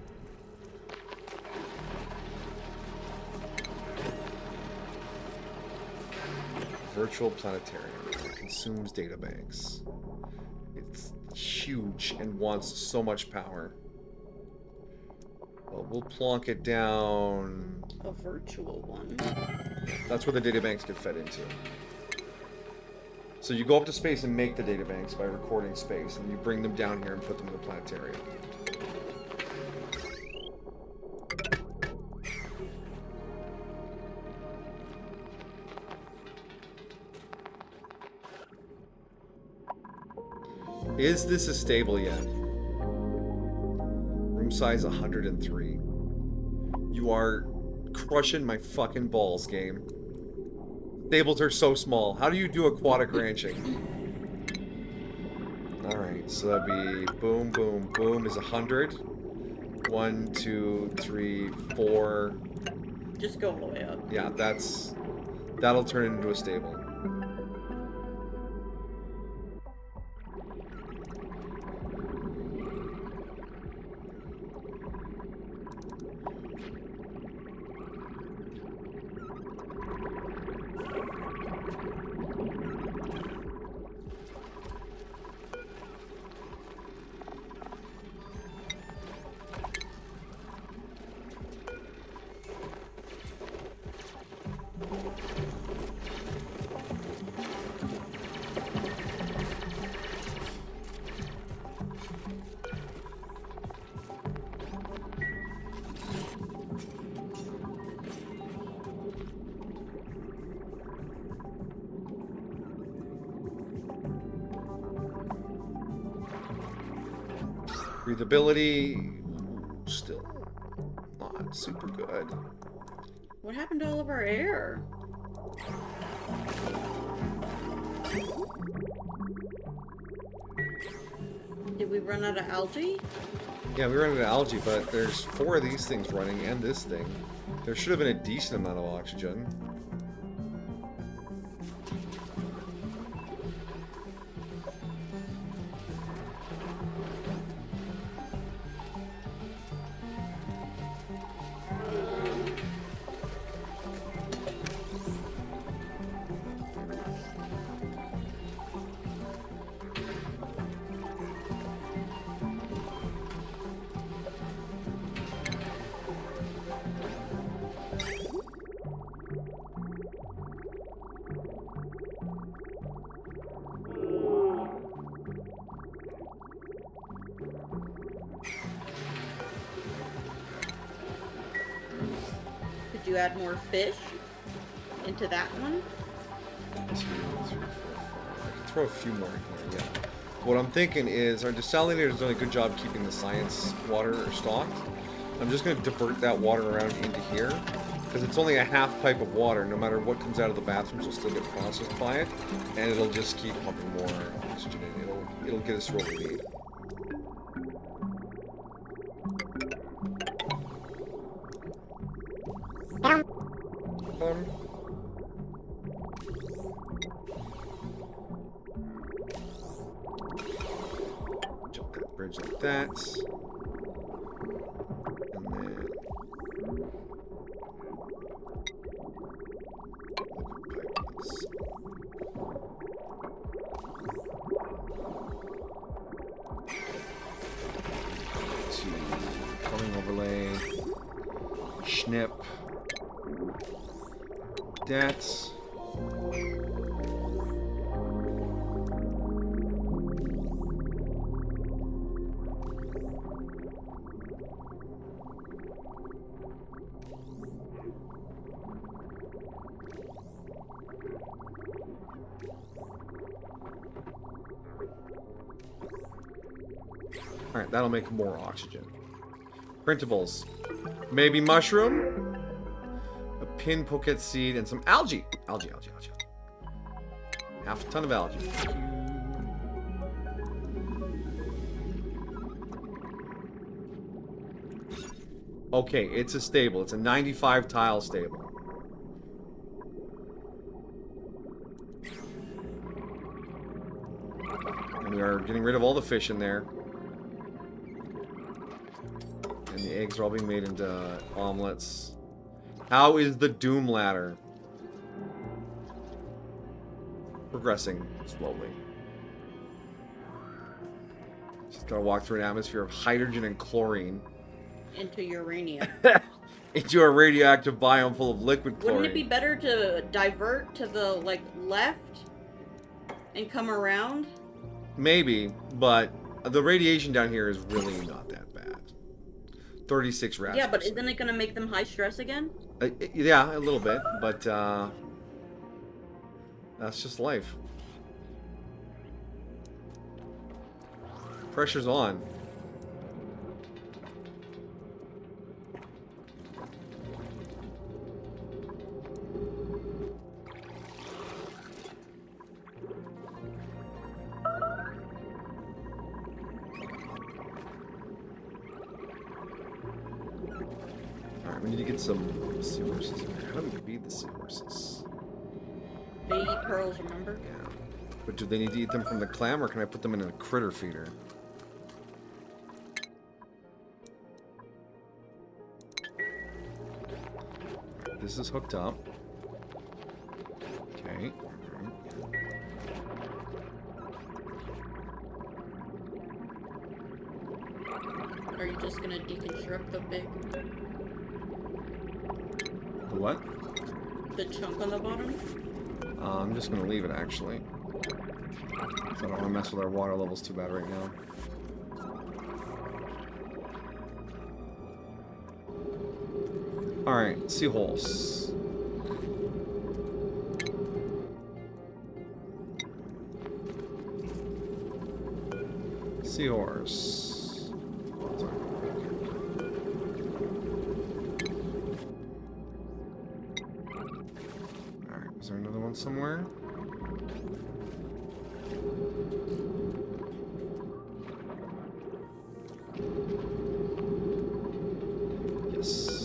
Virtual planetarium. consumes databanks. It's huge and wants so much power. Well, we'll plonk it down. A virtual one. That's where the databanks get fed into. So you go up to space and make the databanks by recording space, and you bring them down here and put them in the planetarium. Is this a stable yet? Room size 103. You are crushing my fucking balls, game. Stables are so small. How do you do aquatic ranching? Alright, so that'd be boom, boom, boom is 100. 1, 2, 3, 4. Just go all the way up. Yeah, that'll turn it into a stable. Breathability, still not super good. What happened to all of our air? Did we run out of algae? Yeah, we ran out of algae, but there's 4 of these things running and this thing. There should have been a decent amount of oxygen. Could you add more fish into that one? 2, 3, 4, 5. I can throw a few more in here, yeah. What I'm thinking is our desalinator has done a good job keeping the science water stocked. I'm just going to divert that water around into here, because it's only a half pipe of water. No matter what comes out of the bathrooms, will still get processed by it, and it'll just keep pumping more oxygen in. It'll get us to what we need. Jump that bridge like that. And then to coloring overlay. Snip. That's alright, that'll make more oxygen. Printables. Maybe mushroom? A pin pocket seed and some algae. Algae. Half a ton of algae. Okay, it's a stable. It's a 95 tile stable. And we are getting rid of all the fish in there. And the eggs are all being made into omelets. How is the Doom ladder? progressing slowly. Just gotta walk through an atmosphere of hydrogen and chlorine. Into uranium. Into a radioactive biome full of liquid chlorine. Wouldn't it be better to divert to the, like, left and come around? Maybe, but the radiation down here is really not that bad. 36 rats. Yeah, but isn't it gonna make them high stress again? Yeah, a little bit, but that's just life. Pressure's on. Alright, we need to get some seahorses. How do we feed the seahorses? They eat pearls, remember? Yeah. But do they need to eat them from the clam, or can I put them in a critter feeder? This is hooked up. Okay. Are you just gonna deconstruct the big... The what? The chunk on the bottom? I'm just gonna leave it, actually. So I don't want to mess with our water levels too bad right now. Alright, seahorse. Seahorse. Alright, is there another one somewhere? Yes.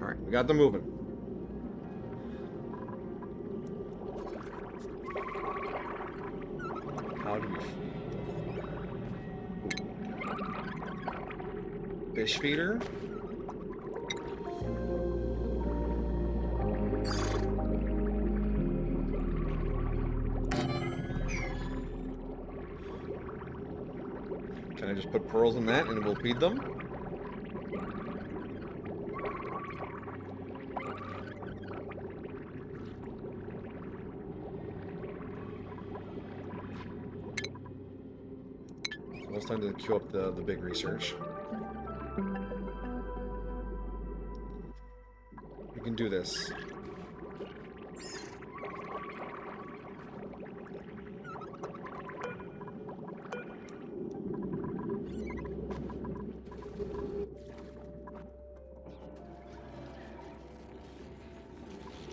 Alright, we got them moving. How do we feed? Fish feeder? Can I just put pearls in that and it will feed them? Almost time to queue up the big research. We can do this.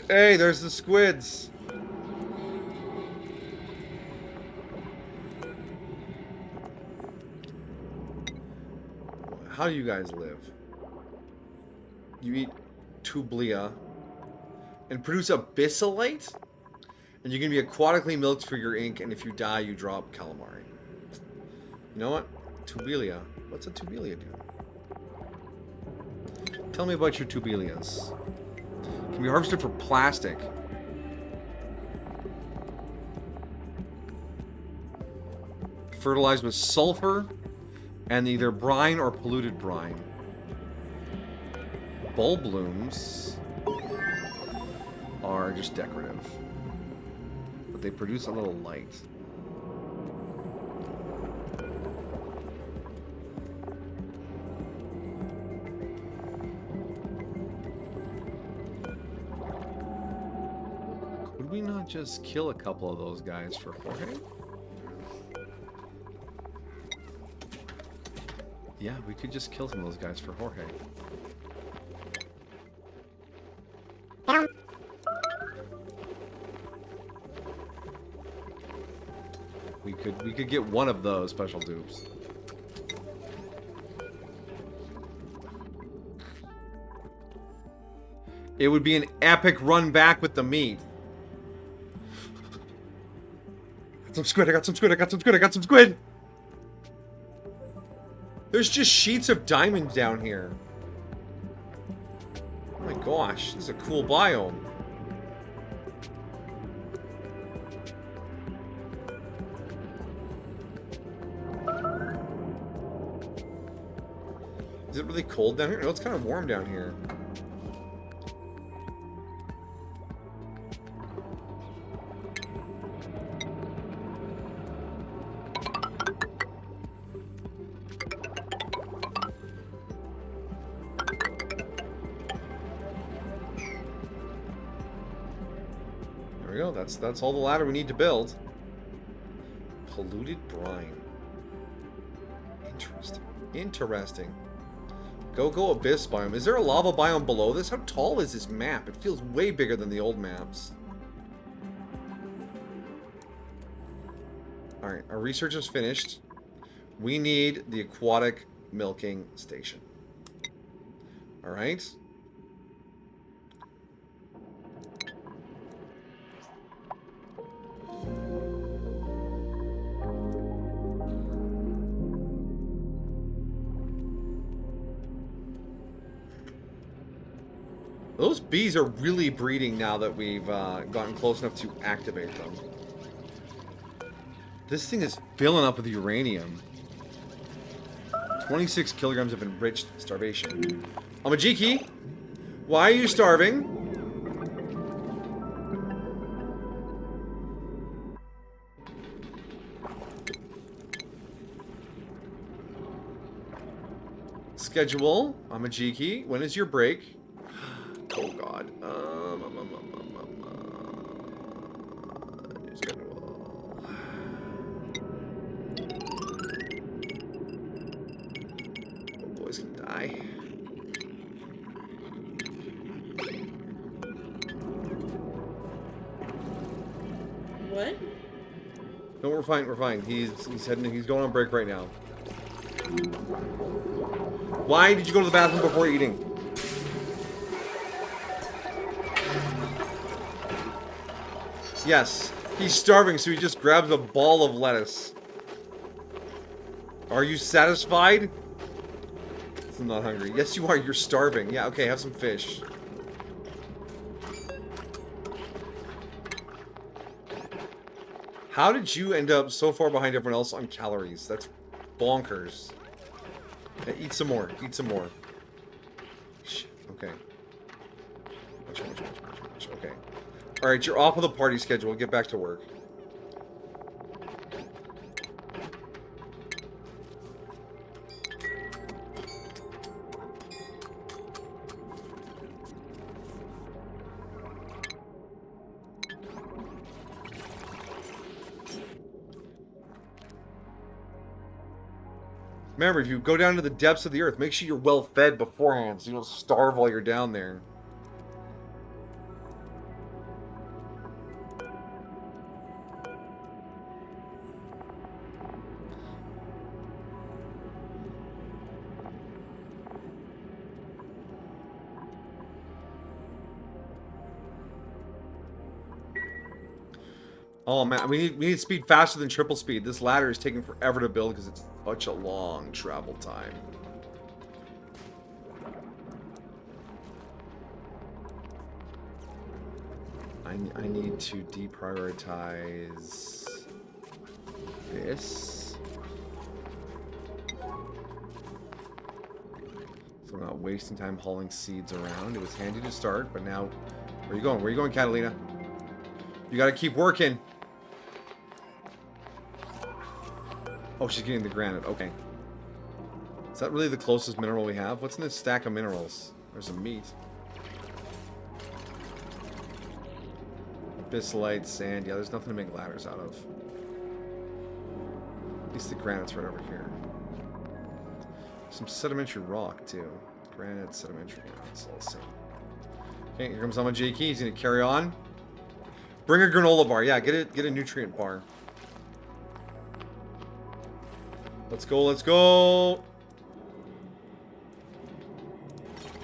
Hey, there's the squids. How do you guys live? You eat tublia and produce abyssalite? And you're going to be aquatically milked for your ink, and if you die, you drop calamari. You know what? Tubelia. What's a tubelia do? Tell me about your tubelias. Can be harvested for plastic. Fertilized with sulfur and either brine or polluted brine. Bulb blooms are just decorative, but they produce a little light. Could we not just kill a couple of those guys for Jorge? Yeah, we could just kill some of those guys for Jorge. We could get one of those special dupes. It would be an epic run back with the meat. Got some squid, I got some squid, I got some squid, I got some squid! There's just sheets of diamonds down here. Oh my gosh, this is a cool biome. Is it really cold down here? No, it's kind of warm down here. There we go. That's all the ladder we need to build. Polluted brine. Interesting. Interesting. Go Abyss biome. Is there a lava biome below this? How tall is this map? It feels way bigger than the old maps. Alright, our research is finished. We need the aquatic milking station. Alright. Those bees are really breeding now that we've gotten close enough to activate them. This thing is filling up with uranium. 26 kilograms of enriched starvation. Amajiki, why are you starving? Schedule, Amajiki, when is your break? Oh God. Schedule. Oh, boy's gonna die. What? No, we're fine. We're fine. He's heading. He's going on break right now. Why did you go to the bathroom before eating? Yes, he's starving, so he just grabs a ball of lettuce. Are you satisfied? I'm not hungry. Yes, you are. You're starving. Yeah, okay, have some fish. How did you end up so far behind everyone else on calories? That's bonkers. Yeah, eat some more. Eat some more. Shit, okay. Much. Okay. Alright, you're off of the party schedule. Get back to work. Remember, if you go down to the depths of the earth, make sure you're well fed beforehand so you don't starve while you're down there. Oh man, we need speed faster than triple speed. This ladder is taking forever to build because it's such a long travel time. I need to deprioritize this. So I'm not wasting time hauling seeds around. It was handy to start, but now... Where are you going? Where are you going, Catalina? You gotta keep working. Oh, she's getting the granite. Okay. Is that really the closest mineral we have? What's in this stack of minerals? There's some meat. Abyssalite, sand. Yeah, there's nothing to make ladders out of. At least the granite's right over here. Some sedimentary rock, too. Granite, sedimentary. Yeah, it's all the same. Okay, here comes Amajiki. He's gonna carry on. Bring a granola bar. Yeah, get a nutrient bar. Let's go, let's go.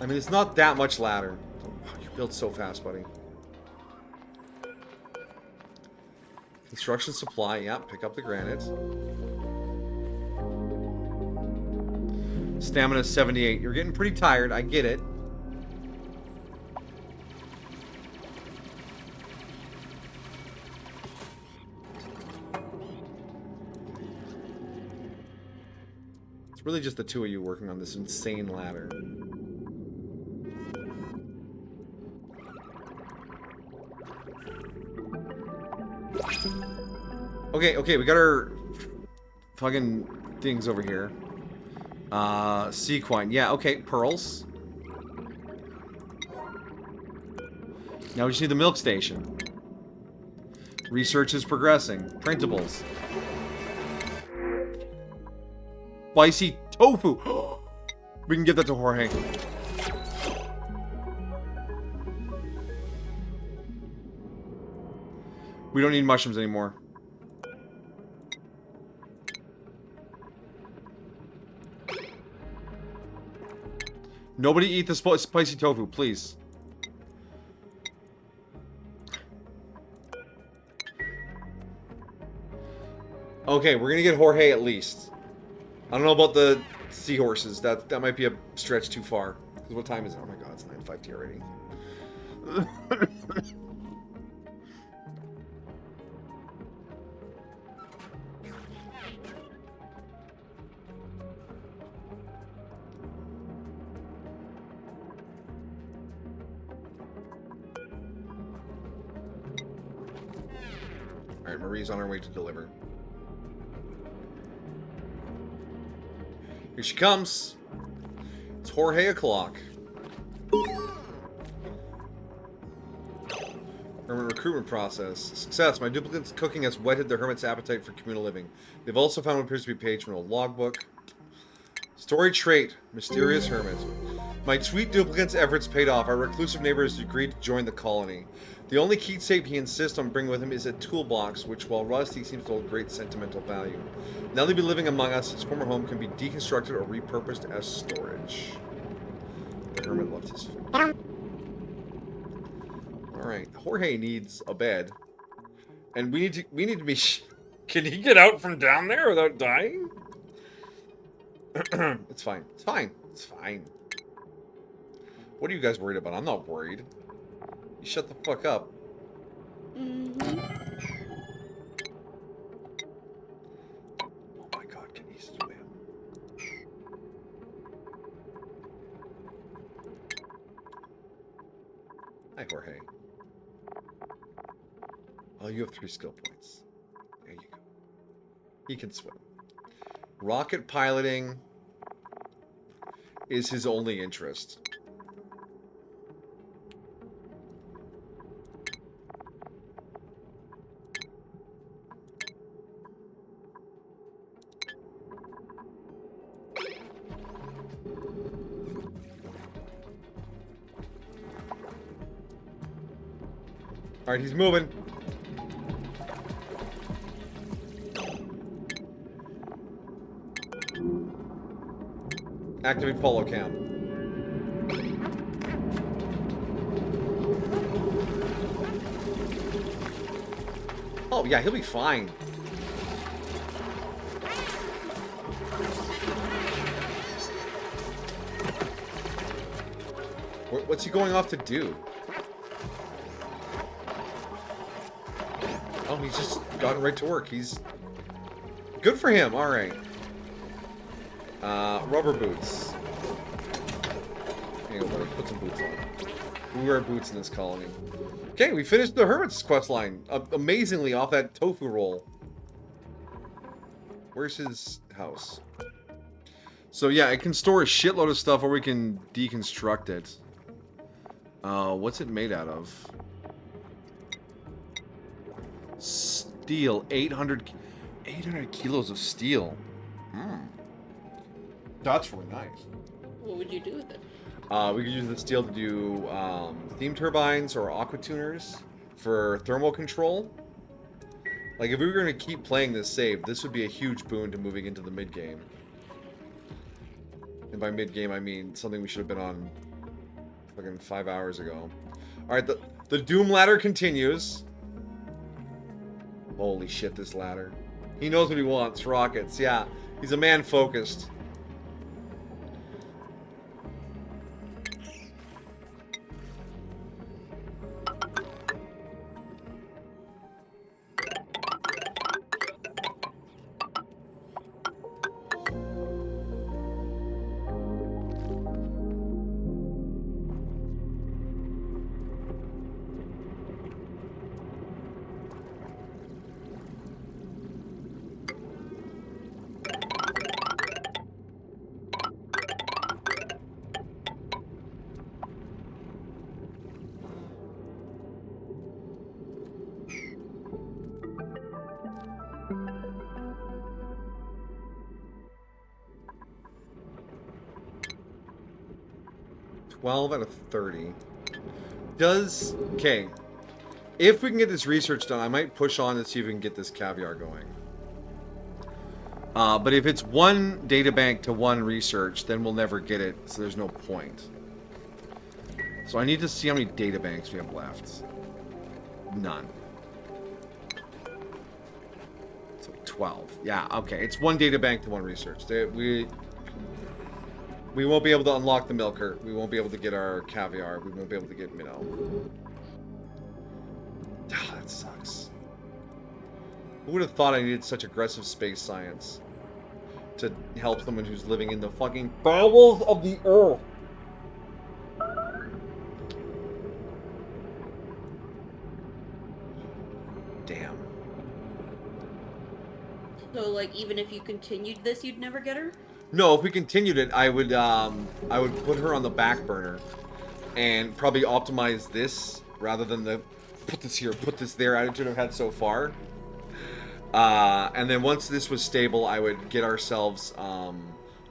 I mean, it's not that much ladder. Oh, you build so fast, buddy. Construction supply. Yeah, pick up the granite. Stamina 78. You're getting pretty tired. I get it. really just the two of you working on this insane ladder. Okay, we got our fucking things over here. Sequine. Yeah, okay, pearls. Now we just need the milk station. Research is progressing. Printables. Spicy tofu. We can give that to Jorge. We don't need mushrooms anymore. Nobody eat the spicy tofu, please. Okay, we're gonna get Jorge at least. I don't know about the seahorses. That might be a stretch too far. Because what time is it? Oh my god, it's 9:50 already. Alright, Marie's on her way to deliver. Here she comes. It's Jorge o'clock. Hermit recruitment process. Success. My duplicate's cooking has whetted the hermit's appetite for communal living. They've also found what appears to be a page from a logbook. Story trait. Mysterious hermit. My sweet duplicate's efforts paid off. Our reclusive neighbor has agreed to join the colony. The only keepsake he insists on bringing with him is a toolbox, which, while rusty, seems to hold great sentimental value. Now that he'll be living among us, his former home can be deconstructed or repurposed as storage. The hermit loved his food. Alright, Jorge needs a bed. And we need to be... Can he get out from down there without dying? It's fine. It's fine. It's fine. What are you guys worried about? I'm not worried. You shut the fuck up. Mm-hmm. Oh my god, can he swim? Hi, Jorge. Oh, you have 3 skill points. There you go. He can swim. Rocket piloting is his only interest. Alright, he's moving. Activate follow cam. Oh, yeah, he'll be fine. What's he going off to do? Oh, he's just gotten right to work. He's... Good for him, alright. Rubber boots. Hang on, let me put some boots on. We wear boots in this colony. Okay, we finished the Hermit's quest line. Amazingly, off that tofu roll. Where's his house? So yeah, it can store a shitload of stuff or we can deconstruct it. What's it made out of? Steel. 800 kilos of steel. That's really nice. What would you do with it? We could use the steel to do steam turbines or aqua tuners for thermal control. Like, if we were going to keep playing this save, this would be a huge boon to moving into the mid-game. And by mid-game, I mean something we should have been on fucking 5 hours ago. Alright, the Doom ladder continues. Holy shit, this ladder. He knows what he wants. Rockets, yeah. He's a man focused. 12 out of 30. Does... Okay. If we can get this research done, I might push on to see if we can get this caviar going. But if it's one databank to one research, then we'll never get it, so there's no point. So I need to see how many databanks we have left. None. So 12. Yeah, okay. It's one databank to one research. We won't be able to unlock the milker. We won't be able to get our caviar. We won't be able to get minnow. Ah, that sucks. Who would have thought I needed such aggressive space science to help someone who's living in the fucking bowels of the earth? Damn. So, like, even if you continued this, you'd never get her? No, if we continued it, I would put her on the back burner and probably optimize this rather than the put this here, put this there attitude I've had so far. And then once this was stable, I would get ourselves a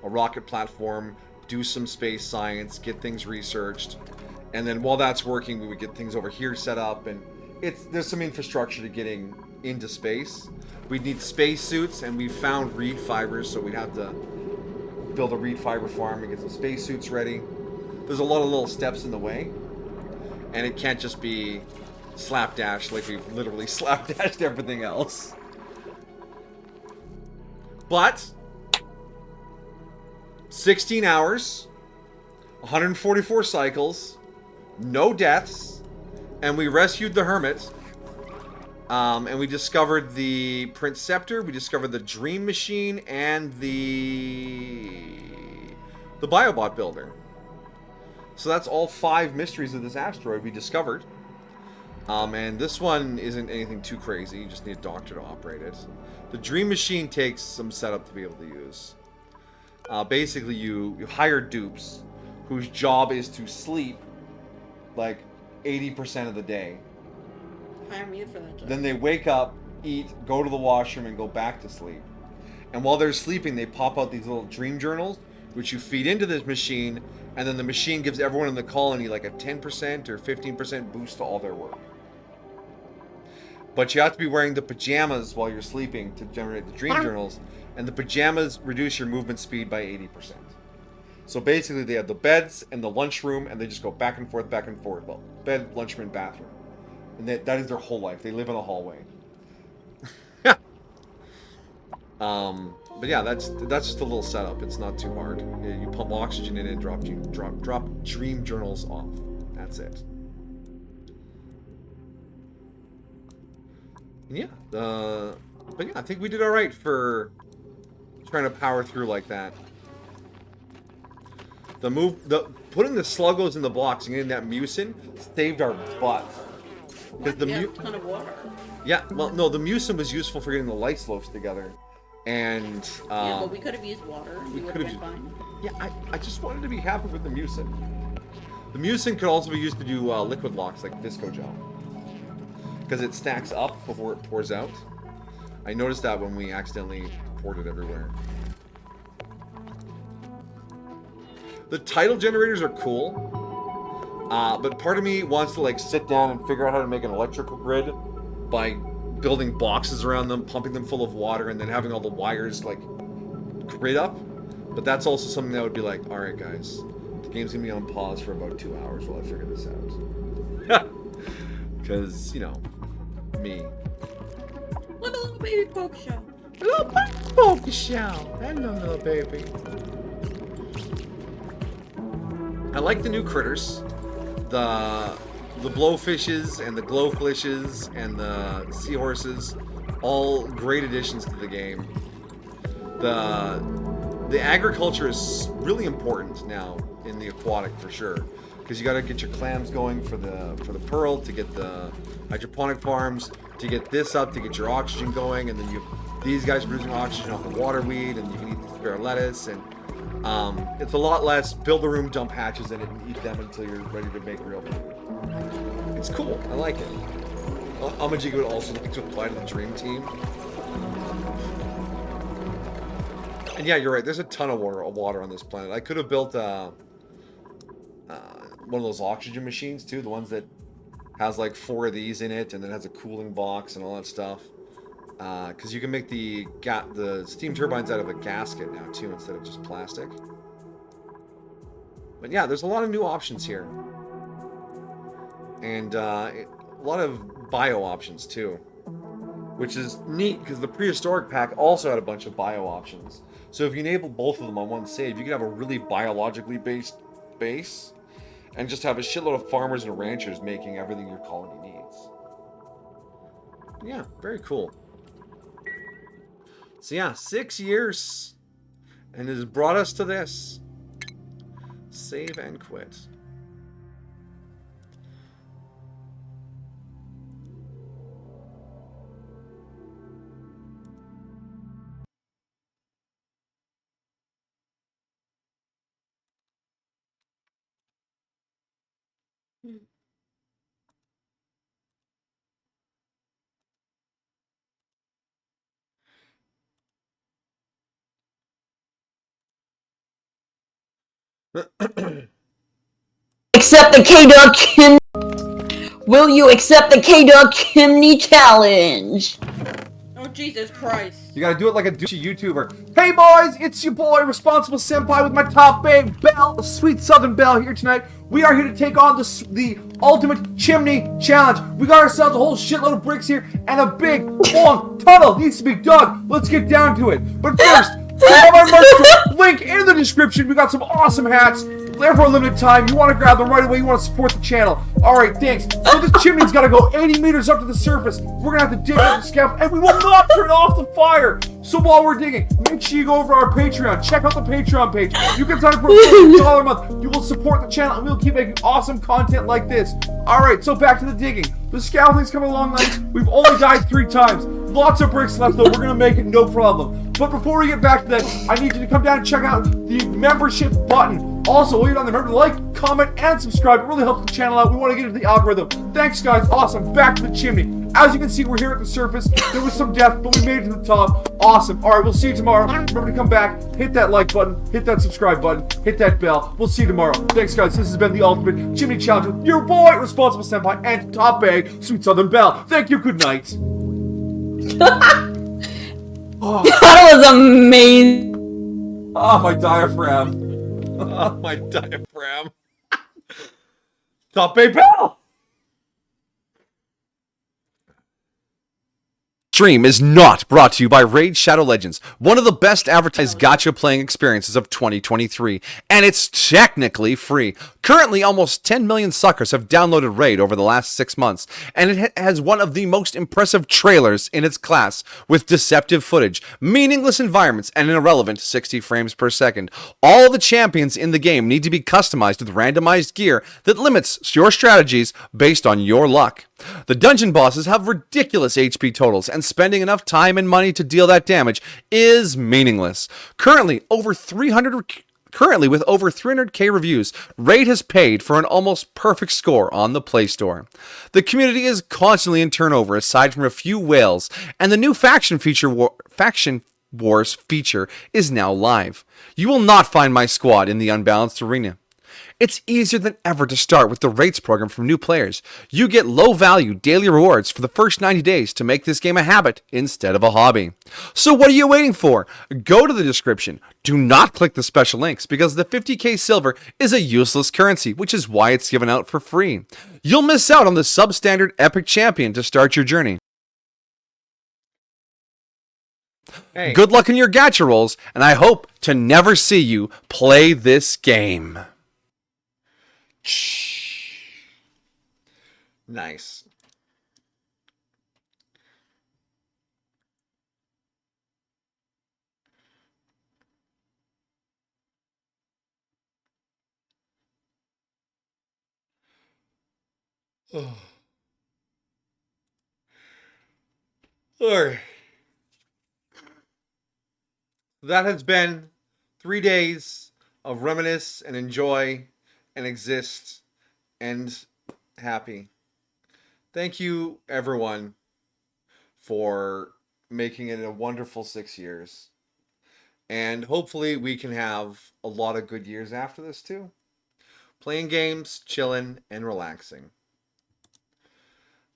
rocket platform, do some space science, get things researched, and then while that's working, we would get things over here set up, and there's some infrastructure to getting into space. We'd need space suits, and we found reed fibers, so we'd have to build a reed fiber farm and get some space suits ready. There's a lot of little steps in the way, and it can't just be slapdash like we've literally slapdashed everything else. But 16 hours, 144 cycles, no deaths, and we rescued the hermit. And we discovered the Prince Scepter, we discovered the Dream Machine, and the Biobot Builder. So that's all 5 mysteries of this asteroid we discovered. And this one isn't anything too crazy, you just need a doctor to operate it. The Dream Machine takes some setup to be able to use. Basically, you hire dupes whose job is to sleep like 80% of the day. Hire me for that job. Then they wake up, eat, go to the washroom, and go back to sleep. And while they're sleeping, they pop out these little dream journals, which you feed into this machine, and then the machine gives everyone in the colony like a 10% or 15% boost to all their work. But you have to be wearing the pajamas while you're sleeping to generate the dream journals, and the pajamas reduce your movement speed by 80%. So basically they have the beds and the lunchroom, and they just go back and forth, well, bed, lunchroom, bathroom. And that is their whole life. They live in a hallway. But yeah, that's just a little setup. It's not too hard. You pump oxygen in and drop dream journals off. That's it. Yeah. But yeah, I think we did all right for trying to power through like that. Putting the sluggos in the blocks and getting that mucin saved our butts. Because the a ton of water. Yeah, well, no, the mucin was useful for getting the light loaves together, and yeah, but we could have used water. We would have been fine. Yeah, I just wanted to be happy with the mucin. The mucin could also be used to do liquid locks like Visco Gel, because it stacks up before it pours out. I noticed that when we accidentally poured it everywhere. The tidal generators are cool. But part of me wants to like sit down and figure out how to make an electrical grid by building boxes around them, pumping them full of water, and then having all the wires like grid up. But that's also something that would be like, all right, guys, the game's gonna be on pause for about 2 hours while I figure this out. Because you know, me. Look at little baby poke shell. Little poke shell. Hello, little baby. I like the new critters. The blowfishes and the glowfishes and the seahorses, all great additions to the game. The agriculture is really important now in the aquatic for sure, because you got to get your clams going for the pearl, to get the hydroponic farms, to get this up, to get your oxygen going, and then these guys are producing oxygen off the waterweed, and you can eat the spare lettuce, and it's a lot less build a room, dump hatches in it, and eat them until you're ready to make real food. It's cool. I like it. Amajiga would also like to apply to the Dream Team. And yeah, you're right. There's a ton of water on this planet. I could have built one of those oxygen machines too, the ones that has like 4 of these in it, and then has a cooling box and all that stuff. Because you can make the steam turbines out of a gasket now too, instead of just plastic. But yeah, there's a lot of new options here, and a lot of bio options too, which is neat because the prehistoric pack also had a bunch of bio options. So if you enable both of them on one save, you can have a really biologically based base, and just have a shitload of farmers and ranchers making everything your colony needs. Yeah, very cool. So yeah, 6 years, and it has brought us to this. Save and quit. Accept the K-Dog Kim. Will you accept the K-Dog Kimney challenge? Oh, Jesus Christ. You gotta do it like a douchey YouTuber. Hey boys, it's your boy, Responsible Senpai, with my top babe, Belle, the sweet Southern Belle, here tonight. We are here to take on the ultimate chimney challenge. We got ourselves a whole shitload of bricks here, and a big, long tunnel needs to be dug. Let's get down to it. But first, we have our merch store, link in the description. We got some awesome hats. They're for a limited time. You want to grab them right away. You want to support the channel. Alright, thanks. So this chimney's got to go 80 meters up to the surface. We're going to have to dig up the scaffold, and we will not turn off the fire. So while we're digging, make sure you go over our Patreon. Check out the Patreon page. You can sign up for $1 a month. You will support the channel, and we'll keep making awesome content like this. Alright, so back to the digging. The scaffolding's coming along nice. We've only died 3 times. Lots of bricks left, though. We're going to make it no problem. But before we get back to that, I need you to come down and check out the membership button. Also, while you're down there, remember to like, comment, and subscribe. It really helps the channel out. We want to get into the algorithm. Thanks, guys. Awesome. Back to the chimney. As you can see, we're here at the surface. There was some death, but we made it to the top. Awesome. All right, we'll see you tomorrow. Remember to come back, hit that like button, hit that subscribe button, hit that bell. We'll see you tomorrow. Thanks, guys. This has been the Ultimate Chimney Challenge with your boy, Responsible Senpai, and Top Bag, Sweet Southern Belle. Thank you. Good night. Oh. That was amazing. Oh, my diaphragm. Oh, my diaphragm. Top Bay Bell. Stream is not brought to you by Raid Shadow Legends, one of the best advertised gacha playing experiences of 2023, and it's technically free. Currently, almost 10 million suckers have downloaded Raid over the last 6 months, and it has one of the most impressive trailers in its class, with deceptive footage, meaningless environments, and an irrelevant 60 frames per second. All the champions in the game need to be customized with randomized gear that limits your strategies based on your luck. The dungeon bosses have ridiculous HP totals, and spending enough time and money to deal that damage is meaningless. Currently, with over 300k reviews, Raid has paid for an almost perfect score on the Play Store. The community is constantly in turnover, aside from a few whales, and the new faction wars feature is now live. You will not find my squad in the unbalanced arena. It's easier than ever to start with the rates program from new players. You get low-value daily rewards for the first 90 days to make this game a habit instead of a hobby. So what are you waiting for? Go to the description. Do not click the special links, because the 50k silver is a useless currency, which is why it's given out for free. You'll miss out on the substandard epic champion to start your journey. Hey. Good luck in your gacha rolls, and I hope to never see you play this game. Nice. Oh. Alright. That has been 3 days of reminisce and enjoy and exist and happy. Thank you, everyone, for making it a wonderful 6 years. And hopefully we can have a lot of good years after this, too. playing games, chilling, and relaxing.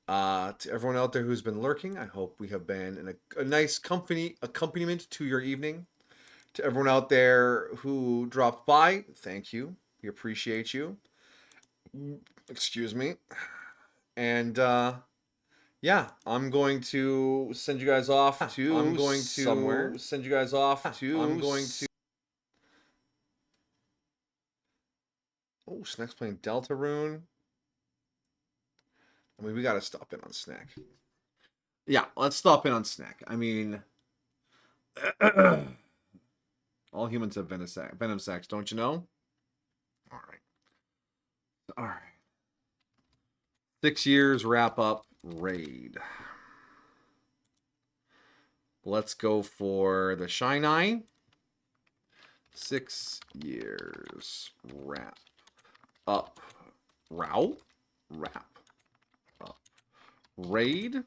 To everyone out there who's been lurking, I hope we have been a nice accompaniment to your evening. To everyone out there who dropped by, thank you. We appreciate you. Excuse me. And yeah, I'm going to send you guys off to somewhere. Send you guys off to Oh, Snack's playing Deltarune. I mean, we gotta stop in on Snack. Yeah, let's stop in on Snack. I mean, all humans have venom sacs, don't you know? All right. 6 years wrap up raid. Let's go for the Shine Eye. 6 years wrap up. Wrap up. Raid.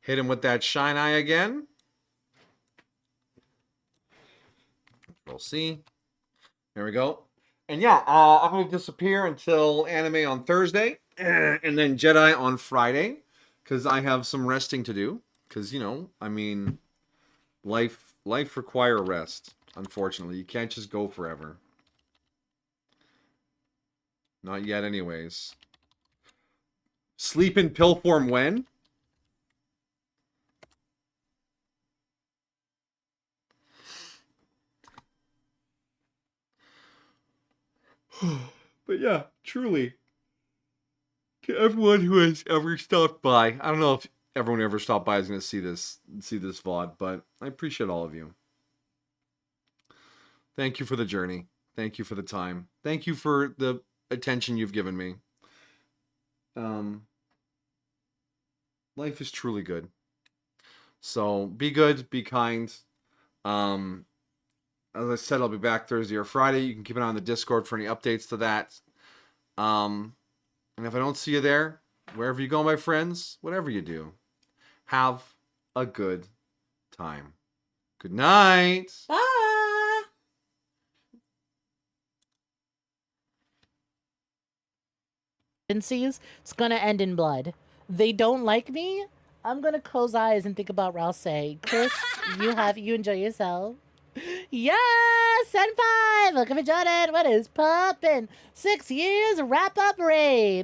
Hit him with that Shine Eye again. We'll see. There we go. And yeah, I'm going to disappear until anime on Thursday. And then Jedi on Friday. Because I have some resting to do. Because, you know, I mean, life require rest. Unfortunately, you can't just go forever. Not yet anyways. Sleep in pill form when? But yeah, truly. To everyone who has ever stopped by. I don't know if everyone who ever stopped by is going to see this VOD, but I appreciate all of you. Thank you for the journey. Thank you for the time. Thank you for the attention you've given me. Life is truly good. So be good, be kind. As I said, I'll be back Thursday or Friday. You can keep an eye on the Discord for any updates to that. And if I don't see you there, wherever you go, my friends, whatever you do, have a good time. Good night. Bye. It's gonna end in blood. They don't like me. I'm gonna close eyes and think about Rouse. Chris, you enjoy yourself. Yes, Senpai! Look at me, Jordan. What is poppin'? 6 years wrap up raid.